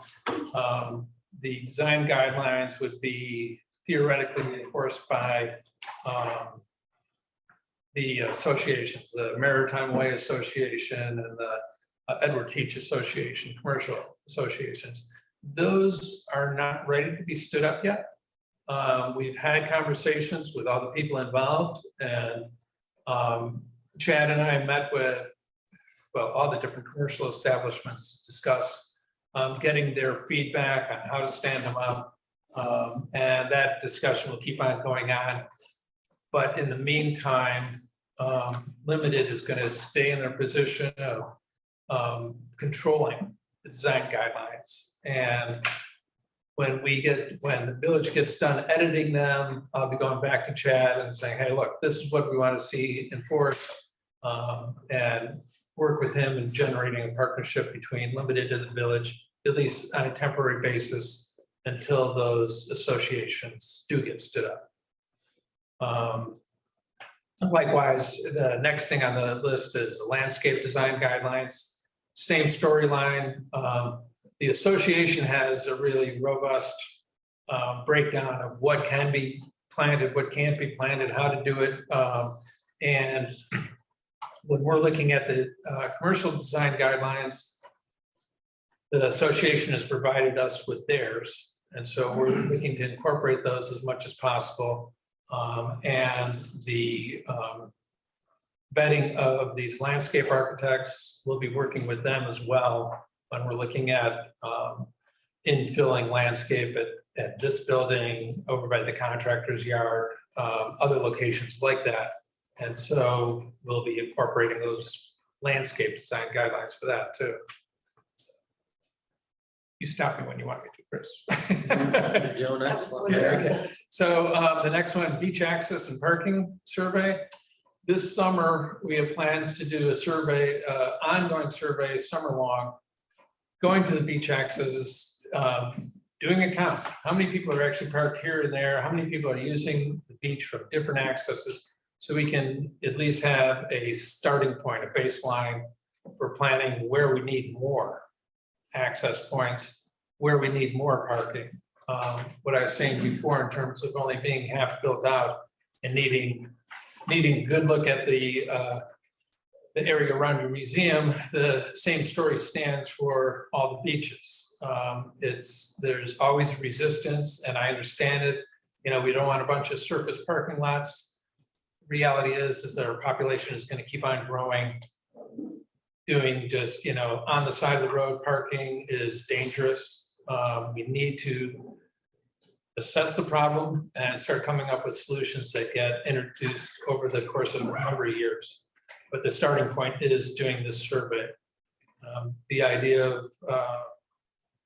the design guidelines would be theoretically enforced by the associations, the Maritime Way Association and the Edward Teach Association, commercial associations. Those are not ready to be stood up yet. We've had conversations with all the people involved, and Chad and I met with, well, all the different commercial establishments to discuss getting their feedback on how to stand them up. And that discussion will keep on going on. But in the meantime, Limited is going to stay in their position of controlling the design guidelines. And when the village gets done editing them, I'll be going back to Chad and saying, hey, look, this is what we want to see enforced, and work with him in generating a partnership between Limited and the village, at least on a temporary basis, until those associations do get stood up. Likewise, the next thing on the list is the landscape design guidelines. Same storyline. The association has a really robust breakdown of what can be planted, what can't be planted, how to do it. And when we're looking at the commercial design guidelines, the association has provided us with theirs. And so we're looking to incorporate those as much as possible. And the vetting of these landscape architects, we'll be working with them as well when we're looking at infilling landscape at this building, over by the contractor's yard, other locations like that. And so we'll be incorporating those landscape design guidelines for that too. You stop me when you want me to, Chris. Okay. So the next one, beach access and parking survey. This summer, we have plans to do a survey, ongoing survey, summer long, going to the beach accesses, doing a count. How many people are actually parked here and there? How many people are using the beach from different accesses? So we can at least have a starting point, a baseline for planning where we need more access points, where we need more parking. What I was saying before in terms of only being half built out and needing a good look at the area around your museum, the same story stands for all the beaches. There's always resistance, and I understand it. You know, we don't want a bunch of surface parking lots. Reality is that our population is going to keep on growing. Doing just, you know, on the side of the road parking is dangerous. We need to assess the problem and start coming up with solutions that get introduced over the course of a number of years. But the starting point is doing this survey. The idea of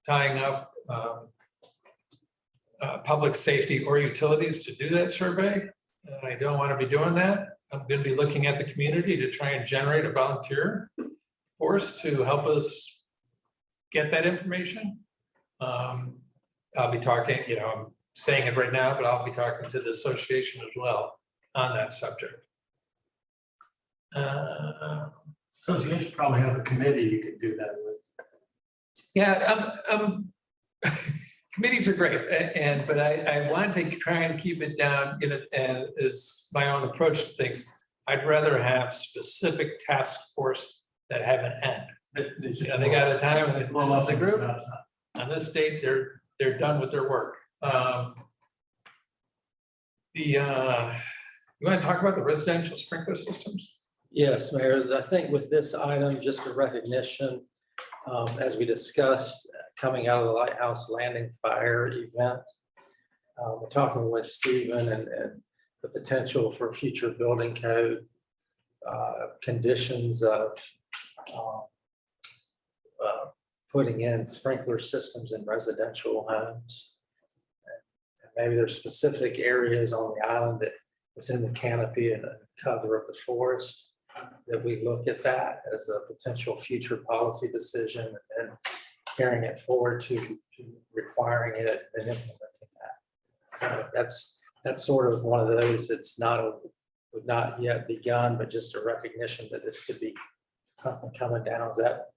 tying up public safety or utilities to do that survey, I don't want to be doing that. I'm going to be looking at the community to try and generate a volunteer force to help us get that information. I'll be talking, you know, I'm saying it right now, but I'll be talking to the association as well on that subject. So you should probably have a committee you could do that with. Yeah, committees are great, but I want to try and keep it down in it, and is my own approach to things. I'd rather have specific task force that have an end. You know, they got a time, and this is the group. On this date, they're done with their work. You want to talk about the residential sprinkler systems? Yes, Mayor, I think with this item, just a recognition, as we discussed, coming out of the Lighthouse Landing fire event, we're talking with Stephen and the potential for future building code conditions of putting in sprinkler systems in residential homes. And maybe there's specific areas on the island that within the canopy and the cover of the forest that we look at that as a potential future policy decision, and then carrying it forward to requiring it and implementing that. So that's sort of one of those that's not yet begun, but just a recognition that this could be something coming down. Is that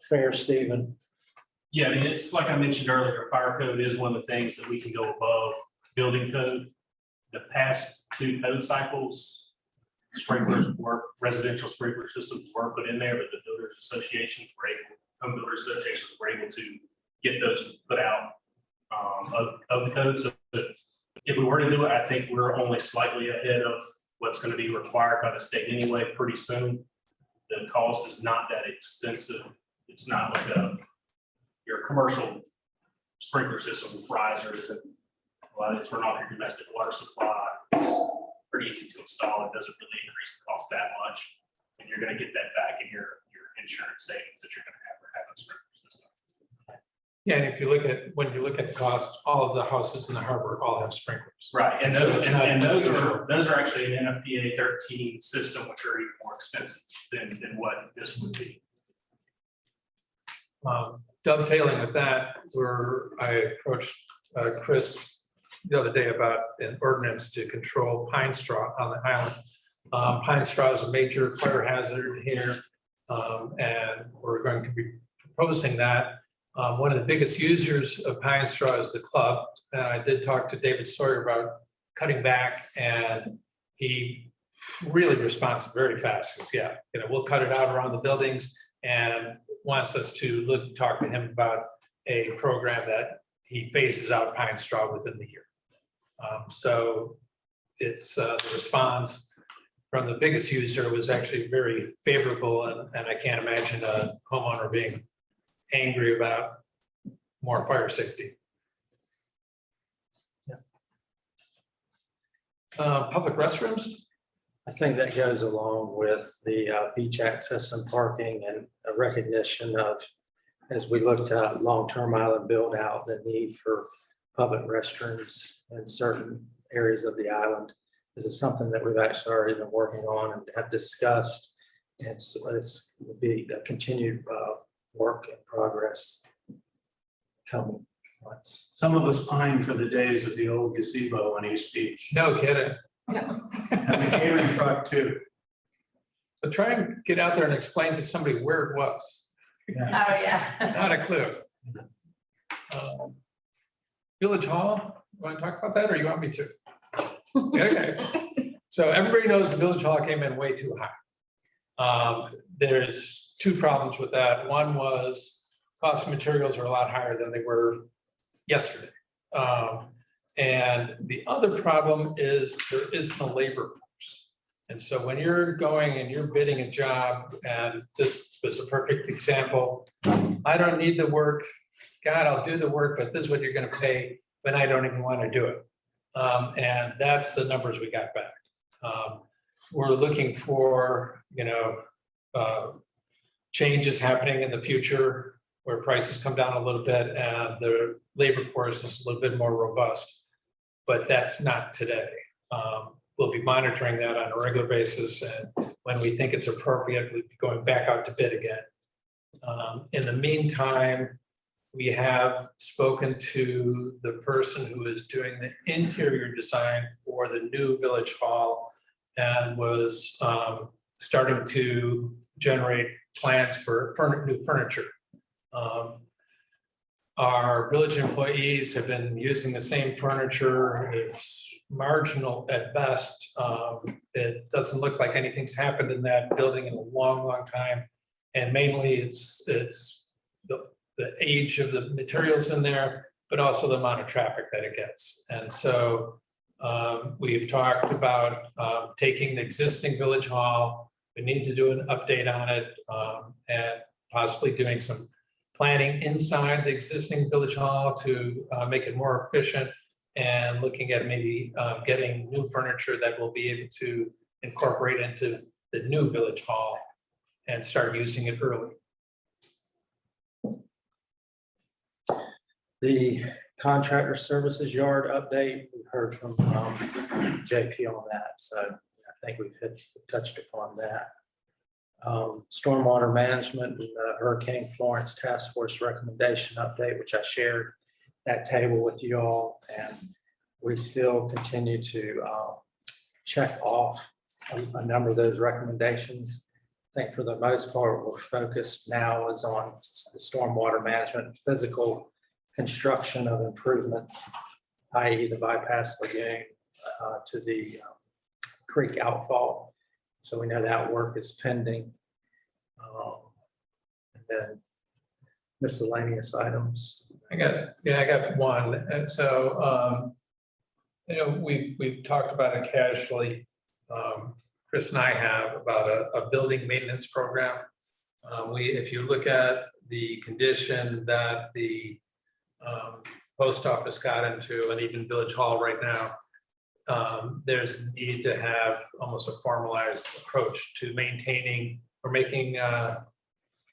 fair, Stephen? Yeah, I mean, it's like I mentioned earlier, fire code is one of the things that we can go above building code. The past two code cycles, sprinklers were, residential sprinkler systems were put in there, but the builders associations were able, home builders associations were able to get those put out of the code. So that if we were to do it, I think we're only slightly ahead of what's going to be required by the state anyway. Pretty soon, the cost is not that expensive. It's not like your commercial sprinkler system with risers and it's run off your domestic water supply. It's pretty easy to install. It doesn't really increase the cost that much, and you're going to get that back in your insurance savings that you're going to have for having a sprinkler system. Yeah, and if you look at, when you look at the cost, all of the houses in the harbor all have sprinklers. Right, and So those, it's not- those are actually an NFPA 13 system, which are even more expensive than what this would be. Dovetailing with that, I approached Chris the other day about an ordinance to control pine straw on the island. Pine straw is a major fire hazard here, and we're going to be proposing that. One of the biggest users of pine straw is the club, and I did talk to David Sawyer about cutting back, and he really responds very fast. Because we'll cut it out around the buildings, and wants us to talk to him about a program that he phases out pine straw within the year. So it's the response from the biggest user was actually very favorable, and I can't imagine a homeowner being angry about more fire safety. Public restrooms. I think that goes along with the beach access and parking and a recognition of, as we looked at long-term island build out, the need for public restrooms in certain areas of the island. This is something that we've actually already been working on and have discussed. And so it's will be a continued work in progress coming months. Some of us pine for the days of the old gazebo on East Beach. No kidding. And the catering truck too. But try and get out there and explain to somebody where it was. Oh, yeah. Not a clue. Village Hall, you want to talk about that, or you want me to? Okay. So everybody knows the Village Hall came in way too high. There's two problems with that. One was cost of materials are a lot higher than they were yesterday. And the other problem is there isn't a labor force. And so when you're going and you're bidding a job, and this was a perfect example, I don't need the work. God, I'll do the work, but this is what you're going to pay, but I don't even want to do it. And that's the numbers we got back. We're looking for, changes happening in the future where prices come down a little bit and the labor force is a little bit more robust. But that's not today. We'll be monitoring that on a regular basis, and when we think it's appropriate, we'll be going back out to bid again. In the meantime, we have spoken to the person who is doing the interior design for the new Village Hall and was starting to generate plans for new furniture. Our village employees have been using the same furniture. It's marginal at best. It doesn't look like anything's happened in that building in a long, long time. And mainly it's the age of the materials in there, but also the amount of traffic that it gets. And so we've talked about taking the existing Village Hall. We need to do an update on it and possibly doing some planning inside the existing Village Hall to make it more efficient, and looking at maybe getting new furniture that we'll be able to incorporate into the new Village Hall and start using it early. The contractor services yard update, we heard from JP on that, so I think we've touched upon that. Stormwater management, Hurricane Florence Task Force recommendation update, which I shared that table with you all, and we still continue to check off a number of those recommendations. I think for the most part, we're focused now is on the stormwater management, physical construction of improvements, i.e. the bypass lagoon to the creek outfall. So we know that work is pending. And then miscellaneous items. I got one. And so, we've talked about it casually. Chris and I have about a building maintenance program. If you look at the condition that the post office got into, and even Village Hall right now, there's a need to have almost a formalized approach to maintaining or making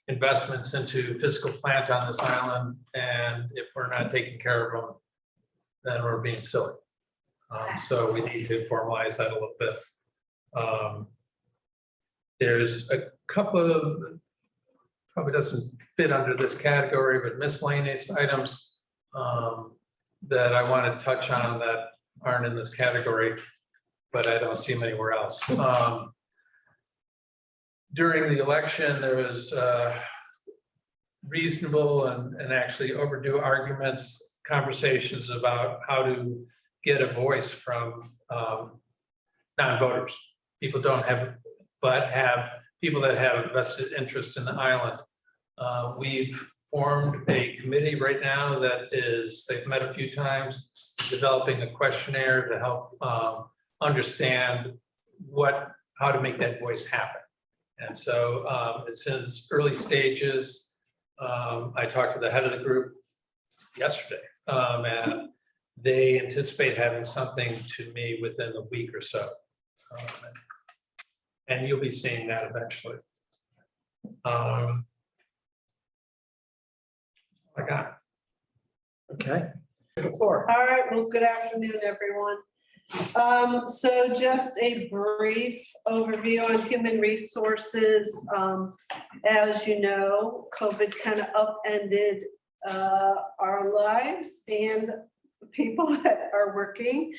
investments into physical plant on this island. And if we're not taking care of them, then we're being silly. So we need to formalize that a little bit. There's a couple of, probably doesn't fit under this category, but miscellaneous items that I want to touch on that aren't in this category, but I don't see them anywhere else. During the election, there was reasonable and actually overdue arguments, conversations about how to get a voice from non-voters. People don't have, but have people that have a vested interest in the island. We've formed a committee right now that they've met a few times, developing a questionnaire to help understand how to make that voice happen. And so it's in its early stages. I talked to the head of the group yesterday, and they anticipate having something to me within a week or so. And you'll be seeing that eventually. I got it. Okay. The floor. All right, well, good afternoon, everyone. So just a brief overview on human resources. As you know, COVID kind of upended our lives and people that are working.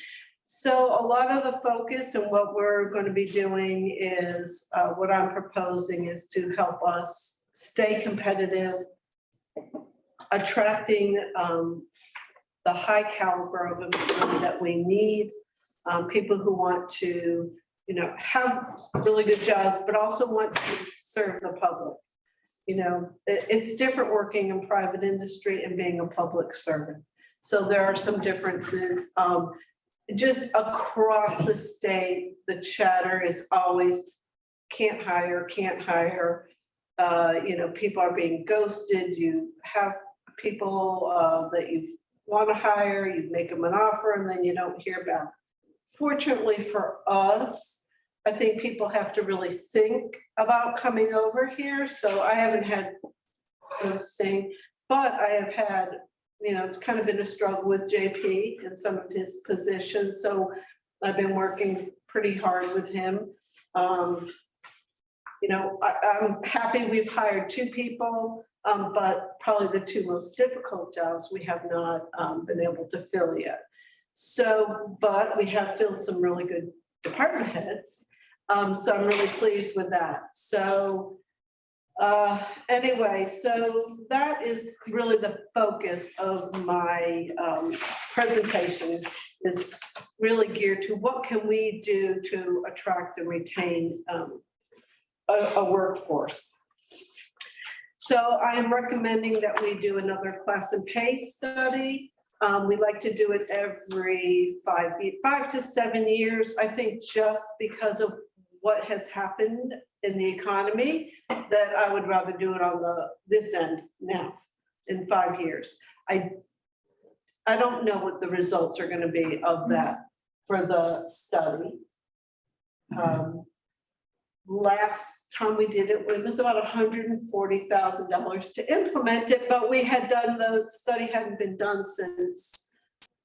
So a lot of the focus and what we're going to be doing is what I'm proposing is to help us stay competitive, attracting the high caliber of employee that we need, people who want to, have really good jobs, but also want to serve the public. It's different working in private industry and being a public servant. So there are some differences. Just across the state, the chatter is always can't hire. People are being ghosted. You have people that you want to hire, you make them an offer, and then you don't hear back. Fortunately for us, I think people have to really think about coming over here. So I haven't had ghosting, but I have had, it's kind of been a struggle with JP in some of his positions. So I've been working pretty hard with him. I'm happy we've hired 2 people, but probably the 2 most difficult jobs we have not been able to fill yet. So, but we have filled some really good department heads. So I'm really pleased with that. So anyway, so that is really the focus of my presentation, is really geared to what can we do to attract and retain a workforce. So I am recommending that we do another class and pay study. We like to do it every 5 to 7 years, I think, just because of what has happened in the economy, that I would rather do it on this end now in 5 years. I don't know what the results are going to be of that for the study. Last time we did it, it was about $140,000 to implement it, but we had done, the study hadn't been done since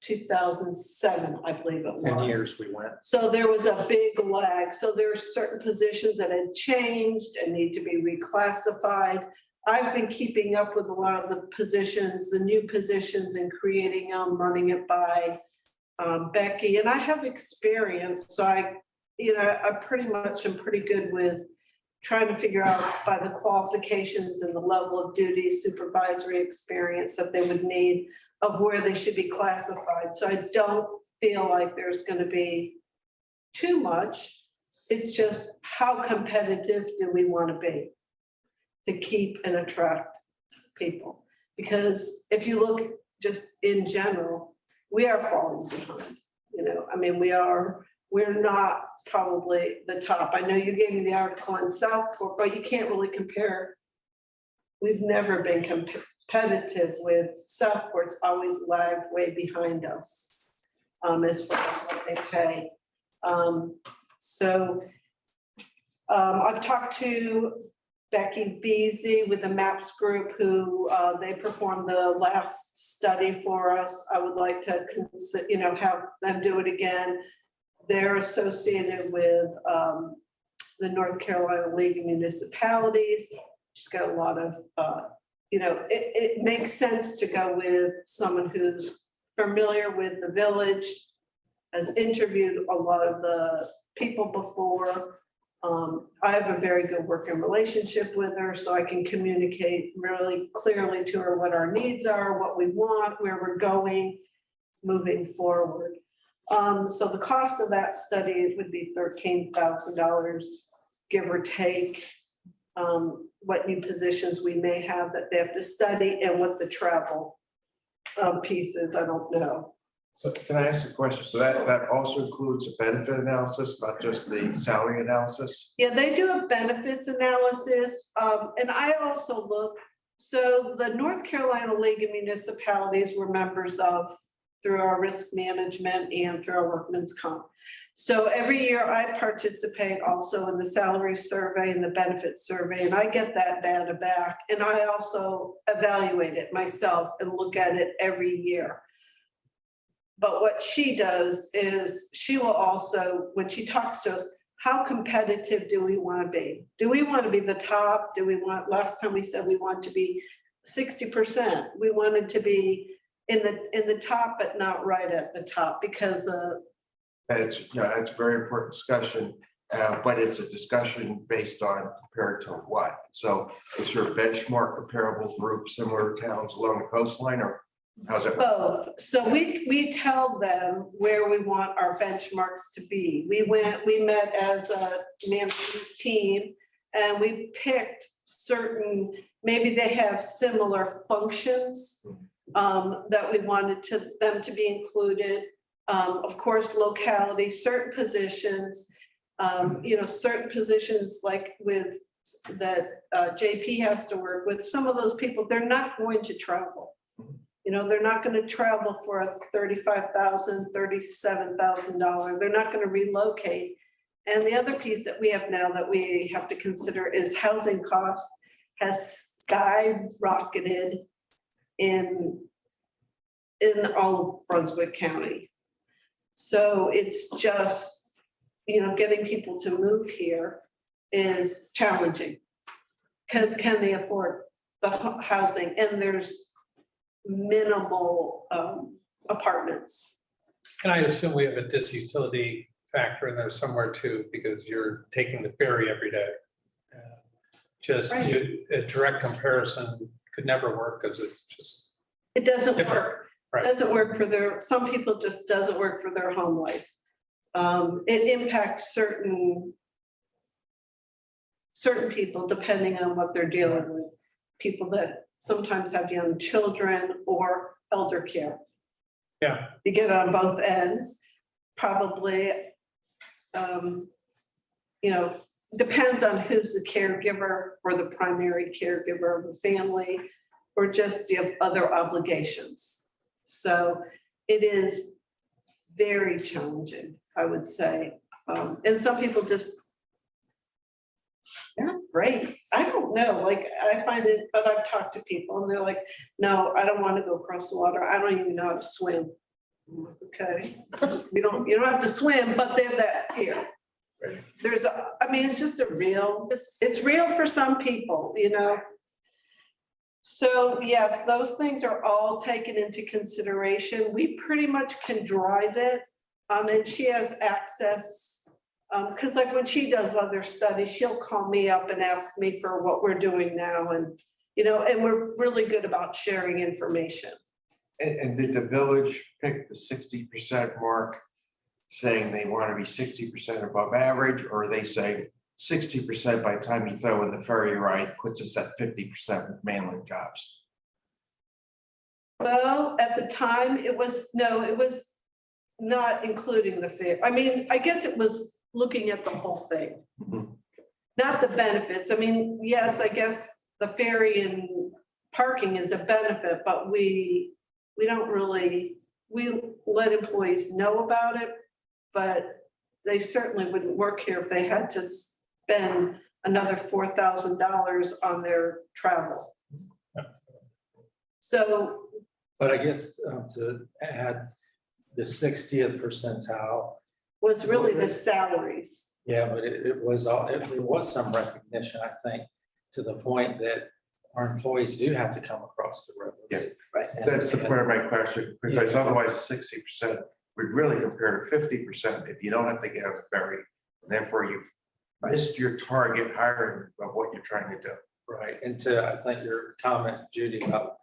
2007, I believe it was. 10 years we went. So there was a big lag. So there are certain positions that had changed and need to be reclassified. I've been keeping up with a lot of the positions, the new positions, and creating them, running it by Becky. And I have experience, so I pretty much am pretty good with trying to figure out by the qualifications and the level of duty, supervisory experience that they would need, of where they should be classified. So I don't feel like there's going to be too much. It's just how competitive do we want to be to keep and attract people? Because if you look just in general, we are falling behind. You know, I mean, we're not probably the top. I know you gave me the article on Southport, but you can't really compare. We've never been competitive with Southport's always lagged way behind us as far as what they pay. I've talked to Becky Veazey with the MAPS group who they performed the last study for us. I would like to have them do it again. They're associated with the North Carolina League of Municipalities. She's got a lot of, it makes sense to go with someone who's familiar with the village, has interviewed a lot of the people before. I have a very good working relationship with her, so I can communicate really clearly to her what our needs are, what we want, where we're going, moving forward. So the cost of that study would be $13,000, give or take. What new positions we may have that they have to study and what the travel piece is, I don't know. So can I ask a question? So that also includes a benefit analysis, not just the salary analysis? Yeah, they do a benefits analysis. And I also look, so the North Carolina League of Municipalities we're members of through our risk management and through our workman's comp. So every year I participate also in the salary survey and the benefits survey, and I get that data back. And I also evaluate it myself and look at it every year. But what she does is she will also, when she talks to us, how competitive do we want to be? Do we want to be the top? Do we want, last time we said we want to be 60%. We wanted to be in the top, but not right at the top because It's a very important discussion, but it's a discussion based on compared to what? So is there a benchmark comparable group, similar towns along the coastline, or how's it? both. So we tell them where we want our benchmarks to be. We met as a management team and we picked certain, maybe they have similar functions that we wanted them to be included. Of course, locality, certain positions, certain positions like with that JP has to work with, some of those people, they're not going to travel. They're not going to travel for a $35,000, $37,000. They're not going to relocate. And the other piece that we have now that we have to consider is housing costs has skyrocketed in all of Brunswick County. So it's just, getting people to move here is challenging because can they afford the housing? And there's minimal apartments. And I assume we have a disutility factor in there somewhere too, because you're taking the ferry every day. A direct comparison could never work because it's just. It doesn't different. work. Right. Doesn't work for some people just doesn't work for their home life. It impacts certain people depending on what they're dealing with. People that sometimes have young children or elder care. Yeah. You get on both ends, probably, depends on who's the caregiver or the primary caregiver of the family, or just you have other obligations. So it is very challenging, I would say. And some people they're afraid. I don't know, I find it, but I've talked to people and they're like, no, I don't want to go across the water. I don't even know how to swim. Okay, you don't have to swim, but they're that here. Right. It's just it's real for some people, So yes, those things are all taken into consideration. We pretty much can drive it. And she has access. Because when she does other studies, she'll call me up and ask me for what we're doing now. And, and we're really good about sharing information. And did the village pick the 60% mark, saying they want to be 60% above average, or are they saying 60% by the time you throw in the ferry ride puts us at 50% with mainland jobs? Well, at the time, it was not including the fare. I mean, I guess it was looking at the whole thing. Not the benefits. I mean, yes, I guess the ferry and parking is a benefit, but we don't really, we let employees know about it, but they certainly wouldn't work here if they had to spend another $4,000 on their travel. So. But I guess to add the 60th percentile. Was really the salaries. Yeah, but it was some recognition, I think, to the point that our employees do have to come across the road. Yeah, that's the point of my question, because otherwise 60% would really compare to 50% if you don't have to get a ferry. And therefore, you've missed your target hiring of what you're trying to do. Right, and to, I think your comment, Judy, about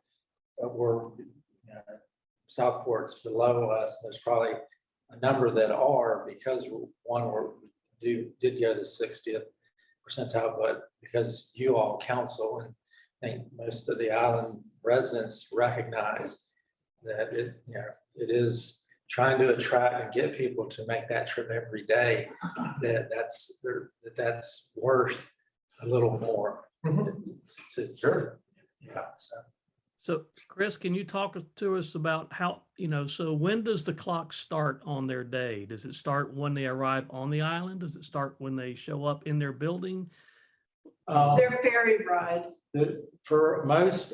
we're, Southport's below us, there's probably a number that are, because one did go the 60th percentile, but because you all counsel, and I think most of the island residents recognize that it is trying to attract and get people to make that trip every day, that's worth a little more. Sure. Yeah. So Chris, can you talk to us about how, so when does the clock start on their day? Does it start when they arrive on the island? Does it start when they show up in their building? Their ferry ride. For most,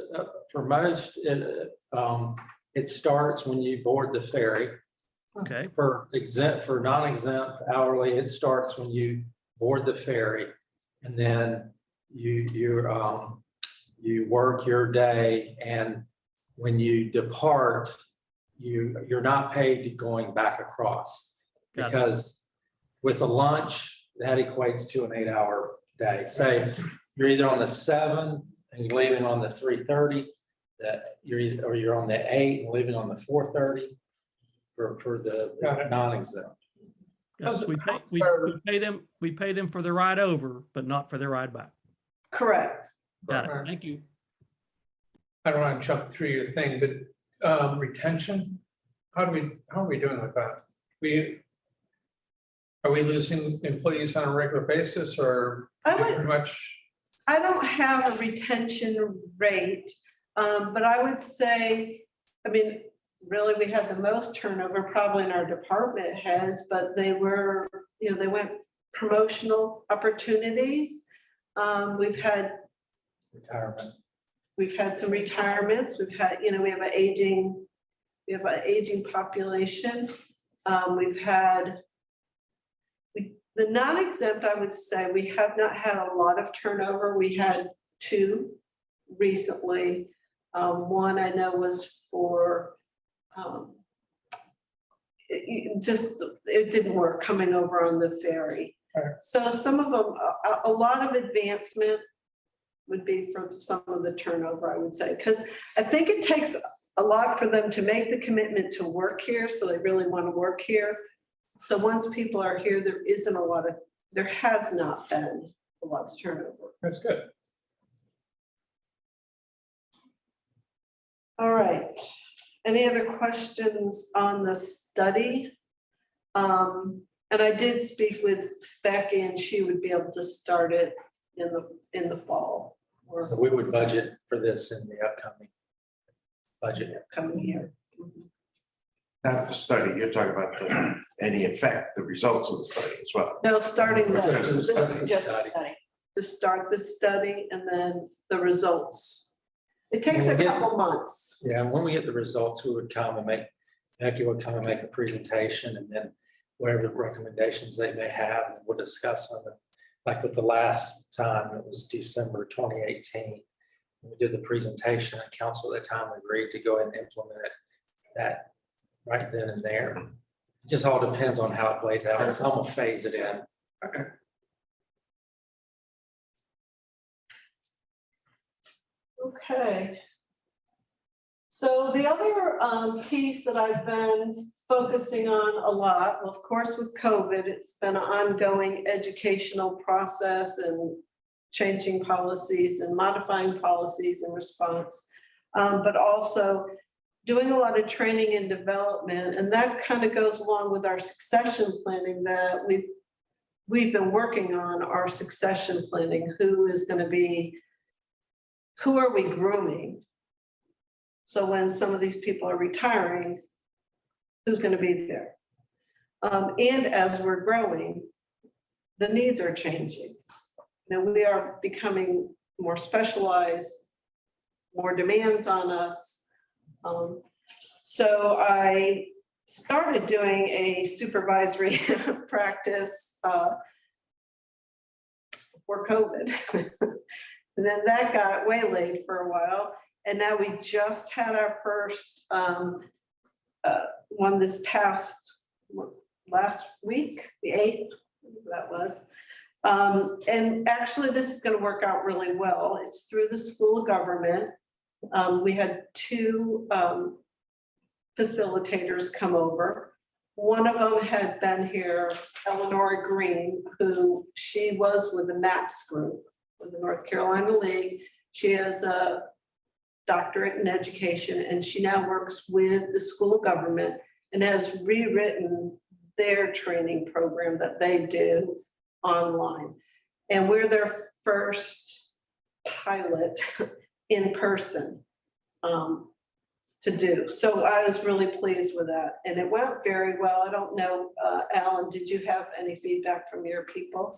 it starts when you board the ferry. Okay. For non-exempt hourly, it starts when you board the ferry, and then you work your day, and when you depart, you're not paid going back across, because with a lunch that equates to an 8-hour day. Say you're either on the 7 and you're leaving on the 3:30, that you're on the 8 and leaving on the 4:30 for the non-exempt. Yes, we pay them for the ride over, but not for the ride back. Correct. Got it. Thank you. I don't want to jump through your thing, but retention, how are we doing with that? Are we losing employees on a regular basis, or pretty much? I don't have a retention rate, but I would say, really, we had the most turnover probably in our department heads, but they were, they went promotional opportunities. We've had retirement. We've had some retirements. We've had, we have an aging population. We've had the non-exempt, I would say we have not had a lot of turnover. We had 2 recently. One I know was for it didn't work coming over on the ferry. Right. So some of them, a lot of advancement would be for some of the turnover, I would say, because I think it takes a lot for them to make the commitment to work here, so they really want to work here. So once people are here, there has not been a lot of turnover. That's good. All right. Any other questions on the study? And I did speak with Becky, and she would be able to start it in the fall. So we would budget for this in the upcoming budget. Coming year. Not the study, you're talking about any effect, the results of the study as well. No, starting This this is just study. a study. To start the study and then the results. It takes a couple months. Yeah, and when we get the results, we would come and Becky would come and make a presentation, and then whatever recommendations they may have, and we'll discuss them. Like with the last time, it was December 2018. We did the presentation, and council at the time agreed to go ahead and implement that right then and there. It just all depends on how it plays out. Some will phase it in. Okay. Okay. So the other piece that I've been focusing on a lot, well, of course, with COVID, it's been an ongoing educational process and changing policies and modifying policies in response. But also doing a lot of training and development, and that kind of goes along with our succession planning that we've been working on, our succession planning. Who are we grooming? So when some of these people are retiring, who's going to be there? And as we're growing, the needs are changing. Now we are becoming more specialized, more demands on us. So I started doing a supervisory practice for COVID. And then that got waylaid for a while. And now we just had our first one this last week, the 8th, that was. And actually this is going to work out really well. It's through the School of Government. We had 2 facilitators come over. One of them had been here, Eleanor Green, who she was with the MAPS group with the North Carolina League. She has a doctorate in education, and she now works with the School of Government and has rewritten their training program that they do online. And we're their first pilot in person to do. So I was really pleased with that, and it went very well. I don't know, Alan, did you have any feedback from your people?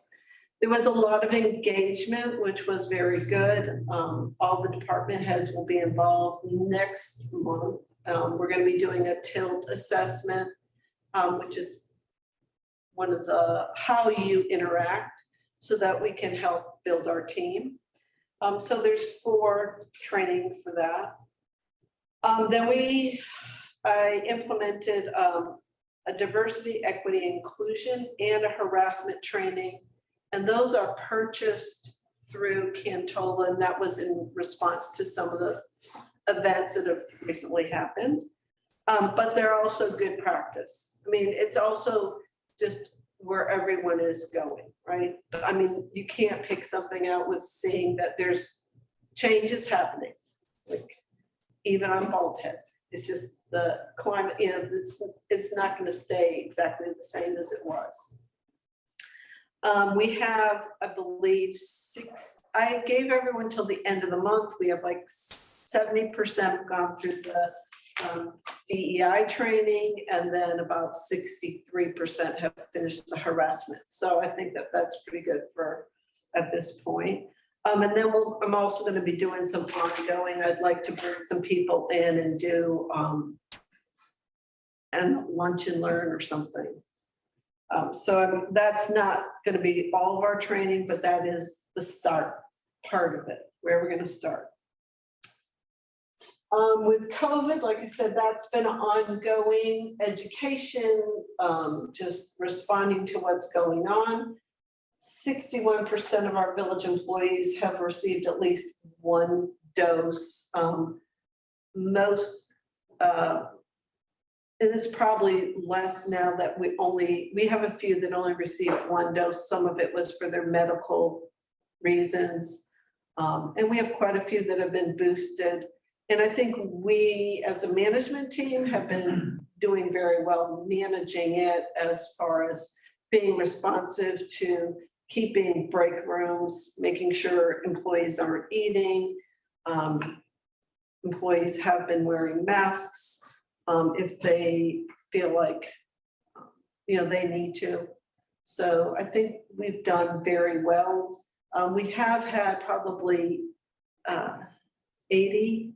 There was a lot of engagement, which was very good. All the department heads will be involved next month. We're going to be doing a tilt assessment, which is one of the how you interact so that we can help build our team. So there's 4 training for that. Then I implemented a diversity, equity, inclusion, and a harassment training. And those are purchased through Cantola, and that was in response to some of the events that have recently happened. But they're also good practice. I mean, it's also just where everyone is going, right? I mean, you can't pick something out with seeing that there's changes happening, like even on Bald Head. It's just the climate, you know, it's not going to stay exactly the same as it was. We have, I believe, 6, I gave everyone till the end of the month. We have like 70% gone through the DEI training, and then about 63% have finished the harassment. So I think that that's pretty good for at this point. And then I'm also going to be doing some ongoing. I'd like to bring some people in and do and lunch and learn or something. So that's not going to be all of our training, but that is the start part of it, where we're going to start. With COVID, like I said, that's been ongoing education, just responding to what's going on. 61% of our village employees have received at least 1 dose. Most, and it's probably less now that we have a few that only received 1 dose. Some of it was for their medical reasons. And we have quite a few that have been boosted. And I think we, as a management team, have been doing very well managing it as far as being responsive to keeping break rooms, making sure employees aren't eating. Employees have been wearing masks if they feel like, you know, they need to. So I think we've done very well. We have had probably 80.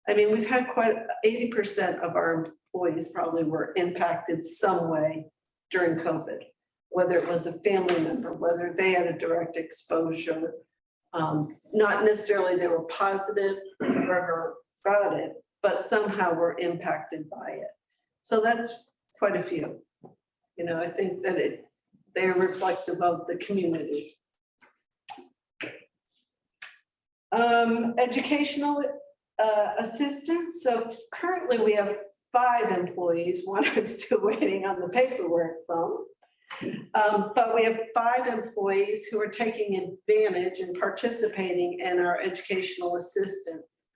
I mean, we've had quite 80% of our employees probably were impacted some way during COVID, whether it was a family member, whether they had a direct exposure, not necessarily they were positive or got it, but somehow were impacted by it. So that's quite a few. You know, I think that they're reflective of the community. Educational assistance. So currently we have 5 employees. 1 I'm still waiting on the paperwork from. But we have 5 employees who are taking advantage and participating in our educational assistance.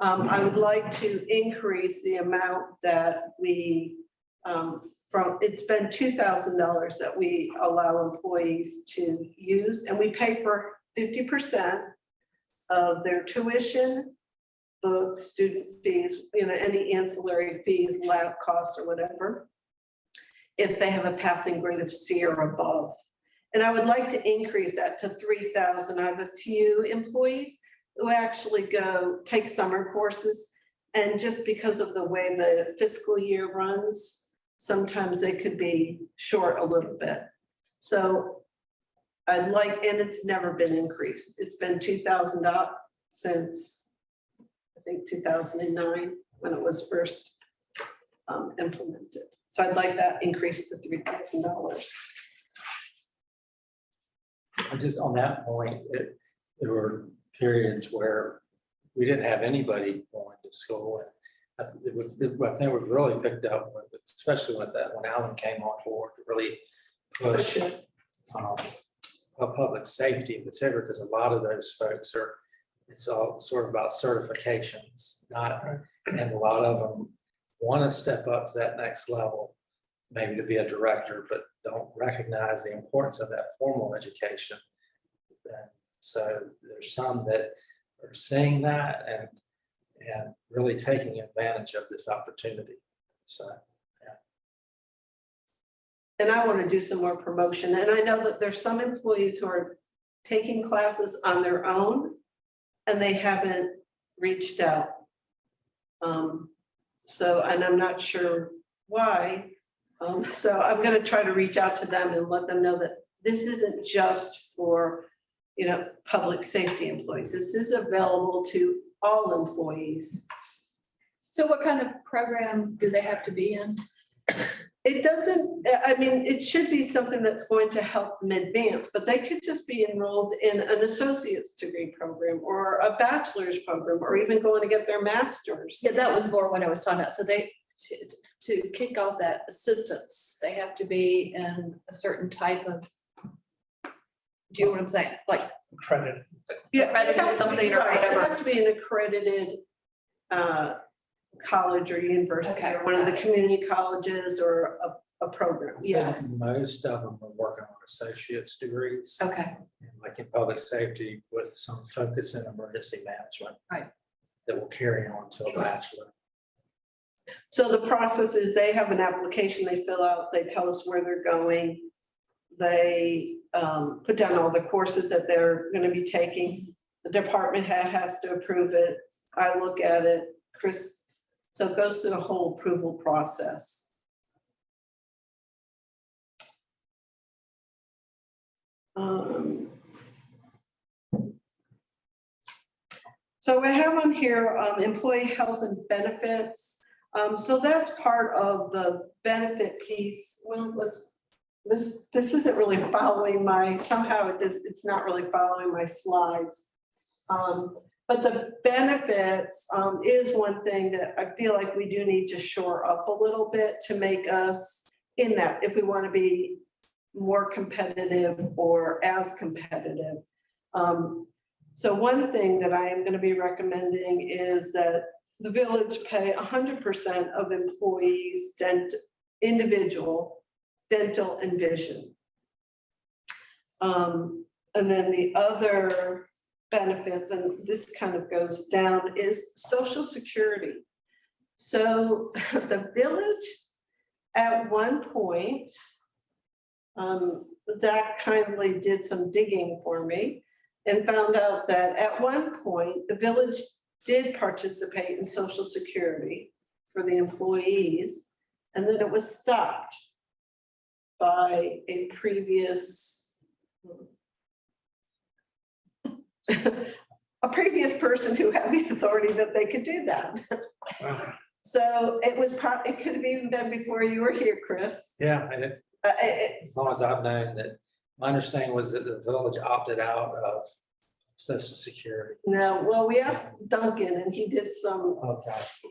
I would like to increase the amount that we, it's been $2,000 that we allow employees to use, and we pay for 50% of their tuition, books, student fees, any ancillary fees, lab costs or whatever, if they have a passing grade of C or above. And I would like to increase that to 3,000. I have a few employees who actually take summer courses. And just because of the way the fiscal year runs, sometimes they could be short a little bit. So and it's never been increased. It's been $2,000 since, I think, 2009, when it was first implemented. So I'd like that increased to $3,000. Just on that point, there were periods where we didn't have anybody going to school. I think we've really picked up, especially when Alan came on board to really push public safety in particular, because a lot of those folks it's all sort of about certifications, and a lot of them want to step up to that next level, maybe to be a director, but don't recognize the importance of that formal education. And so there's some that are seeing that and really taking advantage of this opportunity. So, yeah. And I want to do some more promotion. And I know that there's some employees who are taking classes on their own and they haven't reached out. And I'm not sure why. So I'm going to try to reach out to them and let them know that this isn't just for, public safety employees. This is available to all employees. So what kind of program do they have to be in? It doesn't, it should be something that's going to help them advance, but they could just be enrolled in an associate's degree program or a bachelor's program, or even going to get their master's. Yeah, that was more what I was talking about. So to kick off that assistance, they have to be in a certain type of, do you know what I'm saying? Like Accredited. Yeah, accredited something or right, whatever. It has to be an accredited college or university, Okay, or one of the community colleges, or a program. I think Yes. most of them are working on associate's degrees. Okay. Like in public safety with some focus in emergency management. Right. That will carry on to a bachelor. So the process is they have an application they fill out, they tell us where they're going. They put down all the courses that they're going to be taking. The department head has to approve it. I look at it, Chris. So it goes through the whole approval process. So I have on here employee health and benefits. So that's part of the benefit piece. Well, this isn't really following somehow it's not really following my slides. But the benefits is one thing that I feel like we do need to shore up a little bit to make us in that, if we want to be more competitive or as competitive. So one thing that I am going to be recommending is that the village pay 100% of employees' individual dental and vision. And then the other benefits, and this kind of goes down, is Social Security. So the village at one point, Zach kindly did some digging for me and found out that at one point, the village did participate in Social Security for the employees, and then it was stopped by a previous person who had the authority that they could do that. So it could have even been before you were here, Chris. Yeah, and as long as I've known that, my understanding was that the village opted out of Social Security. No, well, we asked Duncan and he did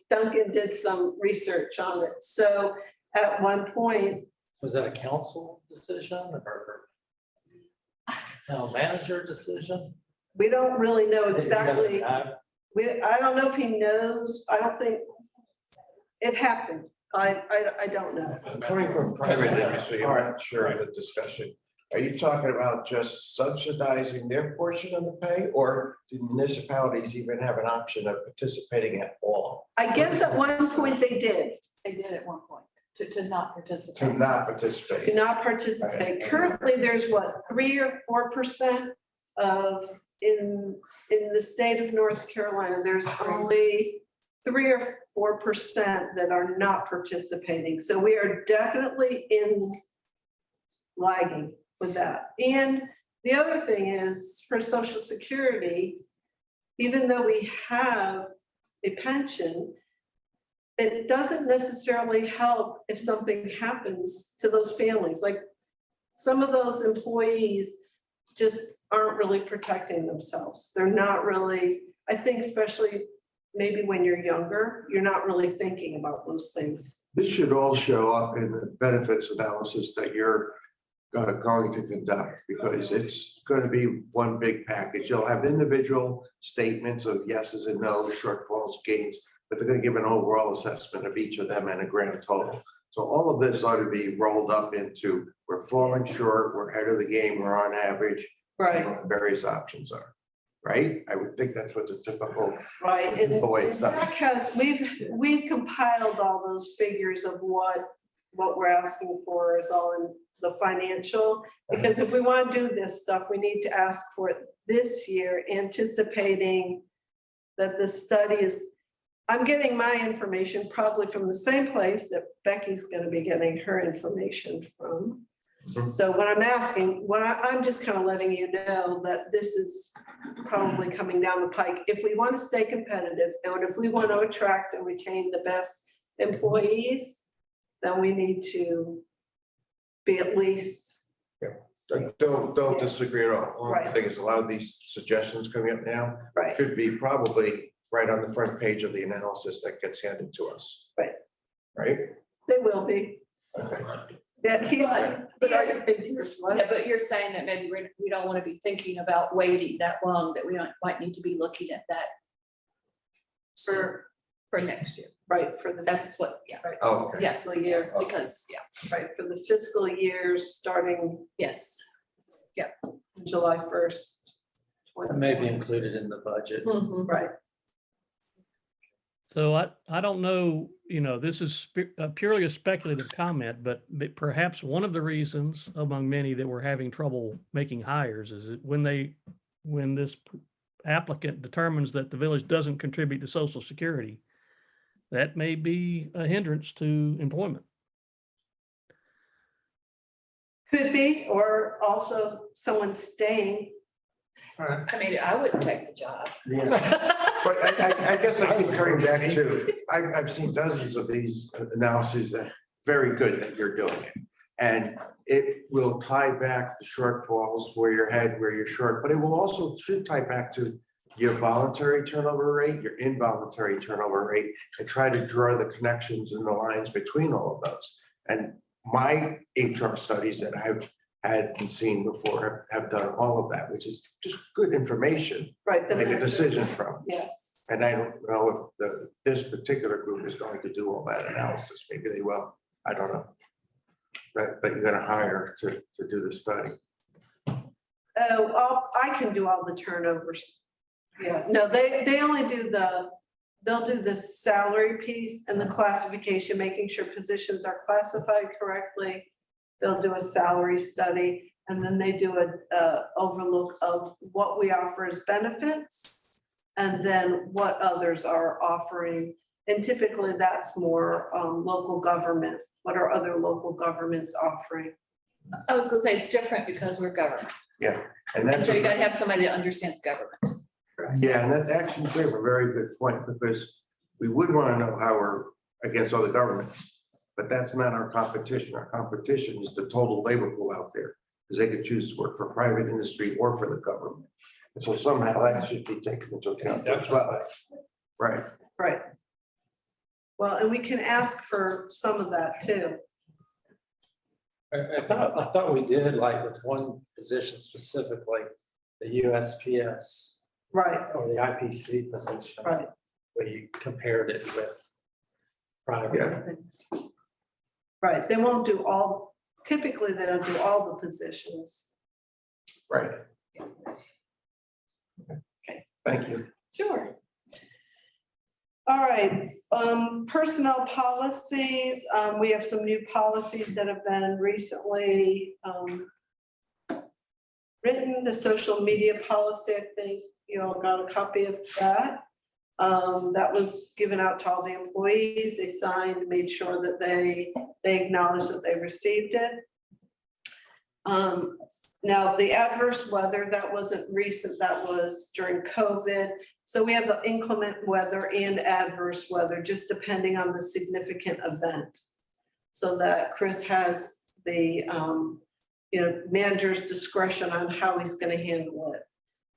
Duncan did some research on it. So at one point. Was that a council decision or town manager decision? We don't really know exactly. I don't know if he knows, I don't think it happened. I don't know. Coming from private industry, I'm not sure of the discussion. Are you talking about just subsidizing their portion of the pay, or do municipalities even have an option of participating at all? I guess at one point they did. They did at one point, to not To participate. not participate? Do not participate. Currently, there's what, 3 or 4% of, in the state of North Carolina, there's only 3 or 4% that are not participating. So we are definitely in lagging with that. And the other thing is for Social Security, even though we have a pension, it doesn't necessarily help if something happens to those families. Like some of those employees just aren't really protecting themselves. They're not really, I think especially maybe when you're younger, you're not really thinking about those things. This should all show up in the benefits analysis that you're going to conduct, because it's going to be one big package. You'll have individual statements of yeses and nos, shortfalls, gains, but they're going to give an overall assessment of each of them and a grand total. So all of this ought to be rolled up into, we're falling short, we're ahead of the game, we're on average. Right. What the various options are, right? I would think that's what the typical. Right, and the way it's done. Zach has, we've compiled all those figures of what we're asking for is all in the financial, because if we want to do this stuff, we need to ask for it this year, anticipating that the study is, I'm getting my information probably from the same place that Becky's going to be getting her information from. So when I'm asking, I'm just kind of letting you know that this is probably coming down the pike. If we want to stay competitive and if we want to attract and retain the best employees, then we need to be at least. Don't disagree at all. One Right. thing is, a lot of these suggestions coming up now Right. should be probably right on the front page of the analysis that gets handed to us. Right. Right? They will be. Okay. Yeah, he's, But are you figures, what? Yeah, but you're saying that maybe we don't want to be thinking about waiting that long, that we might need to be looking at that for next year. Right, for the. That's what, yeah. Right. Oh, okay. Yes, Fiscal year. because, yeah, Right, for the fiscal years starting yes. July 1st. It may be included in the budget. Mhm. Right, So I don't know, this is purely a speculative comment, but perhaps one of the reasons among many that we're having trouble making hires is that when this applicant determines that the village doesn't contribute to Social Security, that may be a hindrance to employment. could be, or also someone staying. I mean, I wouldn't take the job. Yeah. But I guess I keep coming back to, I've seen dozens of these analyses that are very good that you're doing it. And it will tie back the shortfalls, where you're ahead, where you're short, but it will also should tie back to your voluntary turnover rate, your involuntary turnover rate, and try to draw the connections and the lines between all of those. And my HR studies that I've had and seen before have done all of that, which is just good information Right. to make a decision from. Yes. And I don't know if this particular group is going to do all that analysis. Maybe they will. I don't know. But you're gonna hire to do the study. Oh, I can do all the turnovers. Yeah, no, they only do they'll do the salary piece and the classification, making sure positions are classified correctly. They'll do a salary study, and then they do a overlook of what we offer as benefits, and then what others are offering. And typically that's more local government. What are other local governments offering? I was gonna say it's different because we're government. Yeah, and And that's. so you gotta have somebody that understands government. Yeah, and that actually is a very good point, because we would want to know how we're against other governments. But that's not our competition. Our competition is the total labor pool out there, because they could choose to work for private industry or for the government. And so somehow that should be taken into account as well. Right. Right. Well, and we can ask for some of that too. I thought we did, like with one position specifically, the USPS. Right, or the IPC position. right. Where you compared it with private. Right, they won't do all, typically they don't do all the positions. Right. Okay, thank you. Sure. All right, personnel policies, we have some new policies that have been recently written. The social media policy, I think you all got a copy of that. That was given out to all the employees. They signed, made sure that they acknowledged that they received it. Now, the adverse weather, that wasn't recent, that was during COVID. So we have the inclement weather and adverse weather, just depending on the significant event. So that Chris has the, manager's discretion on how he's gonna handle it.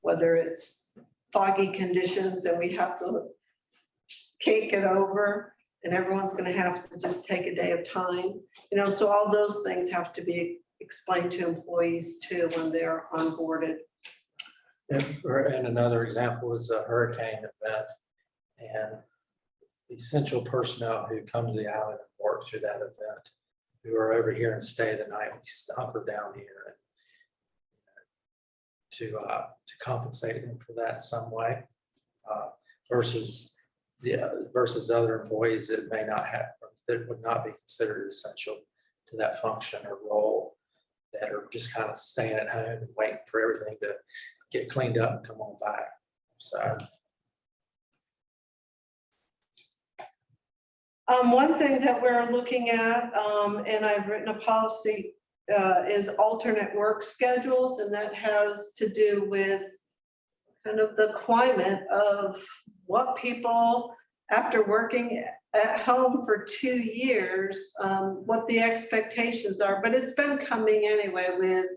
Whether it's foggy conditions and we have to cake it over and everyone's gonna have to just take a day of time. So all those things have to be explained to employees too when they're onboarded. And another example is a hurricane event. And the essential personnel who come to the island and work through that event, who are over here and stay the night, we hunker down here to compensate them for that in some way, versus other employees that may not have, that would not be considered essential to that function or role, that are just kind of staying at home and waiting for everything to get cleaned up and come on back. So. One thing that we're looking at, and I've written a policy, is alternate work schedules, and that has to do with kind of the climate of what people, after working at home for 2 years, what the expectations are. But it's been coming anyway with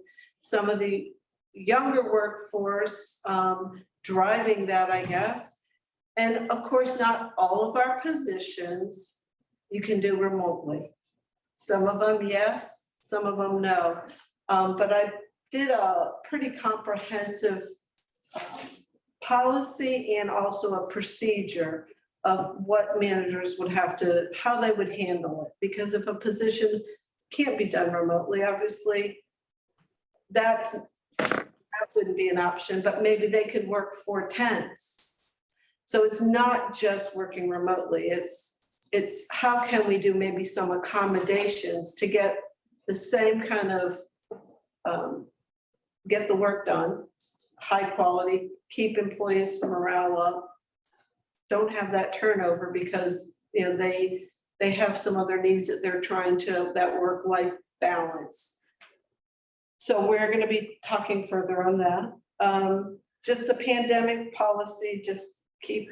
some of the younger workforce driving that, I guess. And of course, not all of our positions you can do remotely. Some of them, yes, some of them, no. But I did a pretty comprehensive policy and also a procedure of what managers would have to, how they would handle it. Because if a position can't be done remotely, obviously, that wouldn't be an option, but maybe they could work 4/10s. So it's not just working remotely, it's how can we do maybe some accommodations to get the same kind of, get the work done, high quality, keep employees morale up, don't have that turnover because, they have some other needs that they're trying to, that work-life balance. So we're gonna be talking further on that. Just the pandemic policy, just keep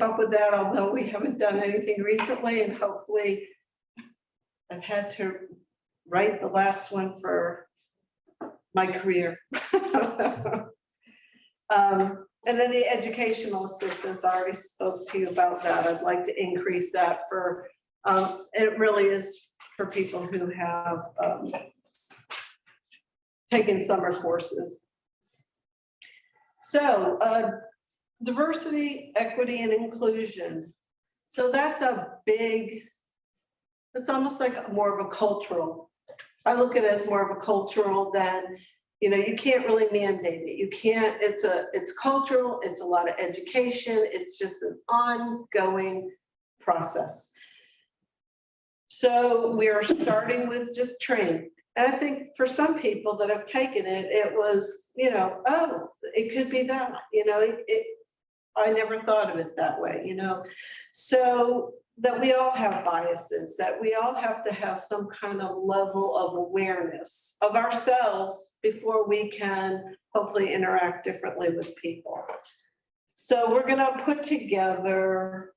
up with that, although we haven't done anything recently, and hopefully I've had to write the last one for my career. And then the educational assistance, I already spoke to you about that. I'd like to increase that for, it really is for people who have taken summer courses. So diversity, equity, and inclusion. So that's a big, it's almost like more of a cultural. I look at it as more of a cultural than, you can't really mandate it. You can't, it's cultural, it's a lot of education, it's just an ongoing process. So we are starting with just training. And I think for some people that have taken it, it was, oh, it could be that, I never thought of it that way, So that we all have biases, that we all have to have some kind of level of awareness of ourselves before we can hopefully interact differently with people. So we're gonna put together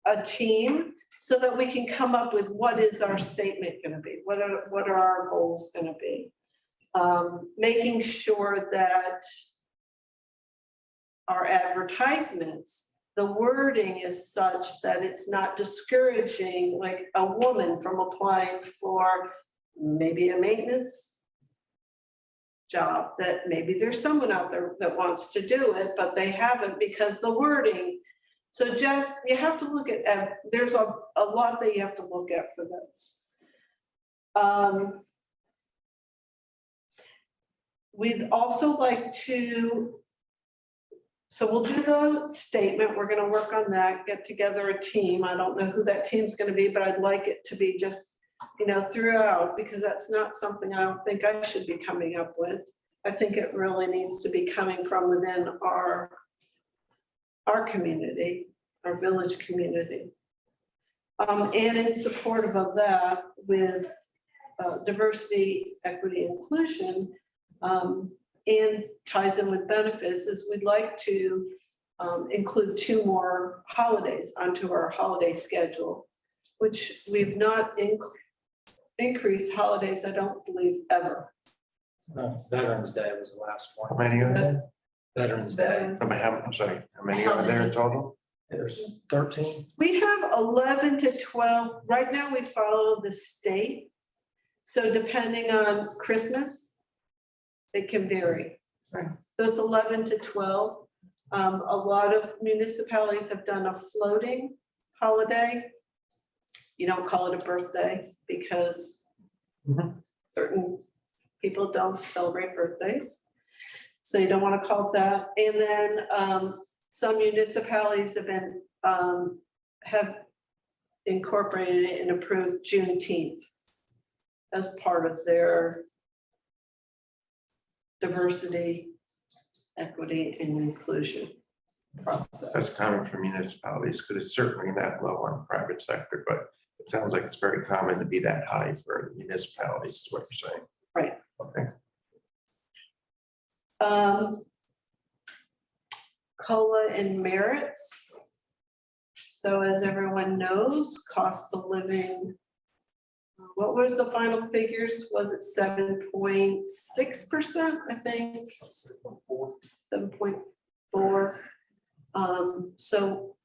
a team so that we can come up with what is our statement gonna be, what are our goals gonna be. Making sure that our advertisements, the wording is such that it's not discouraging like a woman from applying for maybe a maintenance job that maybe there's someone out there that wants to do it, but they haven't because the wording. So just, you have to look at, there's a lot that you have to look at for those. We'd also like to, so we'll do the statement, we're gonna work on that, get together a team. I don't know who that team's gonna be, but I'd like it to be just, you know, throughout, because that's not something I don't think I should be coming up with. I think it really needs to be coming from within our community, our village community. And in support of that, with diversity, equity, inclusion, and ties in with benefits, is we'd like to include 2 more holidays onto our holiday schedule, which we've not increased holidays, I don't believe, ever. Veterans Day was the last How one. many are there? Veterans Day. I'm sorry, how many are there in total? There's 13. We have 11 to 12. Right now, we follow the state. So depending on Christmas, it can vary. So it's 11 to 12. A lot of municipalities have done a floating holiday. You don't call it a birthday because certain people don't celebrate birthdays. So you don't want to call it that. And then some municipalities have been have incorporated it and approved Juneteenth as part of their diversity, equity, and inclusion process. That's common for municipalities, because it's certainly not low on the private sector, but it sounds like it's very common to be that high for municipalities, is what you're saying. Right. Okay. COLA and merits. So as everyone knows, cost of living, what was the final figures? Was it 7.6%, I think? 7.4. So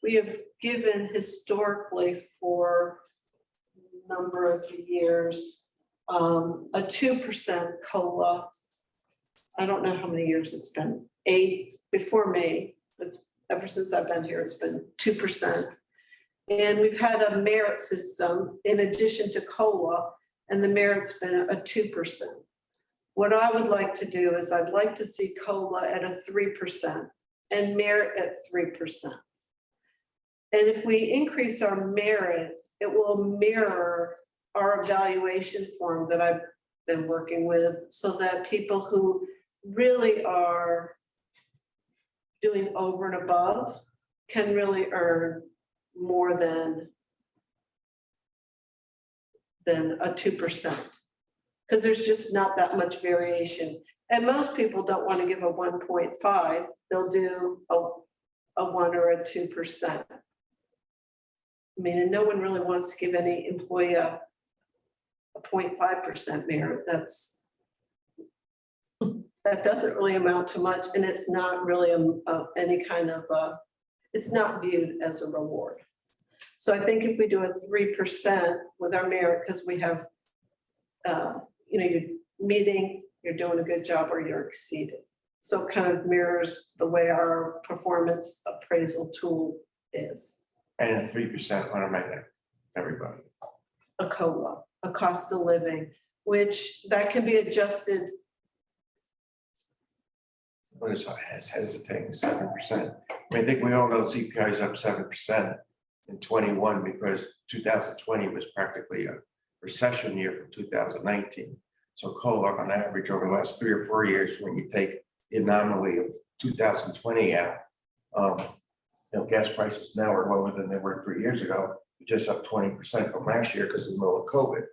we have given historically for a number of years, a 2% COLA. I don't know how many years it's been, 8 before me. It's ever since I've been here, it's been 2%. And we've had a merit system in addition to COLA, and the merit's been a 2%. What I would like to do is I'd like to see COLA at a 3% and merit at 3%. And if we increase our merit, it will mirror our evaluation form that I've been working with, so that people who really are doing over and above can really earn more than a 2%, because there's just not that much variation. And most people don't want to give a 1.5, they'll do a 1 or a 2%. I mean, and no one really wants to give any employee a 0.5% merit. That doesn't really amount to much, and it's not really any kind of it's not viewed as a reward. So I think if we do a 3% with our merit, because we have, you're meeting, you're doing a good job, or you're exceeded. So it kind of mirrors the way our performance appraisal tool is. And 3% automatic, everybody. A COLA, a cost of living, which that can be adjusted. What is hesitating, 7%? I mean, I think we all know CPI is up 7% in 21 because 2020 was practically a recession year from 2019. So COLA on average over the last 3 or 4 years, when you take the anomaly of 2020 out, gas prices now are lower than they were 3 years ago, just up 20% from last year because of the middle of COVID.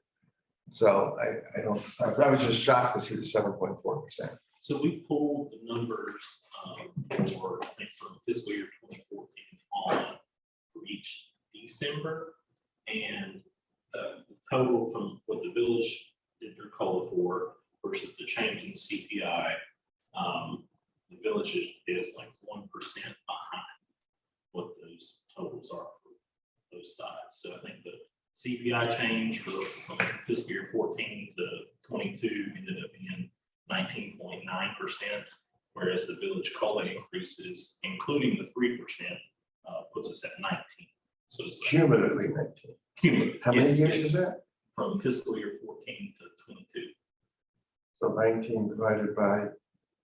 So I was just shocked to see the 7.4%. So we pulled the numbers for, I think, from fiscal year 2014 on for each December, and the total from what the village did their COLA for versus the change in CPI, the village is like 1% behind what those totals are for those sides. So I think the CPI change from fiscal year 14 to 22 ended up being 19%, Cumulatively 19. How many Yes, years yes. is that? From fiscal year 14 to 22. So 19 divided by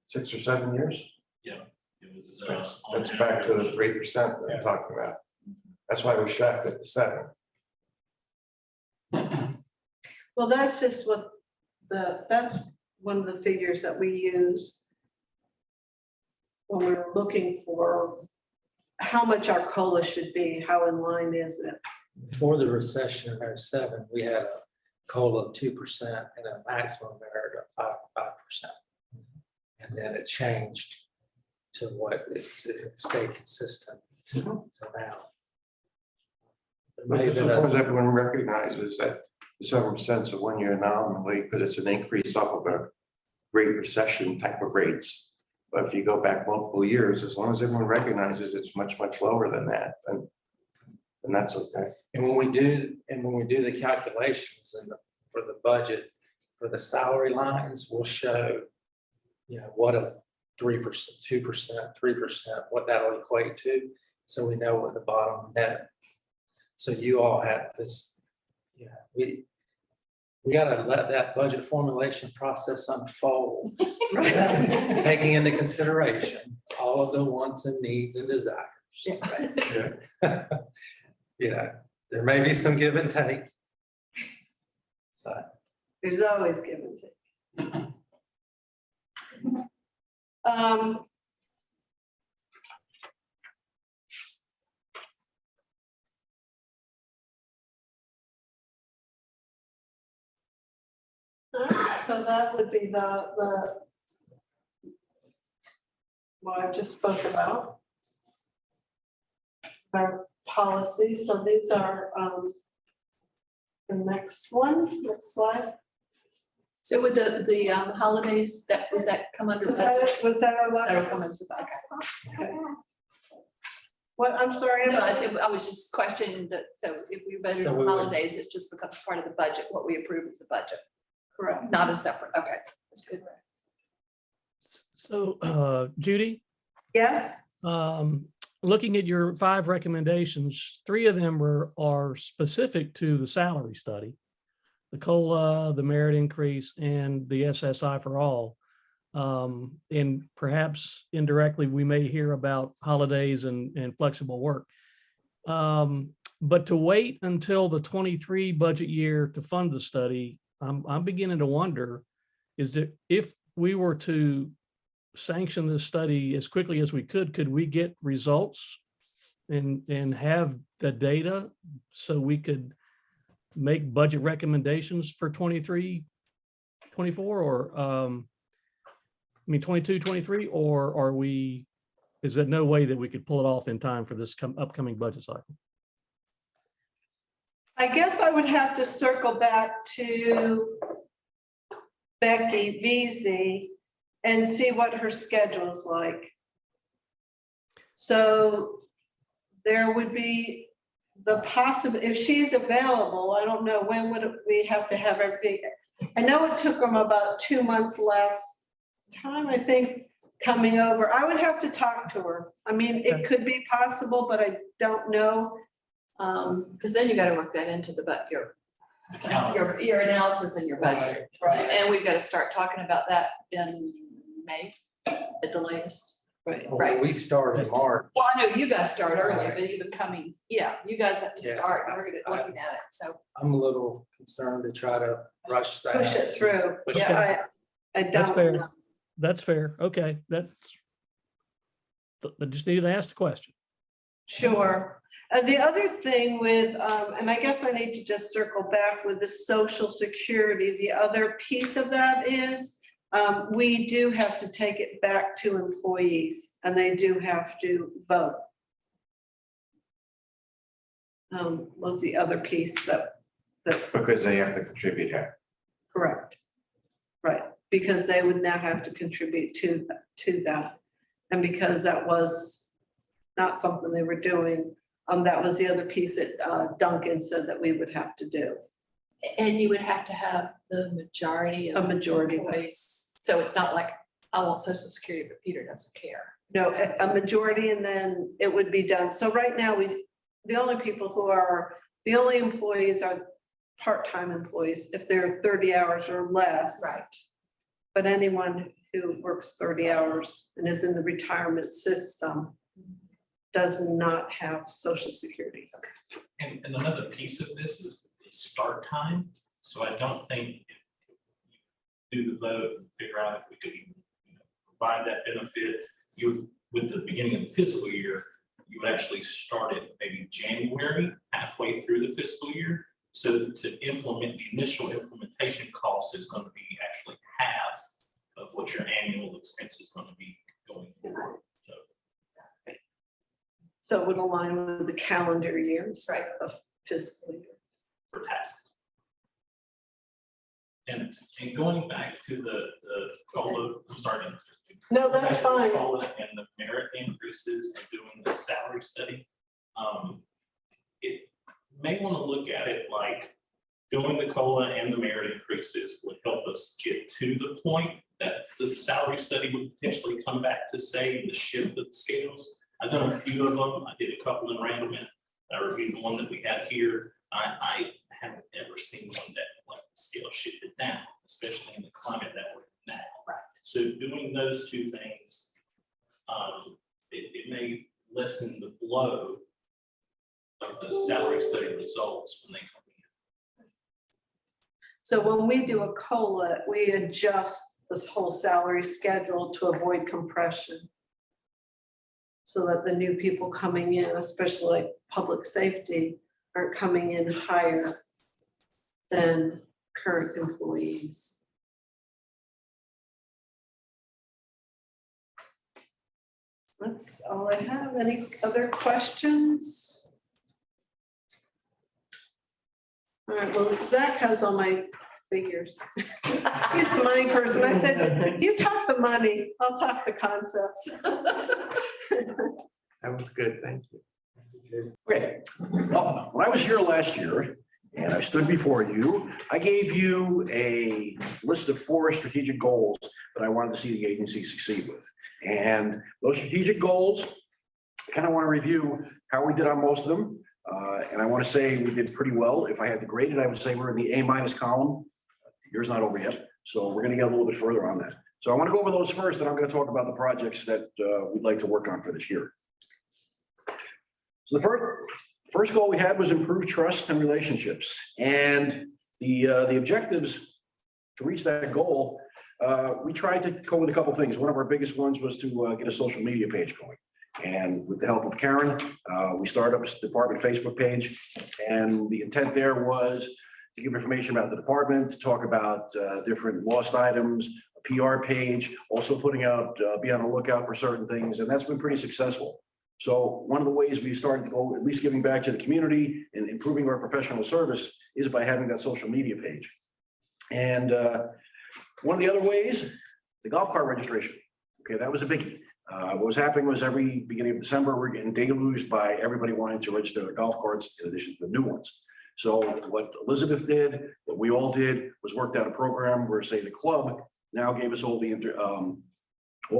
6 or 7 years? Yeah. It was. That's back to the 3% that I'm talking about. That's why we shot at the 7. Well, that's just what that's one of the figures that we use when we were looking for how much our COLA should be, how in line is it? Before the recession in '07, we had a COLA of 2% and a maximum merit of 5%. And then it changed to what it stayed consistent to now. There may But have been a- suppose everyone recognizes that the 7% is a one-year anomaly because it's an increase off of a Great Recession type of rates. But if you go back multiple years, as long as everyone recognizes it's much, much lower than that, then that's okay. And when we do the calculations for the budget, for the salary lines, we'll show, what a 3%, 2%, 3%, what that'll equate to. So we know what the bottom net. So you all have this, we gotta let that budget formulation process unfold. Taking into consideration all of the wants and needs and desires. There may be some give and take. So. There's always give and take. So that would be the what I just spoke about. Our policy, so these are the next one, next slide. So with the holidays, was that come under? Was that our last? That'll come into budget. Okay. What, I'm sorry. No, I was just questioning that, so if we voted So on we would- holidays, it just becomes part of the budget, what we approve is the budget, Correct. not a separate, okay, that's good. So, Judy, Yes, looking at your 5 recommendations, 3 of them are specific to the salary study. The COLA, the merit increase, and the SSI for all. And perhaps indirectly, we may hear about holidays and flexible work. But to wait until the 23 budget year to fund the study, I'm beginning to wonder, is that if we were to sanction this study as quickly as we could we get results and have the data so we could make budget recommendations for 23, 24, or 22, 23, or are we, is there no way that we could pull it off in time for this upcoming budget cycle? I guess I would have to circle back to Becky Veazey and see what her schedule is like. So there would be the if she's available, I don't know, when would we have to have everything? I know it took them about 2 months last time, I think, coming over. I would have to talk to her. I mean, it could be possible, but I don't know. Because then you gotta work that into the your analysis and your budget. Right. And we've got to start talking about that in May at the latest. Right. We start in March. Well, I know you guys start early, but even coming, you guys have to Yeah. start, and we're looking at it, so. I'm a little concerned to try to rush that. Push it through. Push it. Yeah, I That's don't fair. know. That's fair. Okay, I just needed to ask the question. Sure. The other thing with, and I guess I need to just circle back with the Social Security, the other piece of that is we do have to take it back to employees and they do have to vote. Was the other piece that. Because they have to contribute half. Correct. Right, because they would now have to contribute to that. And because that was not something they were doing, that was the other piece that Duncan said that we would have to do. And you would have to have the majority of. A majority. Employees, so it's not like, I want Social Security, but Peter doesn't care. No, a majority, and then it would be done. So right now, the only people who are, the only employees are part-time employees if they're 30 hours or less. Right. But anyone who works 30 hours and is in the retirement system does not have Social Security. And another piece of this is the start time. So I don't think if you do the vote and figure out if we could even, provide that benefit, you, with the beginning of the fiscal year, you would actually start it maybe January, halfway through the fiscal year. So to implement, the initial implementation cost is going to be actually half of what your annual expense is going to be going forward. So it would align with the calendar year instead of fiscal year. For taxes. And going back to the COLA, I'm sorry. No, that's fine. COLA and the merit increases and doing the salary study. It may want to look at it like doing the COLA and the merit increases would help us get to the point that the salary study would potentially come back to say the shift of the scales. I've done a few of them. I did a couple in Randleman. I reviewed the one that we had here. I haven't ever seen one that like the scale shifted down, especially in the climate that we're in now. Right. So doing those two things, it may lessen the blow of the salary study results when they come in. So when we do a COLA, we adjust this whole salary schedule to avoid compression. So that the new people coming in, especially like public safety, aren't coming in higher than current employees. That's all I have. Any other questions? All right, well, Zach has all my figures. He's the money person. I said, you talk the money, I'll talk the concepts. That was good, thank you. Okay, well, when I was here last year and I stood before you, I gave you a list of 4 strategic goals that I wanted to see the agency succeed with. And those strategic goals, I kind of want to review how we did on most of them. And I want to say we did pretty well. If I had to grade it, I would say we're in the A- column. The year's not over yet, so we're going to get a little bit further on that. So I want to go over those first, and I'm going to talk about the projects that we'd like to work on for this year. So the first goal we had was improve trust and relationships. And the objectives to reach that goal, we tried to go with a couple things. One of our biggest ones was to get a social media page going. And with the help of Karen, we started up a department Facebook page. And the intent there was to give information about the department, to talk about different lost items, a PR page, also putting out, be on the lookout for certain things. And that's been pretty successful. So one of the ways we started to go, at least giving back to the community and improving our professional service, is by having that social media page. And one of the other ways, the golf cart registration. Okay, that was a biggie. What was happening was every beginning of December, we're getting deluged by everybody wanting to register their golf carts in addition to the new ones. So what Elizabeth did, what we all did, was worked out a program where, say, the club now gave us all the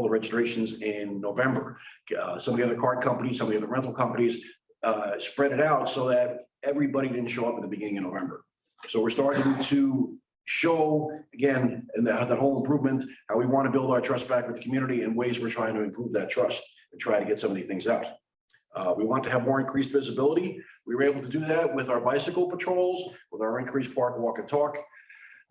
registrations in November. Some of the other card companies, some of the other rental companies spread it out so that everybody didn't show up at the beginning of November. So we're starting to show, again, and that whole improvement, how we want to build our trust back with the community and ways we're trying to improve that trust and try to get some of these things out. We want to have more increased visibility. We were able to do that with our bicycle patrols, with our increased park walk and talk.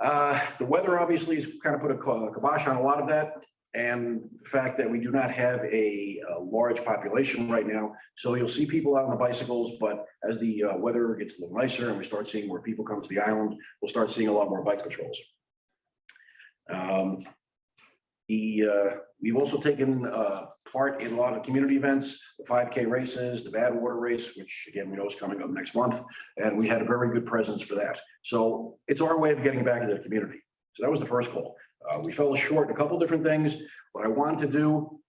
The weather obviously has kind of put a kibosh on a lot of that. And the fact that we do not have a large population right now. So you'll see people out on the bicycles, but as the weather gets a little nicer and we start seeing more people come to the island, we'll start seeing a lot more bike patrols. We've also taken part in a lot of community events, the 5K races, the Badwater race, which again, we know is coming up next month. And we had a very good presence for that. So it's our way of getting back into the community. So that was the first goal. We fell short in a couple different things. What I wanted to do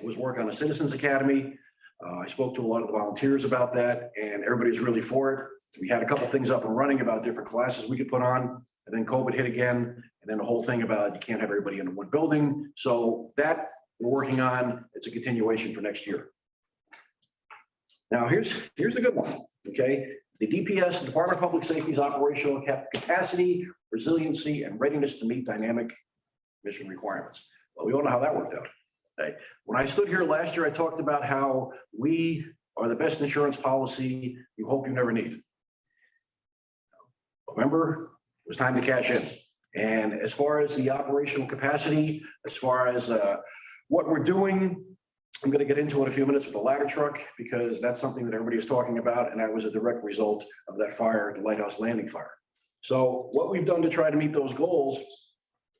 was work on a Citizens Academy. I spoke to a lot of the volunteers about that, and everybody's really for it. We had a couple things up and running about different classes we could put on, and then COVID hit again, and then the whole thing about you can't have everybody in one building. So that we're working on. It's a continuation for next year. Now, here's the good one, okay? The DPS, Department of Public Safety's operational capacity, resiliency, and readiness to meet dynamic mission requirements. Well, we all know how that worked out. Okay? When I stood here last year, I talked about how we are the best insurance policy you hope you never need. Remember, it was time to cash in. And as far as the operational capacity, as far as what we're doing, I'm going to get into in a few minutes with the ladder truck, because that's something that everybody is talking about, and that was a direct result of that fire, the Lighthouse Landing fire. So what we've done to try to meet those goals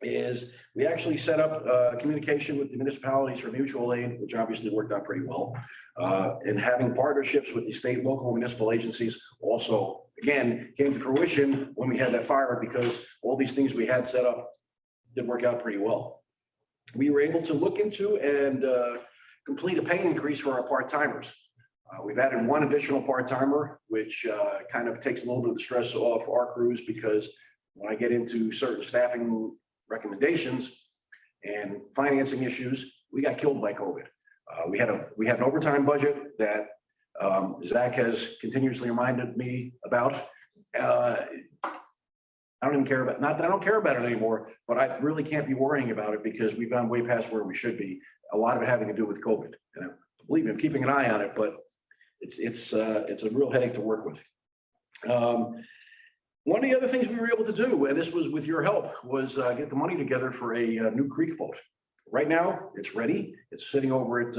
is we actually set up communication with the municipalities for mutual aid, which obviously worked out pretty well, and having partnerships with the state, local, municipal agencies also, again, came to fruition when we had that fire, because all these things we had set up did work out pretty well. We were able to look into and complete a pay increase for our part-timers. We've added one additional part-timer, which kind of takes a little bit of the stress off our crews, because when I get into certain staffing recommendations and financing issues, we got killed by COVID. We had an overtime budget that Zach has continuously reminded me about. I don't even care about, not that I don't care about it anymore, but I really can't be worrying about it, because we've gone way past where we should be. A lot of it having to do with COVID. And believe me, I'm keeping an eye on it, but it's a real headache to work with. One of the other things we were able to do, and this was with your help, was get the money together for a new creek boat. Right now, it's ready. It's sitting over at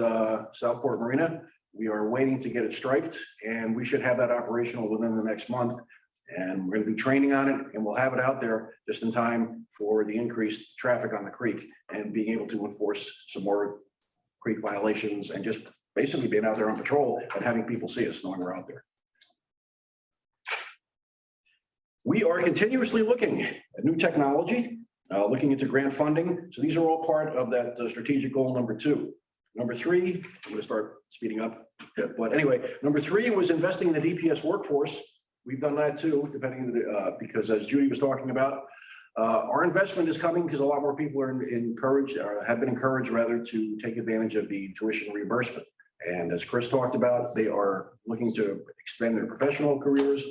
Southport Marina. We are waiting to get it striped, and we should have that operational within the next month. And we're going to be training on it, and we'll have it out there just in time for the increased traffic on the creek and being able to enforce some more creek violations, and just basically being out there on patrol and having people see us knowing we're out there. We are continuously looking at new technology, looking into grant funding. So these are all part of that strategic goal number 2. Number 3, I'm going to start speeding up. But anyway, number 3 was investing in the DPS workforce. We've done that too, depending because as Judy was talking about, our investment is coming because a lot more people are encouraged, or have been encouraged rather, to take advantage of the tuition reimbursement. And as Chris talked about, they are looking to expand their professional careers,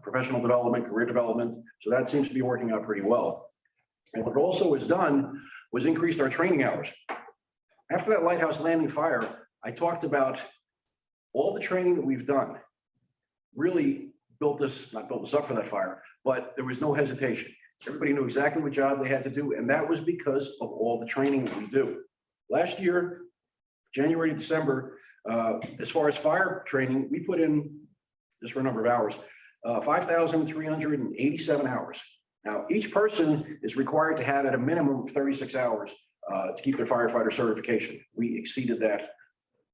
professional development, career development. So that seems to be working out pretty well. And what it also has done was increased our training hours. After that Lighthouse Landing fire, I talked about all the training that we've done. Really not built us up for that fire, but there was no hesitation. Everybody knew exactly what job they had to do, and that was because of all the training that we do. Last year, January to December, as far as fire training, we put in, just for a number of hours, 5,387 hours. Now, each person is required to have at a minimum of 36 hours to keep their firefighter certification. We exceeded that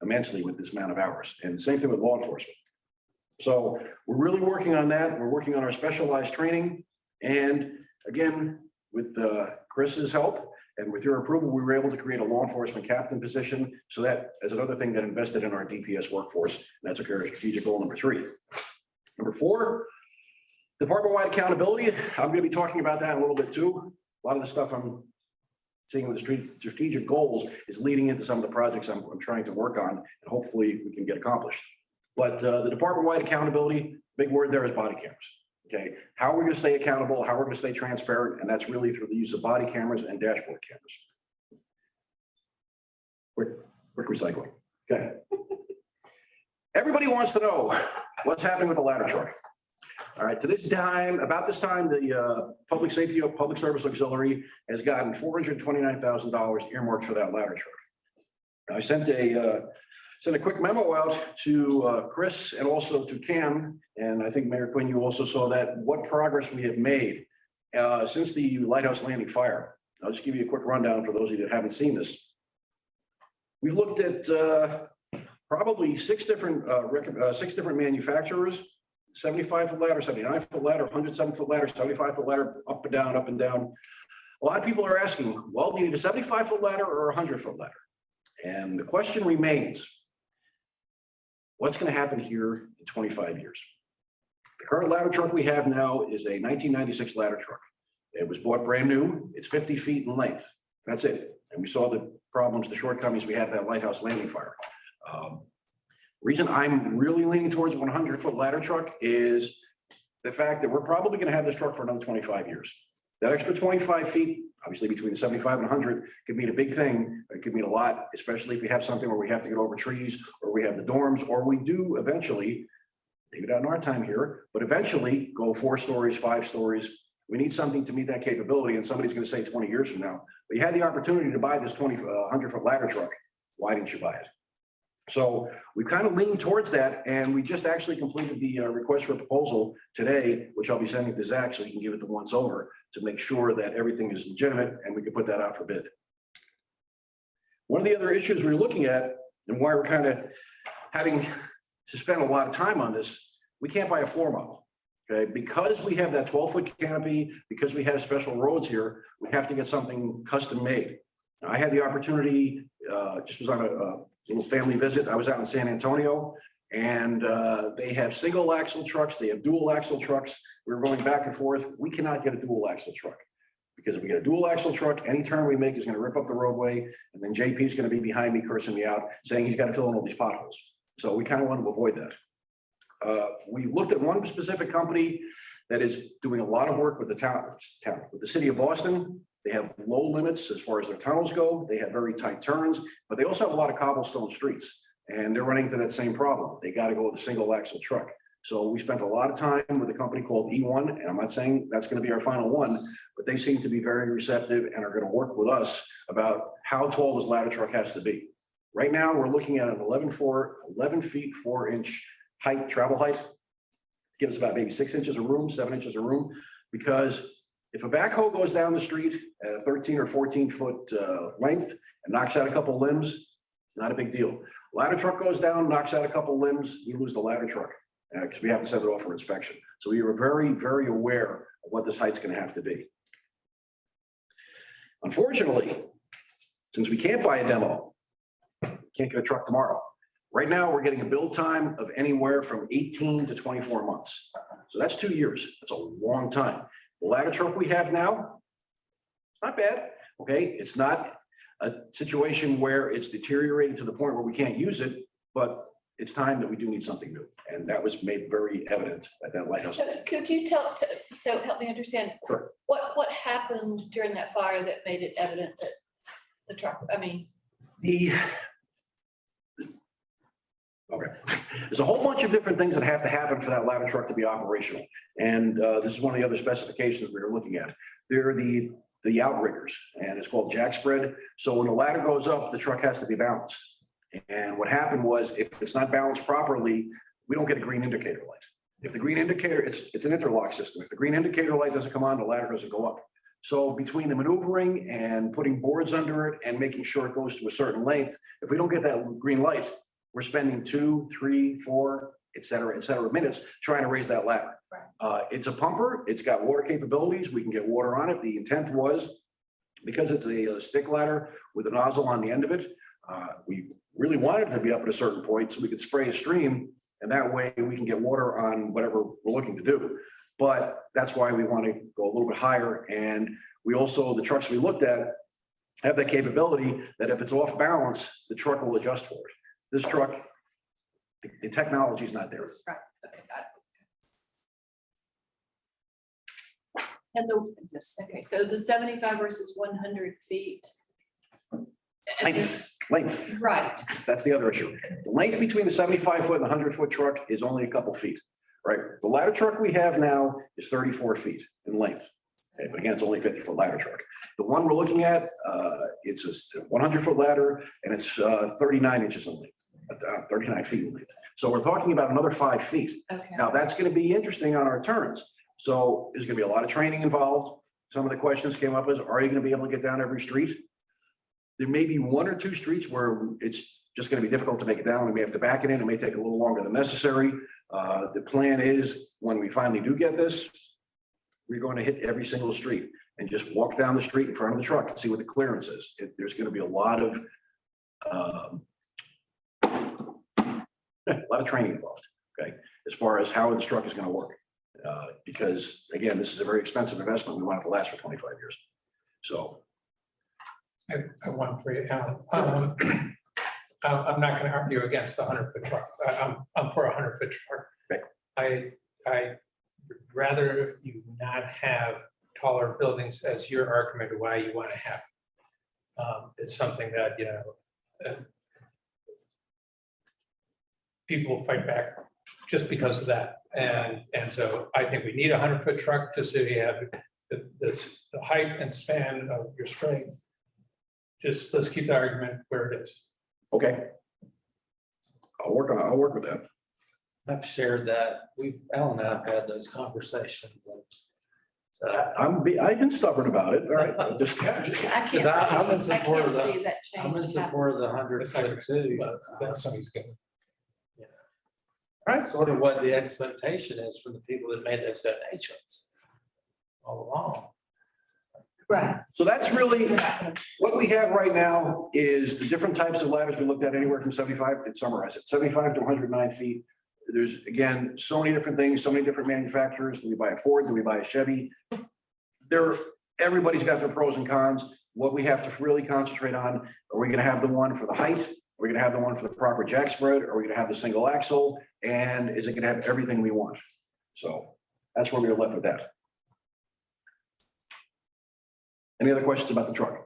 immensely with this amount of hours, and same thing with law enforcement. So we're really working on that. We're working on our specialized training. And again, with Chris's help and with your approval, we were able to create a law enforcement captain position. So that is another thing that invested in our DPS workforce. And that's our strategic goal number 3. Number 4, department-wide accountability. I'm going to be talking about that in a little bit too. A lot of the stuff I'm seeing with the strategic goals is leading into some of the projects I'm trying to work on, and hopefully we can get accomplished. But the department-wide accountability, big word there is body cameras. Okay, how are we going to stay accountable? How are we going to stay transparent? And that's really through the use of body cameras and dashboard cameras. Quick recycling. Okay. Everybody wants to know what's happening with the ladder truck. All right, about this time, the Public Safety or Public Service Auxiliary has gotten $429,000 earmarked for that ladder truck. I sent a quick memo out to Chris and also to Cam, and I think Mayor Quinn, you also saw that, what progress we have made since the Lighthouse Landing fire. I'll just give you a quick rundown for those of you that haven't seen this. We've looked at probably 6 different manufacturers, 75-foot ladder, 79-foot ladder, 107-foot ladder, 75-foot ladder, up and down, up and down. A lot of people are asking, well, do you need a 75-foot ladder or a 100-foot ladder? And the question remains, what's going to happen here in 25 years? The current ladder truck we have now is a 1996 ladder truck. It was bought brand new. It's 50 feet in length. That's it. And we saw the problems, the shortcomings we had at that Lighthouse Landing fire. Reason I'm really leaning towards 100-foot ladder truck is the fact that we're probably gonna have this truck for another 25 years. That extra 25 feet, obviously between the 75 and 100, could mean a big thing. It could mean a lot, especially if we have something where we have to get over trees, or we have the dorms, or we do eventually, maybe not in our time here, but eventually go 4 stories, 5 stories. We need something to meet that capability, and somebody's gonna say 20 years from now, but you had the opportunity to buy this 100-foot ladder truck. Why didn't you buy it? So we kind of leaned towards that, and we just actually completed the request for proposal today, which I'll be sending to Zach so he can give it the once over to make sure that everything is legitimate and we can put that out for bid. One of the other issues we're looking at, and why we're kind of having to spend a lot of time on this, we can't buy a floor model. Okay, because we have that 12-foot canopy, because we have special roads here, we have to get something custom made. Now, I had the opportunity, just was on a little family visit. I was out in San Antonio, and they have single axle trucks. They have dual axle trucks. We were going back and forth. We cannot get a dual axle truck, because if we get a dual axle truck, any turn we make is going to rip up the roadway. And then JP is going to be behind me cursing me out, saying he's got to fill in all these potholes. So we kind of want to avoid that. We looked at one specific company that is doing a lot of work with with the city of Boston. They have low limits as far as their tunnels go. They have very tight turns, but they also have a lot of cobblestone streets, and they're running into that same problem. They got to go with a single axle truck. So we spent a lot of time with a company called E1, and I'm not saying that's going to be our final one, but they seem to be very receptive and are going to work with us about how tall this ladder truck has to be. Right now, we're looking at an 11 feet 4 inch height, travel height. Gives about maybe 6 inches of room, 7 inches of room, because if a backhoe goes down the street at a 13 or 14 foot length and knocks out a couple limbs, not a big deal. Ladder truck goes down, knocks out a couple limbs, you lose the ladder truck because we have to send it off for inspection. So we are very, very aware of what this height's going to have to be. Unfortunately, since we can't buy a demo, can't get a truck tomorrow. Right now, we're getting a build time of anywhere from 18 to 24 months. So that's 2 years. That's a long time. The ladder truck we have now, it's not bad, okay? It's not a situation where it's deteriorating to the point where we can't use it, but it's time that we do need something new. And that was made very evident at that lighthouse. So could you so help me understand, Sure. what happened during that fire that made it evident that the truck, Okay, there's a whole bunch of different things that have to happen for that ladder truck to be operational. And this is one of the other specifications we were looking at. They're the outriggers, and it's called jack spread. So when the ladder goes up, the truck has to be balanced. And what happened was, if it's not balanced properly, we don't get a green indicator light. If the green indicator, it's an interlock system. If the green indicator light doesn't come on, the ladder doesn't go up. So between the maneuvering and putting boards under it and making sure it goes to a certain length, if we don't get that green light, we're spending 2, 3, 4, et cetera, minutes trying to raise that ladder. It's a pumper. It's got water capabilities. We can get water on it. The intent was, because it's a stick ladder with a nozzle on the end of it, we really wanted it to be up at a certain point so we could spray a stream, and that way we can get water on whatever we're looking to do. But that's why we want to go a little bit higher. And we also, the trucks we looked at have that capability that if it's off balance, the truck will adjust for it. This truck, the technology is not there. right, okay, got it. And okay, so the 75 versus 100 feet. Length. Right. That's the other issue. The length between the 75-foot and the 100-foot truck is only a couple feet, right? The ladder truck we have now is 34 feet in length. Okay, but again, it's only a 50-foot ladder truck. The one we're looking at, it's a 100-foot ladder, and it's 39 inches in length, 39 feet in length. So we're talking about another 5 feet. Okay. Now, that's going to be interesting on our turns. So there's going to be a lot of training involved. Some of the questions came up as, are you going to be able to get down every street? There may be 1 or 2 streets where it's just going to be difficult to make it down. We may have to back it in. It may take a little longer than necessary. The plan is, when we finally do get this, we're going to hit every single street and just walk down the street in front of the truck and see what the clearance is. There's going to be a lot of training involved, okay, as far as how this truck is going to work. Because again, this is a very expensive investment. We want it to last for 25 years. So. I want for you, Alan. I'm not gonna argue against the 100-foot truck. I'm for a 100-foot truck. I would rather you not have taller buildings as your argument of why you want to have. It's something that, you know, people will fight back just because of that. And so I think we need a 100-foot truck just so you have the height and span of your string. Just let's keep the argument where it is. Okay. I'll work with that. I've shared that. Alan and I have had those conversations. So I've been stubborn about it. All right. I'm just. I can't see, I'm in I support can't of that. see that change. I'm in support of the 100-foot too. That's somebody's good. That's sort of what the expectation is from the people that made those donations all along. Right. So that's really, what we have right now is the different types of ladders we looked at, anywhere from 75, to summarize it, 75 to 109 feet. There's, again, so many different things, so many different manufacturers. Do we buy a Ford? Do we buy a Chevy? Everybody's got their pros and cons. What we have to really concentrate on, are we gonna have the one for the height? Are we gonna have the one for the proper jack spread? Are we gonna have the single axle? And is it gonna have everything we want? So that's where we are left with that. Any other questions about the truck?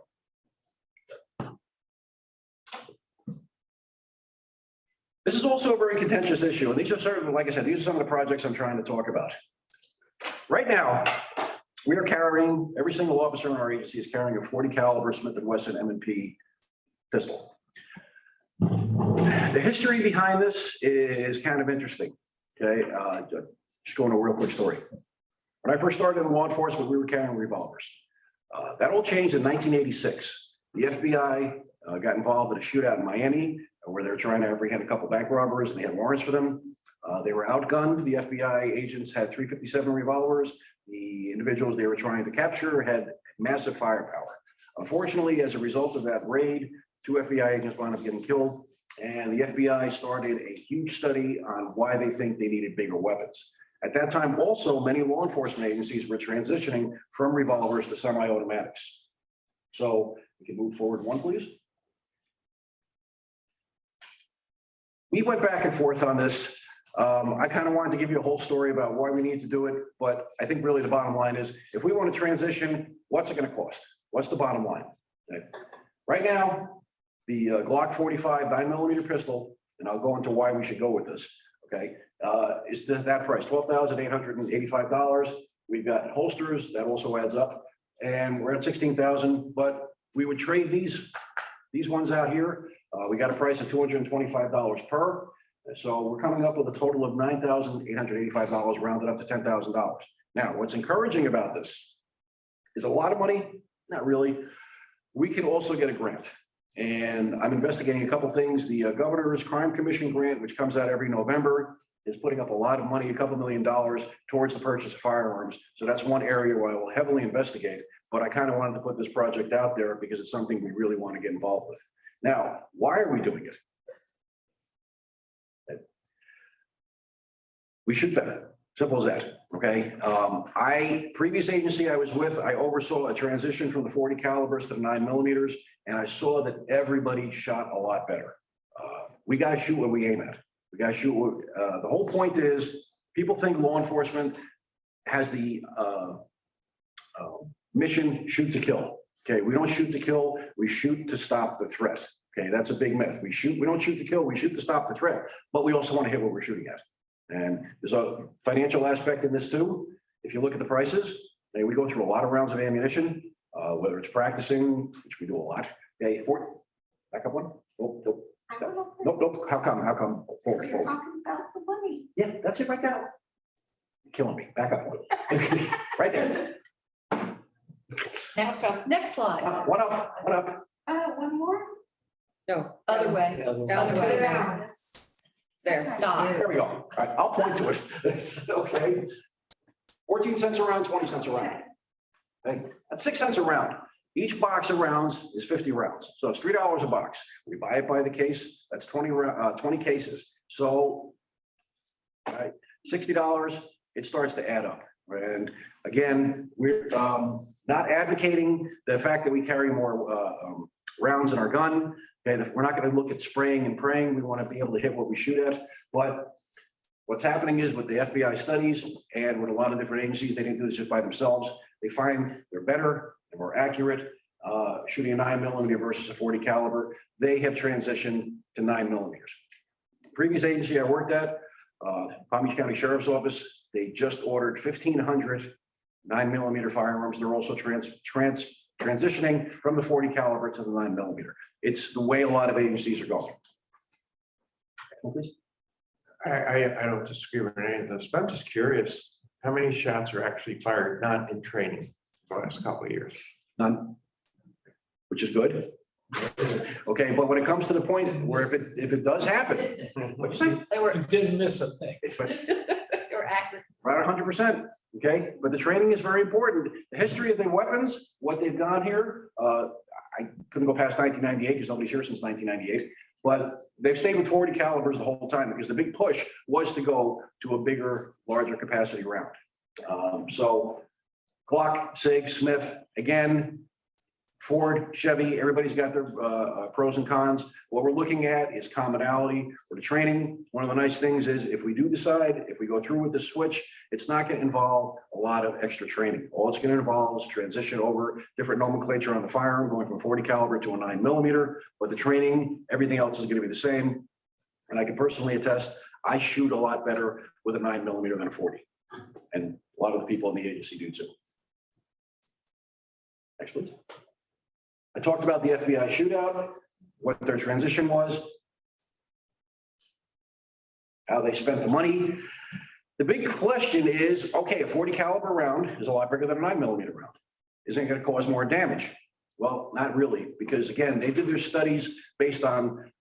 This is also a very contentious issue, and these are certainly, like I said, these are some of the projects I'm trying to talk about. Right now, we are carrying, every single officer in our agency is carrying a .40 caliber Smith & Wesson M&P pistol. The history behind this is kind of interesting, okay? Just going to a real quick story. When I first started in law enforcement, we were carrying revolvers. That all changed in 1986. The FBI got involved in a shootout in Miami where they were trying to apprehend a couple bank robbers, and they had warrants for them. They were outgunned. The FBI agents had .357 revolvers. The individuals they were trying to capture had massive firepower. Unfortunately, as a result of that raid, 2 FBI agents wound up getting killed, and the FBI started a huge study on why they think they needed bigger weapons. At that time, also, many law enforcement agencies were transitioning from revolvers to semi-automatics. So we can move forward one, please. We went back and forth on this. I kind of wanted to give you a whole story about why we need to do it, but I think really the bottom line is, if we want to transition, what's it going to cost? What's the bottom line? Okay. Right now, the Glock 45 9mm pistol, and I'll go into why we should go with this, okay, is that price, $12,885. We've got holsters, that also adds up, and we're at $16,000, but we would trade these ones out here. We got a price of $225 per. So we're coming up with a total of $9,885 rounded up to $10,000. Now, what's encouraging about this is a lot of money, not really. We can also get a grant. And I'm investigating a couple things. The Governor's Crime Commission grant, which comes out every November, is putting up a lot of money, a couple $1 million towards the purchase of firearms. So that's one area where I will heavily investigate. But I kind of wanted to put this project out there because it's something we really want to get involved with. Now, why are we doing it? We shoot better. Simple as that, okay? Previous agency I was with, I oversaw a transition from the .40 calibers to the 9mm, and I saw that everybody shot a lot better. We gotta shoot what we aim at. We gotta shoot what, the whole point is, people think law enforcement has the mission shoot to kill. Okay, we don't shoot to kill, we shoot to stop the threat. Okay, that's a big myth. We don't shoot to kill, we shoot to stop the threat, but we also want to hit what we're shooting at. And there's a financial aspect in this too. If you look at the prices, we go through a lot of rounds of ammunition, whether it's practicing, which we do a lot. Okay, back up one. Nope. Nope. How come? Forward. You're talking about the money. Yeah, that's it right now. You're killing me. Back up one. Right there. Next slide. One up. One more? No, other way. Other way. Yeah. There, stop. There we go. All right, I'll point to it. Okay. 14 cents a round, 20 cents a round. Okay, that's 6 cents a round. Each box of rounds is 50 rounds. So it's $3 a box. We buy it by the case. That's 20 cases. So, all right, $60, it starts to add up. And again, Not advocating the fact that we carry more rounds in our gun. Okay, we're not going to look at spraying and praying. We want to be able to hit what we shoot at. But what's happening is with the FBI studies and with a lot of different agencies, they didn't do this just by themselves. They find they're better, they're more accurate. Shooting a 9mm versus a 40 caliber, they have transitioned to 9mm. Previous agency I worked at, Palm Beach County Sheriff's Office, they just ordered 1,500 9mm firearms. They're also transitioning from the 40 caliber to the 9mm. It's the way a lot of agencies are going. I don't disagree with any of this, but I'm just curious, how many shots are actually fired not in training the last couple of years? None, which is good. Okay, but when it comes to the point where if it does happen, what'd you say? They were, Didn't miss a thing. they were accurate. Right, 100%. Okay, but the training is very important. The history of the weapons, what they've got here, I couldn't go past 1998 because nobody's here since 1998. But they've stayed with 40 calibers the whole time because the big push was to go to a bigger, larger capacity round. So Glock, SIG, Smith, again, Ford, Chevy, everybody's got their pros and cons. What we're looking at is commonality for the training. One of the nice things is if we do decide, if we go through with the switch, it's not going to involve a lot of extra training. All it's going to involve is transition over different nomenclature on the firearm, going from 40 caliber to a 9mm. But the training, everything else is going to be the same. And I can personally attest, I shoot a lot better with a 9mm than a 40. And a lot of the people in the agency do too. Next, please. I talked about the FBI shootout, what their transition was, how they spent the money. The big question is, okay, a 40 caliber round is a lot bigger than a 9mm round. Isn't it going to cause more damage? Well, not really, because again, they did their studies based on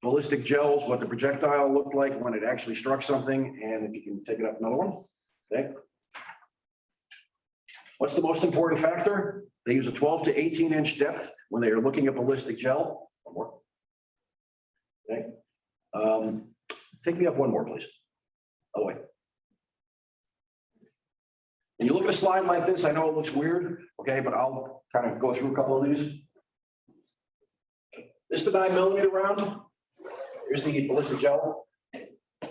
ballistic gels, what the projectile looked like when it actually struck something. And if you can take it up another one, okay. What's the most important factor? They use a 12 to 18 inch depth when they are looking at ballistic gel. One more. Okay. Take me up one more, please. Oh, wait. When you look at a slide like this, I know it looks weird, okay, but I'll kind of go through a couple of these. This is the 9mm round. Here's the ballistic gel.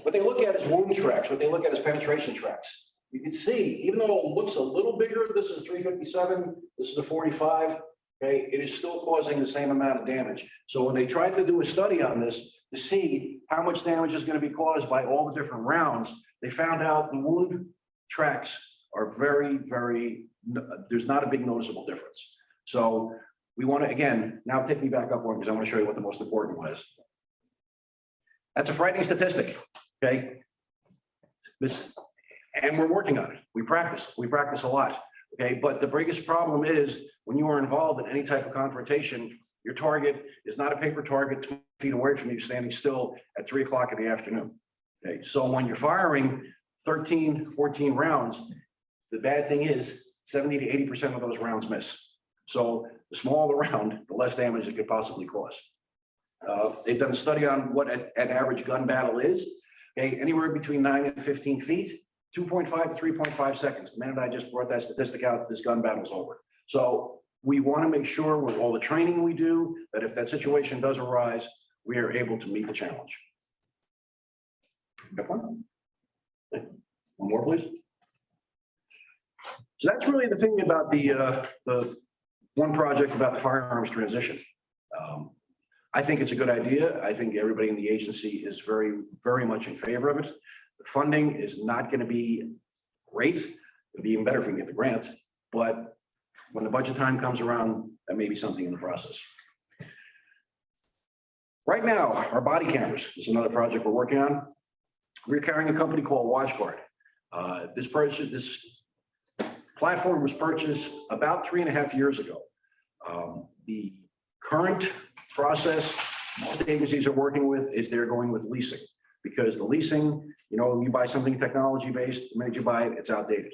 What they look at is wound tracks. What they look at is penetration tracks. You can see, even though it looks a little bigger, this is 357, this is a 45, okay, it is still causing the same amount of damage. So when they tried to do a study on this to see how much damage is going to be caused by all the different rounds, they found out the wound tracks are very, there's not a big noticeable difference. So we want to, again, now take me back up one because I want to show you what the most important one is. That's a frightening statistic, okay? And we're working on it. We practice a lot, okay? But the biggest problem is when you are involved in any type of confrontation, your target is not a paper target 20 feet away from you standing still at 3 o'clock in the afternoon, okay? So when you're firing 13, 14 rounds, the bad thing is 70 to 80% of those rounds miss. So the smaller the round, the less damage it could possibly cause. They've done a study on what an average gun battle is, okay? Anywhere between 9 and 15 feet. 2.5 to 3.5 seconds. The minute I just brought that statistic out, this gun battle's over. So we want to make sure with all the training we do, that if that situation does arise, we are able to meet the challenge. Got one? One more, please. So that's really the thing about the one project about the firearms transition. I think it's a good idea. I think everybody in the agency is very much in favor of it. The funding is not going to be great. It'd be even better if we can get the grant, but when the budget time comes around, that may be something in the process. Right now, our body cameras is another project we're working on. We're carrying a company called WatchGuard. This platform was purchased about 3.5 years ago. The current process most agencies are working with is they're going with leasing, because the leasing, you know, you buy something technology-based, the minute you buy it, it's outdated.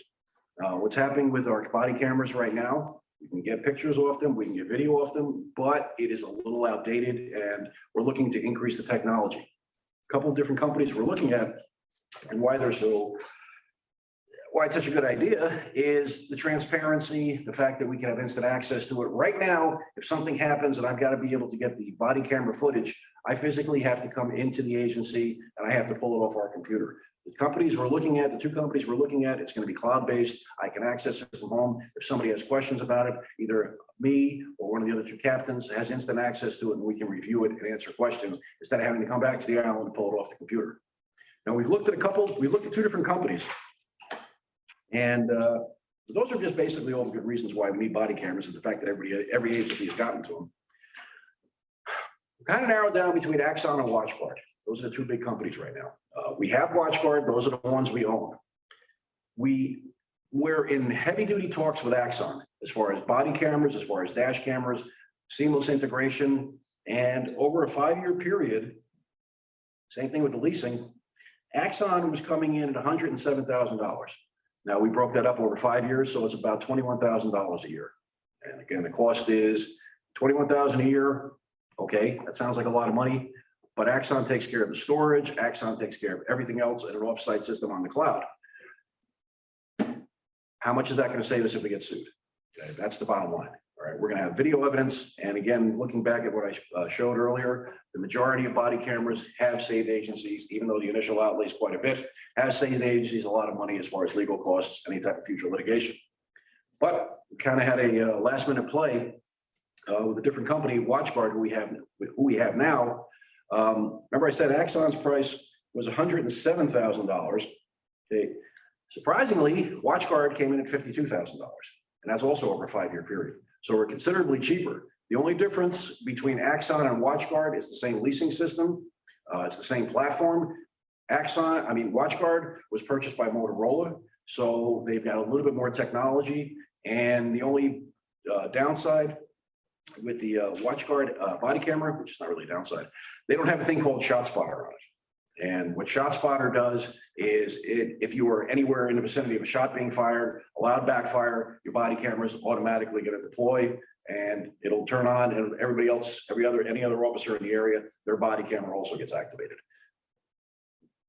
What's happening with our body cameras right now, we can get pictures off them, we can get video off them, but it is a little outdated and we're looking to increase the technology. A couple of different companies we're looking at and why they're so, why it's such a good idea is the transparency, the fact that we can have instant access to it. Right now, if something happens and I've got to be able to get the body camera footage, I physically have to come into the agency and I have to pull it off our computer. The companies we're looking at, the two companies we're looking at, it's going to be cloud-based. I can access it from home. If somebody has questions about it, either me or one of the other two captains has instant access to it and we can review it and answer questions instead of having to come back to the island and pull it off the computer. Now, we've looked at two different companies. And those are just basically all the good reasons why we need body cameras, is the fact that every agency has gotten to them. Kind of narrowed down between Axon and WatchGuard. Those are the two big companies right now. We have WatchGuard. Those are the ones we own. We're in heavy duty talks with Axon as far as body cameras, as far as dash cameras, seamless integration, and over a 5-year period, same thing with the leasing, Axon was coming in at $107,000. Now, we broke that up over 5 years, so it's about $21,000 a year. And again, the cost is $21,000 a year. Okay, that sounds like a lot of money, but Axon takes care of the storage. Axon takes care of everything else in an offsite system on the cloud. How much is that going to save us if we get sued? Okay, that's the bottom line. All right, we're going to have video evidence. And again, looking back at what I showed earlier, the majority of body cameras have saved agencies, even though the initial outlay is quite a bit, has saved agencies a lot of money as far as legal costs, any type of future litigation. But we kind of had a last minute play with a different company, WatchGuard, who we have now. Remember I said Axon's price was $107,000. Okay. Surprisingly, WatchGuard came in at $52,000, and that's also over a 5-year period. So we're considerably cheaper. The only difference between Axon and WatchGuard is the same leasing system. It's the same platform. WatchGuard was purchased by Motorola, so they've got a little bit more technology. And the only downside with the WatchGuard body camera, which is not really a downside, they don't have a thing called ShotSpotter on it. And what ShotSpotter does is if you are anywhere in the vicinity of a shot being fired, a loud backfire, your body camera is automatically going to deploy and it'll turn on, and everybody else, any other officer in the area, their body camera also gets activated.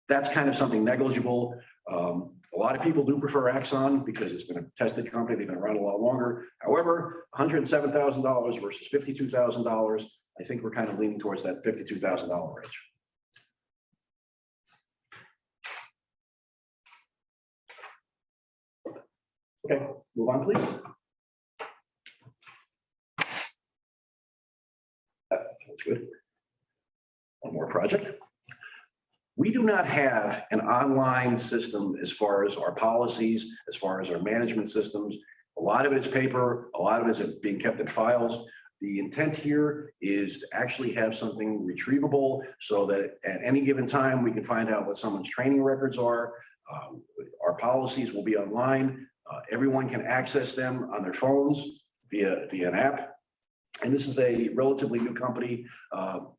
That's kind of something negligible. A lot of people do prefer Axon because it's been a tested company. They've been around a lot longer. However, $107,000 versus $52,000, I think we're kind of leaning towards that $52,000 range. Okay, move on, please. That's good. One more project. We do not have an online system as far as our policies, as far as our management systems. A lot of it is paper, a lot of it is being kept in files. The intent here is to actually have something retrievable so that at any given time, we can find out what someone's training records are. Our policies will be online. Everyone can access them on their phones via an app. And this is a relatively new company.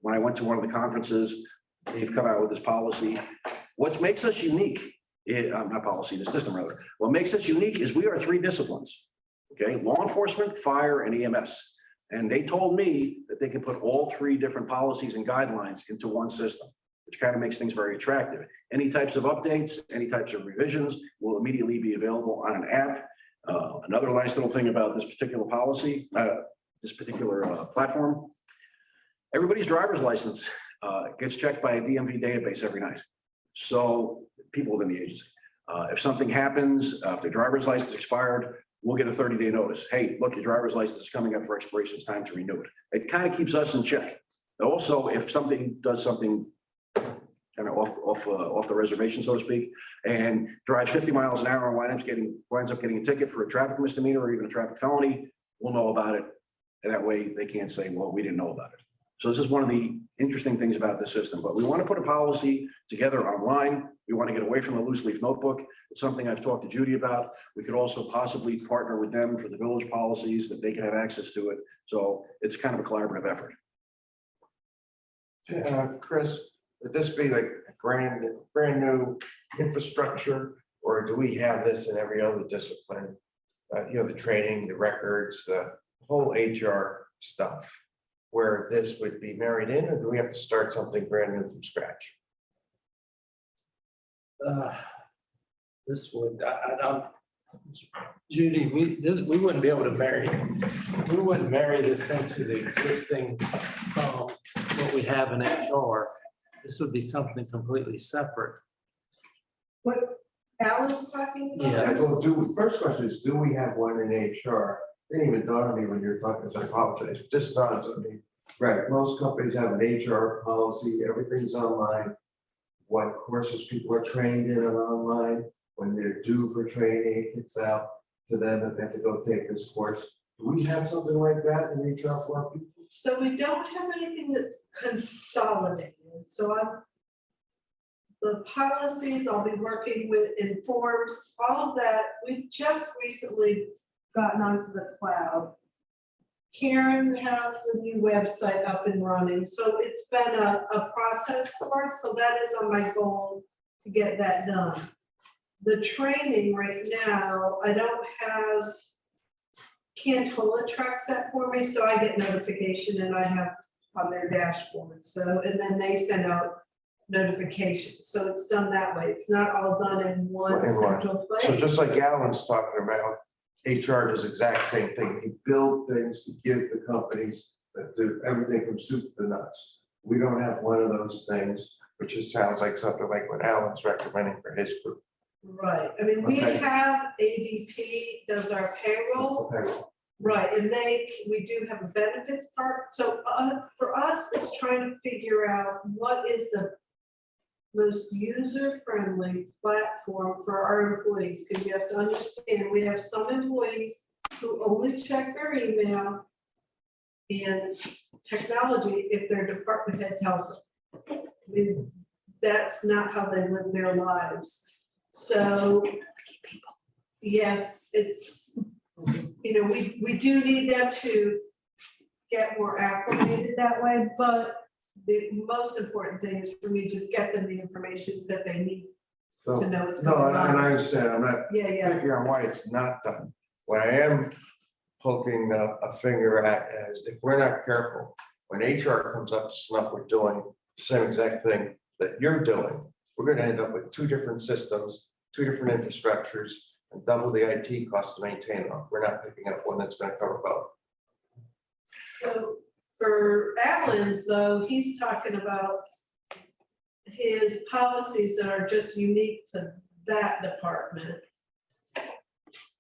When I went to one of the conferences, they've come out with this policy. What makes us unique, not policy, the system rather. What makes us unique is we are 3 disciplines, okay? Law enforcement, fire, and EMS. And they told me that they can put all 3 different policies and guidelines into one system, which kind of makes things very attractive. Any types of updates, any types of revisions will immediately be available on an app. Another nice little thing about this particular policy, this particular platform, everybody's driver's license gets checked by a DMV database every night. So people within the agency, if something happens, if the driver's license expired, we'll get a 30-day notice. Hey, look, your driver's license is coming up for expiration. It's time to renew it. It kind of keeps us in check. Also, if something does something kind of off the reservation, so to speak, and drives 50 miles an hour and winds up getting a ticket for a traffic misdemeanor or even a traffic felony, we'll know about it. And that way they can't say, well, we didn't know about it. So this is one of the interesting things about the system, but we want to put a policy together online. We want to get away from the loose leaf notebook. It's something I've talked to Judy about. We could also possibly partner with them for the village policies that they can have access to it. So it's kind of a collaborative effort. Chris, would this be like a brand new infrastructure, or do we have this in every other discipline? The training, the records, the whole HR stuff, where this would be married in, or do we have to start something brand new from scratch? this would, Judy, we wouldn't be able to we wouldn't marry this into the existing, what we have in HR. This would be something completely separate. What Alan's talking about? Yeah. Well, first question is, do we have one in HR? It didn't even dawn on me when you're talking, so I apologize. It just dawns on me. Right, most companies have an HR policy, everything's online. What courses people are trained in are online. When they're due for training, it gets out to them that they have to go take this course. Do we have something like that in HR for our people? So we don't have anything that's consolidated, so the policies I'll be working with in forms, all of that, we've just recently gotten onto the cloud. Karen has the new website up and running, so it's been a process for us, so that is on my goal to get that done. The training right now, I don't have, Cantola tracks that for me, so I get notification and I have on their dashboard, so, and then they send out notifications, so it's done that way, it's not all done in one central place. So just like Alan's talking about, HR does the exact same thing. They build things to give the companies that do everything from soup to nuts. We don't have one of those things, which just sounds like something like what Alan's recommending for his group. Right, I mean, we Okay. have ADP does our payroll, right, and we do have a benefits part, so for us, it's trying to figure out what is the most user-friendly platform for our employees, because you have to understand, we have some employees who only check their email and technology if their department head tells them. I mean, that's not how they live their lives. So, yes, it's, we do need them to get more acclimated that way, but the most important thing is for me to just get them the information that they need to know what's going on. And I understand, I'm not Yeah. figuring out why it's not done. What I am poking a finger at is if we're not careful, when HR comes up to snuff, we're doing the same exact thing that you're doing. We're gonna end up with two different systems, two different infrastructures, and double the IT costs to maintain them. We're not picking up one that's gonna cover both. So for Alan's though, he's talking about his policies that are just unique to that department.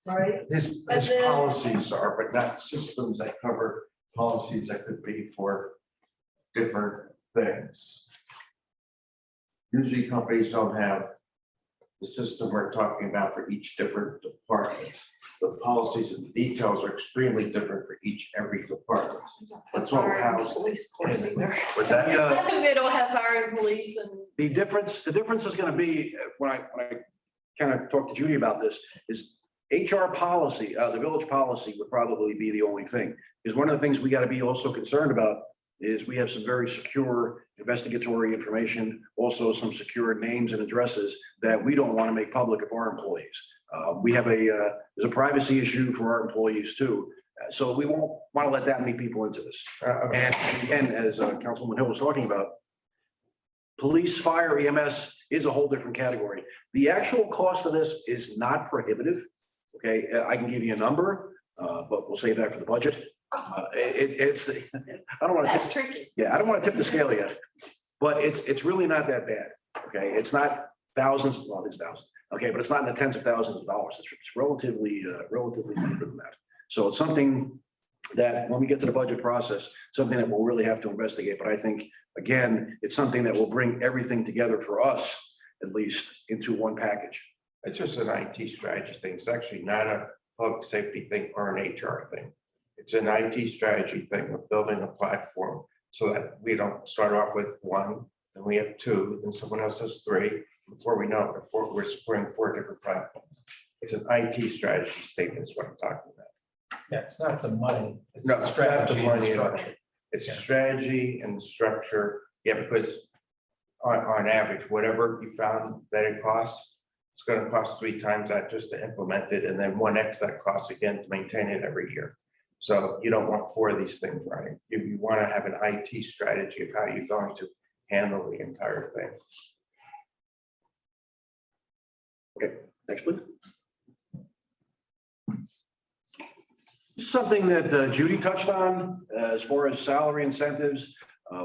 Right? His And then- policies are, but not systems that cover policies that could be for different things. Usually companies don't have the system we're talking about for each different department. The policies and the details are extremely different for every department. It's all housed. Police course either. What's that? They don't have fire and police and. The difference is gonna be, when I kind of talked to Judy about this, is HR policy, the village policy would probably be the only thing. Because one of the things we gotta be also concerned about is we have some very secure investigatory information, also some secure names and addresses that we don't want to make public of our employees. We have there's a privacy issue for our employees too. So we won't want to let that many people into this. And again, as Councilwoman Hill was talking about, police, fire, EMS is a whole different category. The actual cost of this is not prohibitive. Okay, I can give you a number, but we'll save that for the budget. It's, I don't want to. That's tricky. Yeah, I don't want to tip the scale yet, but it's really not that bad. Okay, it's not thousands, well, it's thousands. Okay, but it's not in the tens of thousands of dollars. It's relatively cheaper than that. So it's something that when we get to the budget process, something that we'll really have to investigate. But I think, again, it's something that will bring everything together for us, at least, into one package. It's just an IT strategy thing. It's actually not a public safety thing or an HR thing. It's an IT strategy thing of building a platform so that we don't start off with one, then we have two, then someone else has three. Before we know it, we're supporting 4 different platforms. It's an IT strategy thing is what I'm talking about. Yeah, it's not the money. It's No, the it's not the strategy and money at all. structure. It's strategy and structure. Yeah, because on average, whatever you found that it costs, it's gonna cost 3 times that just to implement it, and then 1x that costs again to maintain it every year. So you don't want 4 of these things running. You want to have an IT strategy of how you're going to handle the entire thing. Okay, Next, please. Something that Judy touched on, as far as salary incentives.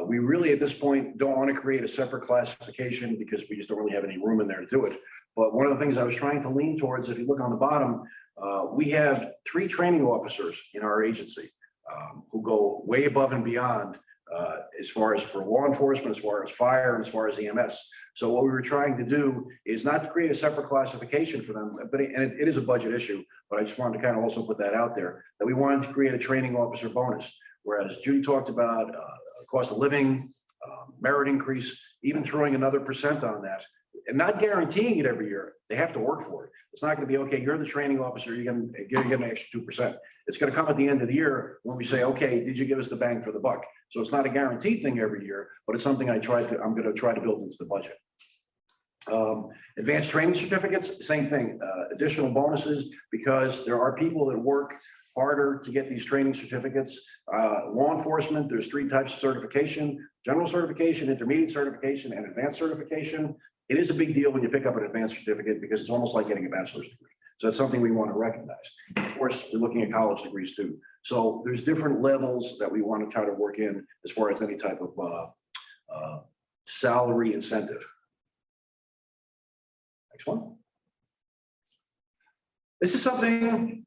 We really, at this point, don't want to create a separate classification because we just don't really have any room in there to do it. But one of the things I was trying to lean towards, if you look on the bottom, we have 3 training officers in our agency who go way above and beyond as far as for law enforcement, as far as fire, and as far as EMS. So what we were trying to do is not to create a separate classification for them, but it is a budget issue, but I just wanted to kind of also put that out there, that we wanted to create a training officer bonus. Whereas Judy talked about cost of living, merit increase, even throwing another % on that, and not guaranteeing it every year. They have to work for it. It's not going to be, okay, you're the training officer, you're going to get an extra 2%. It's going to come at the end of the year when we say, okay, did you give us the bang for the buck? So it's not a guaranteed thing every year, but it's something I'm going to try to build into the budget. Advanced training certificates, same thing, additional bonuses, because there are people that work harder to get these training certificates. Law enforcement, there's 3 types of certification: general certification, intermediate certification, and advanced certification. It is a big deal when you pick up an advanced certificate because it's almost like getting a bachelor's degree. So that's something we want to recognize. Of course, we're looking at college degrees too. So there's different levels that we want to try to work in as far as any type of salary incentive. Next one. This is something,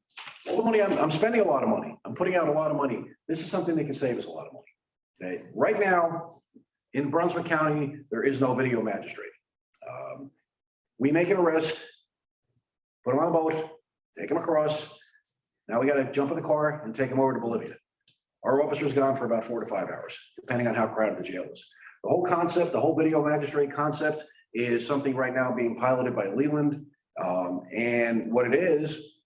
all the money, I'm spending a lot of money. I'm putting out a lot of money. This is something that can save us a lot of money. Okay, right now in Brunswick County, there is no video magistrate. We make an arrest, put them on a boat, take them across. Now we got to jump in the car and take them over to Bolivia. Our officer's gone for about 4 to 5 hours, depending on how crowded the jail is. The whole concept, the whole video magistrate concept, is something right now being piloted by Leland. And what it is,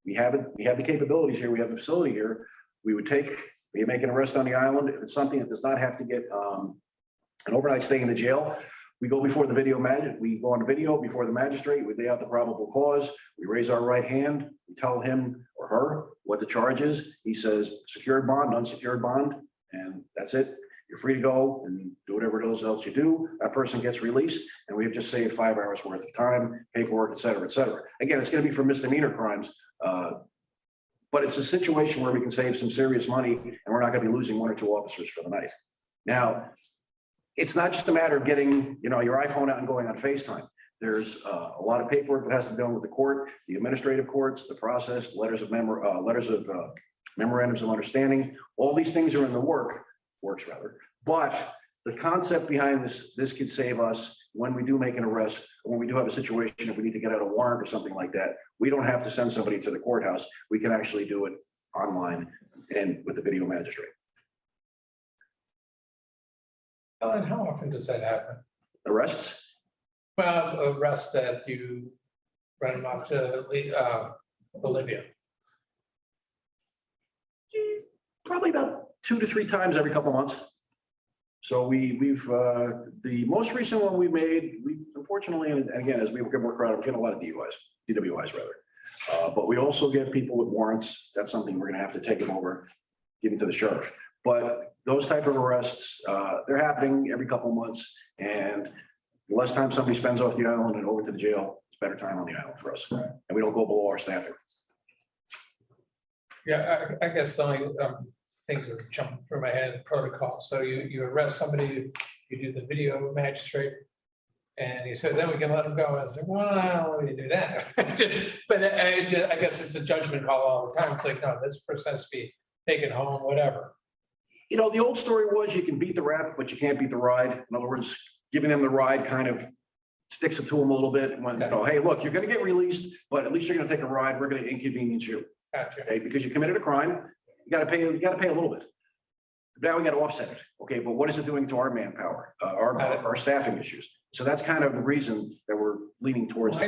we have the capabilities here, we have the facility here. We make an arrest on the island. If it's something that does not have to get an overnight stay in the jail, we go before the video magistrate, we go on the video before the magistrate, we lay out the probable cause, we raise our right hand, we tell him or her what the charge is. He says secured bond, unsecured bond, and that's it. You're free to go and do whatever else you do. That person gets released, and we've just saved 5 hours worth of time, paperwork, et cetera, et cetera. Again, it's going to be for misdemeanor crimes, but it's a situation where we can save some serious money, and we're not going to be losing 1 or 2 officers for the night. Now, it's not just a matter of getting, your iPhone out and going on FaceTime. There's a lot of paperwork that has to be done with the court, the administrative courts, the process, letters of memorandums of understanding. All these things are in the works, but the concept behind this could save us when we do make an arrest, when we do have a situation, if we need to get out a warrant or something like that. We don't have to send somebody to the courthouse. We can actually do it online and with the video magistrate. And how often does that happen? Arrests? Well, arrests that you run them off to Bolivia. Probably about 2 to 3 times every couple of months. So we've the most recent one we made, we unfortunately, and again, as we get more crowded, we're getting a lot of DWIs rather. But we also get people with warrants. That's something we're going to have to take them over, give them to the sheriff. But those type of arrests, they're happening every couple of months. And the less time somebody spends off the island and over to the jail, it's better time on the island for us. And we don't go below our staffing. Yeah, I guess the only things are jumping through my head, protocol. So you arrest somebody, you do the video magistrate, and you said, then we can let them go. I was like, well, I don't want to do that. I guess it's a judgment call all the time. It's like, no, this person has to be taken home, whatever. The old story was you can beat the rap, but you can't beat the ride. In other words, giving them the ride kind of sticks it to them a little bit. When, hey, look, you're going to get released, but at least you're going to take a ride. We're going to inconvenience you. Gotcha. Okay, because you committed a crime, you got to pay a little bit. Now we got to offset it. Okay, but what is it doing to our manpower, our staffing issues? So that's kind of the reason that we're leaning towards. Well, I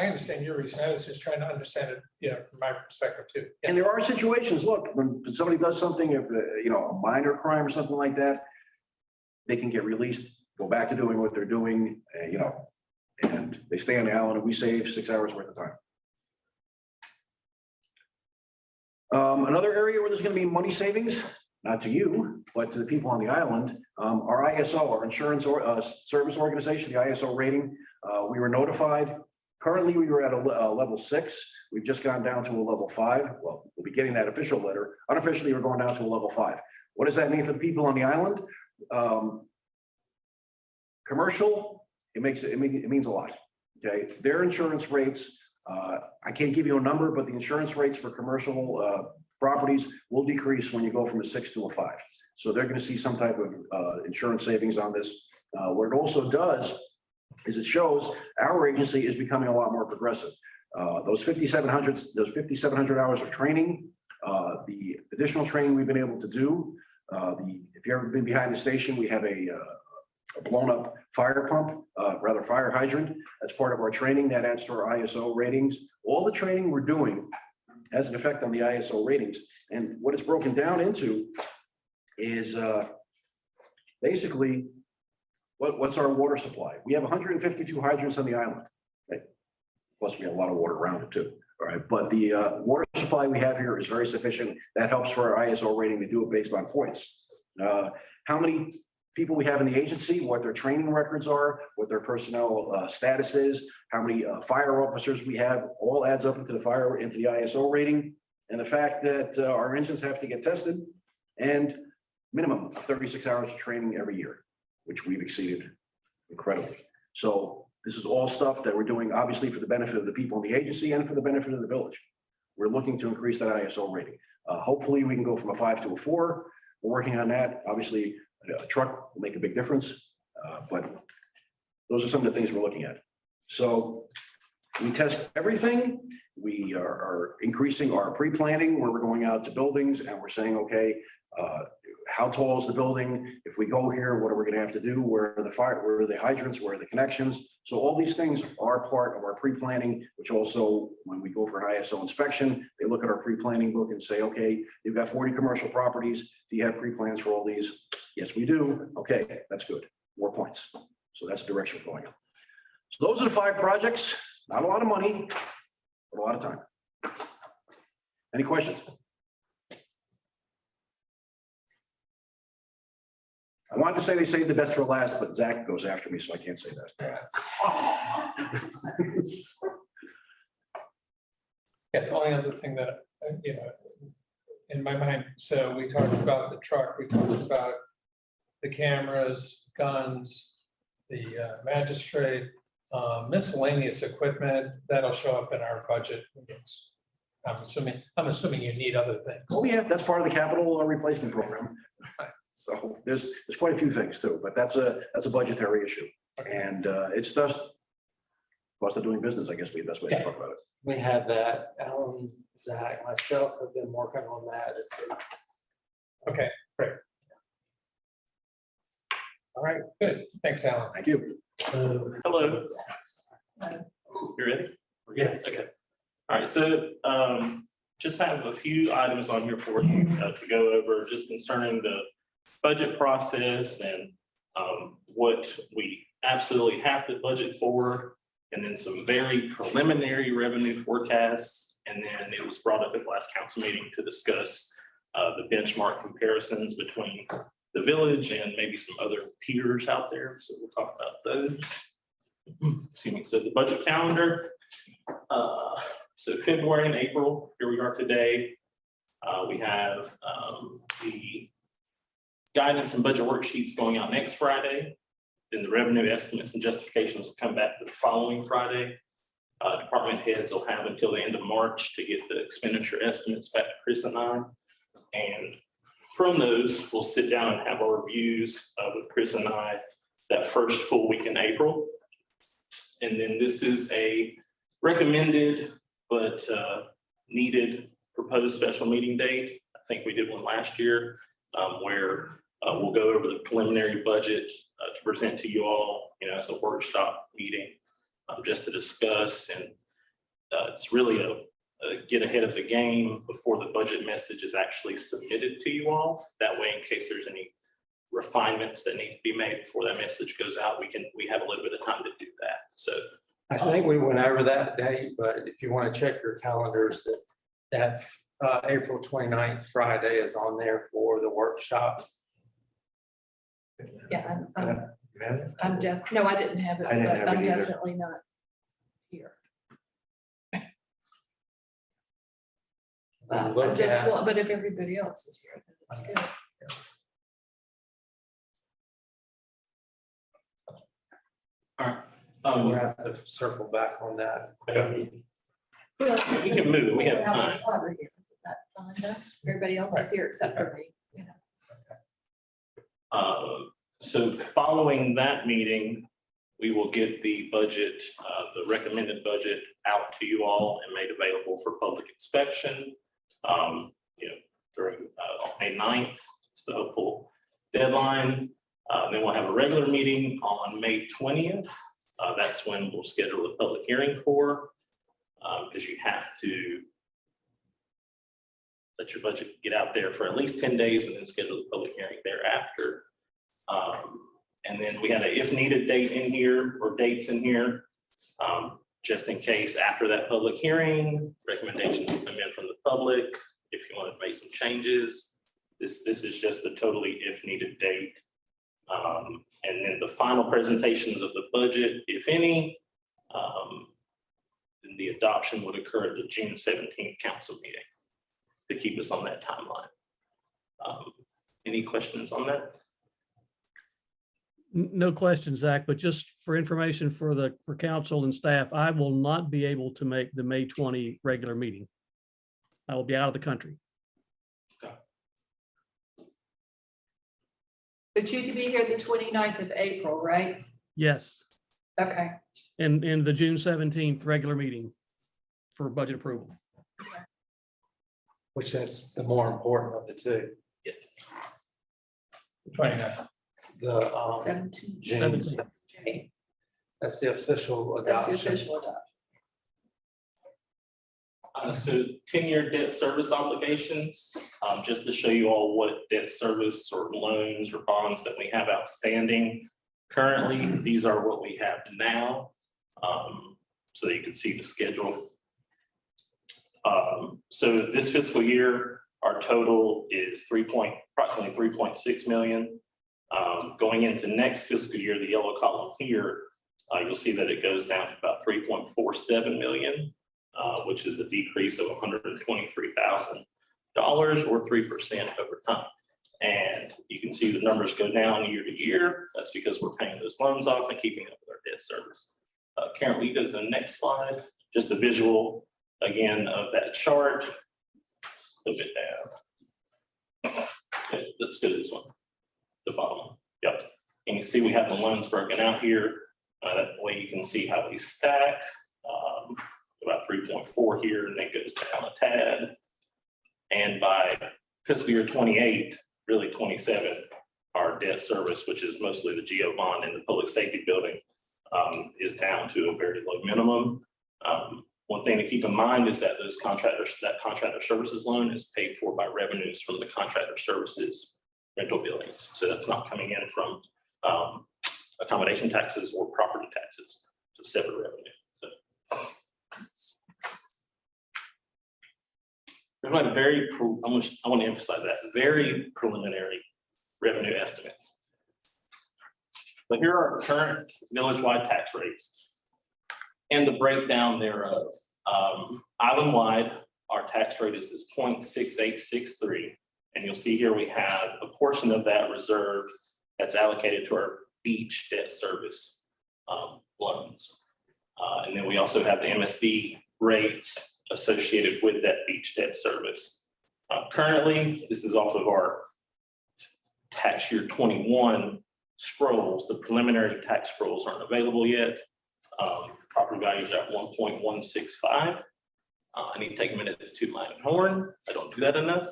understand your reason. I was just trying to understand it, from my perspective too. Yeah. And there are situations, look, when somebody does something, if a minor crime or something like that, they can get released, go back to doing what they're doing, and they stay on the island, and we save 6 hours worth of time. Another area where there's going to be money savings, not to you, but to the people on the island, our ISO, our insurance service organization, the ISO rating, we were notified Currently, we were at a level 6. We've just gone down to a level 5. Well, we'll be getting that official letter. Unofficially, we're going down to a level 5. What does that mean for the people on the island? Commercial, it means a lot. Okay, their insurance rates, I can't give you a number, but the insurance rates for commercial properties will decrease when you go from a 6 to a 5. So they're going to see some type of insurance savings on this. What it also does is it shows our agency is becoming a lot more progressive. Those 5,700 hours of training, the additional training we've been able to do. If you've ever been behind the station, we have a blown up fire pump, rather fire hydrant. That's part of our training that adds to our ISO ratings. All the training we're doing has an effect on the ISO ratings. And what it's broken down into is basically what's our water supply. We have 152 hydrants on the island. Okay? Plus we have a lot of water around it too. All right, but the water supply we have here is very sufficient. That helps for our ISO rating. We do it based on points. How many people we have in the agency, what their training records are, what their personnel status is, how many fire officers we have, all adds up into the ISO rating. And the fact that our engines have to get tested and minimum of 36 hours of training every year, which we've exceeded incredibly. So this is all stuff that we're doing, obviously, for the benefit of the people in the agency and for the benefit of the village. We're looking to increase that ISO rating. Hopefully, we can go from a 5 to a 4. We're working on that. Obviously, a truck will make a big difference, but those are some of the things we're looking at. So we test everything. We are increasing our pre-planning where we're going out to buildings and we're saying, okay, how tall is the building? If we go here, what are we going to have to do? Where are the fire? Where are the hydrants? Where are the connections? So all these things are part of our pre-planning, which also, when we go for an ISO inspection, they look at our pre-planning book and say, okay, you've got 40 commercial properties. Do you have pre-plans for all these? Yes, we do. Okay, that's good. More points. So that's the direction we're going in. So those are the 5 projects. Not a lot of money, but a lot of time. Any questions? I wanted to say they saved the best for last, but Zach goes after me, so I can't say that. Yeah, the only other thing that, in my mind, so we talked about the truck, we talked about the cameras, guns, the magistrate, miscellaneous equipment, that'll show up in our budget meetings. I'm assuming you need other things. Oh, yeah, that's part of the capital replacement program. So there's quite a few things too, but that's a budgetary issue. And it's just cost of doing business, I guess, would be the best way to talk about it. We have that. Alan, Zach, myself have been working on that. Okay, great. All right, good. Thanks, Alan. Thank you. Hello. You ready? Yes. Okay. All right, so just have a few items on here for you to go over, just concerning the budget process and what we absolutely have to budget for, and then some very preliminary revenue forecasts. And then it was brought up at the last council meeting to discuss the benchmark comparisons between the village and maybe some other peers out there. So we'll talk about those. Excuse me. So the budget calendar. So February and April, here we are today. We have the guidance and budget worksheets going out next Friday. Then the revenue estimates and justifications will come back the following Friday. Department heads will have until the end of March to get the expenditure estimates back to Chris and I. And from those, we'll sit down and have our reviews with Chris and I that first full week in April. And then this is a recommended but needed proposed special meeting date. I think we did one last year where we'll go over the preliminary budget to present to you all, as a workshop meeting just to discuss. And it's really a get ahead of the game before the budget message is actually submitted to you all. That way, in case there's any refinements that need to be made before that message goes out, we have a little bit of time to do that. So I think we went over that date, but if you want to check your calendars, that April 29th Friday is on there for the workshop. Yeah, no, I didn't have it, I didn't but have I'm it either. definitely not here. Well, look I'm just, at- but if everybody else is here, then it's good. We'll have to circle back on that. We can move, we have time. Isn't that fine enough? Everybody else is here except for me, you know. So following that meeting, we will get the budget, the recommended budget out to you all and made available for public inspection. During May 9th, it's the hopeful deadline. Then we'll have a regular meeting on May 20th. That's when we'll schedule a public hearing for, because you have to let your budget get out there for at least 10 days and then schedule the public hearing thereafter. And then we had a if needed date in here or dates in here, just in case after that public hearing, recommendations come in from the public. If you want to make some changes, this is just a totally if needed date. And then the final presentations of the budget, if any, then the adoption would occur at the June 17th council meeting to keep us on that timeline. Any questions on that? No questions, Zach, but just for information for council and staff, I will not be able to make the May 20 regular meeting. I will be out of the country. But you to be here the 29th of April, right? Yes, Okay. and the June 17th regular meeting for budget approval. Which that's the more important of the two. Yes. 29th. The 17. June, 17th. that's the official That's the adoption. official adoption. So 10-year debt service obligations, just to show you all what debt service or loans or bonds that we have outstanding. Currently, these are what we have now, so that you can see the schedule. So this fiscal year, our total is approximately 3.6 million. Going into next fiscal year, the yellow column here, you'll see that it goes down to about 3.47 million. Which is a decrease of $123,000 or 3% over time. And you can see the numbers go down year to year. That's because we're paying those loans off and keeping up with our debt service. Karen, will you go to the next slide? Just a visual again of that chart. A bit down. Okay, let's do this one. The bottom one. Yep. And you see we have the loans broken out here. That way you can see how they stack. About 3.4 here, and then goes down a tad. And by fiscal year 28, really 27, our debt service, which is mostly the GO bond and the public safety building, is down to a very low minimum. One thing to keep in mind is that that contractor services loan is paid for by revenues from the contractor services rental buildings. So that's not coming in from accommodation taxes or property taxes. It's a separate revenue. We have I want to emphasize that, very preliminary revenue estimates. But here are our current village-wide tax rates and the breakdown thereof. Island-wide, our tax rate is this 0.6863. And you'll see here we have a portion of that reserve that's allocated to our beach debt service loans. And then we also have the MSD rates associated with that beach debt service. Currently, this is off of our tax year 21 scrolls. The preliminary tax scrolls aren't available yet. Property values are at 1.165. I need to take a minute to toot my own horn. I don't do that enough.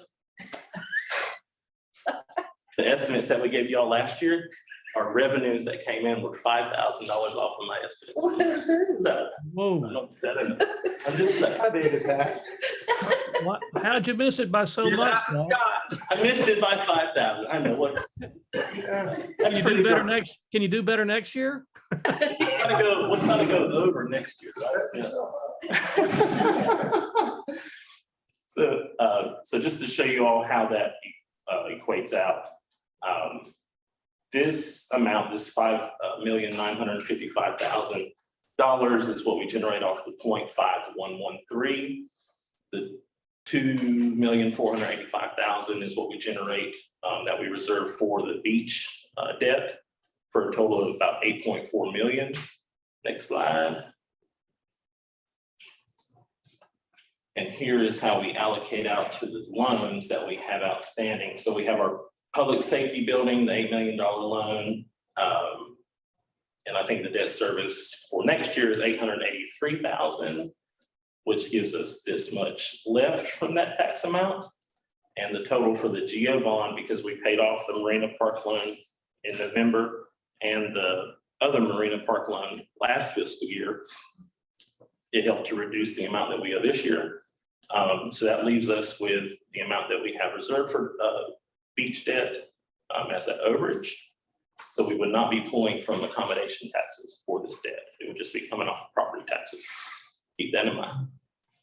The estimates that we gave y'all last year, our revenues that came in were $5,000 off of my estimates. So, Whoa. I don't do that enough. I'm just saying. I needed that. How'd you miss it by so much? Paul? Scott, I missed it by 5,000. I know what. That's pretty good. Can you do better next year? We'll try to go over next year, right? Yeah. So just to show you all how that equates out. This amount, this $5,955,000 is what we generate off the 0.5113. The $2,485,000 is what we generate that we reserve for the beach debt, for a total of about 8.4 million. Next slide. And here is how we allocate out to the loans that we have outstanding. So we have our public safety building, the $8 million loan. And I think the debt service for next year is $883,000, which gives us this much left from that tax amount. And the total for the GO bond, because we paid off the Marina Park loan in November and the other Marina Park loan last fiscal year, it helped to reduce the amount that we owe this year. So that leaves us with the amount that we have reserved for beach debt as an overage. So we would not be pulling from accommodation taxes for this debt. It would just be coming off property taxes. Keep that in mind.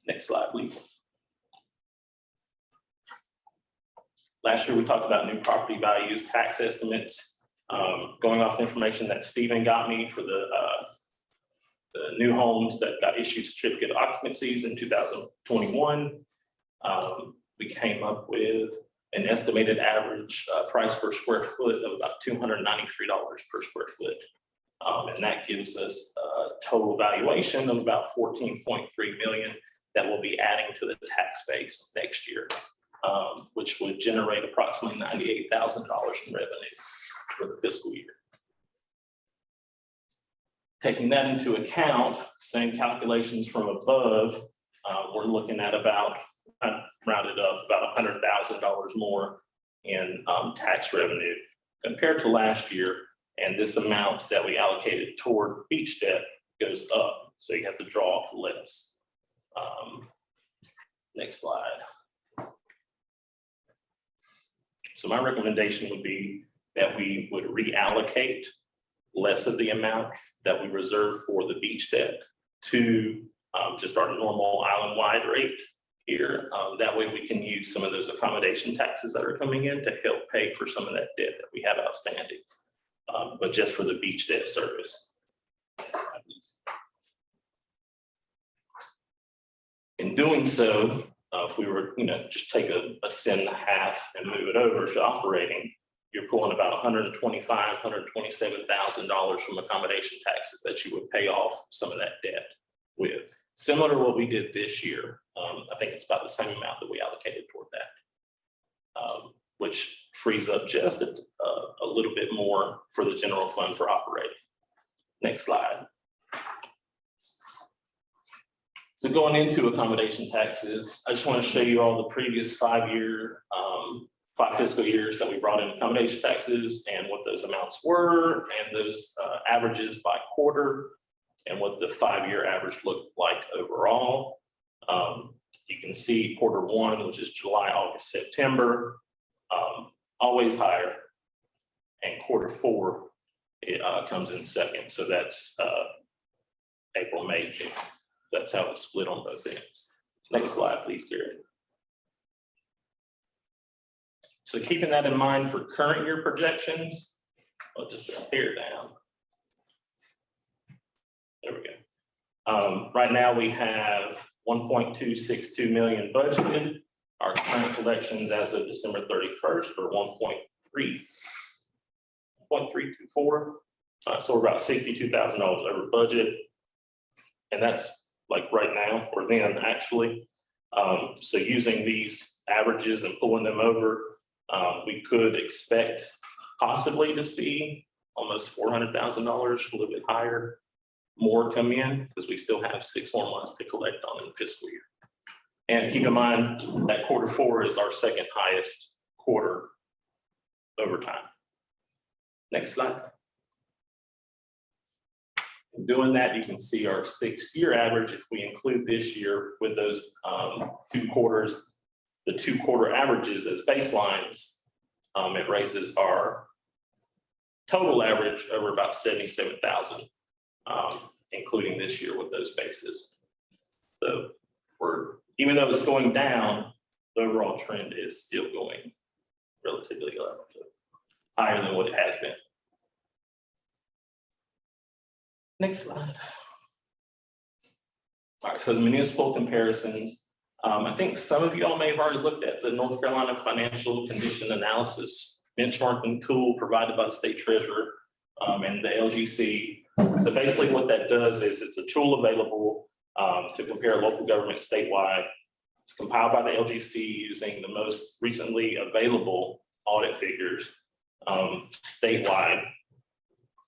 Next slide, please. Last year, we talked about new property values, tax estimates, going off the information that Stephen got me for the new homes that got issued certificate of occupancies in 2021. We came up with an estimated average price per square foot of about $293 per square foot. And that gives us a total valuation of about 14.3 million that will be adding to the tax base next year, which would generate approximately $98,000 in revenue for the fiscal year. Taking that into account, same calculations from above, we're looking at about, rounded up, about $100,000 more in tax revenue compared to last year. And this amount that we allocated toward beach debt goes up. So you have to draw off less. Next slide. So my recommendation would be that we would reallocate less of the amount that we reserve for the beach debt to just our normal island-wide rate here. That way we can use some of those accommodation taxes that are coming in to help pay for some of that debt that we have outstanding, but just for the beach debt service. In doing so, if we were, just take a cent and a half and move it over to operating, you're pulling about $125,000, $127,000 from accommodation taxes that you would pay off some of that debt with. Similar to what we did this year. I think it's about the same amount that we allocated toward that, which frees up just a little bit more for the general fund for operating. Next slide. So going into accommodation taxes, I just want to show you all the previous 5 fiscal years that we brought in accommodation taxes and what those amounts were, and those averages by quarter, and what the 5-year average looked like overall. You can see Q1, which is July, August, September, always higher, and Q4 it comes in second. So that's April, May, June. That's how it's split on both ends. Next slide, please, Gary. So keeping that in mind for current year projections, I'll just tear down. There we go. Right now we have 1.262 million budgeted. Our current collections as of December 31st are 1.324. So we're about $62,000 over budget. And that's like right now, or then actually. So using these averages and pulling them over, we could expect possibly to see almost $400,000, a little bit higher, more come in, because we still have 6 more months to collect on in the fiscal year. And keep in mind that Q4 is our second highest quarter over time. Next slide. In doing that, you can see our 6-year average. If we include this year with those 2 quarters, the 2-quarter averages as baselines, it raises our total average over about 77,000, including this year with those bases. So even though it's going down, the overall trend is still going relatively up, higher than what it has been. Next slide. All right, so the municipal comparisons, I think some of y'all may have already looked at the North Carolina Financial Condition Analysis benchmarking tool provided by the state treasurer and the LGC. So basically what that does is it's a tool available to compare local government statewide. It's compiled by the LGC using the most recently available audit figures statewide.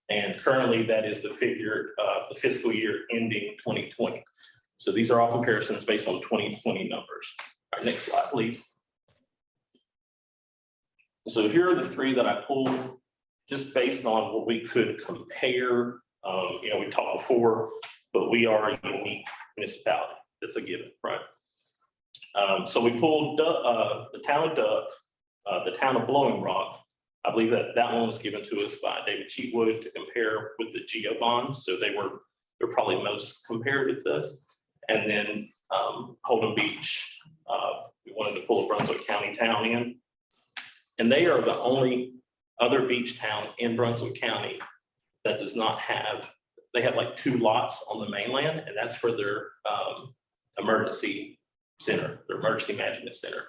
And currently that is the figure of the fiscal year ending 2020. So these are all comparisons based on 2020 numbers. All right, next slide, please. So here are the three that I pulled just based on what we could compare. We talked before, but we are a unique municipality. That's a given, right? So we pulled the town of Duck, the town of Blowing Rock. I believe that one was given to us by David Cheatwood to compare with the GEO bonds. So they're probably most comparative to us. And then Holden Beach, we wanted to pull a Brunswick County town in. And they are the only other beach town in Brunswick County that does not have, they have like 2 lots on the mainland, and that's for their emergency center, their emergency management center.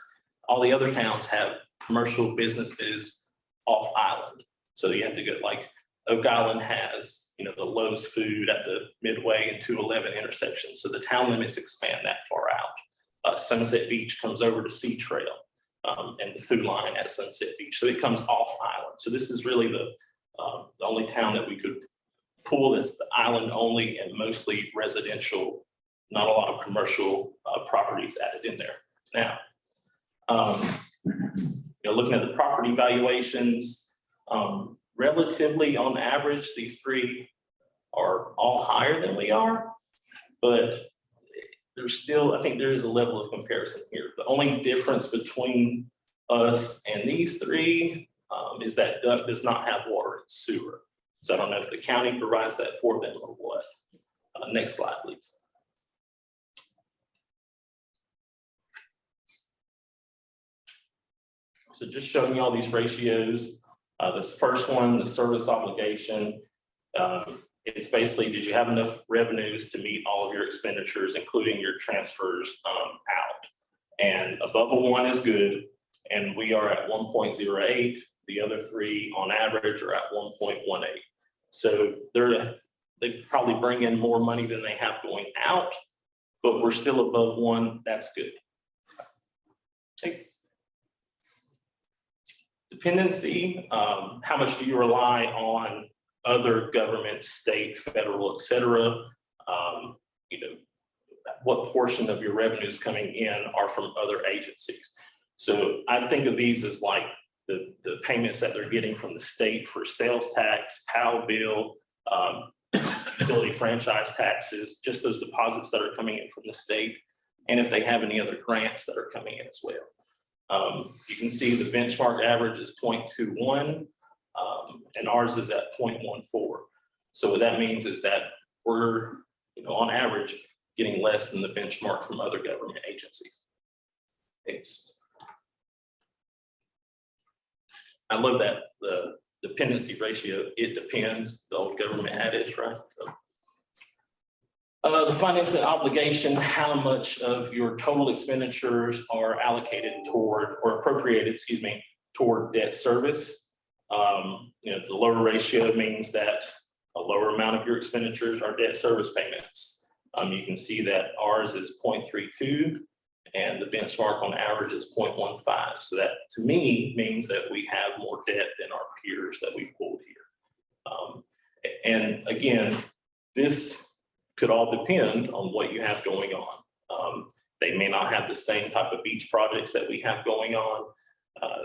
All the other towns have commercial businesses off island. So you have to go, like Oak Island has, the Lowe's food at the Midway and 211 intersections. So the town limits expand that far out. Sunset Beach comes over to Sea Trail and the food line at Sunset Beach. So it comes off island. So this is really the only town that we could pull that's the island only and mostly residential, not a lot of commercial properties added in there. Now, looking at the property valuations, relatively on average, these three are all higher than we are, but there's still, I think there is a level of comparison here. The only difference between us and these three is that Duck does not have water and sewer. So I don't know if the county provides that for them or what. Next slide, please. So just showing you all these ratios. This first one, the service obligation, it's basically, did you have enough revenues to meet all of your expenditures, including your transfers out? And above a 1 is good, and we are at 1.08. The other three on average are at 1.18. So they probably bring in more money than they have going out, but we're still above 1. That's good. Thanks. Dependency, how much do you rely on other governments, state, federal, et cetera? What portion of your revenues coming in are from other agencies? So I think of these as like the payments that they're getting from the state for sales tax, PAL bill, utility franchise taxes, just those deposits that are coming in from the state, and if they have any other grants that are coming in as well. You can see the benchmark average is 0.21, and ours is at 0.14. So what that means is that we're, on average, getting less than the benchmark from other government agencies. Thanks. I love that, the dependency ratio, it depends, the old government adage, right? So, the financing obligation, how much of your total expenditures are allocated toward, or appropriated, toward debt service. The lower ratio means that a lower amount of your expenditures are debt service payments. You can see that ours is 0.32 and the benchmark on average is 0.15. So that to me means that we have more debt than our peers that we pulled here. And again, this could all depend on what you have going on. They may not have the same type of beach projects that we have going on.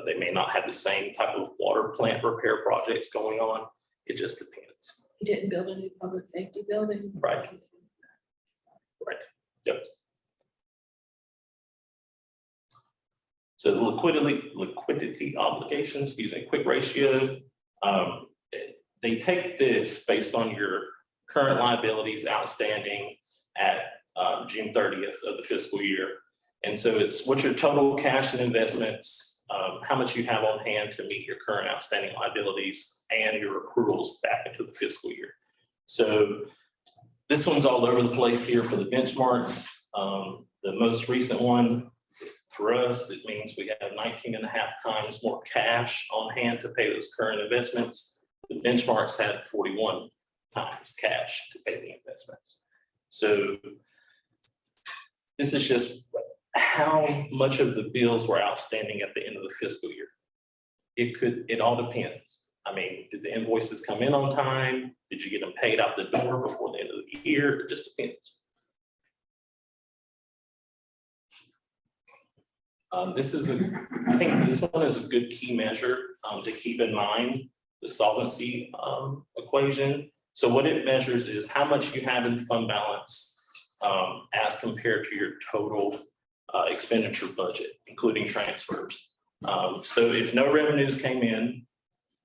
They may not have the same type of water plant repair projects going on. It just depends. You didn't build a new public safety building. Right. Right. Yep. So the liquidity obligation, quick ratio. They take this based on your current liabilities outstanding at June 30th of the fiscal year. And so it's what's your total cash and investments, how much you have on hand to meet your current outstanding liabilities and your accruals back into the fiscal year. So this one's all over the place here for the benchmarks. The most recent one, for us, it means we have 19.5 times more cash on hand to pay those current investments. The benchmarks had 41 times cash to pay the investments. So this is just how much of the bills were outstanding at the end of the fiscal year. It all depends. I mean, did the invoices come in on time? Did you get them paid out the door before the end of the year? It just depends. I think this one is a good key measure to keep in mind, the solvency equation. So what it measures is how much you have in fund balance as compared to your total expenditure budget, including transfers. So if no revenues came in,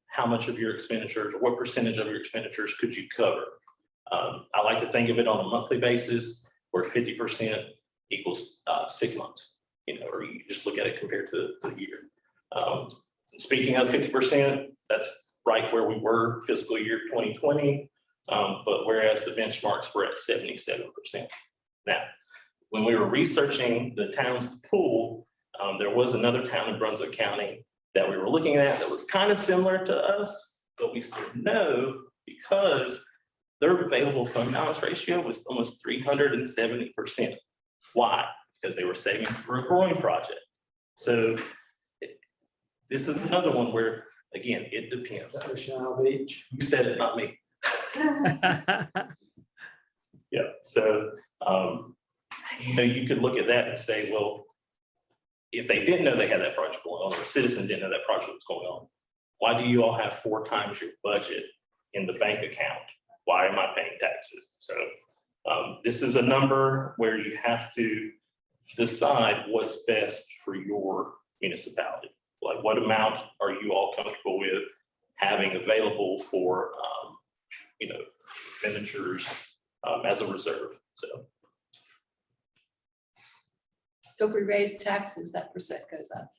how much of your expenditures, or what percentage of your expenditures could you cover? I like to think of it on a monthly basis, where 50% equals 6 months. Or you just look at it compared to the year. Speaking of 50%, that's right where we were fiscal year 2020, but whereas the benchmarks were at 77%. Now, when we were researching the towns to pull, there was another town in Brunswick County that we were looking at that was kind of similar to us, but we said no because their available fund balance ratio was almost 370%. Why? Because they were saving for a growing project. So this is another one where, again, it depends. Beach. You said it, not me. Yeah, so, you could look at that and say, well, if they didn't know they had that project going on, or a citizen didn't know that project was going on, why do you all have 4 times your budget in the bank account? Why am I paying taxes? So this is a number where you have to decide what's best for your municipality. Like, what amount are you all comfortable with having available for, expenditures as a reserve? So. So if we raise taxes, that percent goes up.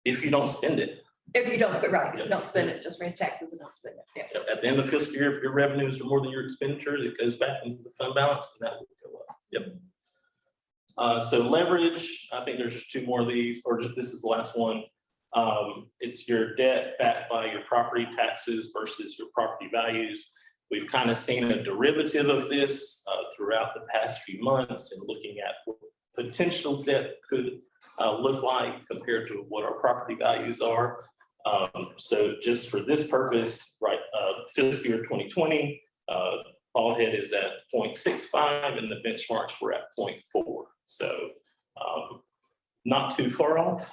If you don't spend it. If you don't spend, right, if you don't spend it, just raise taxes and don't spend it. Yeah. At the end of the fiscal year, if your revenues are more than your expenditures, it goes back into the fund balance and that will go up. Yep. So leverage, I think there's 2 more of these, or just this is the last one. It's your debt backed by your property taxes versus your property values. We've kind of seen a derivative of this throughout the past few months and looking at what potential debt could look like compared to what our property values are. So just for this purpose, right, fiscal year 2020, Baldhead is at 0.65 and the benchmarks were at 0.4. So not too far off.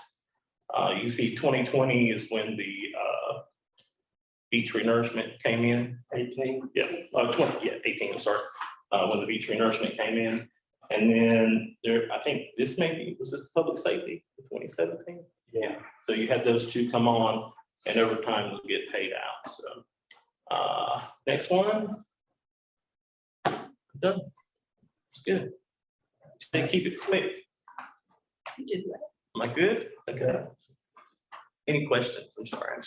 You see 2020 is when the beach renourishment came in. 18. Yeah, 20, yeah, 18, I'm sorry. When the beach renourishment came in. And then there, I think this maybe, was this public safety, 2017? Yeah. So you had those 2 come on and over time will get paid out. So next one. Done. It's good. Just keep it quick. You did well. Am I good? Okay. Any questions? I'm sorry.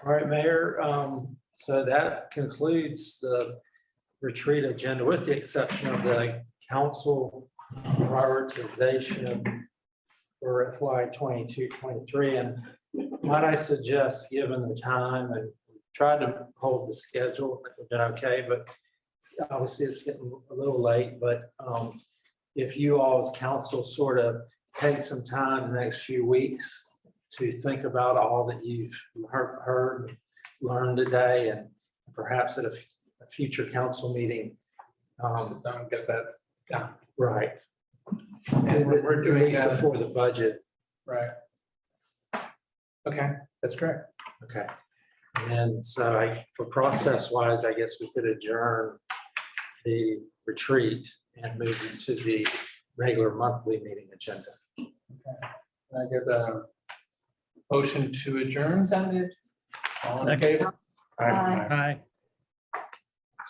All right, Mayor. So that concludes the retreat agenda with the exception of the council prioritization for FY 22-23. And might I suggest, given the time, and try to hold the schedule, we've been okay, but obviously it's getting a little late, but if you all as council sort of take some time in the next few weeks to think about all that you've heard, learned today, and perhaps at a future council meeting. Don't get that done. Right. And we're doing that before the budget. Right. Okay, that's correct. Okay. And so for process wise, I guess we could adjourn the retreat and move into the regular monthly meeting agenda. Okay. Can I get a motion to adjourn? So moved. All in favor? Aye. Aye.